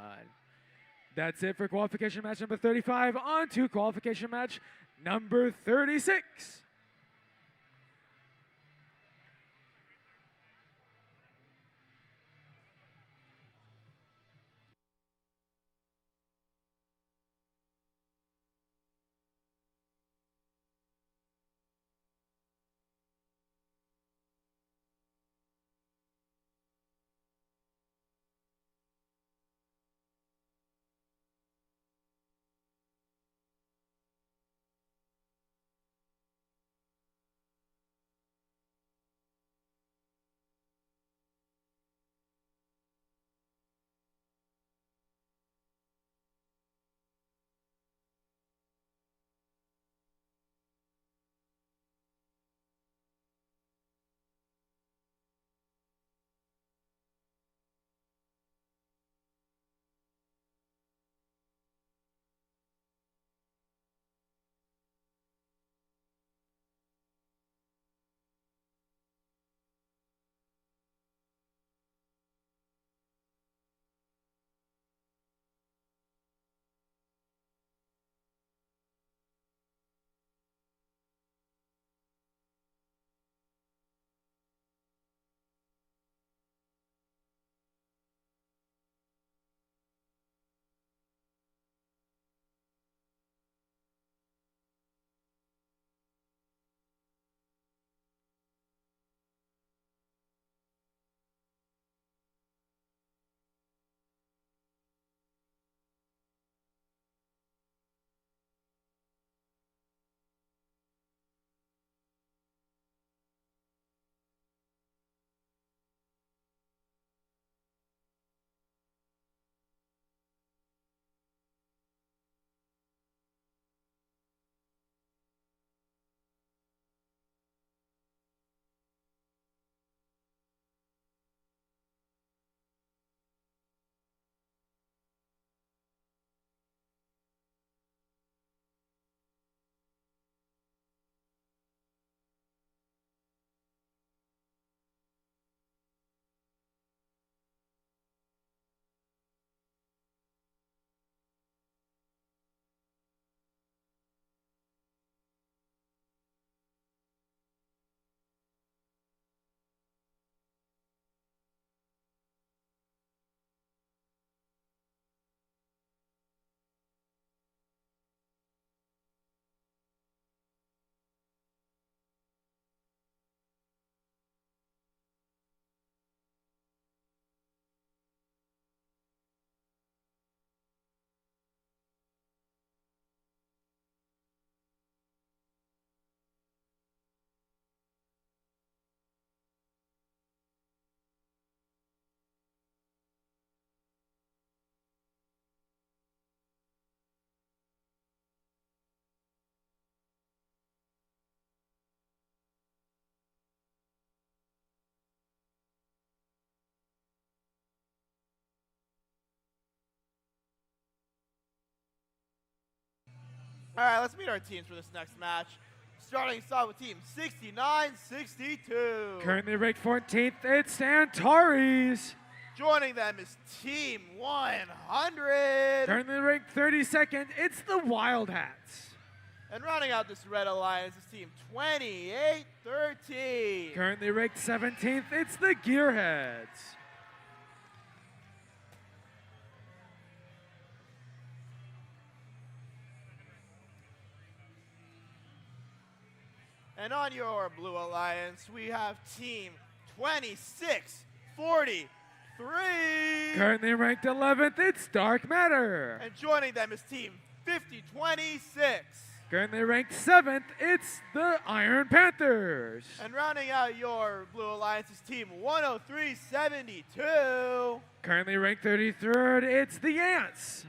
That's it for qualification match number 35. On to qualification match number 36. All right, let's meet our teams for this next match. Starting us off with team 69-62. Currently ranked 14th, it's Antares. Joining them is team 100. Currently ranked 32nd, it's the Wild Hats. And rounding out this Red Alliance is team 28-13. Currently ranked 17th, it's the Gearheads. And on your Blue Alliance, we have team 26-15. 43. Currently ranked 11th, it's Dark Matter. And joining them is Team 5026. Currently ranked 7th, it's the Iron Panthers. And rounding out your Blue Alliance is Team 10372. Currently ranked 33rd, it's the Ants.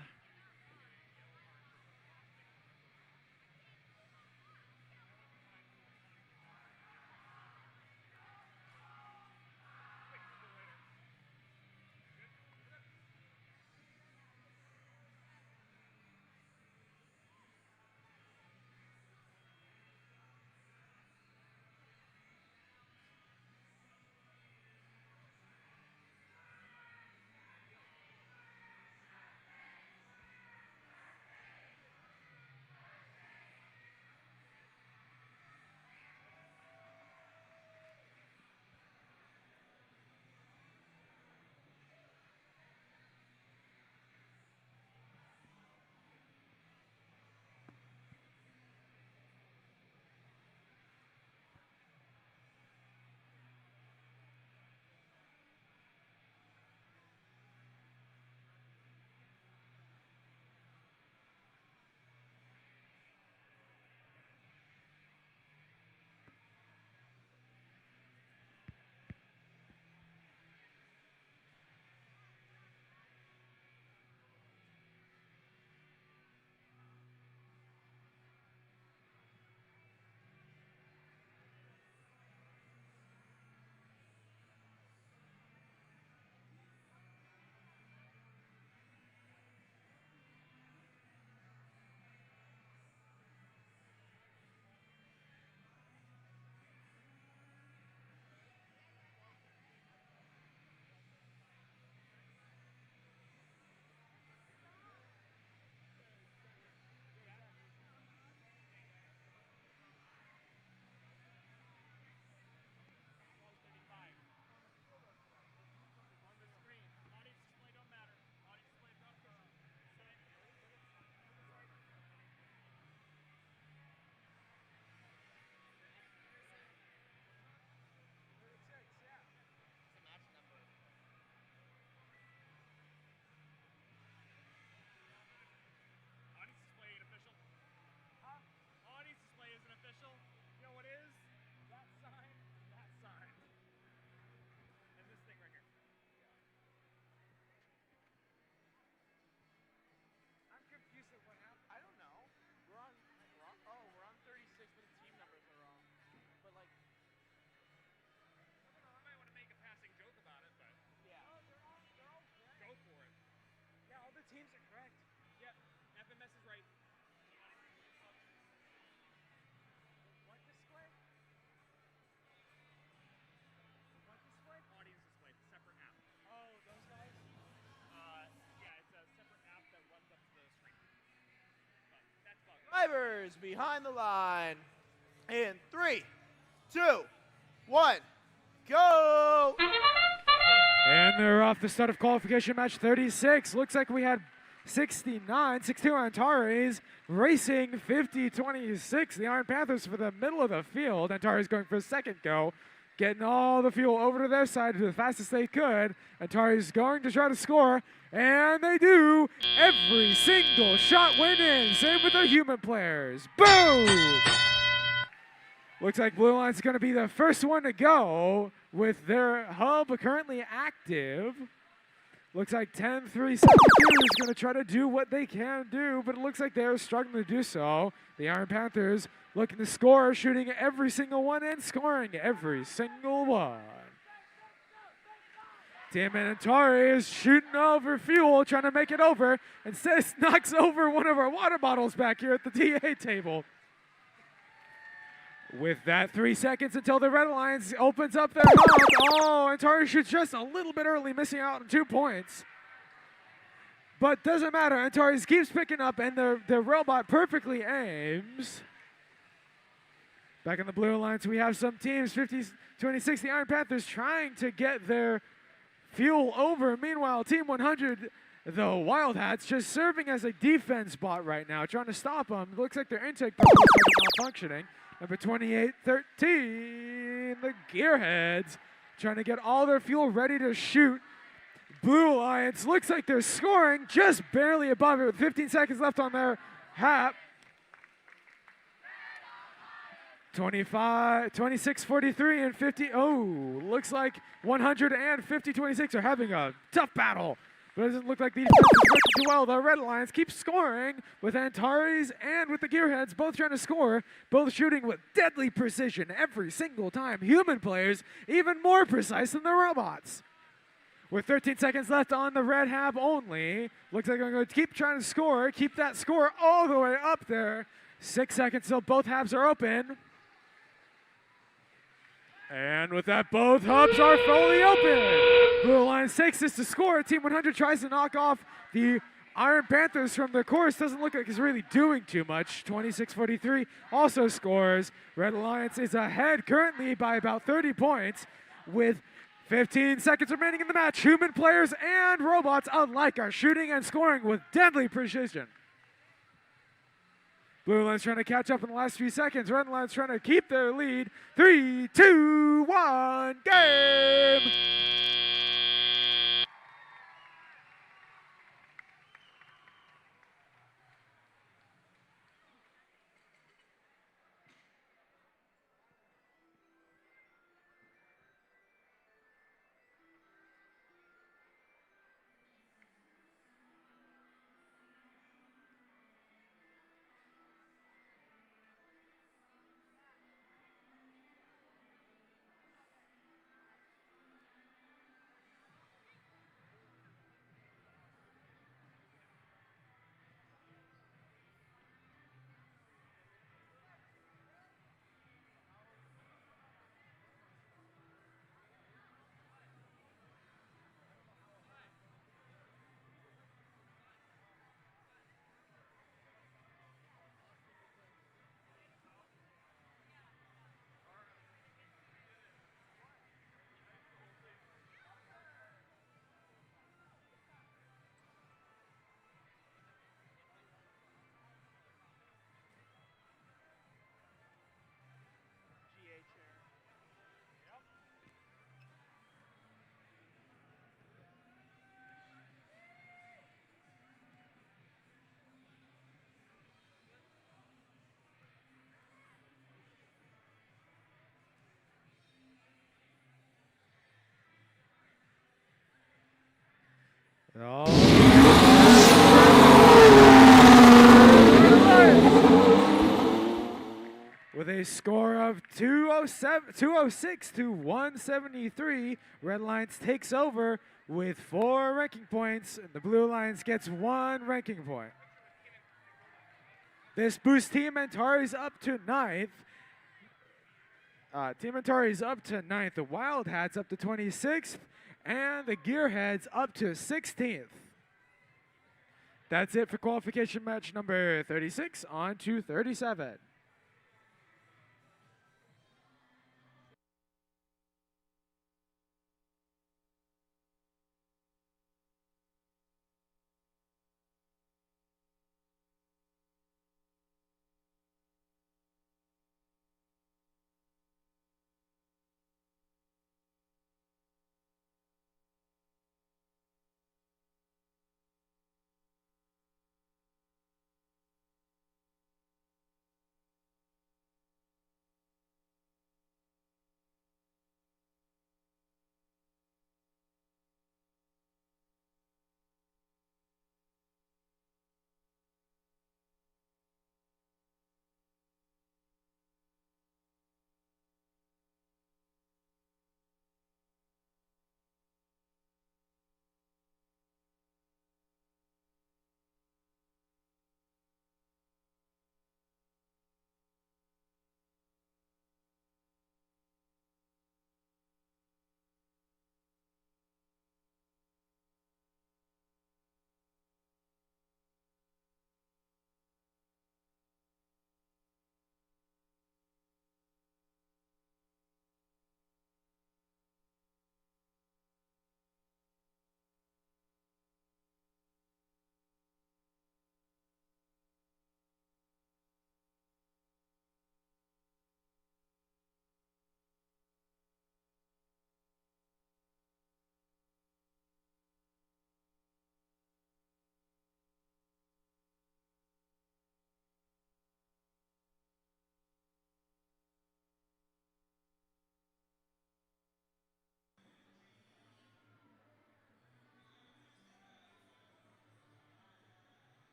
Teams are correct. Yeah, FMS is right. What display? What display? Audience display, separate app. Oh, those guys? Yeah, it's a separate app that runs up to the screen. But that's about it. Drivers behind the line. In 3, 2, 1, go! And they're off the start of qualification match 36. Looks like we had 69, 62 Antares racing 50-26. The Iron Panthers for the middle of the field. Antares going for a second go, getting all the fuel over to their side the fastest they could. Antares going to try to score, and they do. Every single shot went in. Same with the human players. Boom! Looks like Blue Alliance is going to be the first one to go with their hub currently active. Looks like 10-3-7 is going to try to do what they can do, but it looks like they're struggling to do so. The Iron Panthers looking to score, shooting every single one and scoring every single one. Team Antares shooting over fuel, trying to make it over, and Sis knocks over one of our water bottles back here at the TA table. With that, 3 seconds until the Red Alliance opens up their hub. Oh, Antares shoots just a little bit early, missing out on 2 points. But doesn't matter. Antares keeps picking up, and the robot perfectly aims. Back in the Blue Alliance, we have some teams, 50-26, the Iron Panthers trying to get their fuel over. Meanwhile, Team 100, the Wild Hats, just serving as a defense bot right now, trying to stop them. Looks like their intake pump is malfunctioning. Number 28-13, the Gearheads trying to get all their fuel ready to shoot. Blue Alliance looks like they're scoring just barely above it with 15 seconds left on their hap. 26-43 and 50. Oh, looks like 150-26 are having a tough battle. But it doesn't look like these teams are working too well. The Red Alliance keeps scoring with Antares and with the Gearheads both trying to score, both shooting with deadly precision every single time. Human players even more precise than the robots. With 13 seconds left on the red hab only, looks like they're going to keep trying to score, keep that score all the way up there. 6 seconds till both halves are open. And with that, both hubs are fully open. Blue Alliance takes this to score. Team 100 tries to knock off the Iron Panthers from the course. Doesn't look like it's really doing too much. 26-43 also scores. Red Alliance is ahead currently by about 30 points with 15 seconds remaining in the match. Human players and robots alike are shooting and scoring with deadly precision. Blue Alliance trying to catch up in the last few seconds. Red Alliance trying to keep their lead. 3, 2, 1, game! With a score of 206 to 173, Red Alliance takes over with 4 ranking points, and the Blue Alliance gets 1 ranking point. This boosts Team Antares up to 9th. Team Antares up to 9th. The Wild Hats up to 26th. And the Gearheads up to 16th. That's it for qualification match number 36. On to 37.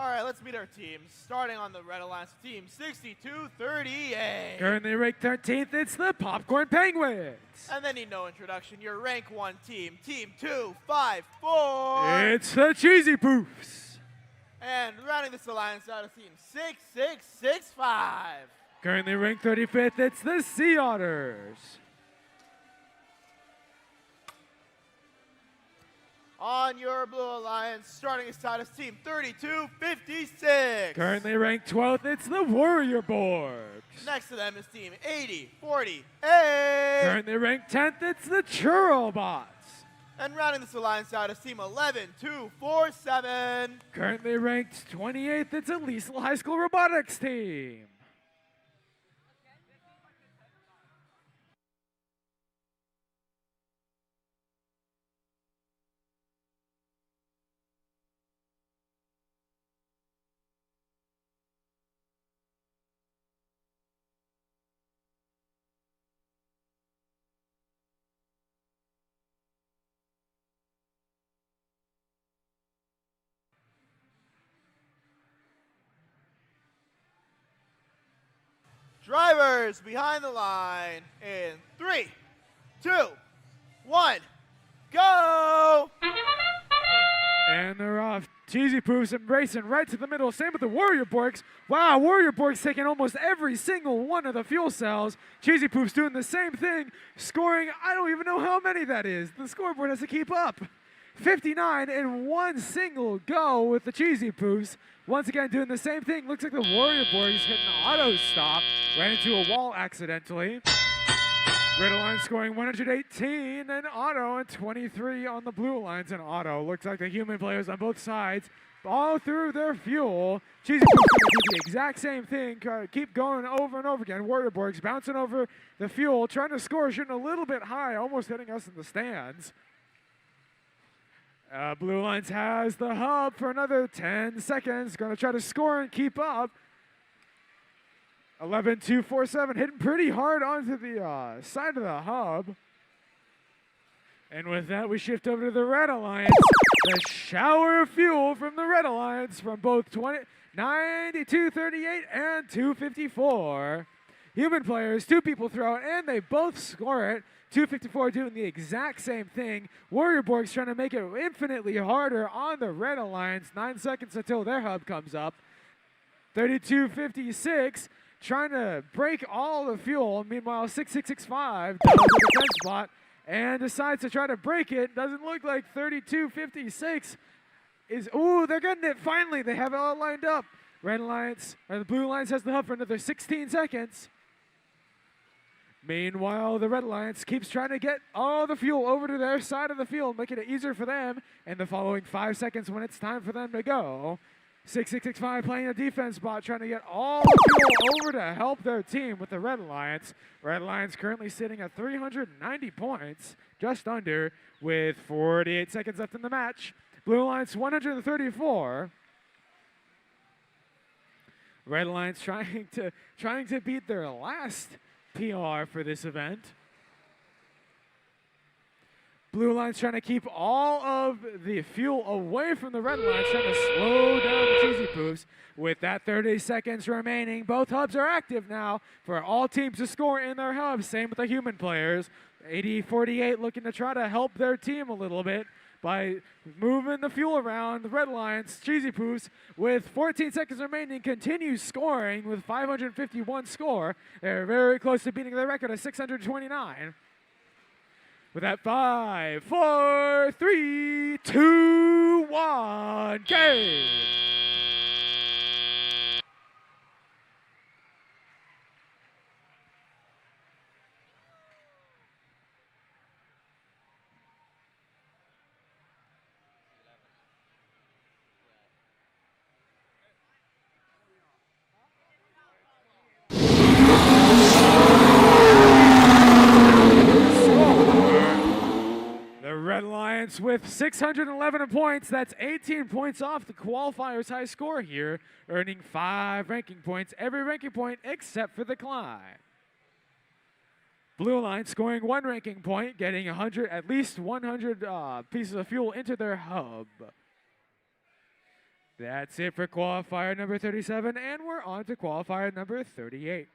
All right, let's meet our teams. Starting on the Red Alliance team, 6238. Currently ranked 13th, it's the Popcorn Penguins. And they need no introduction. Your rank 1 team, Team 254. It's the Cheesy Poofs. And rounding this alliance out is Team 6665. Currently ranked 35th, it's the Sea Otters. On your blue alliance, starting aside is Team 3256. Currently ranked 12th, it's the Warrior Borgs. Next to them is Team 8048. Currently ranked 10th, it's the Churrobots. And rounding this alliance out is Team 11247. Currently ranked 28th, it's a Liesel High School Robotics team. Drivers behind the line in 3, 2, 1, go! And they're off. Cheesy Poofs embracing right to the middle. Same with the Warrior Borgs. Wow, Warrior Borgs taking almost every single one of the fuel cells. Cheesy Poofs doing the same thing, scoring, I don't even know how many that is. The scoreboard has to keep up. 59 in one single go with the Cheesy Poofs. Once again doing the same thing. Looks like the Warrior Borgs hitting an auto stop. Ran into a wall accidentally. Red Alliance scoring 118 and Auto, and 23 on the Blue Alliance and Auto. Looks like the human players on both sides all through their fuel. Cheesy Poofs gonna do the exact same thing. Keep going over and over again. Warrior Borgs bouncing over the fuel, trying to score, shooting a little bit high, almost hitting us in the stands. Blue Alliance has the hub for another 10 seconds. Going to try to score and keep up. 11-2-4-7, hitting pretty hard onto the side of the hub. And with that, we shift over to the Red Alliance. The shower of fuel from the Red Alliance from both 92-38 and 254. Human players, 2 people throw it, and they both score it. 254 doing the exact same thing. Warrior Borgs trying to make it infinitely harder on the Red Alliance. 9 seconds until their hub comes up. 32-56 trying to break all the fuel. Meanwhile, 6665 does the defense spot and decides to try to break it. Doesn't look like 32-56 is, ooh, they're getting it finally. They have it all lined up. Red Alliance, or the Blue Alliance has the hub for another 16 seconds. Meanwhile, the Red Alliance keeps trying to get all the fuel over to their side of the field, making it easier for them in the following 5 seconds when it's time for them to go. 6665 playing a defense spot, trying to get all the fuel over to help their team with the Red Alliance. Red Alliance currently sitting at 390 points, just under, with 48 seconds left in the match. Blue Alliance 134. Red Alliance trying to beat their last PR for this event. Blue Alliance trying to keep all of the fuel away from the Red Alliance, trying to slow down the Cheesy Poofs. With that 30 seconds remaining, both hubs are active now for all teams to score in their hubs. Same with the human players. 80-48 looking to try to help their team a little bit by moving the fuel around. The Red Alliance, Cheesy Poofs, with 14 seconds remaining, continues scoring with 551 score. They're very close to beating their record of 629. With that 5, 4, 3, 2, 1, game! Red Alliance with 611 points. That's 18 points off the qualifier's high score here, earning 5 ranking points, every ranking point except for the climb. Blue Alliance scoring 1 ranking point, getting at least 100 pieces of fuel into their hub. That's it for qualifier number 37, and we're on to qualifier number 38.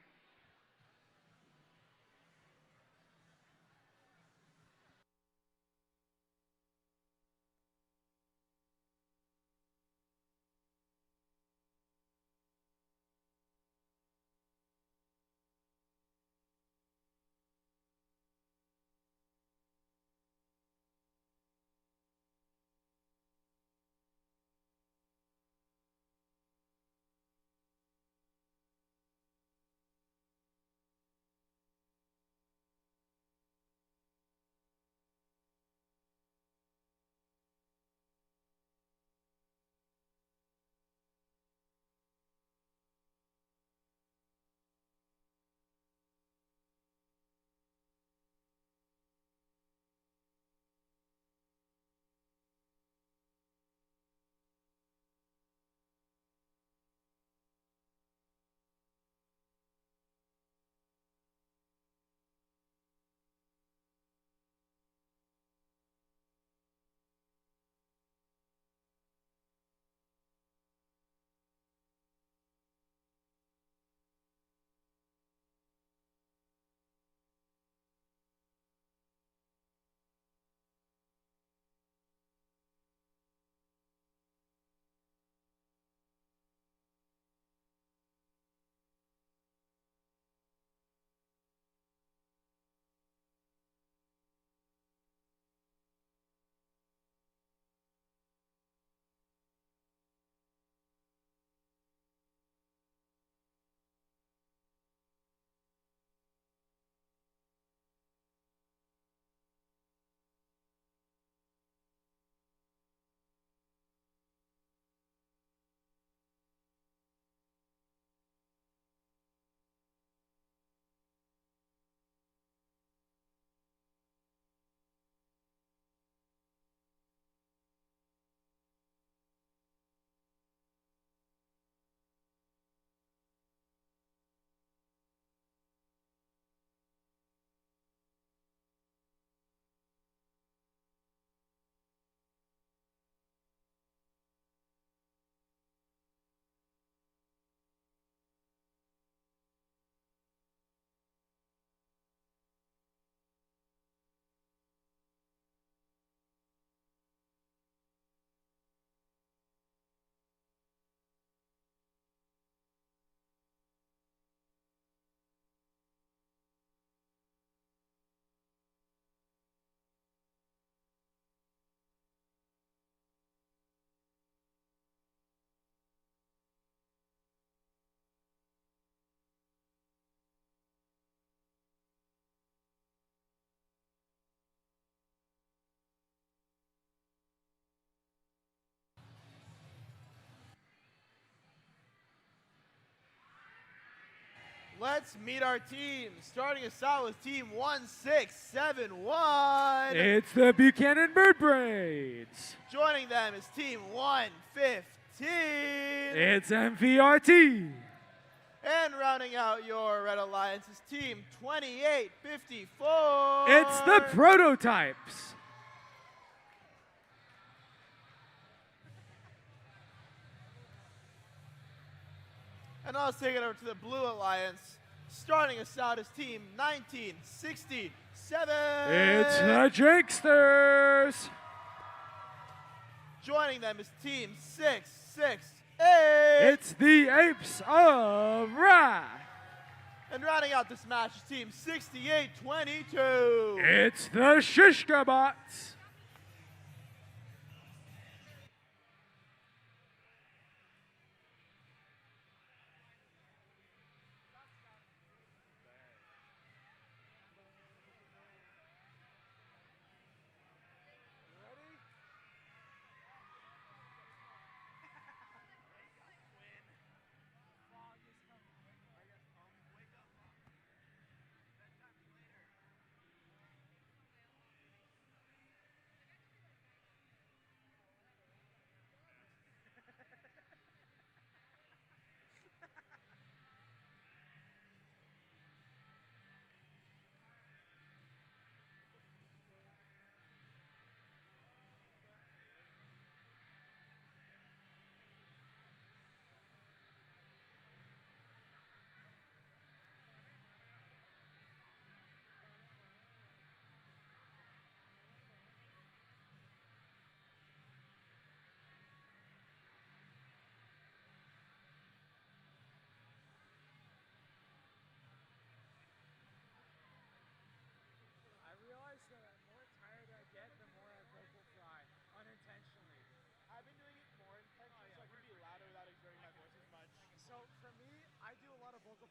Let's meet our team. Starting us out with team 1671. It's the Buchanan Bird Braids. Joining them is team 115. It's MVRT. And rounding out your Red Alliance is team 2854. It's the Prototypes. And now let's take it over to the Blue Alliance. Starting us out is team 1967. It's the Drakesters. Joining them is team 668. It's the Apes of Wrath. And rounding out this match is team 6822. It's the Shishka Bots.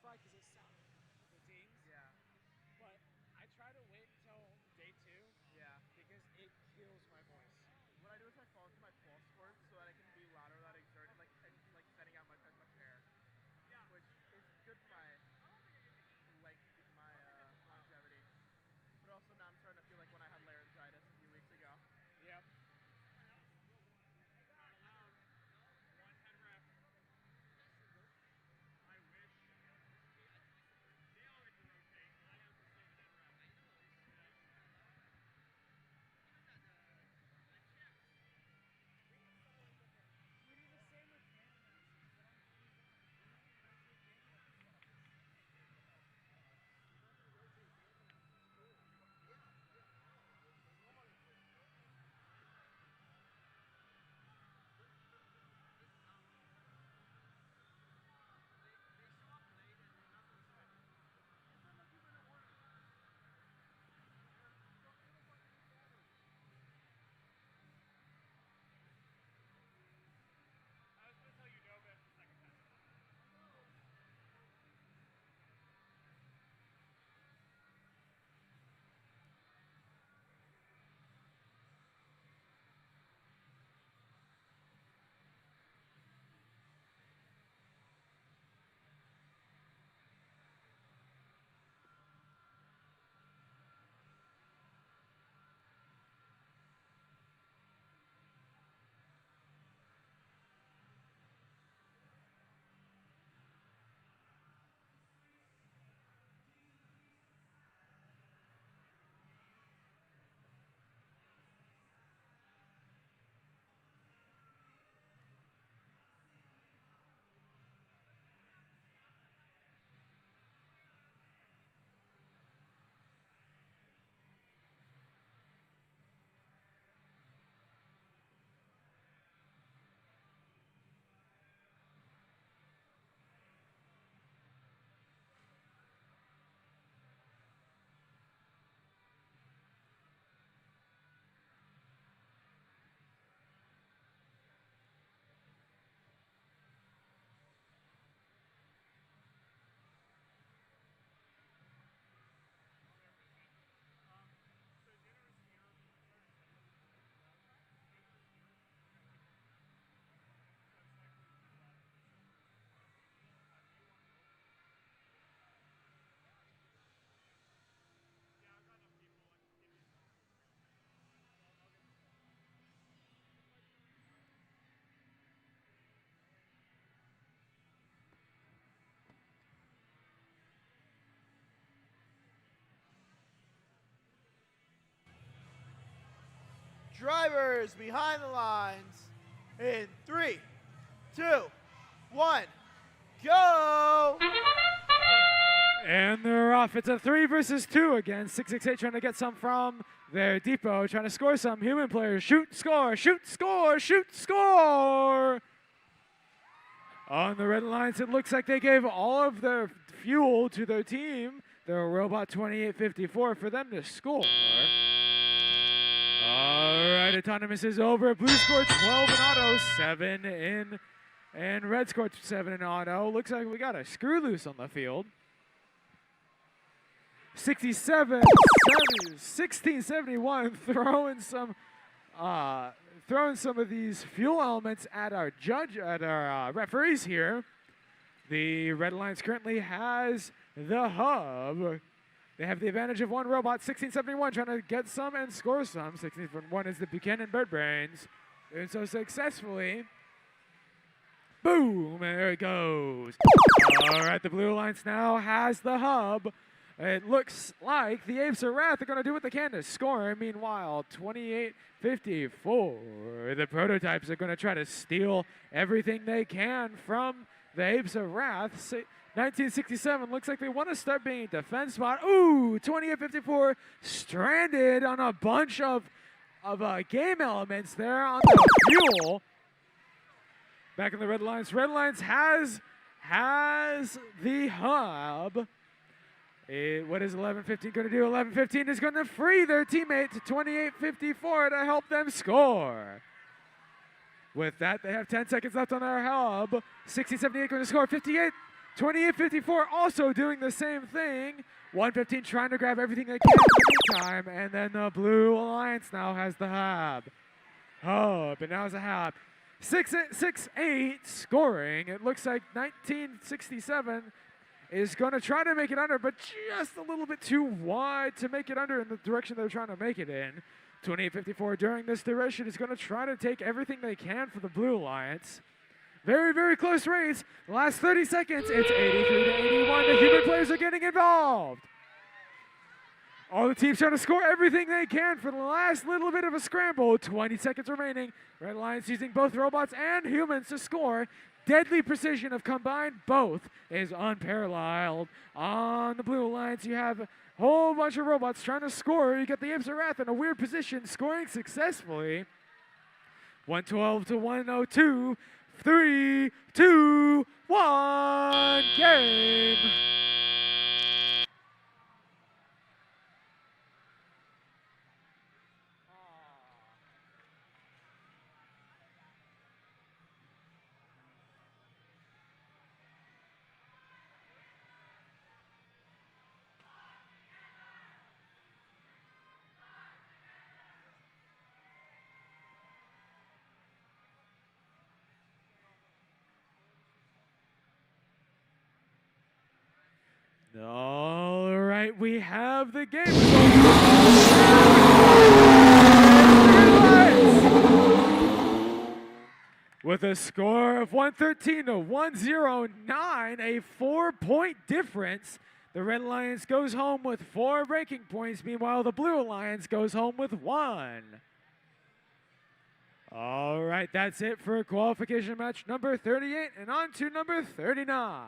qualify because it's set the teams. Yeah. But I try to wait until day 2 Yeah. because it kills my voice. What I do is I fall into my pulse sports so that I can be louder without exerting, like and like sending out as much air. Yeah. Which is good for my longevity. But also now I'm starting to feel like when I had laryngitis a few weeks ago. Yep. Drivers behind the lines in 3, 2, 1, go! And they're off. It's a 3 versus 2 again. 668 trying to get some from their depot, trying to score some. Human players shoot, score, shoot, score, shoot, score. On the red lines, it looks like they gave all of their fuel to their team, their Robot 2854, for them to score. All right, Autonomous is over. Blue scored 12 in auto, 7 in, and red scored 7 in auto. Looks like we got a screw loose on the field. 1671, throwing some of these fuel elements at our referees here. The Red Alliance currently has the hub. They have the advantage of one robot. 1671 trying to get some and score some. 1671 is the Buchanan Bird Brains, and so successfully. Boom! And there it goes. All right, the Blue Alliance now has the hub. It looks like the Apes of Wrath are going to do what they can to score. Meanwhile, 2854, the Prototypes are going to try to steal everything they can from the Apes of Wrath. 1967 looks like they want to start being a defense spot. Ooh, 2854 stranded on a bunch of game elements there on the fuel. Back in the Red Alliance. Red Alliance has the hub. What is 1115 going to do? 1115 is going to free their teammate to 2854 to help them score. With that, they have 10 seconds left on their hub. 1678 going to score. 58 28-54 also doing the same thing. 115 trying to grab everything they can in the meantime. And then the Blue Alliance now has the hub. Oh, but now it's a hub. 6-8 scoring. It looks like 1967 is going to try to make it under, but just a little bit too wide to make it under in the direction they're trying to make it in. 28-54 during this duration is going to try to take everything they can for the Blue Alliance. Very, very close race. The last 30 seconds, it's 83-81. The human players are getting involved. All the teams trying to score everything they can for the last little bit of a scramble. 20 seconds remaining. Red Alliance using both robots and humans to score. Deadly precision of combined both is unparalleled. On the Blue Alliance, you have a whole bunch of robots trying to score. You got the Imps of Wrath in a weird position, scoring successfully. 112 to 102. 3, 2, 1, game. All right, we have the game with a score of 113 to 109, a 4-point difference. The Red Alliance goes home with 4 ranking points. Meanwhile, the Blue Alliance goes home with 1. All right, that's it for qualification match number 38, and on to number 39.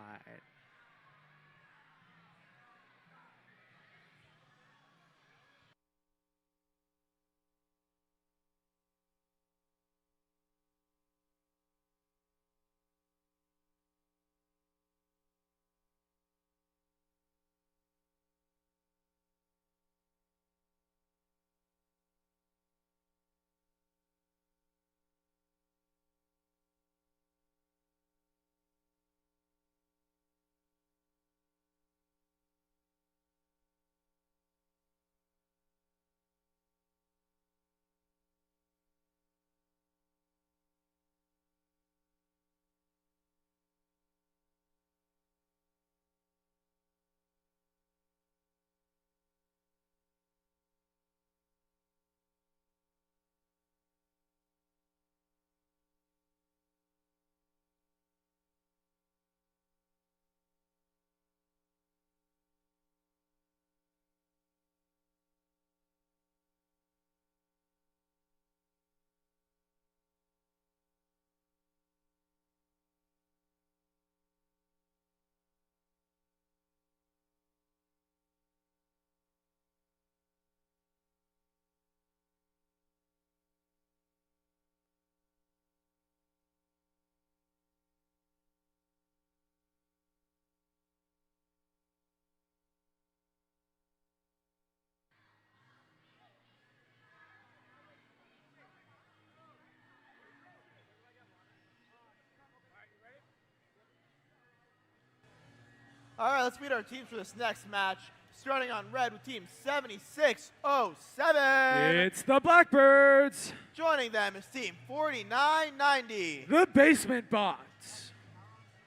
All right, let's meet our teams for this next match. Starting on red with team 7607. It's the Blackbirds. Joining them is team 4990. The Basement Bots.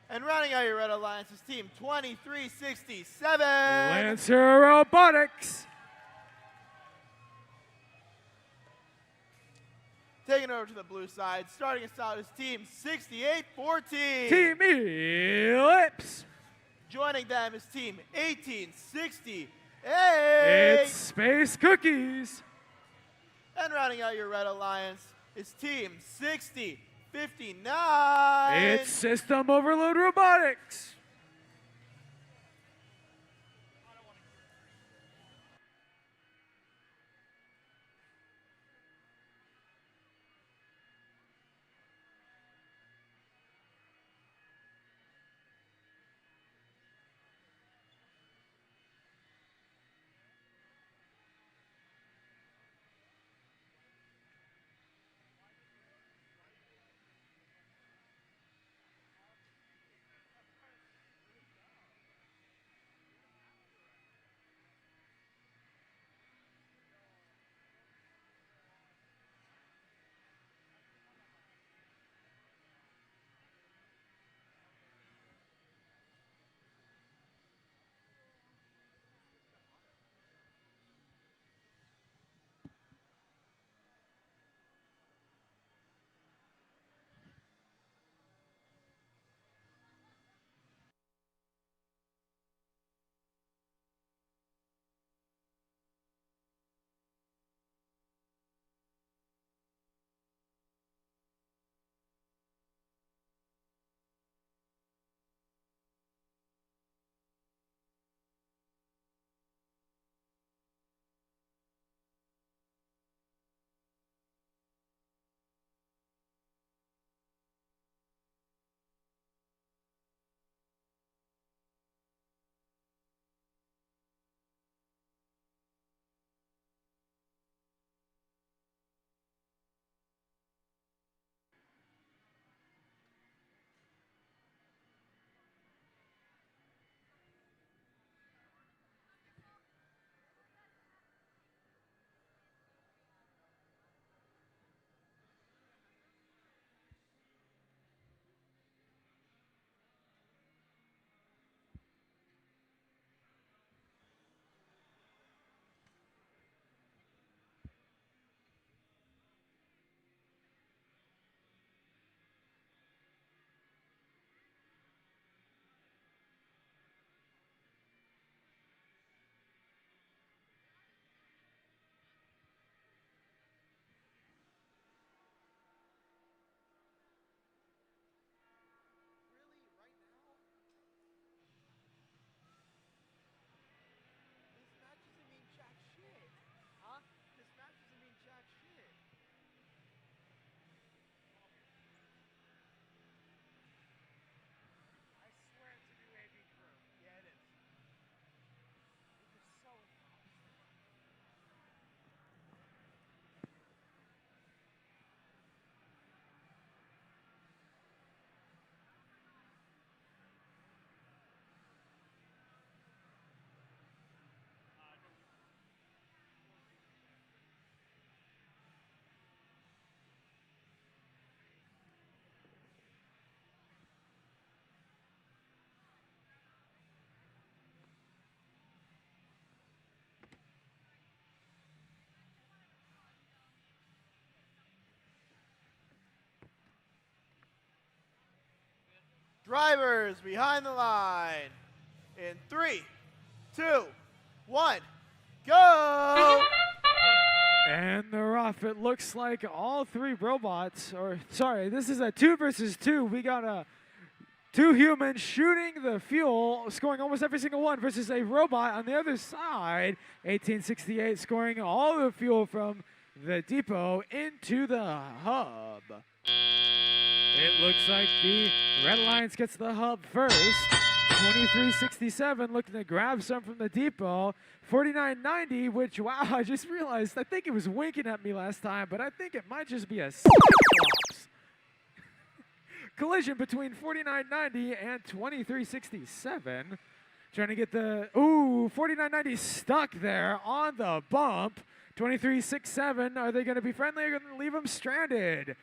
And rounding out your red alliance is team 2367. Lancer Robotics. Taking over to the blue side, starting us out is team 6814. Team Ellipse. Joining them is team 1868. It's Space Cookies. And rounding out your red alliance is team 6059. It's System Overload Robotics. Drivers behind the line. In 3, 2, 1, go! And they're off. It looks like all three robots, or sorry, this is a 2 versus 2. We got 2 humans shooting the fuel, scoring almost every single one, versus a robot on the other side. 1868 scoring all the fuel from the depot into the hub. It looks like the Red Alliance gets the hub first. 2367 looking to grab some from the depot. 4990, which, wow, I just realized, I think it was winking at me last time, but I think it might just be a Cyclops. Collision between 4990 and 2367. Trying to get the, 4990 stuck there on the bump. 2367, are they going to be friendly or going to leave them stranded?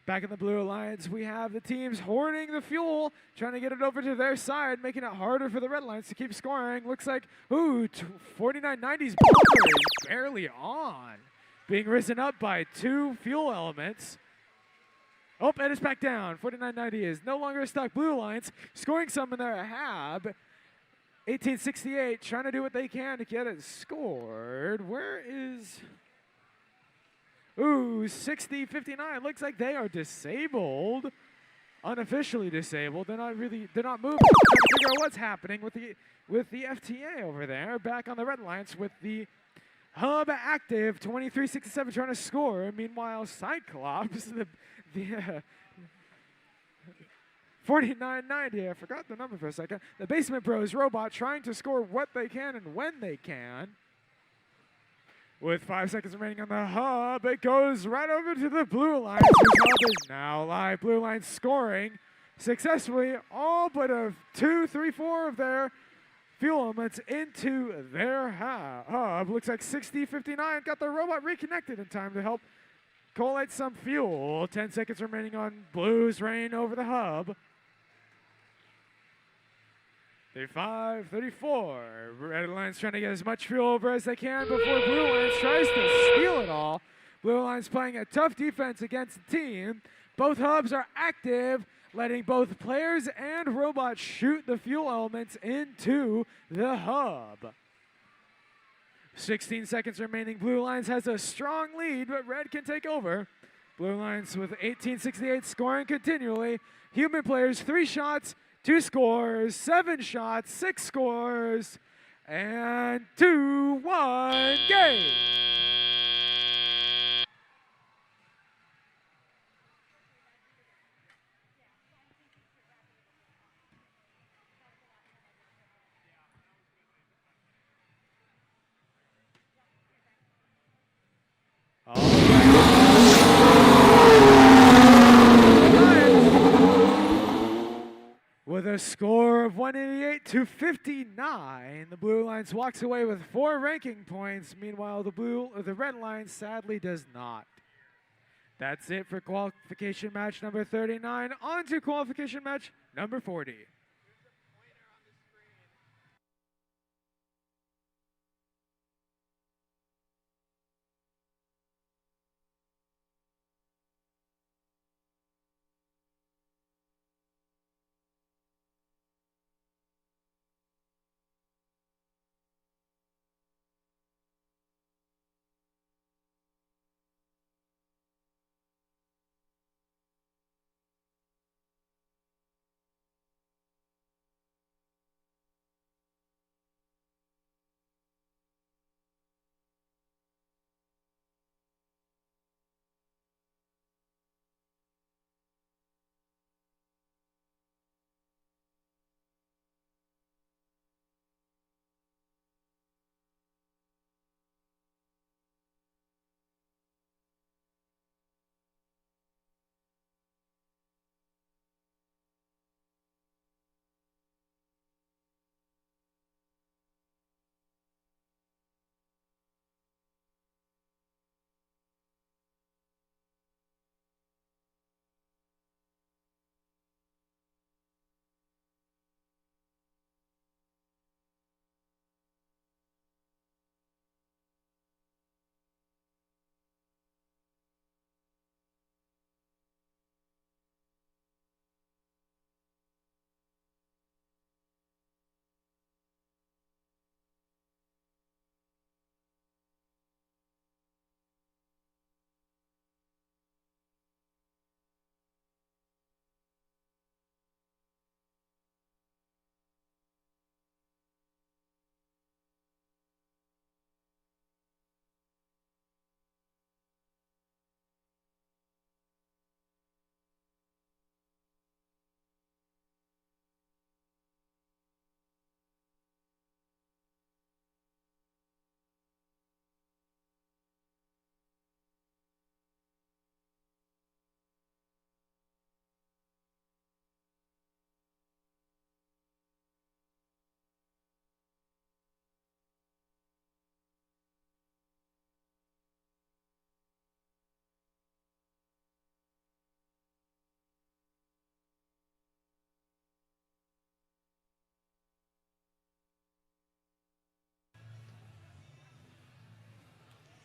Back in the Blue Alliance, we have the teams hoarding the fuel, trying to get it over to their side, making it harder for the Red Alliance to keep scoring. Looks like, 4990's bunker is barely on, being risen up by 2 fuel elements. Oh, and it's back down. 4990 is no longer stuck. Blue Alliance scoring some in their hab. 1868 trying to do what they can to get it scored. Where is... 6059. Looks like they are disabled. Unofficially disabled. They're not moving. Trying to figure out what's happening with the FTA over there. Back on the Red Alliance with the hub active. 2367 trying to score. Meanwhile, Cyclops, the 4990. I forgot the number for a second. The Basement Bros robot trying to score what they can and when they can. With 5 seconds remaining on the hub, it goes right over to the Blue Alliance, whose hub is now live. Blue Alliance scoring successfully all but 2, 3, 4 of their fuel elements into their hub. Looks like 6059 got the robot reconnected in time to help collate some fuel. 10 seconds remaining on Blue's reign over the hub. 35, 34. Red Alliance trying to get as much fuel over as they can before Blue Alliance tries to steal it all. Blue Alliance playing a tough defense against the team. Both hubs are active, letting both players and robots shoot the fuel elements into the hub. 16 seconds remaining. Blue Alliance has a strong lead, but Red can take over. Blue Alliance with 1868 scoring continually. Human players, 3 shots, 2 scores, 7 shots, 6 scores, and 2-1 game. With a score of 188 to 59, the Blue Alliance walks away with 4 ranking points. Meanwhile, the Red Alliance sadly does not. That's it for qualification match number 39. On to qualification match number 40.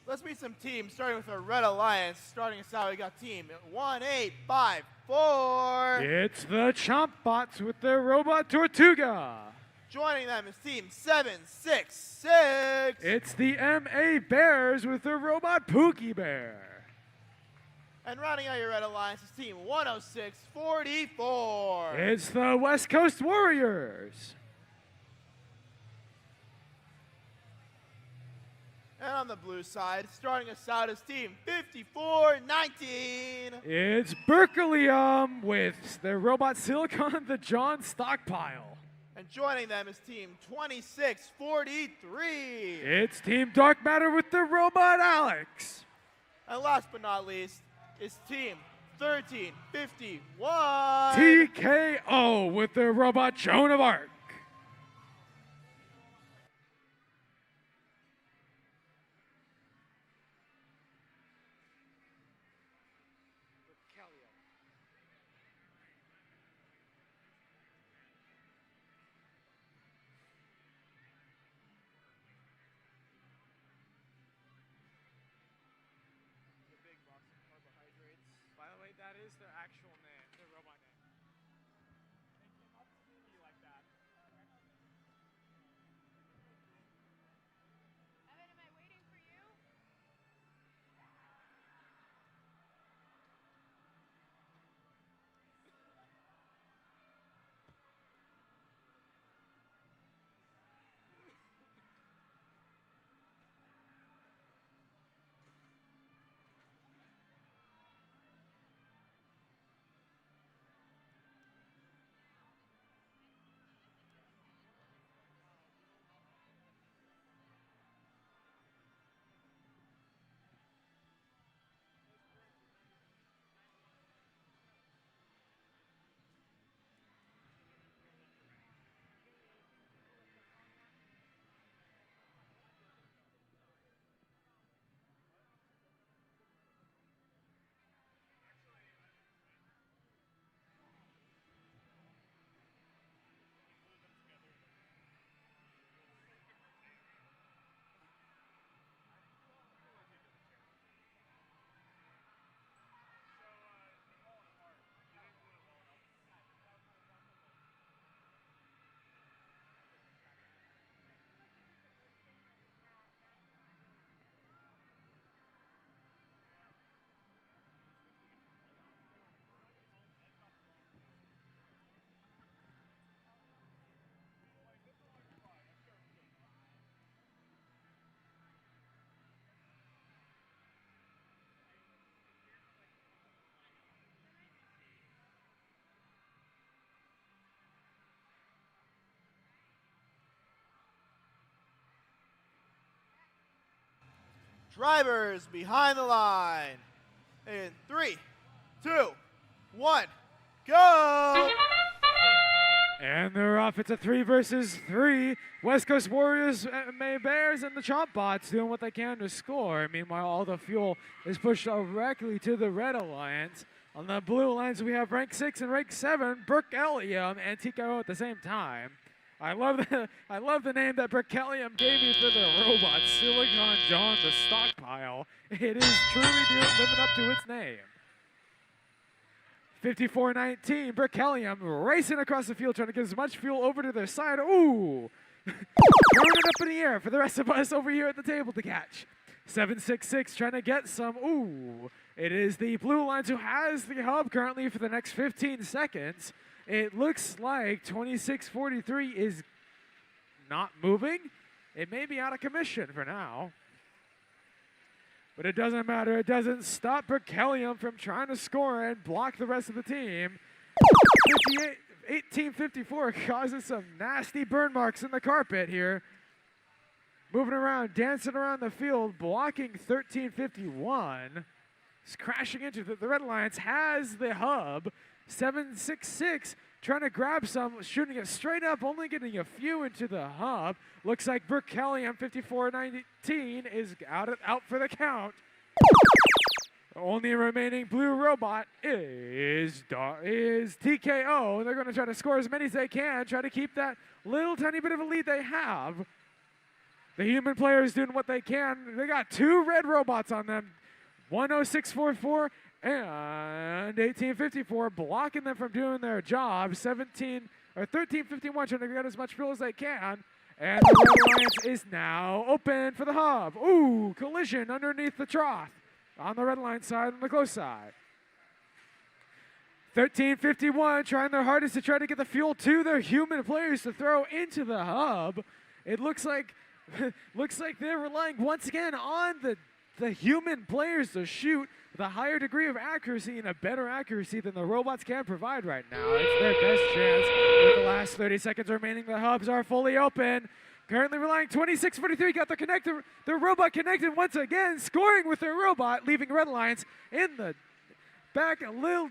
Let's meet some teams, starting with our Red Alliance. Starting us out, we got team 1854. It's the Chomp Bots with their Robot Tortuga. Joining them is team 766. It's the MA Bears with their Robot Pookie Bear. And rounding out your Red Alliance is team 10644. It's the West Coast Warriors. And on the blue side, starting us out is team 5419. It's Berkelium with their Robot Silicon, the John Stockpile. And joining them is team 2643. It's Team Dark Matter with their Robot Alex. And last but not least is team 1351. TKO with their Robot Joan of Arc. By the way, that is their actual name, their robot name. You like that? Evan, am I waiting for you? Drivers behind the line. In 3, 2, 1, go! And they're off. It's a 3 versus 3. West Coast Warriors, MA Bears, and the Chomp Bots doing what they can to score. Meanwhile, all the fuel is pushed directly to the Red Alliance. On the blue alliance, we have rank 6 and rank 7, Berkelium and TKO at the same time. I love the name that Berkelium gave me for the robot, Silicon John the Stockpile. It is truly living up to its name. 54-19, Berkelium racing across the field, trying to get as much fuel over to their side. Ooh! Throwing it up in the air for the rest of us over here at the table to catch. 766 trying to get some. Ooh! It is the Blue Alliance who has the hub currently for the next 15 seconds. It looks like 2643 is not moving. It may be out of commission for now. But it doesn't matter. It doesn't stop Berkelium from trying to score and block the rest of the team. 1854 causes some nasty burn marks in the carpet here. Moving around, dancing around the field, blocking 1351. It's crashing into the Red Alliance has the hub. 766 trying to grab some, shooting it straight up, only getting a few into the hub. Looks like Berkelium 5419 is out for the count. The only remaining blue robot is TKO. They're going to try to score as many as they can, try to keep that little tiny bit of a lead they have. The human players doing what they can. They got 2 red robots on them. 10644 and 1854 blocking them from doing their job. 1351 trying to get as much fuel as they can. And the Red Alliance is now open for the hub. Ooh, collision underneath the trough on the red line side and the close side. 1351 trying their hardest to try to get the fuel to their human players to throw into the hub. It looks like they're relying once again on the human players to shoot with a higher degree of accuracy and a better accuracy than the robots can provide right now. It's their best chance. With the last 30 seconds remaining, the hubs are fully open. Currently relying 2643, got the robot connected once again, scoring with their robot, leaving Red Alliance in the back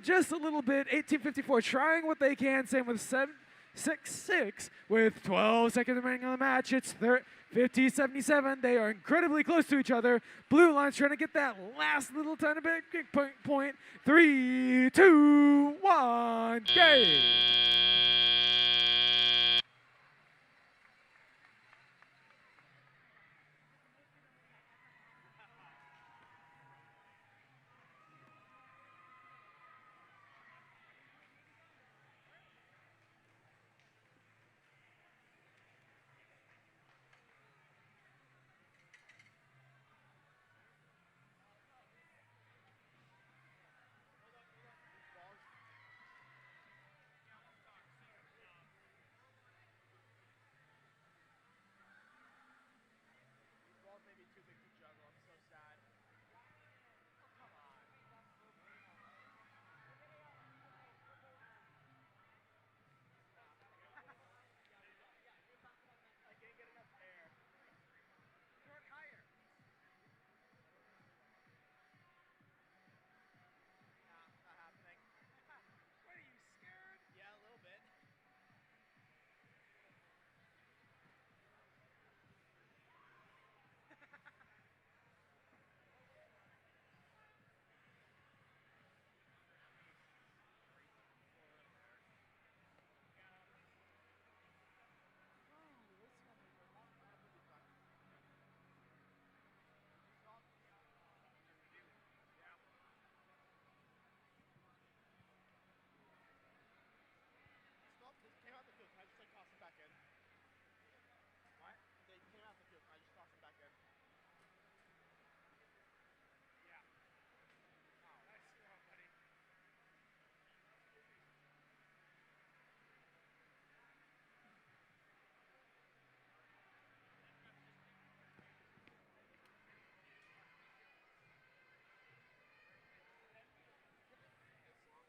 just a little bit. 1854 trying what they can, same with 766 with 12 seconds remaining on the match. It's 50-77. They are incredibly close to each other. Blue Line's trying to get that last little tiny bit point. 3, 2, 1, game.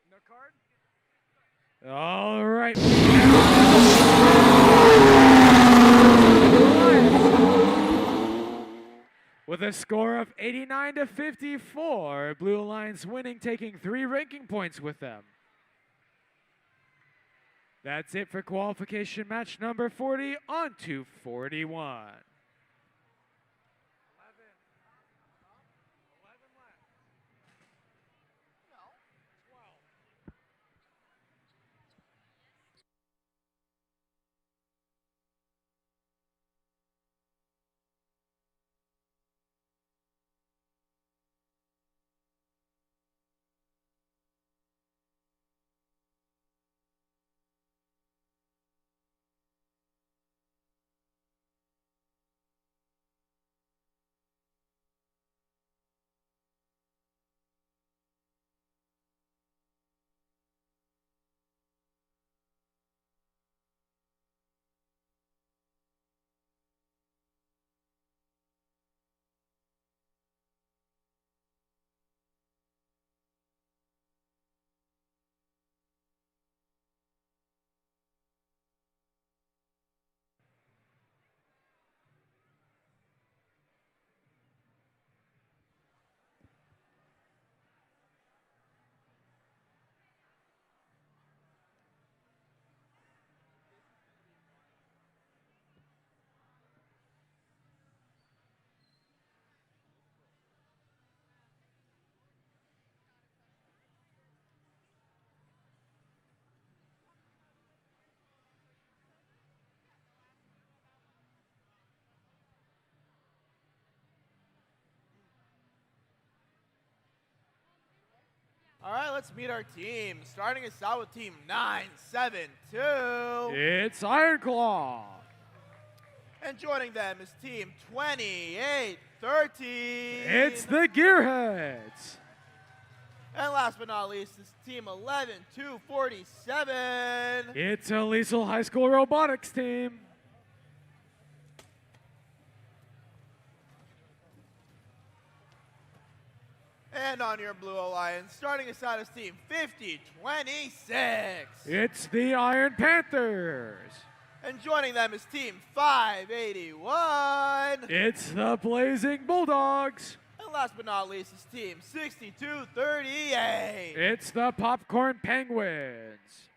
No card? All right. With a score of 89-54, Blue Alliance winning, taking 3 ranking points with them. That's it for qualification match number 40. On to 41. let's meet our team. Starting us out with Team 972. It's Iron Claw. And joining them is Team 2813. It's the Gearheads. And last but not least is Team 11247. It's a Liesel High School Robotics team. And on your Blue Alliance, starting us out as Team 5026. It's the Iron Panthers. And joining them is Team 581. It's the Blazing Bulldogs. And last but not least is Team 6238. It's the Popcorn Penguins.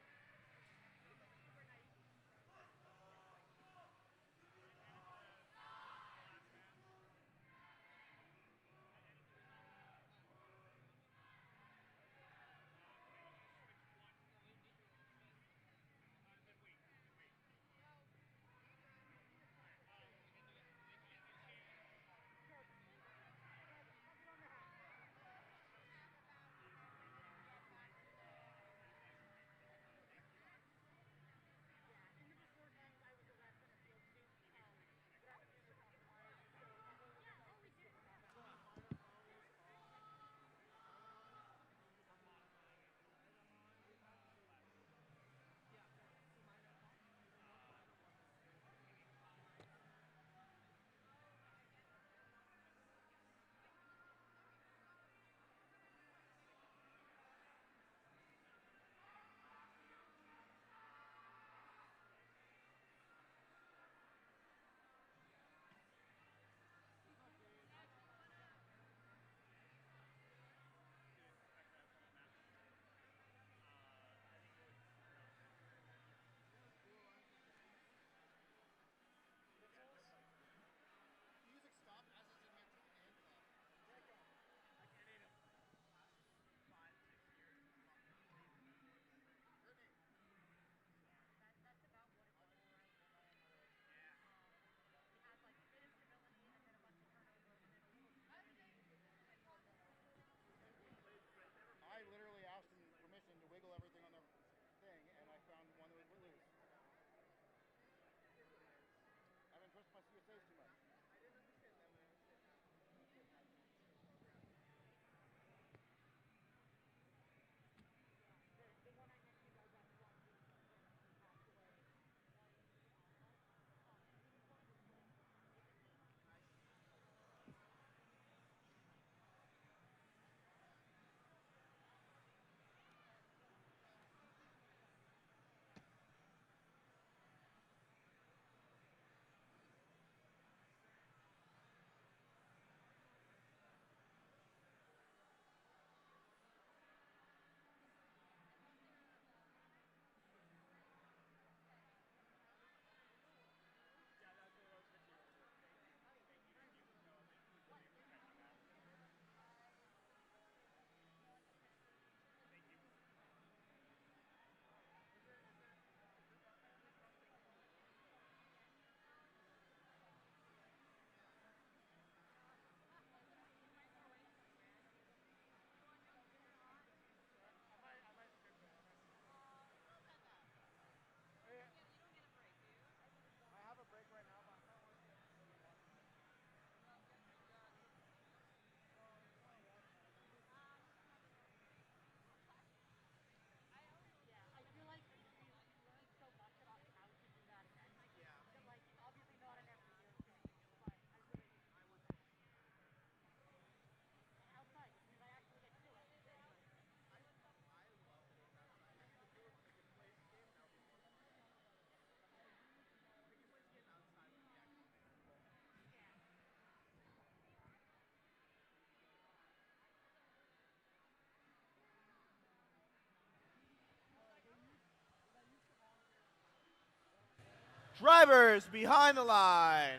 Drivers behind the line.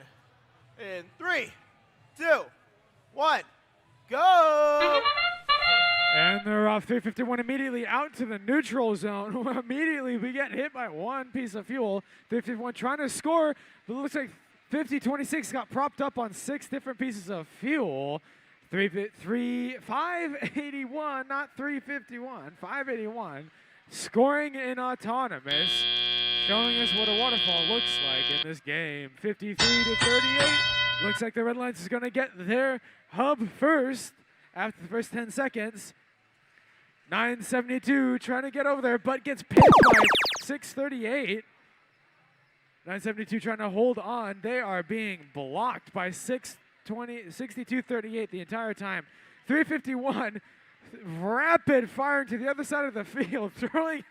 In 3, 2, 1, go! And they're off 351 immediately out to the neutral zone. Immediately we get hit by one piece of fuel. 351 trying to score, but it looks like 5026 got propped up on 6 different pieces of fuel. 581, not 351, 581. Scoring in autonomous, showing us what a waterfall looks like in this game. 53 to 38. Looks like the Red Lions is going to get their hub first after the first 10 seconds. 972 trying to get over there, but gets pinned by 638. 972 trying to hold on. They are being blocked by 62-38 the entire time. 351, rapid firing to the other side of the field, throwing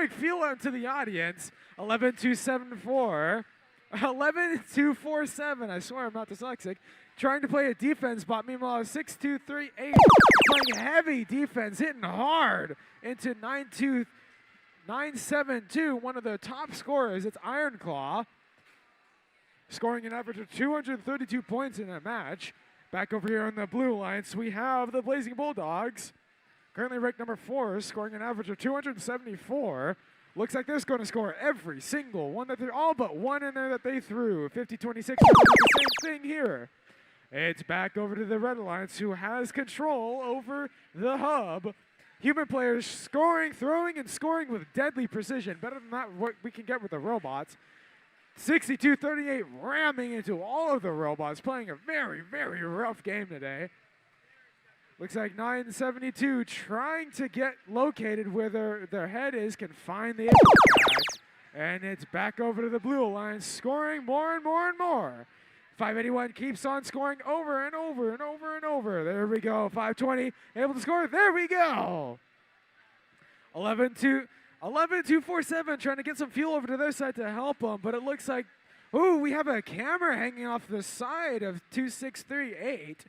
fuel out to the audience. 11-2-7-4. 11-2-4-7. I swear I'm not dyslexic. Trying to play a defense bot. Meanwhile, 6-2-3-8 playing heavy defense, hitting hard into 9-7-2. One of the top scorers. It's Ironclaw, scoring an average of 232 points in a match. Back over here on the Blue Alliance, we have the Blazing Bulldogs, currently ranked number 4, scoring an average of 274. Looks like they're going to score every single one that they're all but one in there that they threw. 50-26, the same thing here. It's back over to the Red Alliance, who has control over the hub. Human players scoring, throwing, and scoring with deadly precision. Better than that, what we can get with the robots. 62-38, ramming into all of the robots, playing a very, very rough game today. Looks like 972 trying to get located where their head is, can find the tags. And it's back over to the Blue Alliance, scoring more and more and more. 581 keeps on scoring over and over and over and over. There we go. 520 able to score. There we go. 11-2-4-7 trying to get some fuel over to their side to help them, but it looks like, ooh, we have a camera hanging off the side of 2638,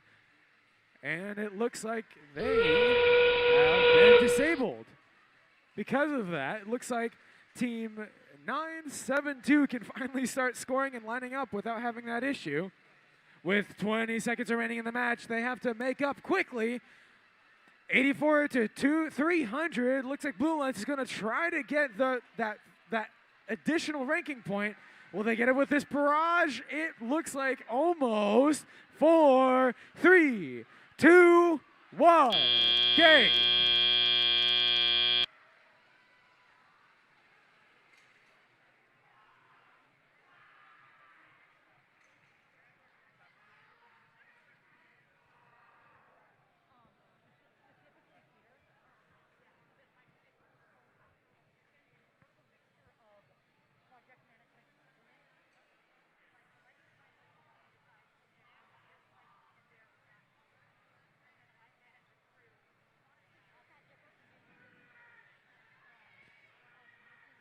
and it looks like they have been disabled. Because of that, it looks like Team 972 can finally start scoring and lining up without having that issue. With 20 seconds remaining in the match, they have to make up quickly. 84 to 300. Looks like Blue Alliance is going to try to get that additional ranking point. Will they get it with this barrage? It looks like almost. 4, 3, 2, 1. Game.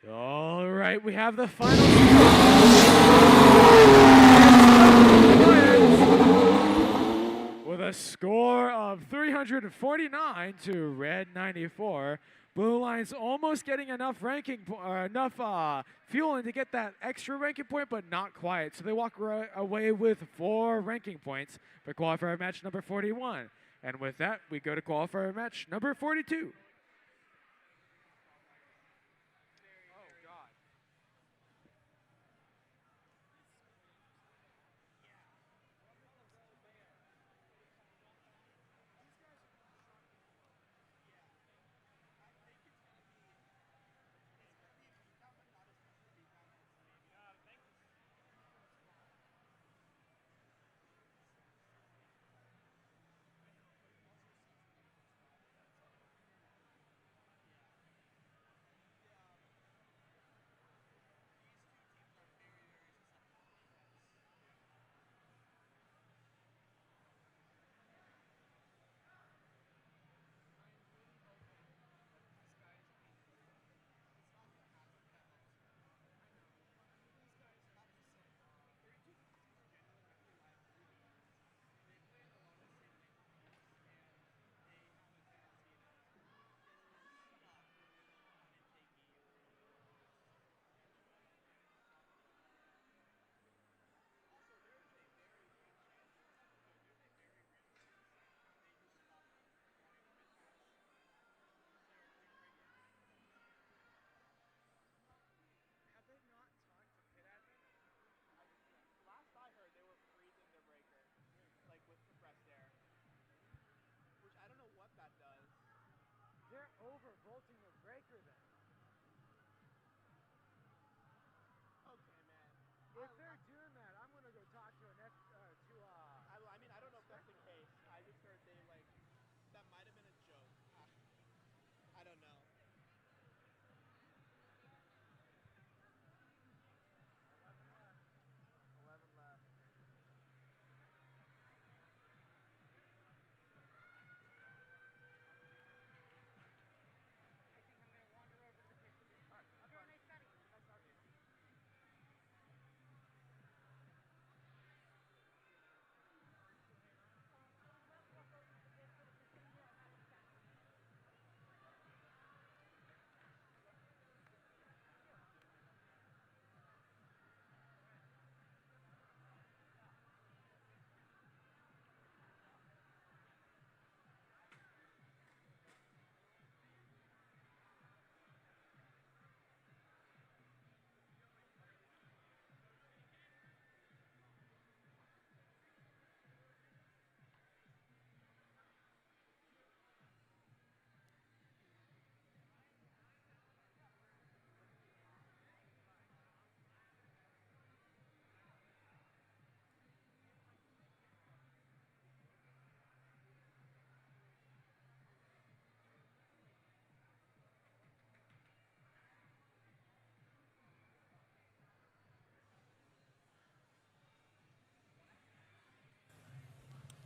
All right, we have the final with a score of 349 to Red 94. Blue Alliance almost getting enough fueling to get that extra ranking point, but not quite. So they walk away with 4 ranking points for qualifier match number 41. And with that, we go to qualifier match number 42.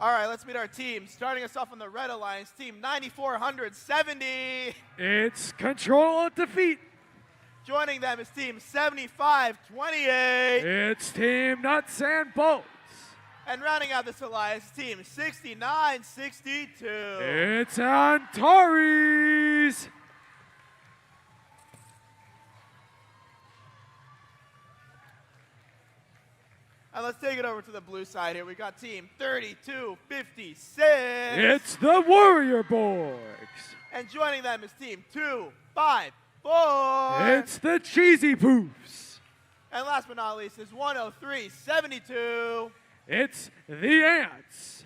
All right, let's meet our team. Starting us off on the Red Alliance, team 9470. It's Control Defeat. Joining them is team 7528. It's Team Nuts and Bolts. And rounding out this alliance, team 6962. It's Antares. And let's take it over to the blue side here. We got team 3256. It's the Warrior Borgs. And joining them is team 254. It's the Cheesy Poofs. And last but not least is 10372. It's the Ants.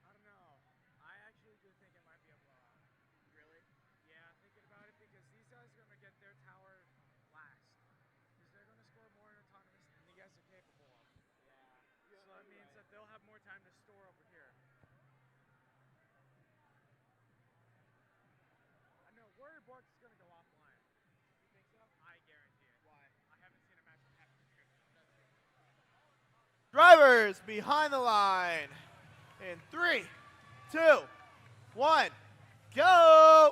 I don't know. I actually do think it might be a blowout. Really? Yeah, thinking about it because these guys are going to get their tower last. Because they're going to score more in autonomous than you guys are capable of. Yeah. So that means that they'll have more time to store over here. I know, Warrior Borks is going to go offline. You think so? I guarantee it. Why? I haven't seen a match that happen as good. Drivers behind the line. In 3, 2, 1, go!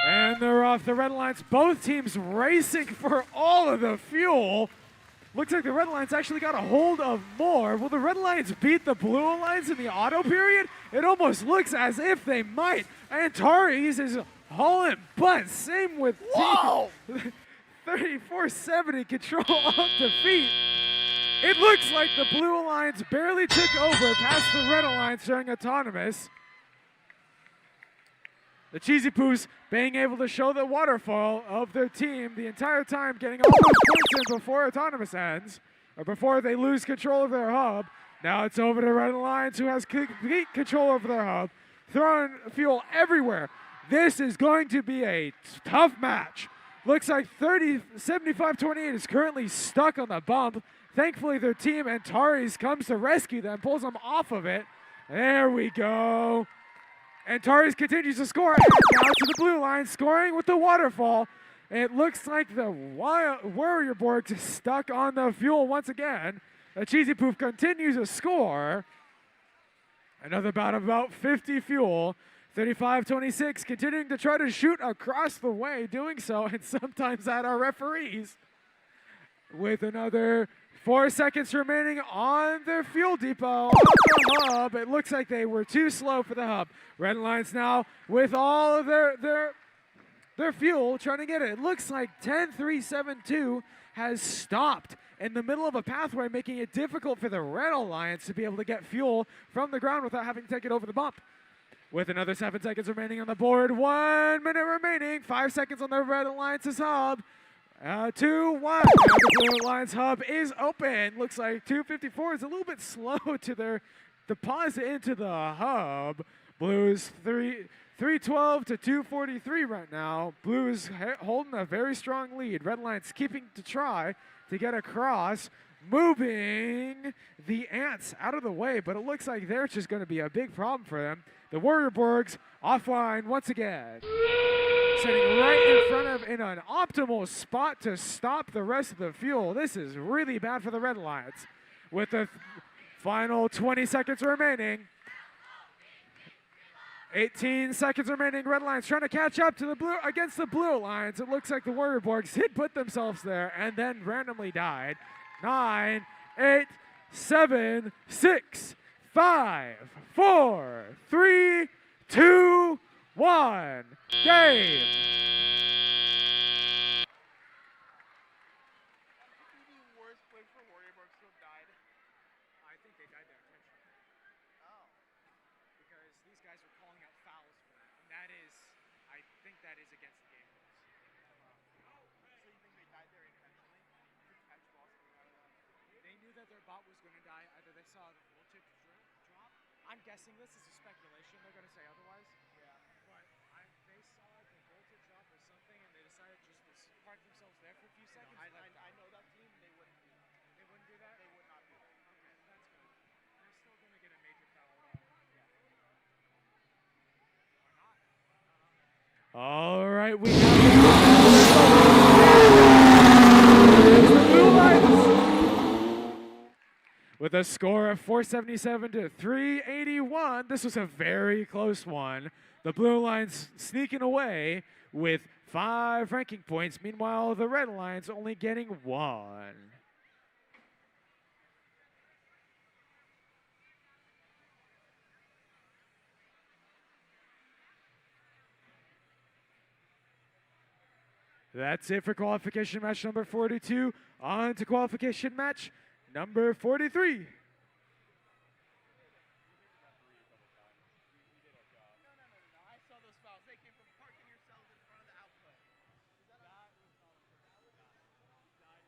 And they're off the Red Alliance. Both teams racing for all of the fuel. Looks like the Red Alliance actually got a hold of more. Will the Red Alliance beat the Blue Alliance in the auto period? It almost looks as if they might. Antares is hauling butt. Same with Whoa! team 3470 Control of Defeat. It looks like the Blue Alliance barely took over past the Red Alliance during autonomous. The Cheesy Poos being able to show the waterfall of their team the entire time, getting all those points in before autonomous ends, or before they lose control of their hub. Now it's over to Red Alliance, who has complete control over their hub, throwing fuel everywhere. This is going to be a tough match. Looks like 75-28 is currently stuck on the bump. Thankfully, their team, Antares, comes to rescue them, pulls them off of it. There we go. Antares continues to score, and now to the blue line, scoring with the waterfall. It looks like the Warrior Borgs is stuck on the fuel once again. The Cheesy Poof continues to score. Another bout of about 50 fuel. 35-26, continuing to try to shoot across the way, doing so, and sometimes at our referees. With another 4 seconds remaining on their fuel depot, on the hub. It looks like they were too slow for the hub. Red Alliance now with all of their fuel, trying to get it. It looks like 10-3-7-2 has stopped in the middle of a pathway, making it difficult for the Red Alliance to be able to get fuel from the ground without having to take it over the bump. With another 7 seconds remaining on the board, 1 minute remaining, 5 seconds on the Red Alliance's hub. 2-1. Now the Blue Alliance hub is open. Looks like 254 is a little bit slow to their deposit into the hub. Blues 312 to 243 right now. Blues holding a very strong lead. Red Alliance keeping to try to get across, moving the Ants out of the way, but it looks like they're just going to be a big problem for them. The Warrior Borgs offline once again. Sitting right in front of in an optimal spot to stop the rest of the fuel. This is really bad for the Red Alliance. With the final 20 seconds remaining. 18 seconds remaining. Red Alliance trying to catch up to the blue against the Blue Alliance. It looks like the Warrior Borgs did put themselves there and then randomly died. 9, 8, 7, 6, 5, 4, 3, 2, 1. Game. I think they died there intentionally. Oh. Because these guys were calling out fouls for that. And that is, I think that is against the game rules. So you think they died there intentionally? bot was going to die. Either they saw the voltage drop. I'm guessing this is a speculation. They're going to say otherwise. Yeah. But they saw the voltage drop or something, and they decided just to park themselves there for a few seconds. I know that team. They wouldn't do that. They wouldn't do that? They would not do that. Okay, that's good. They're still going to get a major foul, though. Yeah. Or not. All right, we have the Blue Lions with a score of 477 to 381. This was a very close one. The Blue Lions sneaking away with 5 ranking points. Meanwhile, the Red Lions only getting 1. That's it for qualification match number 42. On to qualification match number 43. I saw those fouls. They came from parking yourselves in front of the output. Is that that was not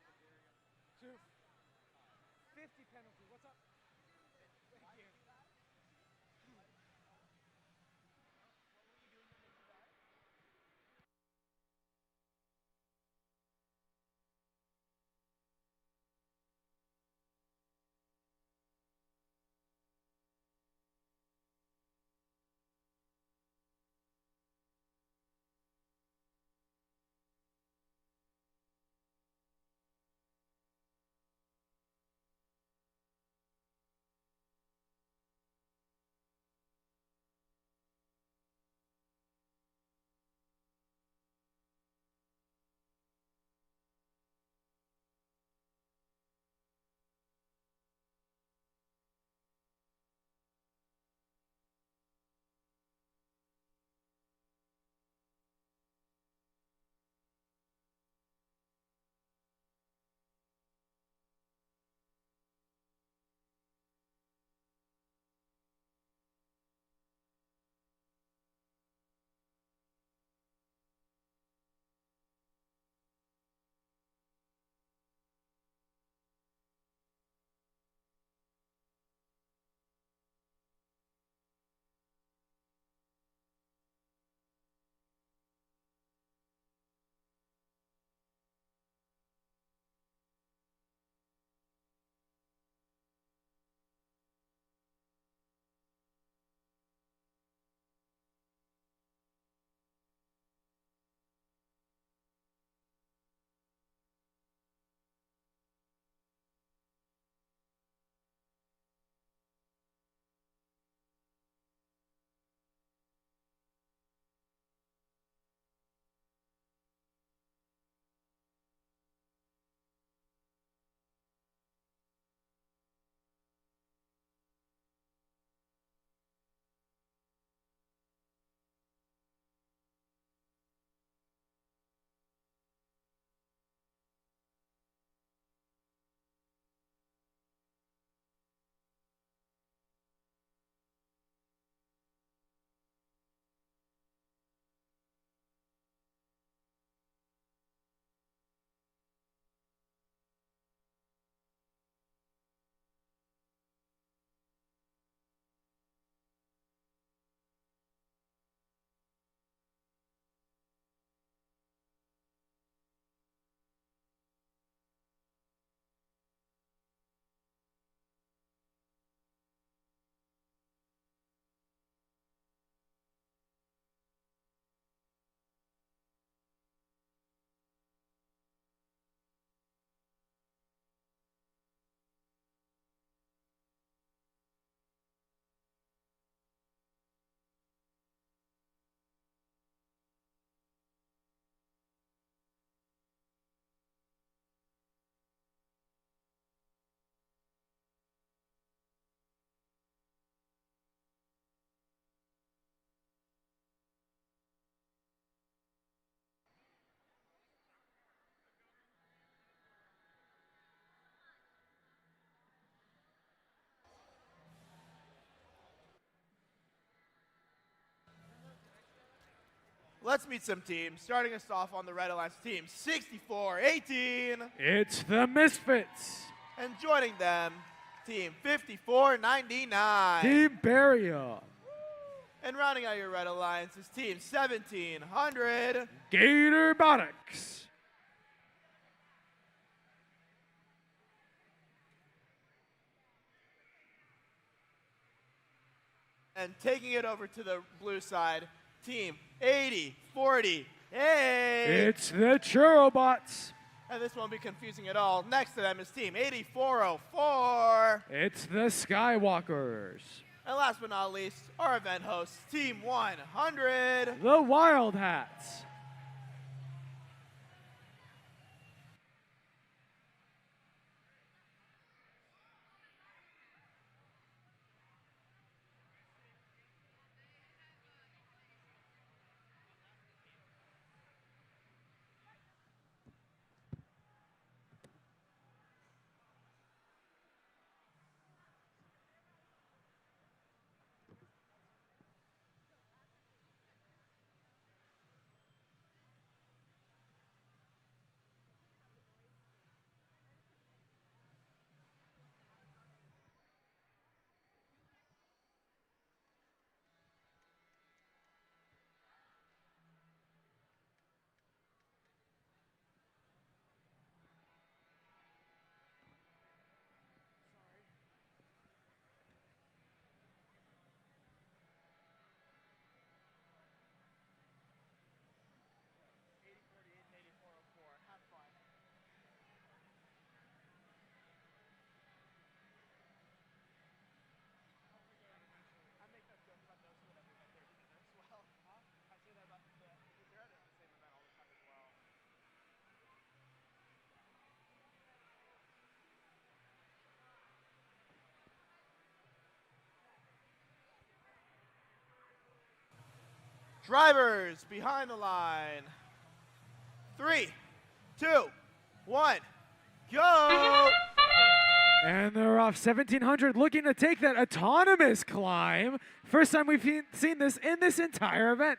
Two. 50 penalty. What's up? Thank you. Let's meet some teams. Starting us off on the Red Alliance team, 64-18. It's the Misfits. And joining them, Team 5499. Team Barium. And rounding out your Red Alliance is Team 1700. Robotics. And taking it over to the blue side, Team 8048. It's the Churrobots. And this won't be confusing at all. Next to them is Team 8404. It's the Skywalkers. And last but not least, our event hosts, Team 100. The Wild Hats. Drivers behind the line. 3, 2, 1, go! And they're off. 1700 looking to take that autonomous climb. First time we've seen this in this entire event.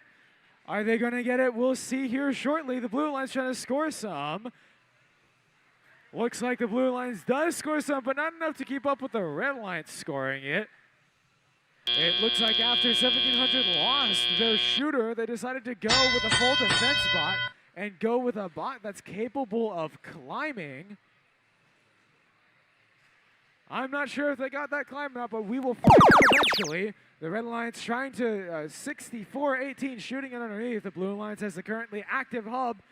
Are they going to get it? We'll see here shortly. The blue line's trying to score some. Looks like the blue lines does score some, but not enough to keep up with the red lines scoring it. It looks like after 1700 lost their shooter, they decided to go with a full defense bot and go with a bot that's capable of climbing. I'm not sure if they got that climb or not, but we will find out eventually. The Red Alliance trying to 64-18 shooting it underneath. The Blue Alliance has the currently active hub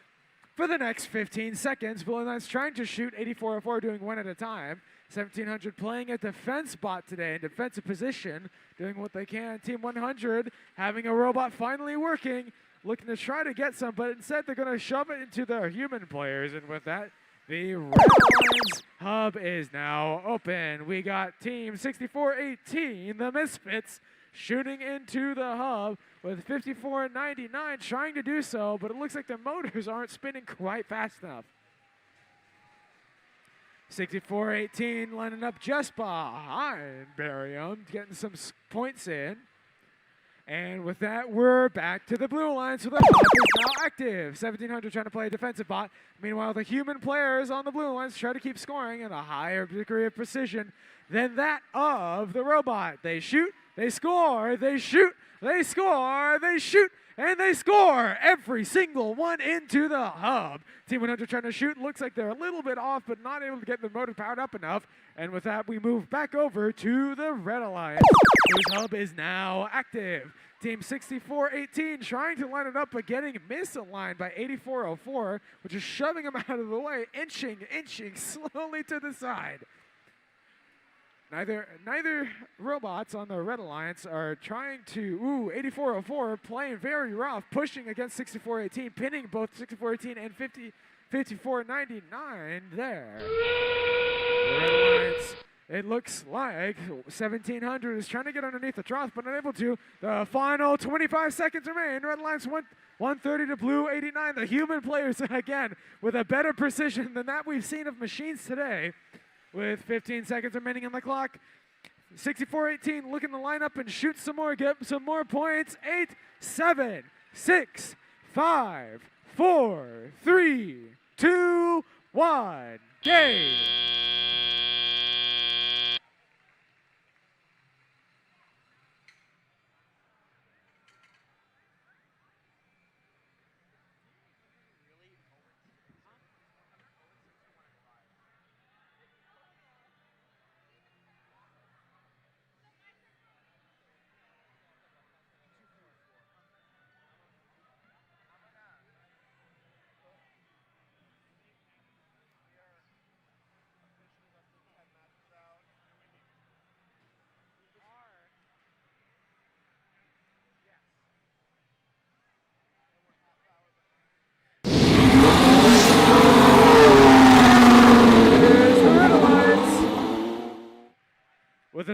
for the next 15 seconds. Blue Alliance trying to shoot 8404, doing one at a time. 1700 playing a defense bot today in defensive position, doing what they can. Team 100 having a robot finally working, looking to try to get some, but instead they're going to shove it into their human players, and with that, the Red Alliance hub is now open. We got Team 64-18, the Misfits, shooting into the hub with 54-99 trying to do so, but it looks like the motors aren't spinning quite fast enough. 64-18 lining up just behind Barium, getting some points in. And with that, we're back to the Blue Alliance, so the hub is now active. 1700 trying to play a defensive bot. Meanwhile, the human players on the Blue Alliance try to keep scoring at a higher degree of precision than that of the robot. They shoot, they score, they shoot, they score, they shoot, and they score every single one into the hub. Team 100 trying to shoot. Looks like they're a little bit off, but not able to get the motor powered up enough. And with that, we move back over to the Red Alliance, whose hub is now active. Team 64-18 trying to line it up, but getting misaligned by 8404, which is shoving them out of the way, inching slowly to the side. Neither robots on the Red Alliance are trying to, 8404 playing very rough, pushing against 64-18, pinning both 64-18 and 54-99 there. The Red Alliance, it looks like 1700 is trying to get underneath the trough, but unable to. The final 25 seconds remain. Red Alliance 130 to Blue 89. The human players, again, with a better precision than that we've seen of machines today. With 15 seconds remaining on the clock, 64-18 looking to line up and shoot some more, get some more points. 8, 7, 6, 5, 4, 3, 2, 1, game.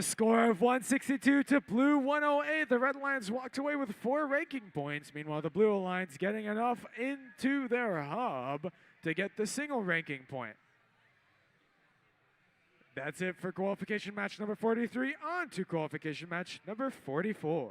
a score of 162 to Blue 108. The Red Lions walked away with 4 ranking points. Meanwhile, the Blue Lions getting enough into their hub to get the single ranking point. That's it for qualification match number 43. On to qualification match number 44.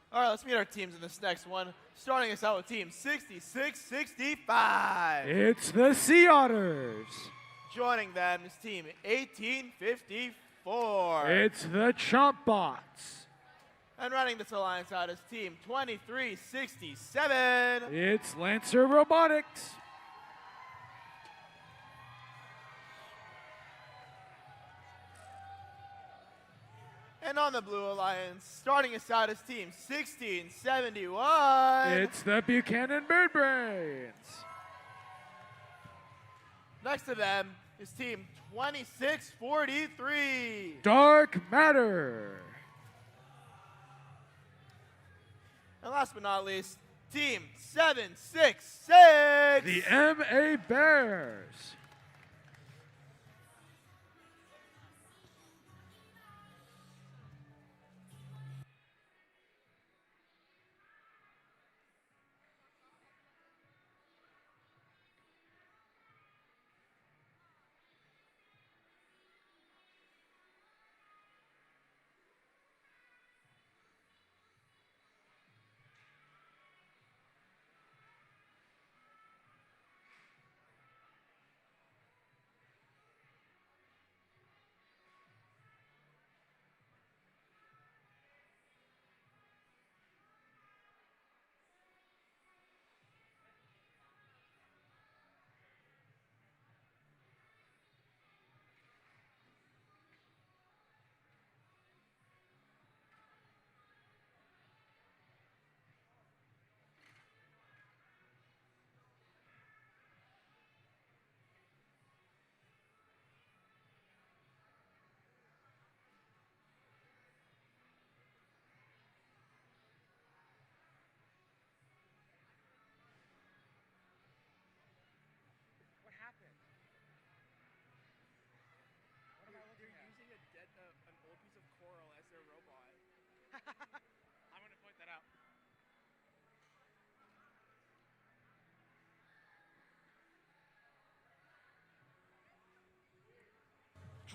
All right, let's meet our teams in this next one. Starting us out with team 6665. It's the Sea Otters. Joining them is team 1854. It's the Chomp Bots. And running this alliance out is team 2367. It's Lancer Robotics. And on the Blue Alliance, starting us out is team 1671. It's the Buchanan Bird Brains. Next to them is team 2643. Dark Matter. And last but not least, team 766. The MA Bears.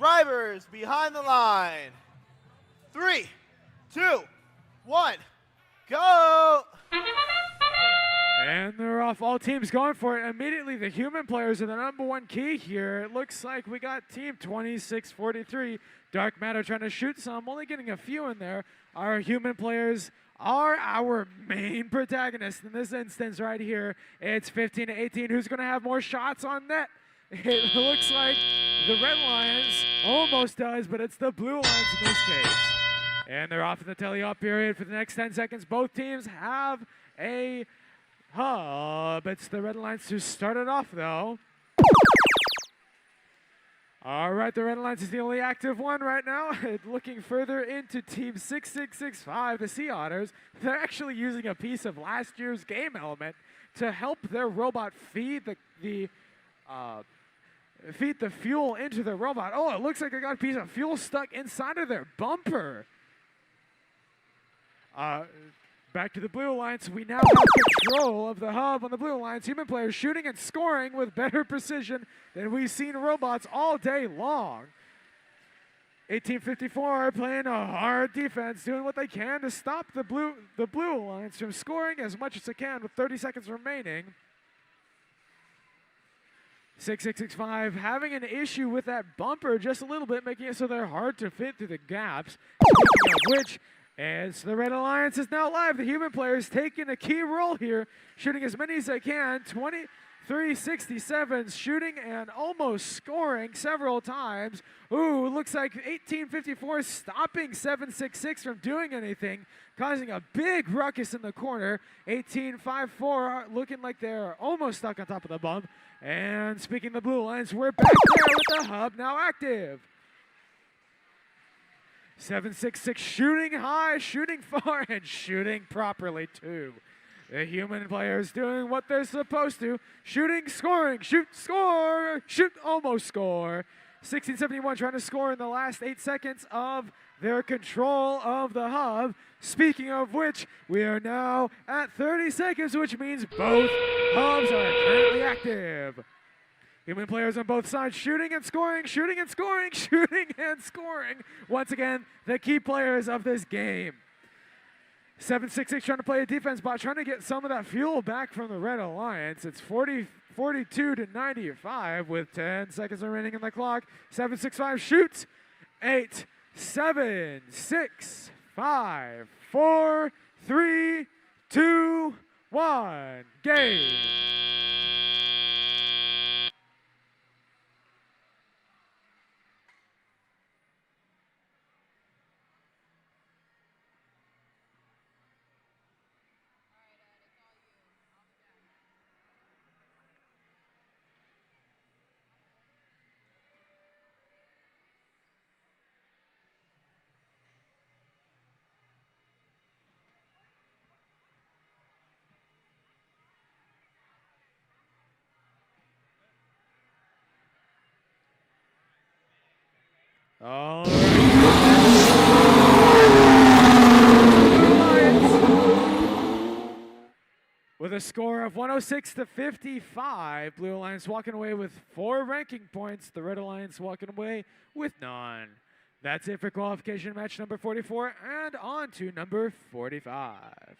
Drivers behind the line. 3, 2, 1, go! And they're off. All teams going for it. Immediately, the human players are the #1 key here. It looks like we got team 2643. Dark Matter trying to shoot some, only getting a few in there. Our human players are our main protagonists in this instance right here. It's 15-18. Who's going to have more shots on net? It looks like the Red Lions almost does, but it's the Blue Lions in this case. And they're off in the tele-op period for the next 10 seconds. Both teams have a hub. It's the Red Lions who started off, though. All right, the Red Lions is the only active one right now. Looking further into Team 6665, the Sea Otters. They're actually using a piece of last year's game element to help their robot feed the fuel into the robot. Oh, it looks like they got a piece of fuel stuck inside of their bumper. Back to the Blue Alliance. We now have control of the hub on the Blue Alliance. Human players shooting and scoring with better precision than we've seen robots all day long. 1854 playing a hard defense, doing what they can to stop the Blue Alliance from scoring as much as they can with 30 seconds remaining. 6665 having an issue with that bumper just a little bit, making it so they're hard to fit through the gaps. Speaking of which, as the Red Alliance is now live, the human players taking a key role here, shooting as many as they can. 2367 shooting and almost scoring several times. Ooh, looks like 1854 stopping 766 from doing anything, causing a big ruckus in the corner. 1854 looking like they're almost stuck on top of the bump. And speaking of the Blue Lions, we're back there with the hub now active. 766 shooting high, shooting far, and shooting properly too. The human players doing what they're supposed to. Shooting, scoring, shoot, score, shoot, almost score. 1671 trying to score in the last 8 seconds of their control of the hub. Speaking of which, we are now at 30 seconds, which means both hubs are currently active. Human players on both sides shooting and scoring, shooting and scoring, shooting and scoring. Once again, the key players of this game. 766 trying to play a defense bot, trying to get some of that fuel back from the Red Alliance. It's 42-95 with 10 seconds remaining on the clock. 765 shoots. 8, 7, 6, 5, 4, 3, 2, 1. Game. All right. With a score of 106-55, Blue Alliance walking away with 4 ranking points. The Red Alliance walking away with none. That's it for qualification match number 44, and on to number 45.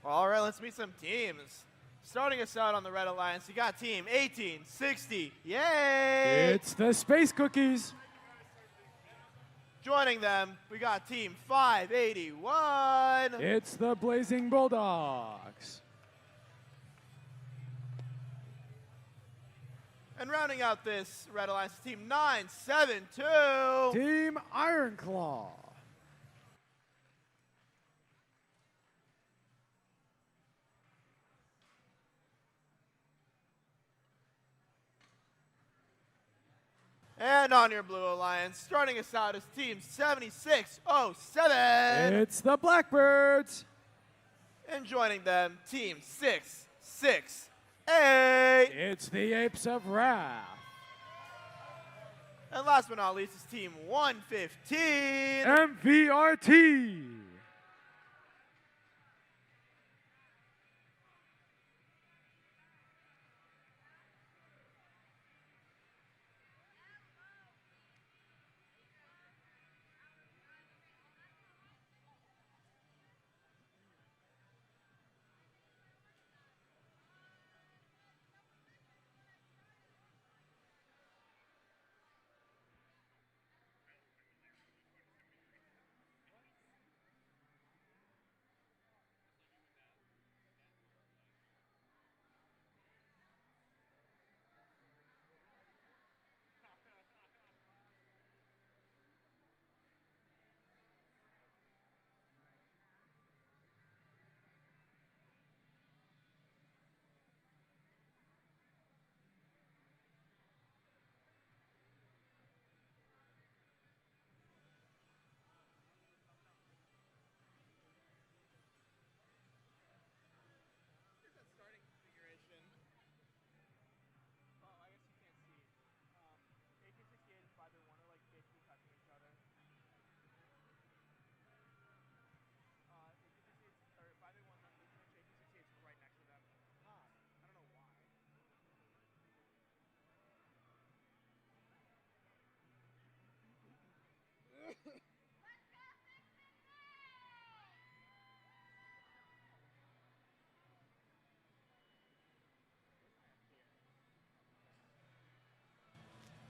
All right, let's meet some teams. Starting us out on the Red Alliance, you got team 1860. Yay! It's the Space Cookies. Joining them, we got team 581. It's the Blazing Bulldogs. And rounding out this Red Alliance, team 972. Team Iron Claw. And on your Blue Alliance, starting us out is team 7607. It's the Blackbirds. And joining them, team 668. It's the Apes of Wrath. And last but not least is team 115. MVRT.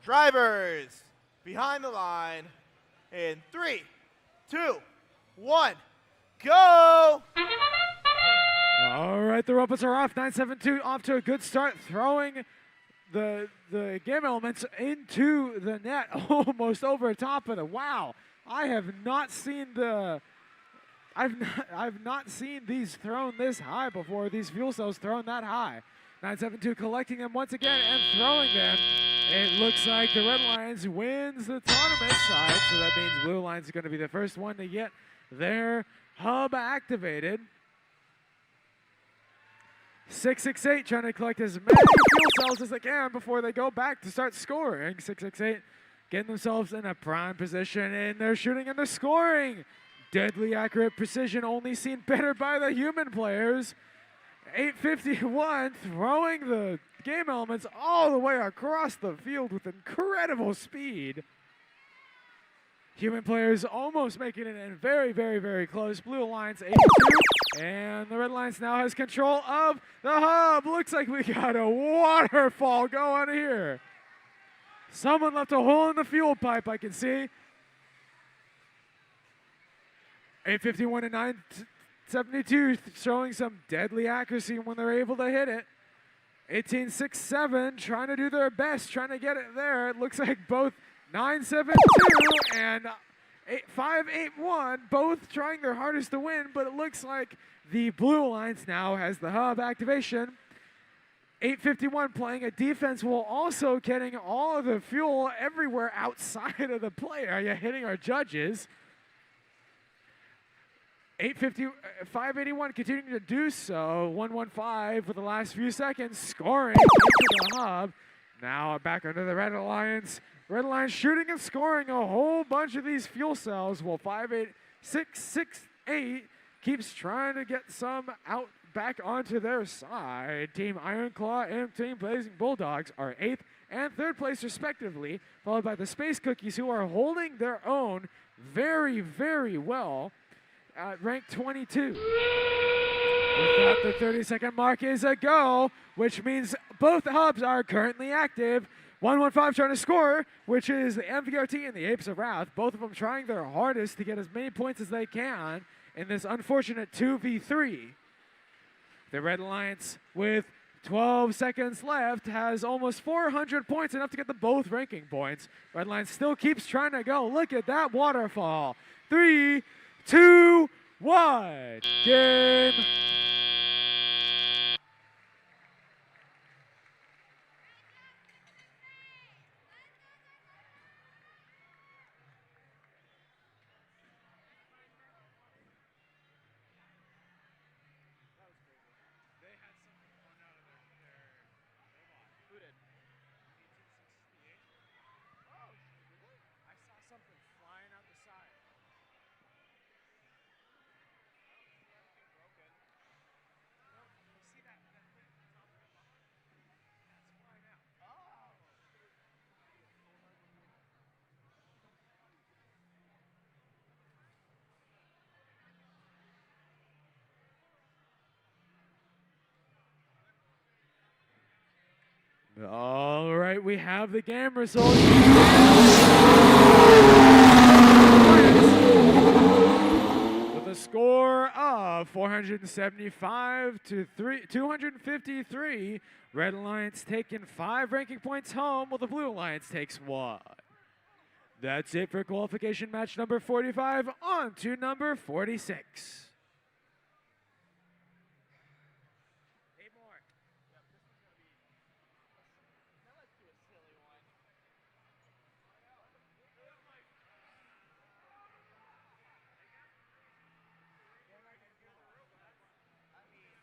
Drivers, behind the line in 3, 2, 1, go! All right, the robots are off. 972 off to a good start, throwing the game elements into the net, almost over top of it. Wow, I have not seen I've not seen these thrown this high before. These fuel cells thrown that high. 972 collecting them once again and throwing them. It looks like the Red Lions wins the autonomous side, so that means Blue Lions are going to be the first one to get their hub activated. 668 trying to collect as many fuel cells as they can before they go back to start scoring. 668 getting themselves in a prime position, and they're shooting and they're scoring. Deadly accurate precision only seen better by the human players. 851 throwing the game elements all the way across the field with incredible speed. Human players almost making it in very, very, very close. Blue Alliance 82, and the Red Alliance now has control of the hub. Looks like we got a waterfall going here. Someone left a hole in the fuel pipe, I can see. 851 and 972 showing some deadly accuracy when they're able to hit it. 1867 trying to do their best, trying to get it there. It looks like both 972 and 581 both trying their hardest to win, but it looks like the Blue Alliance now has the hub activation. 851 playing a defense while also getting all of the fuel everywhere outside of the play area, hitting our judges. 581 continuing to do so. 115 for the last few seconds, scoring into the hub. Now back under the Red Alliance. Red Alliance shooting and scoring a whole bunch of these fuel cells, while 58668 keeps trying to get some out back onto their side. Team Iron Claw and Team Blazing Bulldogs are 8th and 3rd place respectively, followed by the Space Cookies, who are holding their own very, very well. Ranked 22. Without the 30-second mark is a go, which means both hubs are currently active. 115 trying to score, which is the MVRT and the Apes of Wrath, both of them trying their hardest to get as many points as they can in this unfortunate 2v3. The Red Alliance, with 12 seconds left, has almost 400 points, enough to get them both ranking points. Red Alliance still keeps trying to go. Look at that waterfall. 3, 2, 1. Game. They had something blown out of their robot. Who did? 1868. Oh, really? I saw something flying out the side. Broken. No, you see that thing at the top right behind? That's flying out. Oh. All right, we have the game results. With a score of 475 to 253, Red Alliance taking 5 ranking points home, while the Blue Alliance takes 1. That's it for qualification match number 45. On to number 46. 8 more. Yep, this is gonna be. Now let's do a silly one. I mean,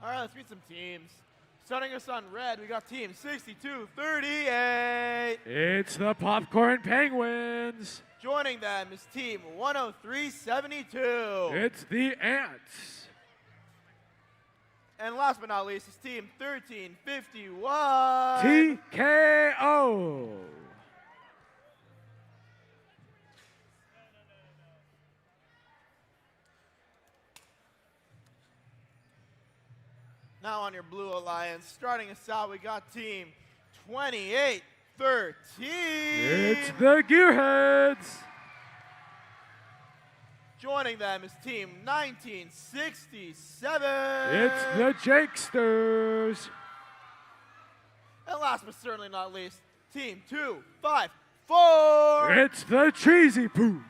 all right, let's meet some teams. Starting us on red, we got team 6238. It's the Popcorn Penguins. Joining them is team 10372. It's the Ants. And last but not least is team 1351. TKO. Now on your Blue Alliance, starting us out, we got team 28 13. It's the Gearheads. Joining them is Team 1967. It's the Jakesters. And last but certainly not least, Team 254. It's the Cheesy Poofs.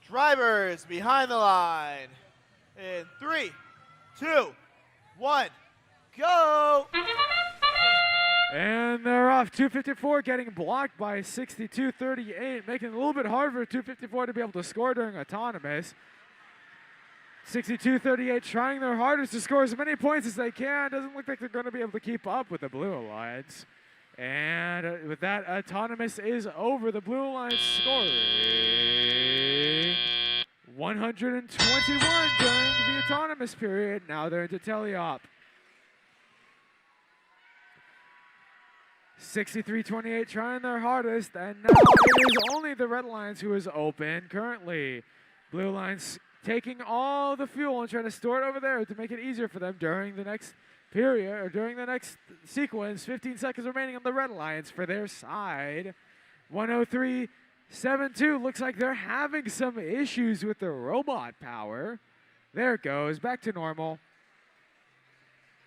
Drivers behind the line. In 3, 2, 1, go! And they're off. 254 getting blocked by 62-38, making it a little bit hard for 254 to be able to score during autonomous. 62-38 trying their hardest to score as many points as they can. Doesn't look like they're going to be able to keep up with the Blue Alliance. And with that, autonomous is over. The Blue Alliance scoring 121 during the autonomous period. Now they're into teleop. 63-28 trying their hardest, and now it is only the Red Alliance who is open currently. Blue Alliance taking all the fuel and trying to store it over there to make it easier for them during the next period, or during the next sequence. 15 seconds remaining on the Red Alliance for their side. 103.72. Looks like they're having some issues with the robot power. There it goes, back to normal.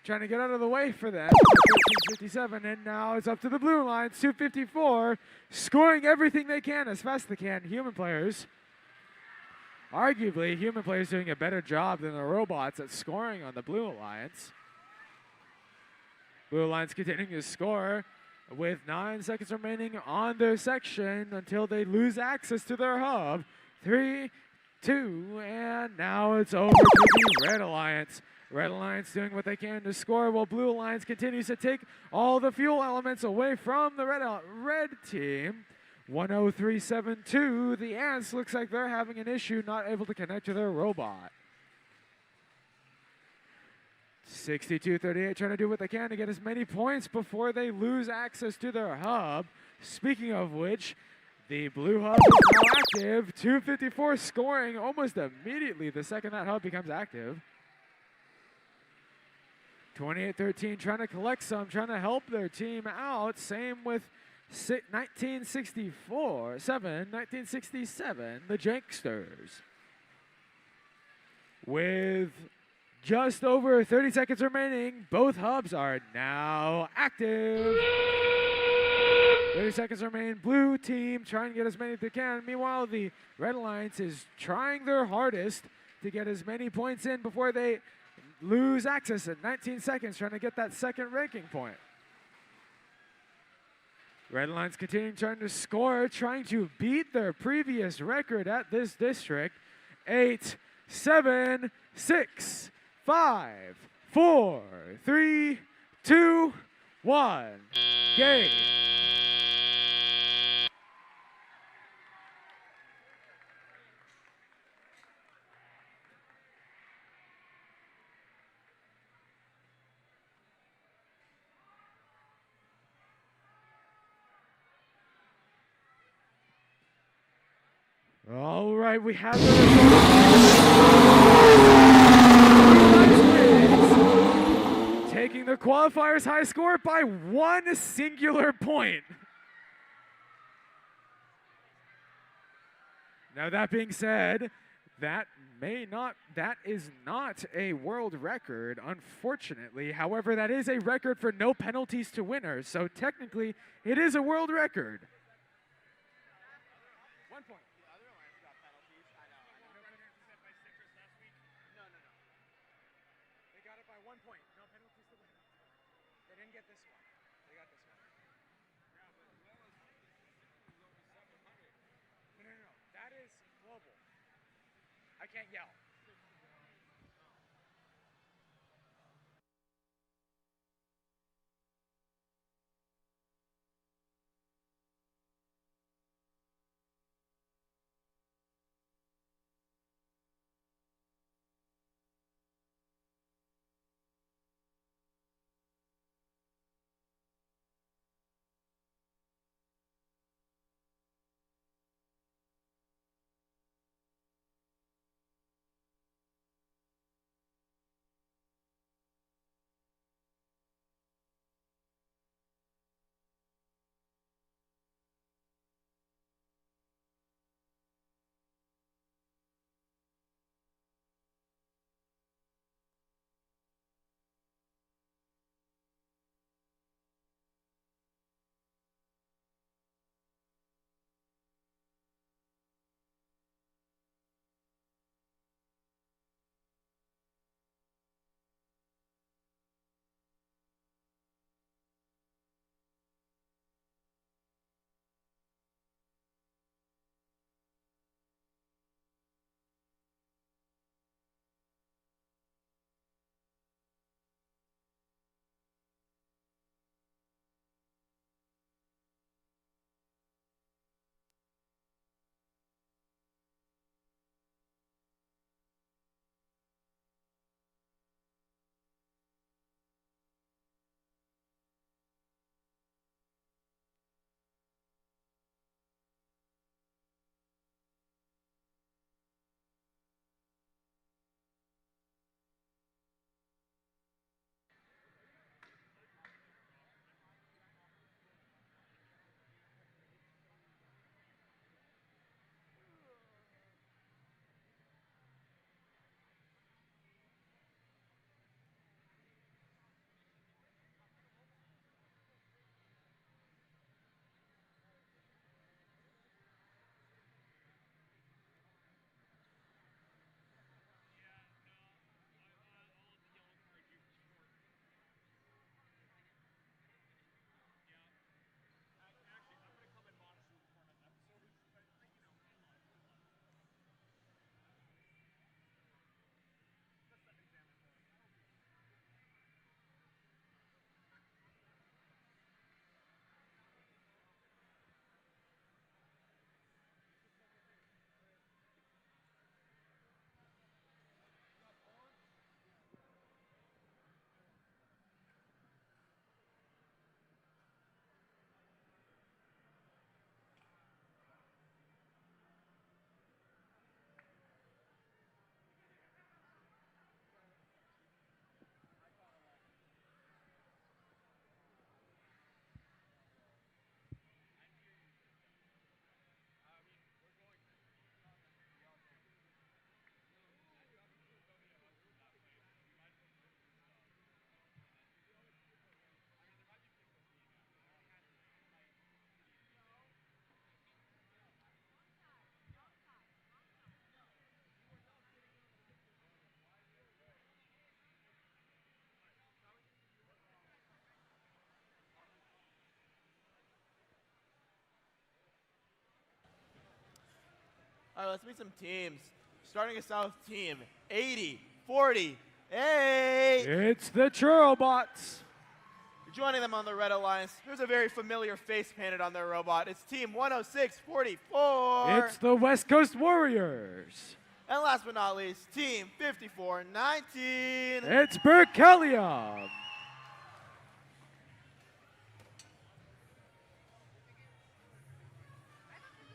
Trying to get out of the way for them. 13:57, and now it's up to the Blue Alliance. 254, scoring everything they can as fast as they can. Human players, arguably, human players doing a better job than the robots at scoring on the Blue Alliance. Blue Alliance continuing to score with 9 seconds remaining on their section until they lose access to their hub. 3, 2, and now it's over to the Red Alliance. Red Alliance doing what they can to score, while Blue Alliance continues to take all the fuel elements away from the red team. 103.72. The Ants looks like they're having an issue, not able to connect to their robot. 62-38, trying to do what they can to get as many points before they lose access to their hub. Speaking of which, the blue hub is now active. 254 scoring almost immediately the second that hub becomes active. 28-13 trying to collect some, trying to help their team out. Same with 1967, the Janksters. With just over 30 seconds remaining, both hubs are now active. 30 seconds remain. Blue team trying to get as many as they can. Meanwhile, the Red Alliance is trying their hardest to get as many points in before they lose access at 19 seconds, trying to get that second ranking point. Red Alliance continuing trying to score, trying to beat their previous record at this district. 8, 7, 6, 5, 4, 3, 2, 1. Game. All right, we have the results. Taking the qualifiers high score by one singular point. Now that being said, that is not a world record, unfortunately. However, that is a record for no penalties to winners, so technically it is a world record. 1 point. They got it by 1 point. No penalties to win. They didn't get this one. They got this one. No. That is global. I can't yell. All right, let's meet some teams. Starting us out with team 8048. It's the Churrobots. Joining them on the Red Alliance, there's a very familiar face painted on their robot. It's team 10644. It's the West Coast Warriors. And last but not least, team 5419. It's Berkelium.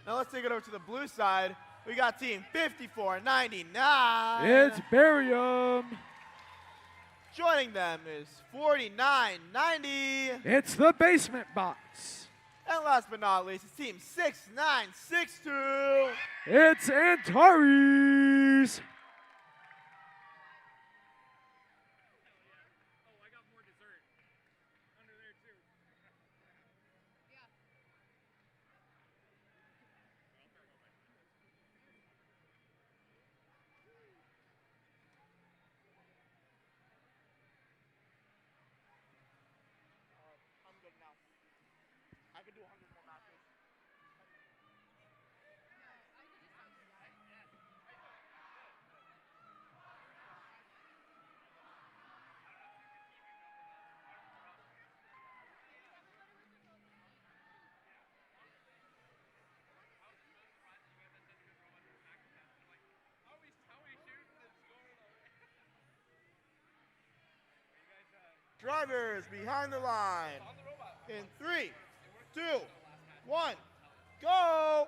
Now let's take it over to the blue side. We got team 5499. It's Barium. Joining them is 4990. It's the Basement Bots. And last but not least, it's team 6962. It's Antares. Oh, I got more dessert under there too. I'm good now. I can do 100 more matches. Drivers behind the line. In 3, 2, 1, go!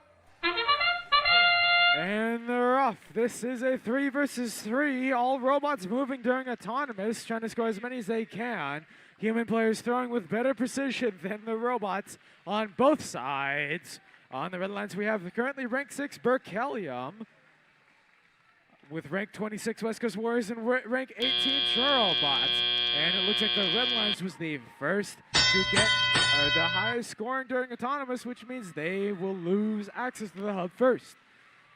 And they're off. This is a 3 versus 3. All robots moving during autonomous, trying to score as many as they can. Human players throwing with better precision than the robots on both sides. On the red lines, we have the currently ranked 6 Berkelium, with rank 26 West Coast Warriors and rank 18 Churrobots. And it looks like the red lines was the first to get the highest scoring during autonomous, which means they will lose access to the hub first.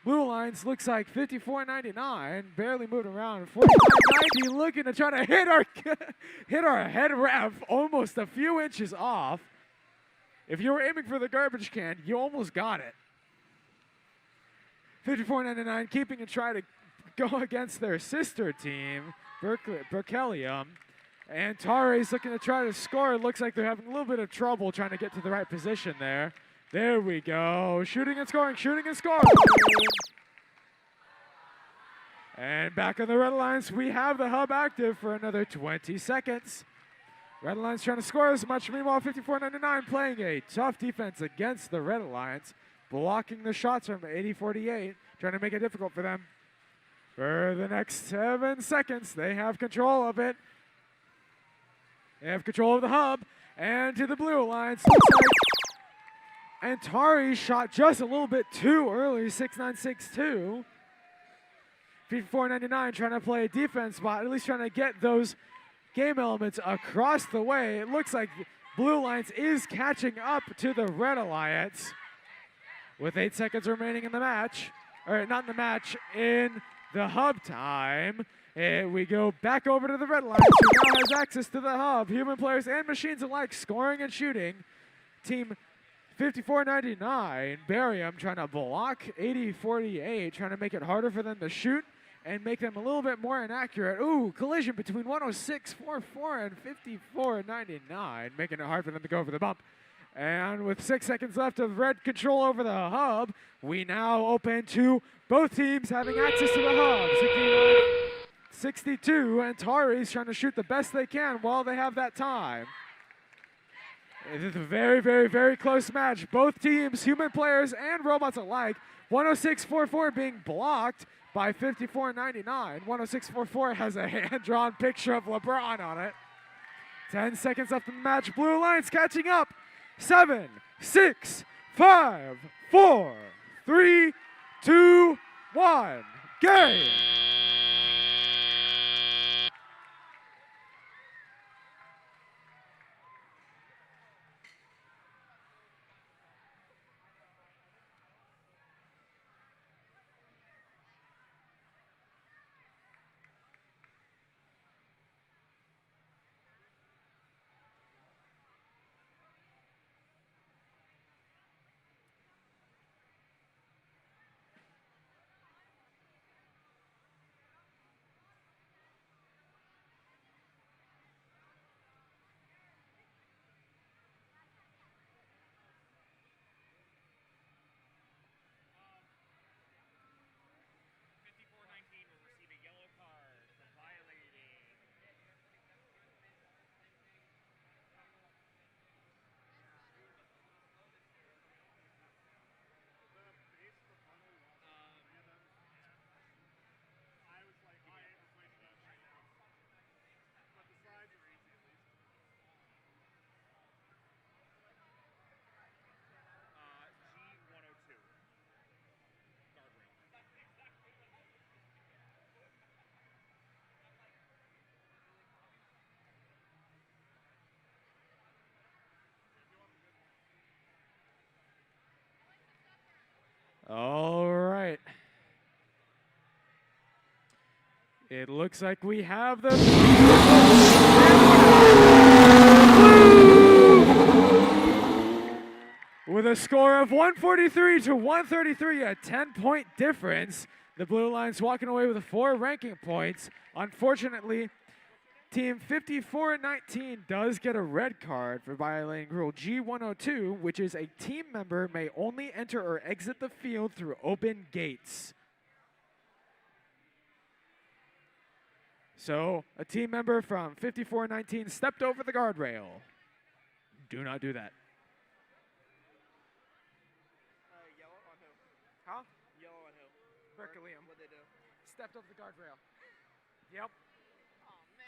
Blue lines looks like 54.99, barely moving around. 49.90 looking to try to hit our head rev almost a few inches off. If you were aiming for the garbage can, you almost got it. 54.99 keeping and trying to go against their sister team, Berkelium. And Tare's looking to try to score. It looks like they're having a little bit of trouble trying to get to the right position there. There we go. Shooting and scoring, shooting and scoring. And back on the red lines, we have the hub active for another 20 seconds. Red Alliance trying to score as much. Meanwhile, 54.99 playing a tough defense against the Red Alliance, blocking the shots from 8048, trying to make it difficult for them. For the next 7 seconds, they have control of it. They have control of the hub. And to the Blue Alliance, looks like Antari shot just a little bit too early, 6962. 54.99 trying to play a defense spot, at least trying to get those game elements across the way. It looks like Blue Alliance is catching up to the Red Alliance with 8 seconds remaining in the match. Or not in the match, in the hub time. And we go back over to the Red Alliance, who now has access to the hub. Human players and machines alike scoring and shooting. Team 54.99, Barium trying to block 80.48, trying to make it harder for them to shoot and make them a little bit more inaccurate. Ooh, collision between 106.44 and 54.99, making it hard for them to go over the bump. And with 6 seconds left of red control over the hub, we now open to both teams having access to the hub. 62, and Tari's trying to shoot the best they can while they have that time. It is a very, very, very close match. Both teams, human players and robots alike, 106.44 being blocked by 54.99. 106.44 has a hand-drawn picture of LeBron on it. 10 seconds left in the match. Blue Alliance catching up. 7, 6, 5, 4, 3, 2, 1. Game! All right. It looks like we have the with a score of 143 to 133, a 10-point difference. The Blue Lions walking away with 4 ranking points. Unfortunately, Team 54-19 does get a red card for violating Rule G102, which is a team member may only enter or exit the field through open gates. So, a team member from 54-19 stepped over the guardrail. Do not do that. Yellow on who? Huh? Yellow on who? Berkelium. What'd they do? Stepped over the guardrail. Yep. Oh, man.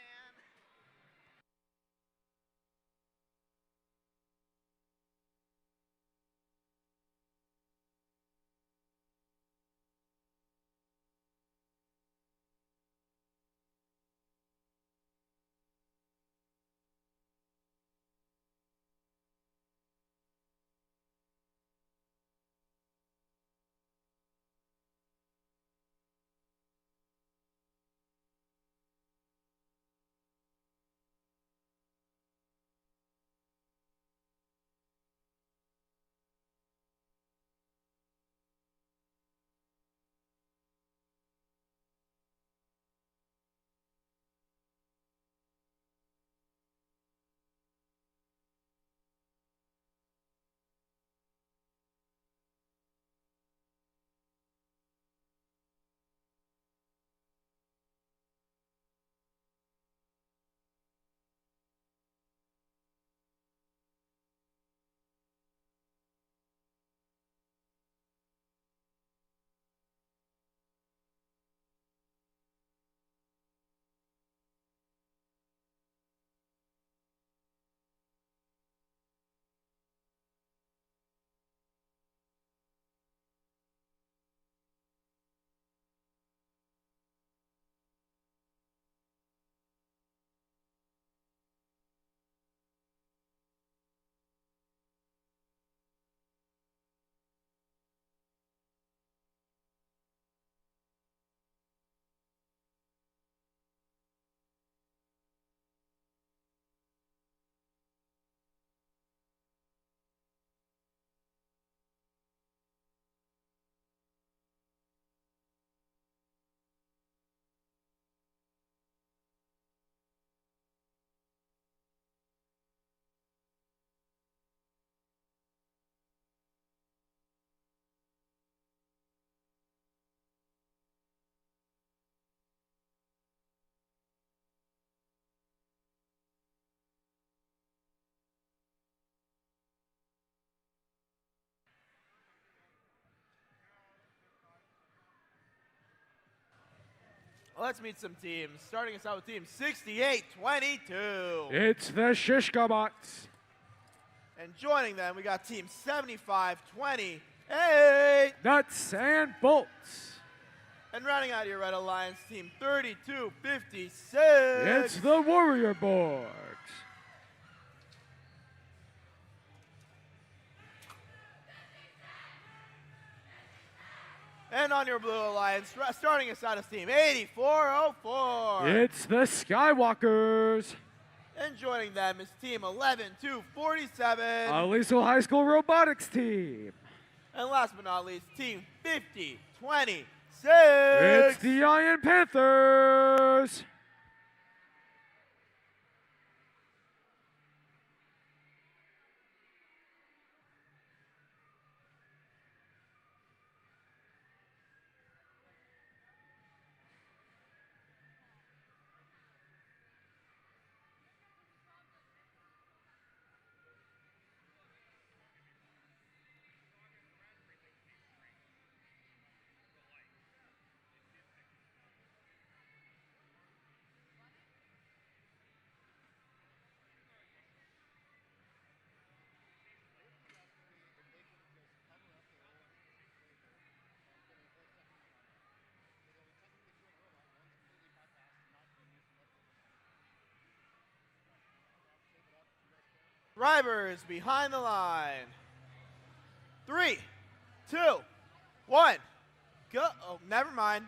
Let's meet some teams. Starting us out with Team 68-22. It's the Shishkabots. And joining them, we got Team 75-28. Nuts and bolts. And rounding out your Red Alliance, Team 32-56. It's the Warrior Board. And on your Blue Alliance, starting us out as Team 84-04. It's the Skywalkers. And joining them is Team 11-47. Aliso High School Robotics team. And last but not least, Team 50-26. It's the Iron Panthers. Drivers behind the line. 3, 2, 1. Go. Oh, never mind.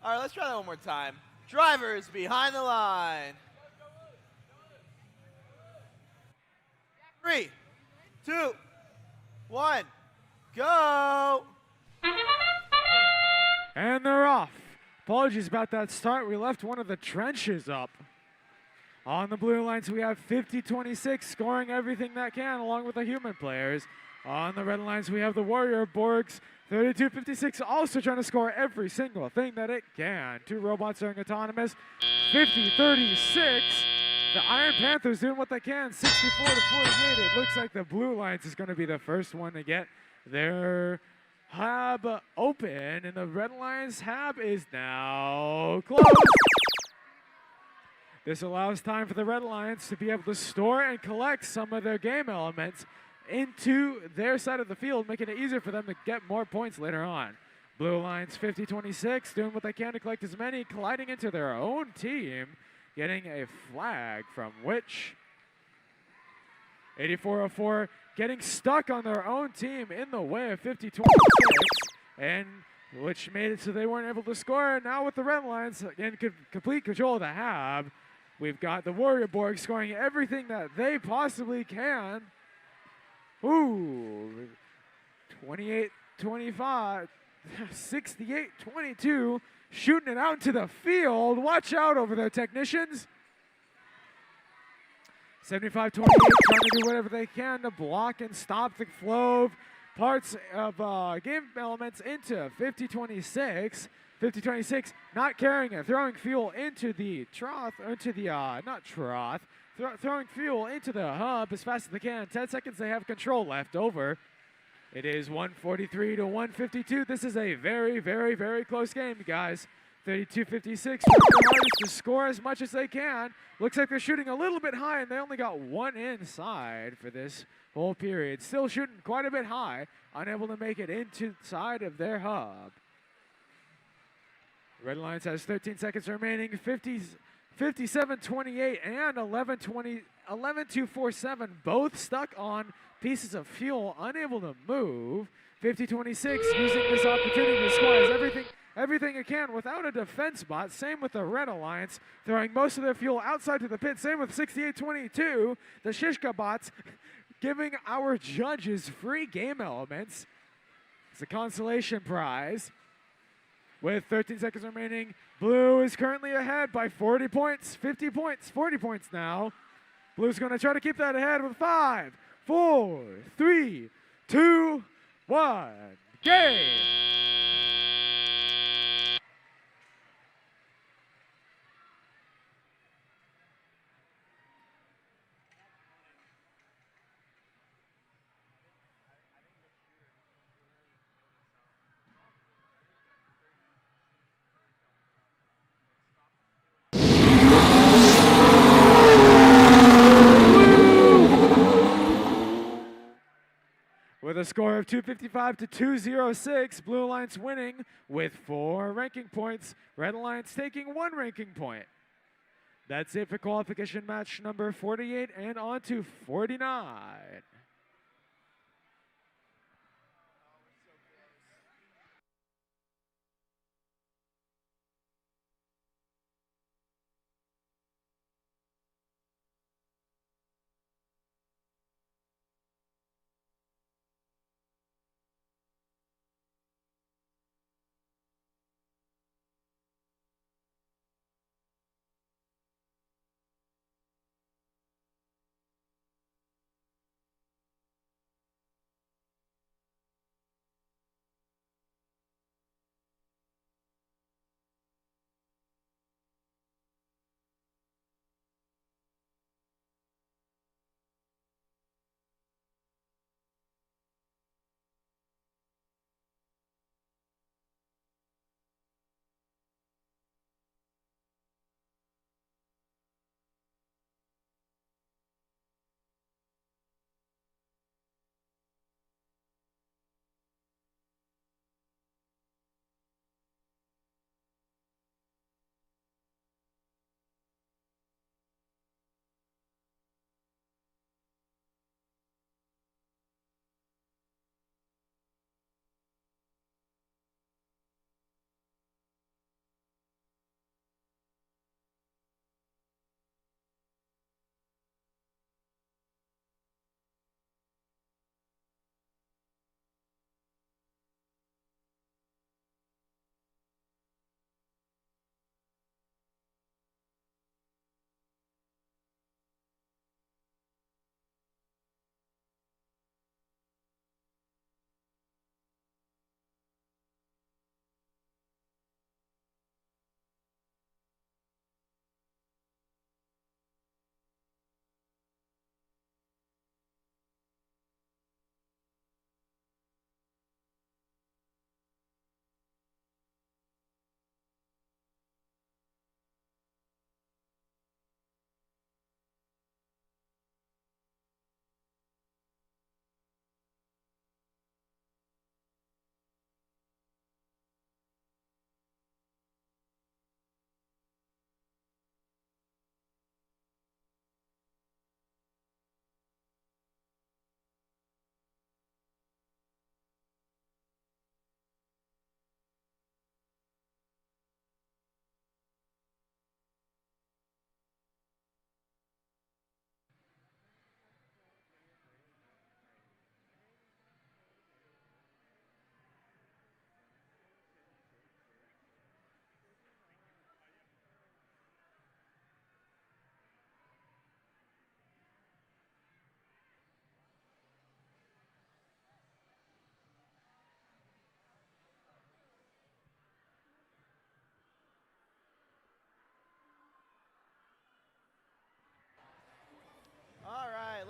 All right, let's try that one more time. Drivers behind the line. 3, 2, 1, go. And they're off. Apologies about that start. We left one of the trenches up. On the blue lines, we have 50-26 scoring everything that can along with the human players. On the red lines, we have the Warrior Borgs 32-56 also trying to score every single thing that it can. 2 robots doing autonomous. 50-36. The Iron Panthers doing what they can. 64-48. It looks like the blue lines is going to be the first one to get their hub open. And the red lines hub is now closed. This allows time for the red lines to be able to store and collect some of their game elements into their side of the field, making it easier for them to get more points later on. Blue lines 50-26, doing what they can to collect as many, colliding into their own team, getting a flag from which 84-04 getting stuck on their own team in the way of 50-26, and which made it so they weren't able to score. Now with the red lines in complete control of the hab, we've got the Warrior Borg scoring everything that they possibly can. Ooh, 28-25, 68-22, shooting it out into the field. Watch out over there, technicians. 75-28, trying to do whatever they can to block and stop the flow of parts of game elements into 50-26. 50-26, not carrying it, throwing fuel into the trough, into the, not trough, throwing fuel into the hub as fast as they can. 10 seconds, they have control left over. It is 143 to 152. This is a very, very, very close game, guys. 32-56, trying their hardest to score as much as they can. Looks like they're shooting a little bit high, and they only got one inside for this whole period. Still shooting quite a bit high, unable to make it inside of their hub. Red Lions has 13 seconds remaining. 57-28 and 11-2-4-7, both stuck on pieces of fuel, unable to move. 50-26 using this opportunity to score everything it can without a defense bot. Same with the Red Alliance, throwing most of their fuel outside to the pit. Same with 68-22. The Shishka bots giving our judges free game elements. It's a consolation prize. With 13 seconds remaining, Blue is currently ahead by 40 points, 50 points, 40 points now. Blue's going to try to keep that ahead with 5, 4, 3, 2, 1, game! With a score of 255 to 206, Blue Alliance winning with 4 ranking points. Red Alliance taking 1 ranking point. That's it for qualification match number 48 and on to 49.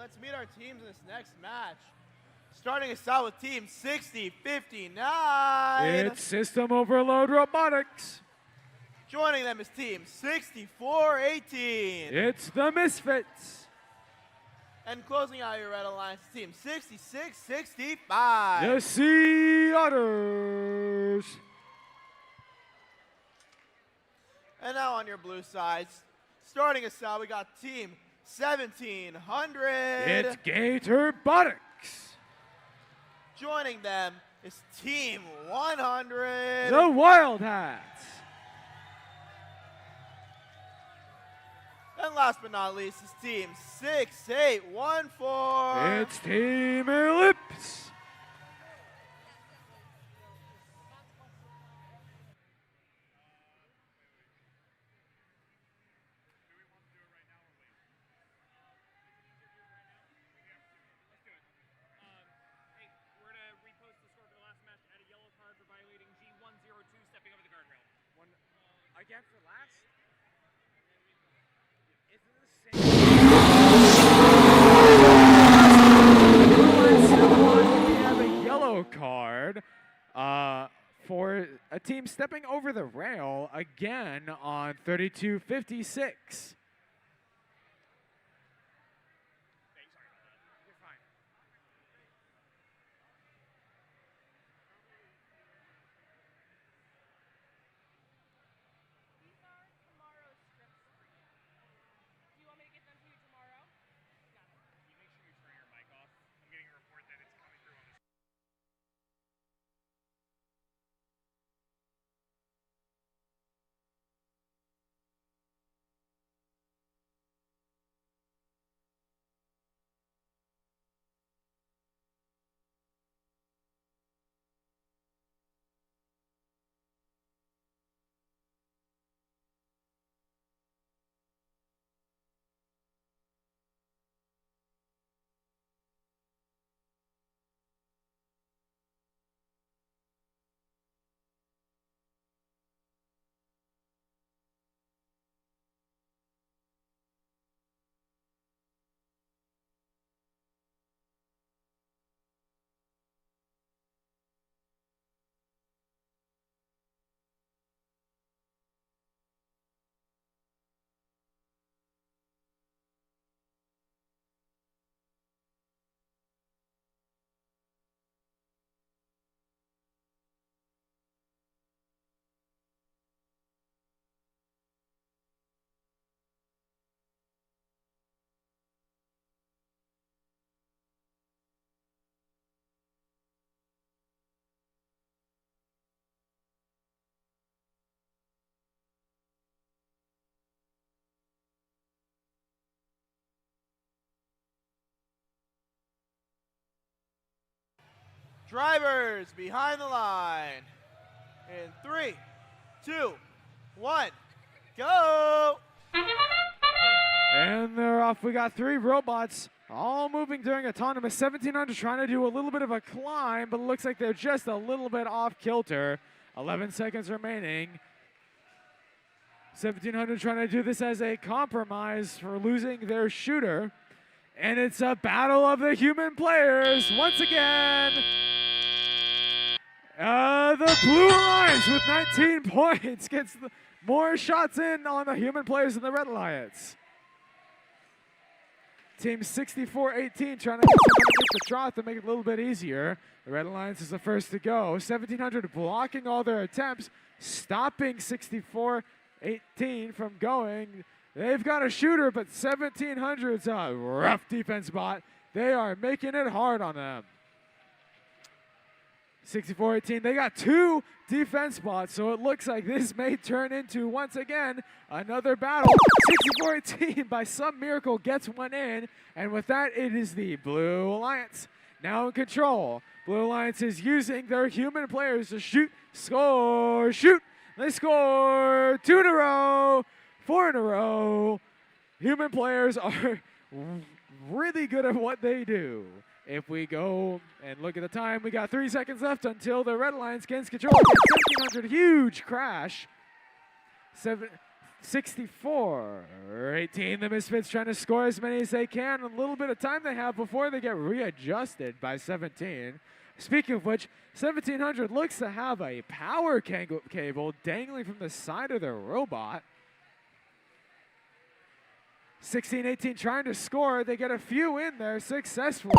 let's meet our teams in this next match. Starting us out with Team 6059. It's System Overload Robotics. Joining them is Team 6418. It's the Misfits. And closing out your Red Alliance, Team 6665. The Sea Otters. And now on your blue sides, starting us out, we got Team 1700. It's Gator Botics. Joining them is Team 100. The Wild Hats. And last but not least is Team 6814. It's Team Ellipse. Hey, we're going to repost the score for the last match. Add a yellow card for violating G102, stepping over the guardrail. Again for last? Isn't the same? We have a yellow card for a team stepping over the rail again on 3256. You're fine. These are tomorrow's scripts for you. Do you want me to get them to you tomorrow? Got it. Can you make sure you turn your mic off? I'm getting a report that it's coming through on this. Drivers behind the line. In 3, 2, 1, go! And they're off. We got 3 robots all moving during autonomous. 1700 trying to do a little bit of a climb, but it looks like they're just a little bit off kilter. 11 seconds remaining. 1700 trying to do this as a compromise for losing their shooter. And it's a battle of the human players once again. The Blue Alliance with 19 points gets more shots in on the human players than the Red Alliance. Team 6418 trying to get some underneath the trough to make it a little bit easier. The Red Alliance is the first to go. 1700 blocking all their attempts, stopping 6418 from going. They've got a shooter, but 1700's a rough defense spot. They are making it hard on them. 6418, they got 2 defense spots, so it looks like this may turn into, once again, another battle. 6418, by some miracle, gets one in, and with that, it is the Blue Alliance now in control. Blue Alliance is using their human players to shoot, score, shoot. They score 2 in a row, 4 in a row. Human players are really good at what they do. If we go and look at the time, we got 3 seconds left until the Red Alliance gains control. 1700, huge crash. 64-18. The Misfits trying to score as many as they can. A little bit of time they have before they get readjusted by 17. Speaking of which, 1700 looks to have a power cable dangling from the side of their robot. 16-18 trying to score. They get a few in there successfully,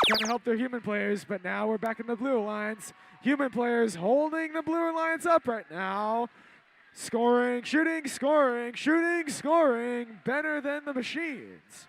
trying to help their human players, but now we're back in the Blue Alliance. Human players holding the Blue Alliance up right now. Scoring, shooting, scoring, shooting, scoring, better than the machines.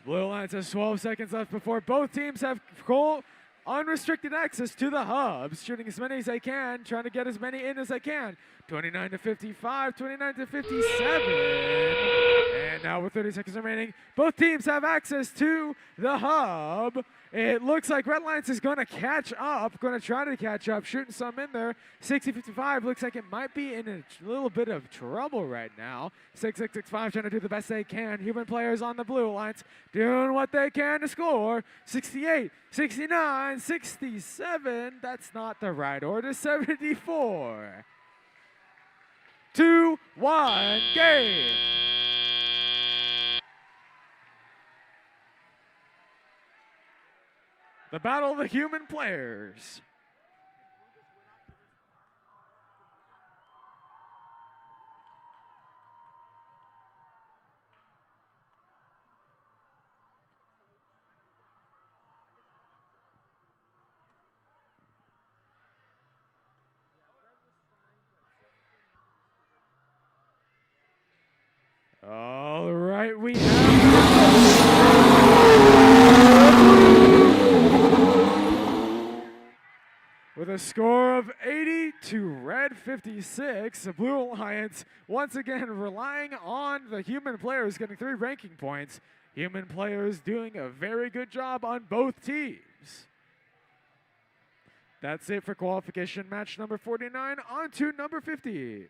Blue Alliance has 12 seconds left before both teams have full unrestricted access to the hubs, shooting as many as they can, trying to get as many in as they can. 29-55, 29-57. And now with 30 seconds remaining, both teams have access to the hub. It looks like Red Alliance is going to catch up, going to try to catch up, shooting some in there. 60-55 looks like it might be in a little bit of trouble right now. 6-6-6-5 trying to do the best they can. Human players on the Blue Alliance doing what they can to score. 68, 69, 67. That's not the right order. 74. 2-1 game. The battle of the human players. All right, we with a score of 80 to Red 56, the Blue Alliance once again relying on the human players getting 3 ranking points. Human players doing a very good job on both teams. That's it for qualification match number 49. On to number 50.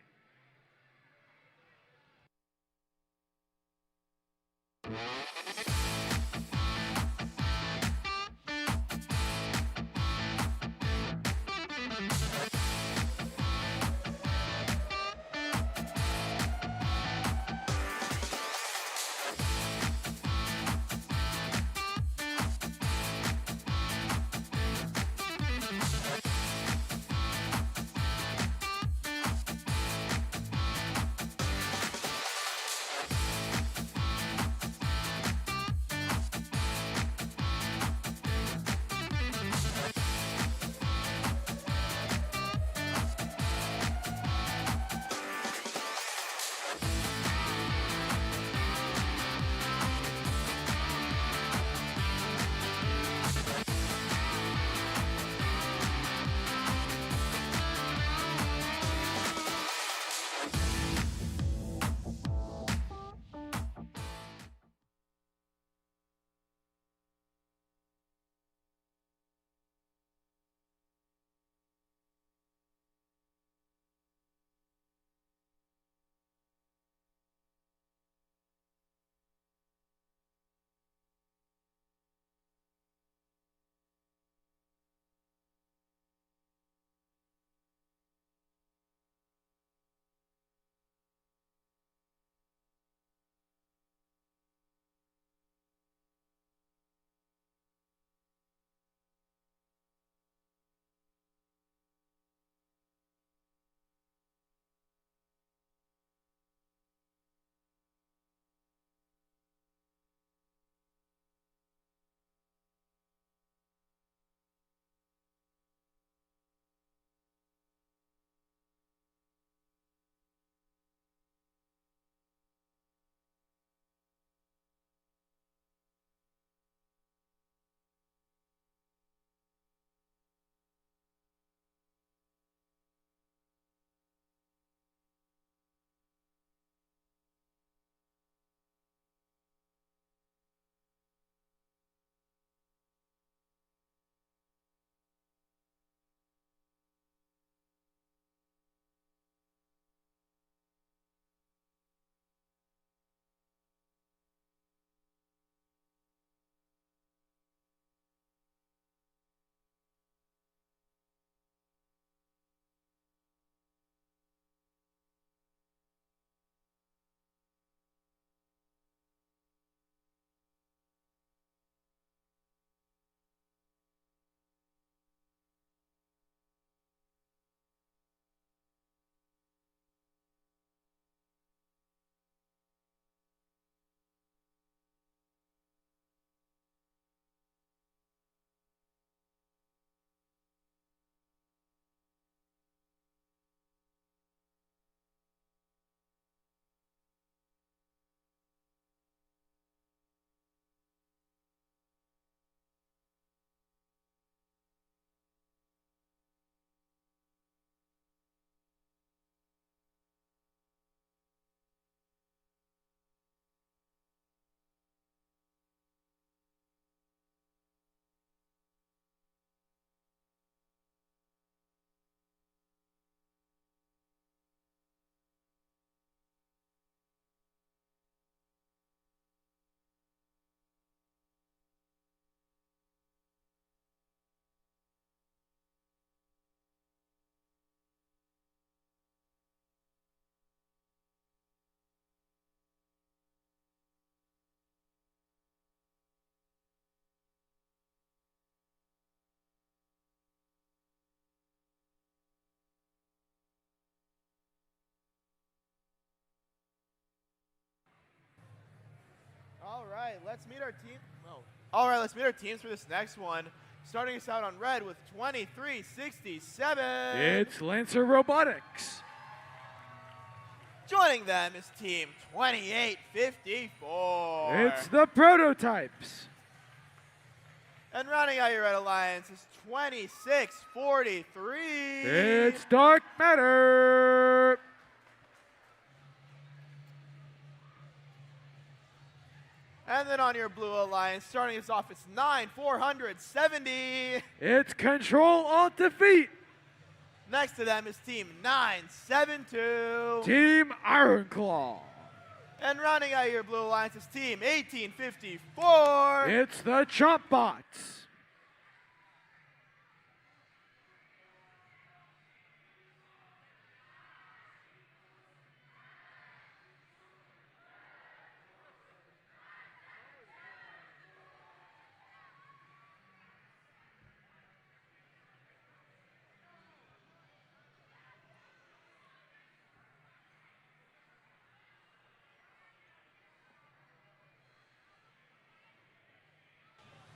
right, let's meet our team. Oh. All right, let's meet our teams for this next one. Starting us out on red with 2367. It's Lancer Robotics. Joining them is team 2854. It's the Prototypes. And rounding out your red alliance is 2643. It's Dark Matter. And then on your blue alliance, starting us off, it's 9470. It's Control Alt Defeat. Next to them is team 972. Team Ironclaw. And rounding out your blue alliance is team 1854. It's the Chomp Bots.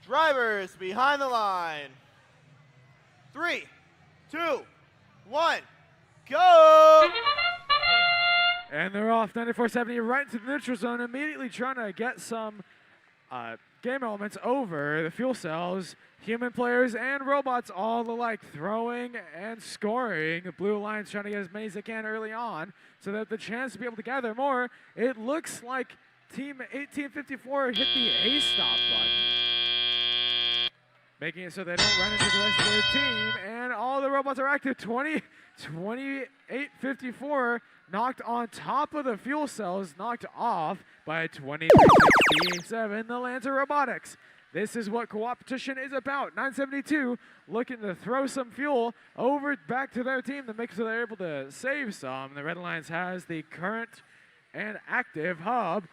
Drivers behind the line. 3, 2, 1, go! And they're off 9470 right into the neutral zone, immediately trying to get some game elements over the fuel cells. Human players and robots all alike throwing and scoring. The Blue Alliance trying to get as many as they can early on so that the chance to be able to gather more. It looks like Team 1854 hit the A stop button, making it so they don't run into the rest of their team. And all the robots are active. 2854 knocked on top of the fuel cells, knocked off by 2367, the Lancer Robotics. This is what Qualification is about. 972 looking to throw some fuel over back to their team to make sure they're able to save some. The Red Alliance has the current and active hub.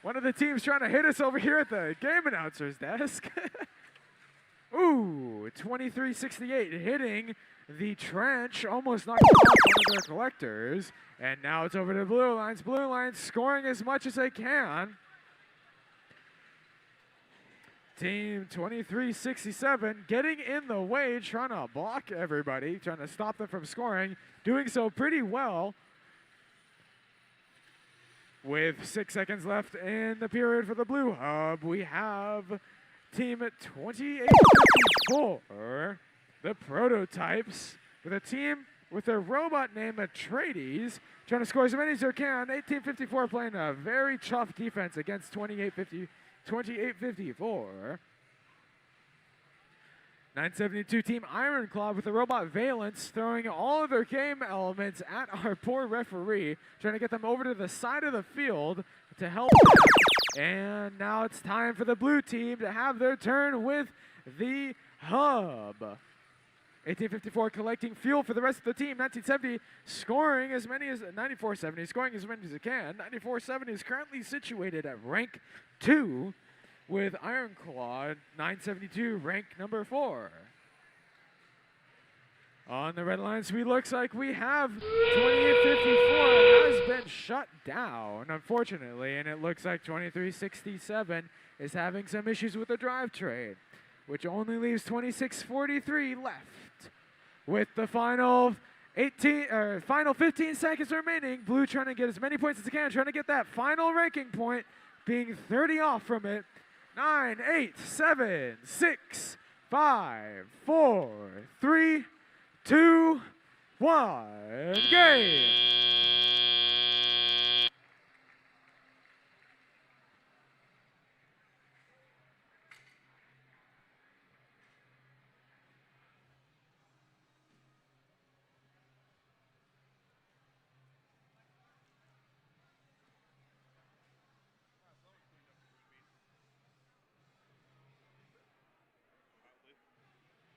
One of the teams trying to hit us over here at the game announcer's desk. Ooh, 2368 hitting the trench, almost knocking off one of their collectors. And now it's over to the Blue Alliance. Blue Alliance scoring as much as they can. Team 2367 getting in the way, trying to block everybody, trying to stop them from scoring. Doing so pretty well. With 6 seconds left in the period for the Blue Hub, we have Team 2854, the Prototypes, with a team with a robot named Atreides, trying to score as many as they can. 1854 playing a very tough defense against 2854. 972 Team Ironclaw with the robot Valence throwing all of their game elements at our poor referee, trying to get them over to the side of the field to help them. And now it's time for the blue team to have their turn with the hub. 1854 collecting fuel for the rest of the team. 1970 scoring as many as 9470, scoring as many as it can. 9470 is currently situated at rank 2. With Ironclaw, 972, rank number 4. On the Red Alliance, looks like we have 2854 has been shut down, unfortunately, and it looks like 2367 is having some issues with the drivetrain, which only leaves 2643 left. With the final 15 seconds remaining, Blue trying to get as many points as they can, trying to get that final ranking point, being 30 off from it. 9, 8, 7, 6, 5, 4, 3, 2, 1, game.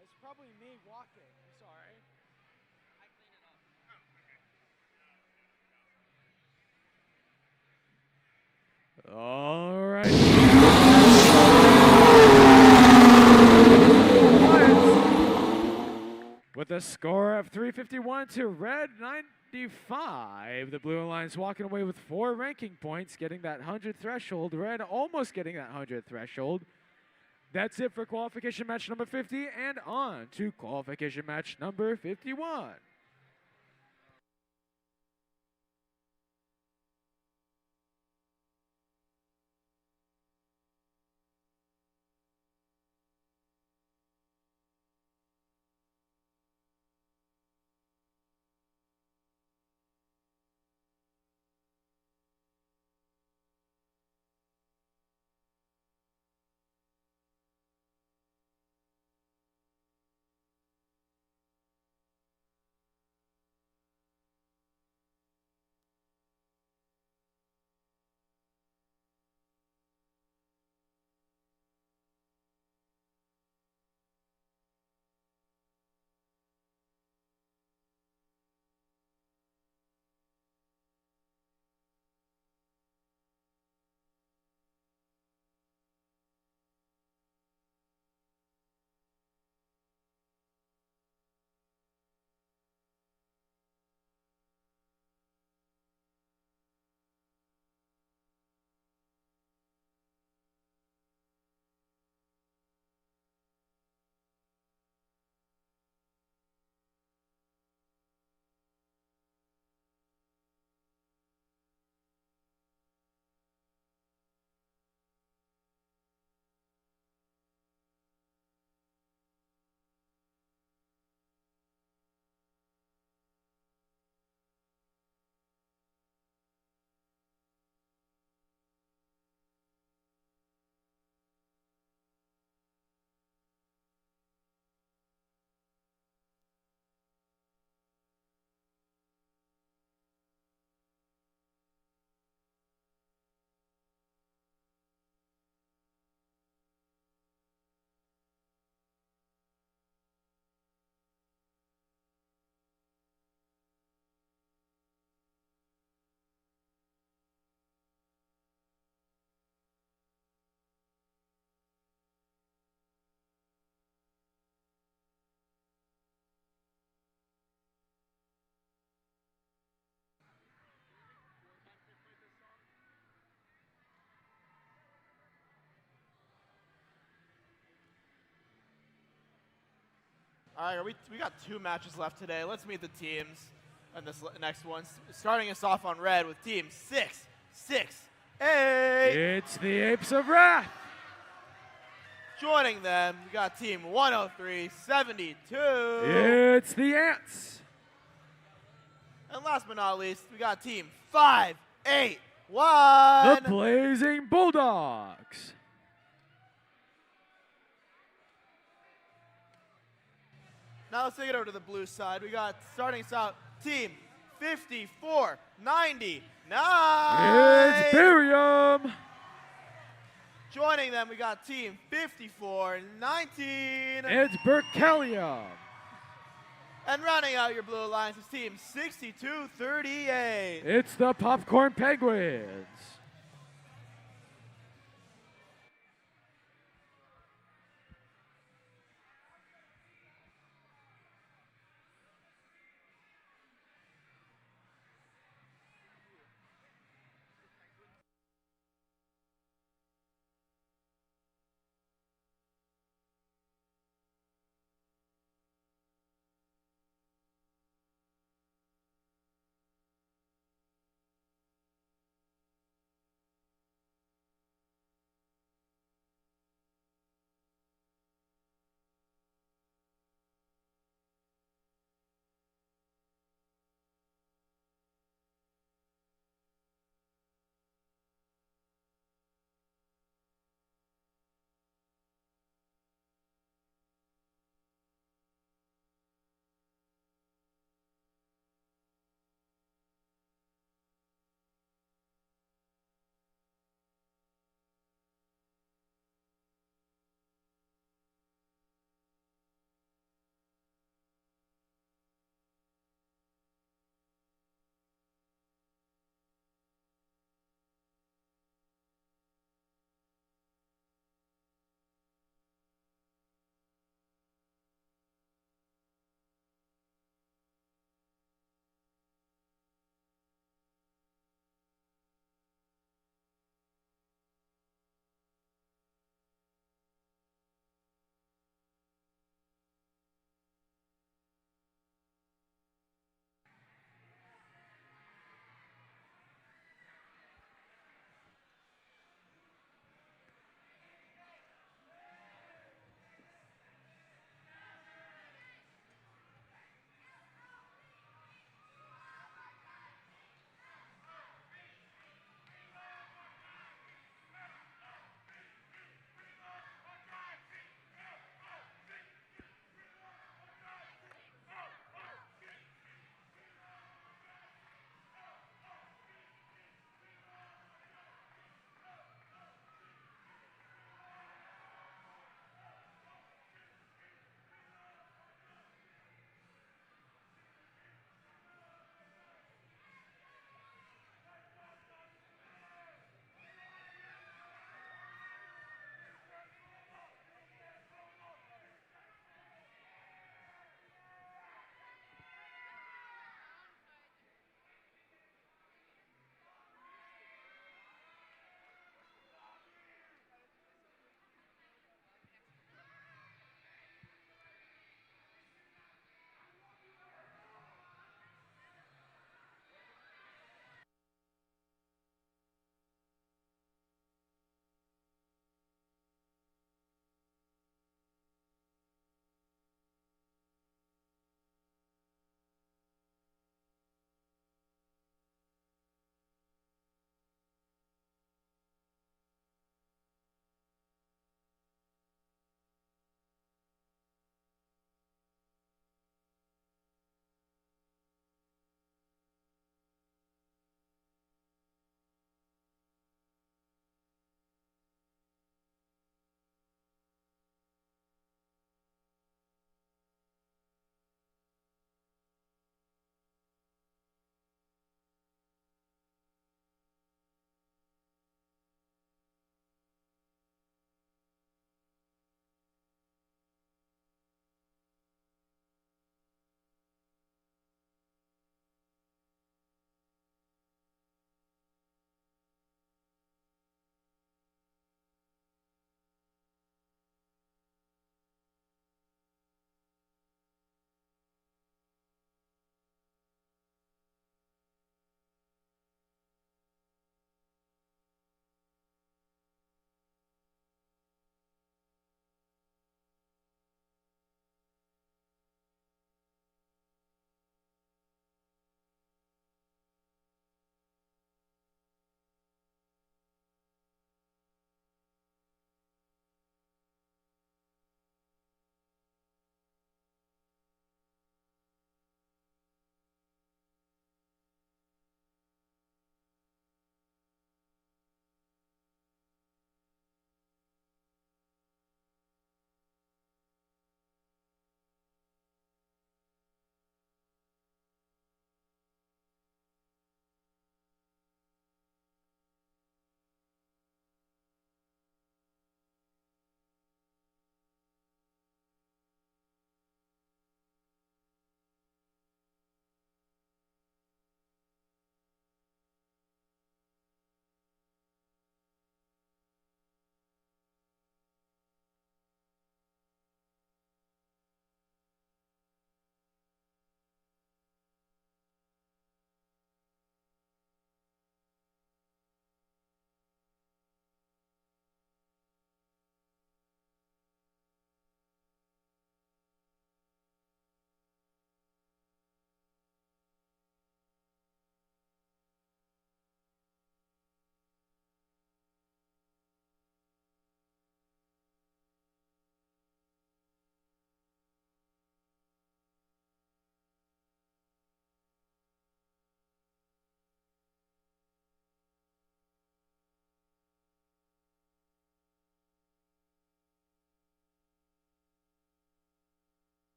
It's probably me walking. I'm sorry. I cleaned it up. Oh, okay. All right. With a score of 351 to red, 55. The Blue Alliance walking away with 4 ranking points, getting that 100 threshold. Red almost getting that 100 threshold. That's it for qualification match number 50, and on to qualification match number 51. All right, we got 2 matches left today. Let's meet the teams in this next one. Starting us off on red with team 668. It's the Apes of Wrath. Joining them, we got team 10372. It's the Ants. And last but not least, we got team 581. The Blazing Bulldogs. Now let's take it over to the blue side. We got, starting us out, team 5499. It's Barium. Joining them, we got team 5419. It's Berkelium. And rounding out your blue alliance is team 6238. It's the Popcorn Penguins.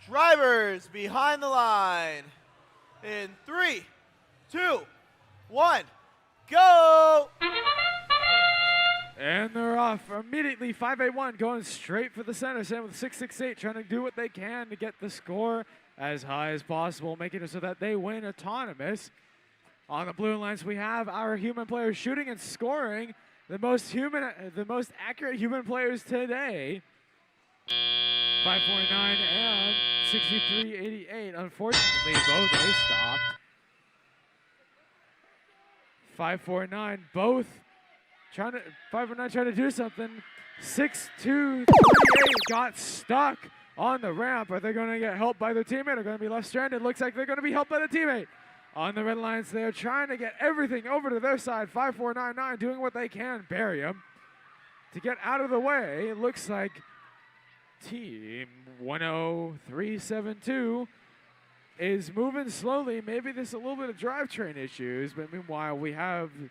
Drivers behind the line. In 3, 2, 1, go! And they're off immediately. 581 going straight for the center. Same with 668 trying to do what they can to get the score as high as possible, making it so that they win autonomous. On the blue lines, we have our human players shooting and scoring. The most accurate human players today. 549 and 6388. Unfortunately, both they stopped. 549 both trying to 549 trying to do something. 6238 got stuck on the ramp. Are they going to get helped by their teammate or going to be left stranded? Looks like they're going to be helped by the teammate. On the red lines, they're trying to get everything over to their side. 5499 doing what they can, bury him. To get out of the way, it looks like team 10372 is moving slowly. Maybe there's a little bit of drivetrain issues, but meanwhile, we have team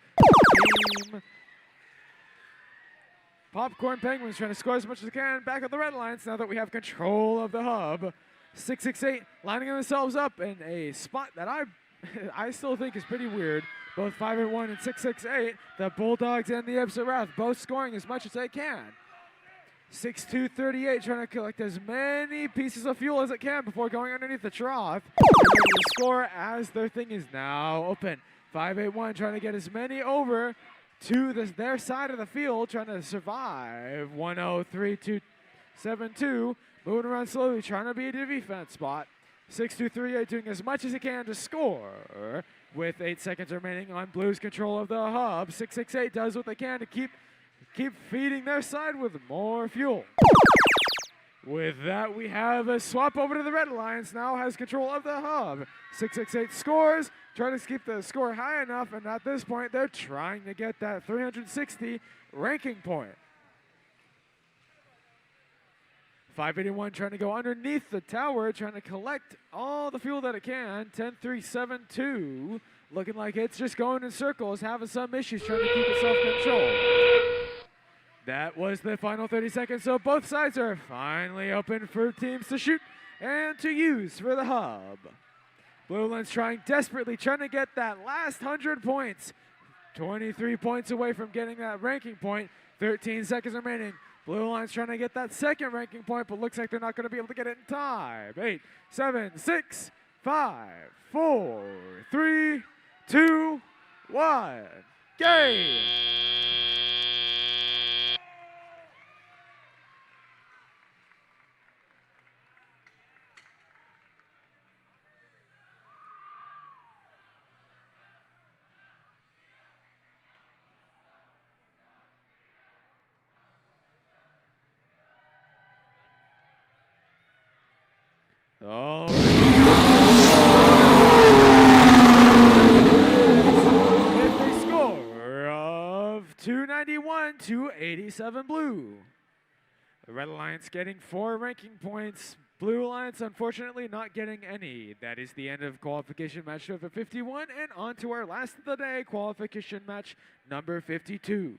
Popcorn Penguins trying to score as much as they can back on the red lines now that we have control of the hub. 668 lining themselves up in a spot that I still think is pretty weird. Both 581 and 668, the Bulldogs and the Ibs of Wrath, both scoring as much as they can. 6238 trying to collect as many pieces of fuel as it can before going underneath the trough. They're ready to score as their thing is now open. 581 trying to get as many over to their side of the field, trying to survive. 103-272, moving around slowly, trying to beat a defense spot. 6238 doing as much as he can to score. With 8 seconds remaining on Blue's control of the hub, 668 does what they can to keep feeding their side with more fuel. With that, we have a swap over to the red lines. Now has control of the hub. 668 scores, trying to keep the score high enough, and at this point, they're trying to get that 360 ranking point. 581 trying to go underneath the tower, trying to collect all the fuel that it can. 10372 looking like it's just going in circles, having some issues trying to keep it self-control. That was the final 30 seconds, so both sides are finally open for teams to shoot and to use for the hub. Blue Line's desperately trying to get that last 100 points. 23 points away from getting that ranking point. 13 seconds remaining. Blue Line's trying to get that second ranking point, but looks like they're not going to be able to get it in time. 8, 7, 6, 5, 4, 3, 2, 1. Game! Oh. With a score of 291-87 Blue. The Red Alliance getting 4 ranking points. Blue Alliance, unfortunately, not getting any. That is the end of qualification match number 51, and on to our last of the day, qualification match number 52.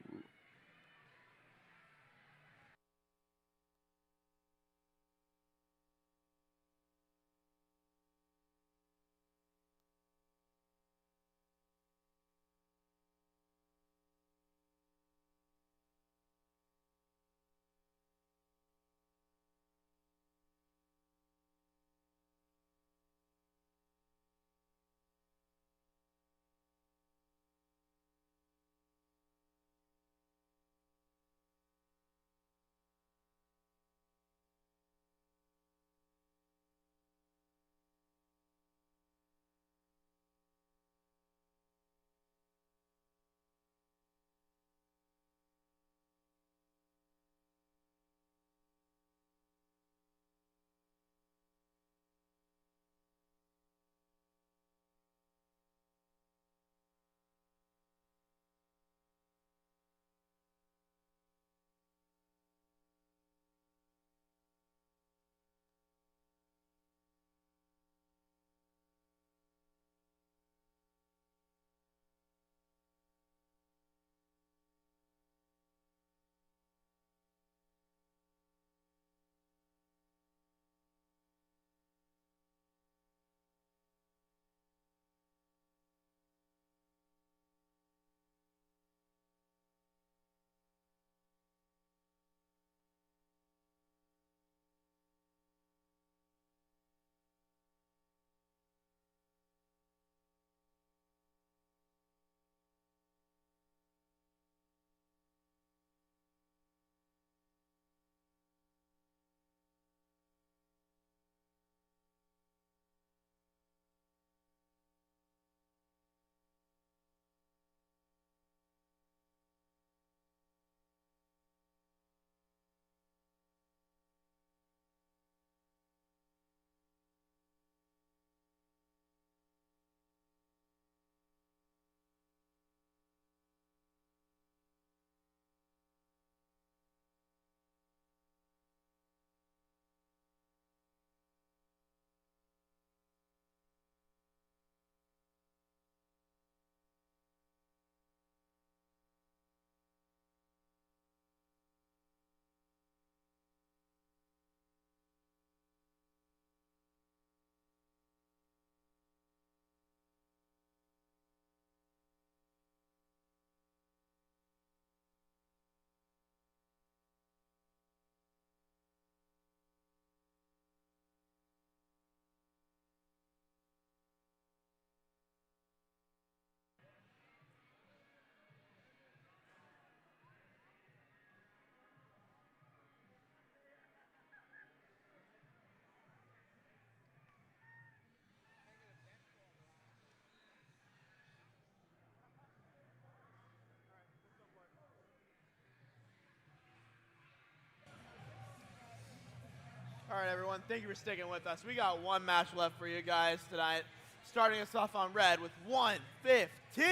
All right, everyone, thank you for sticking with us. We got one match left for you guys tonight. Starting us off on red with 115.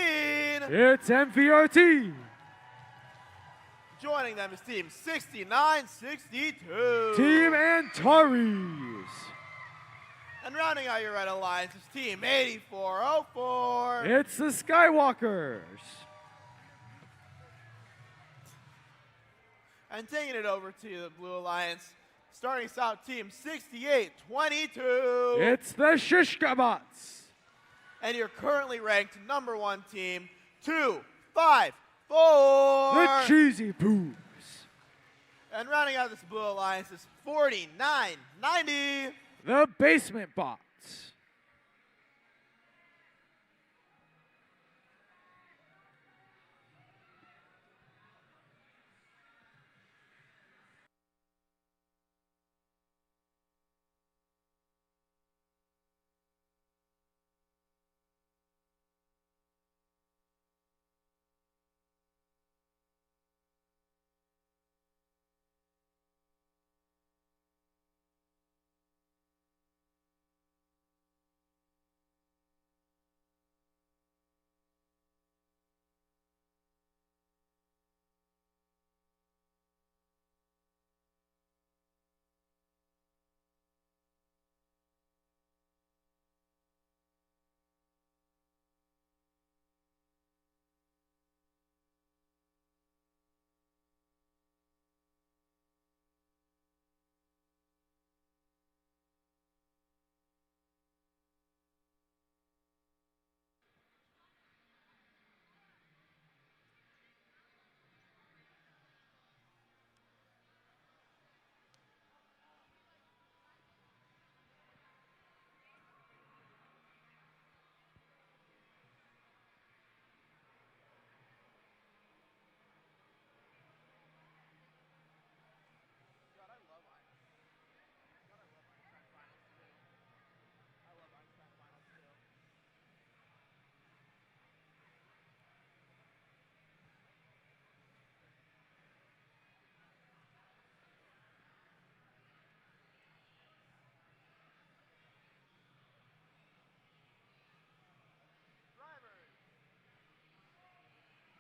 It's MVRT. Joining them is Team 6962. Team Antares. And rounding out your red alliance is Team 8404. It's the Skywalkers. And taking it over to the blue alliance, starting us out Team 6822. It's the Shishkabots. And you're currently ranked #1 team 254. The Cheesy Poos. And rounding out this blue alliance is 4990. The Basement Bots.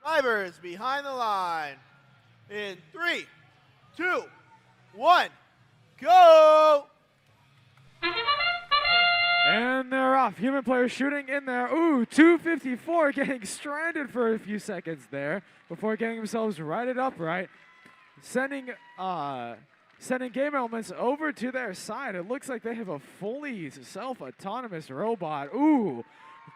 Drivers behind the line. In 3, 2, 1, go! And they're off. Human players shooting in there. Ooh, 254 getting stranded for a few seconds there before getting themselves righted upright. Sending game elements over to their side. It looks like they have a fully self-autonomous robot. Ooh,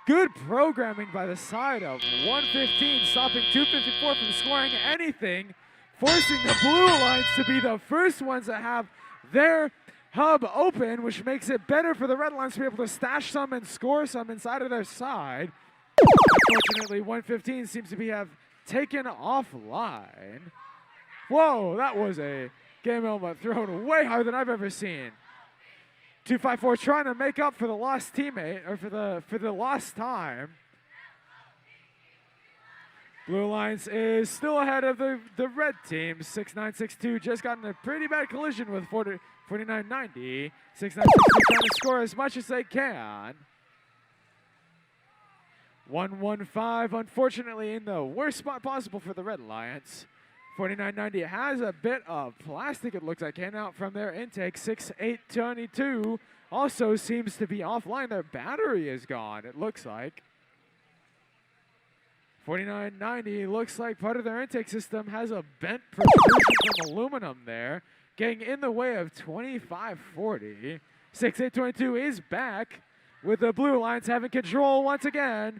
good programming by the side of 115, stopping 254 from scoring anything, forcing the Blue Alliance to be the first ones to have their hub open, which makes it better for the Red Alliance to be able to stash some and score some inside of their side. Unfortunately, 115 seems to have taken offline. Whoa, that was a game element thrown way higher than I've ever seen. 254 trying to make up for the lost teammate, or for the lost time. Blue Alliance is still ahead of the red team. 6962 just got in a pretty bad collision with 4990. 6962 trying to score as much as they can. 115, unfortunately, in the worst spot possible for the Red Alliance. 4990 has a bit of plastic, it looks like, came out from their intake. 6822 also seems to be offline. Their battery is gone, it looks like. 4990 looks like part of their intake system has a bent protrusion from aluminum there, getting in the way of 2540. 6822 is back with the Blue Alliance having control once again.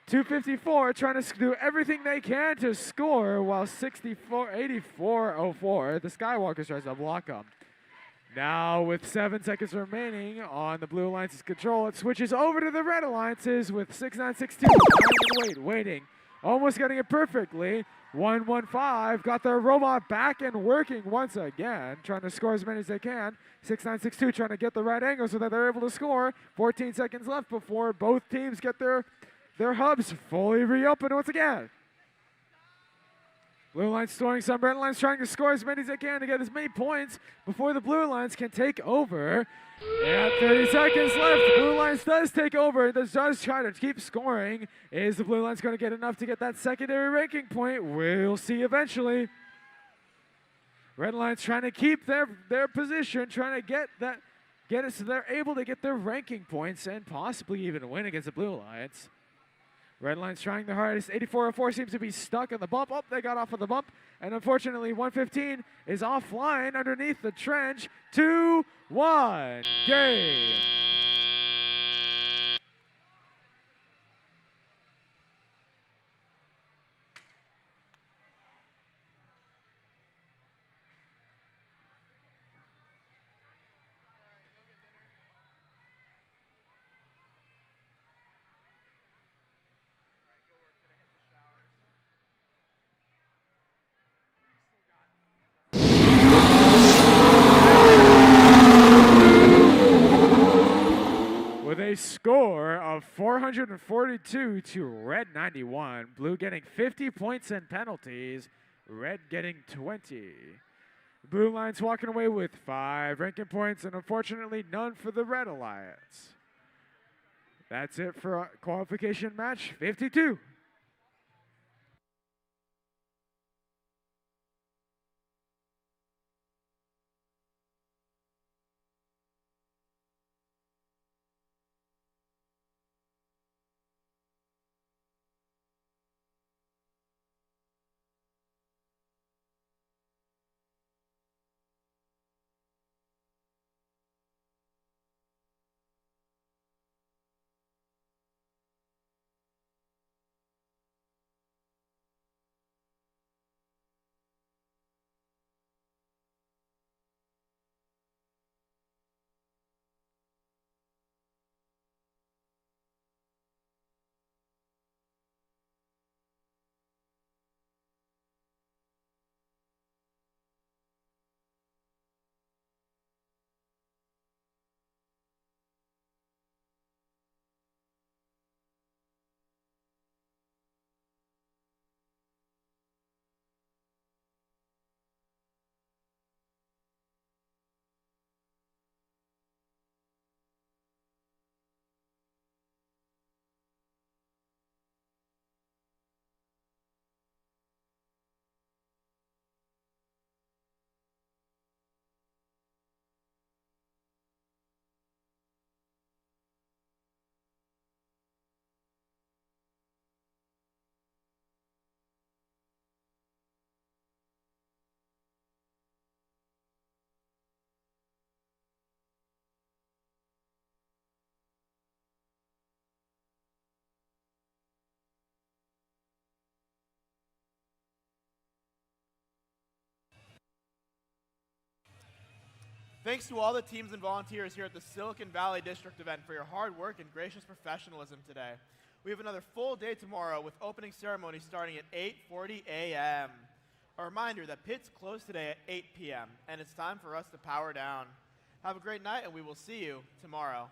254 trying to do everything they can to score, while 8404, the Skywalkers tries to block them. Now with 7 seconds remaining on the Blue Alliance's control, it switches over to the Red Alliances with 6962 waiting, almost getting it perfectly. 115 got their robot back and working once again, trying to score as many as they can. 6962 trying to get the right angle so that they're able to score. 14 seconds left before both teams get their hubs fully reopened once again. Blue Line's storing some. Red Line's trying to score as many as they can to get as many points before the Blue Lions can take over. And 30 seconds left. Blue Lions does take over. This does try to keep scoring. Is the Blue Lions going to get enough to get that secondary ranking point? We'll see eventually. Red Lions trying to keep their position, trying to get it so they're able to get their ranking points and possibly even win against the Blue Lions. Red Line's trying their hardest. 8404 seems to be stuck on the bump. Oh, they got off of the bump. And unfortunately, 115 is offline underneath the trench. 2-1 game. With a score of 442 to Red 91, Blue getting 50 points and penalties, Red getting 20. Blue Lions walking away with 5 ranking points and unfortunately none for the Red Alliance. That's it for qualification match 52. Thanks to all the teams and volunteers here at the Silicon Valley District event for your hard work and gracious professionalism today. We have another full day tomorrow with opening ceremony starting at 8:40 a.m. A reminder that pits close today at 8 p.m. and it's time for us to power down. Have a great night and we will see you tomorrow.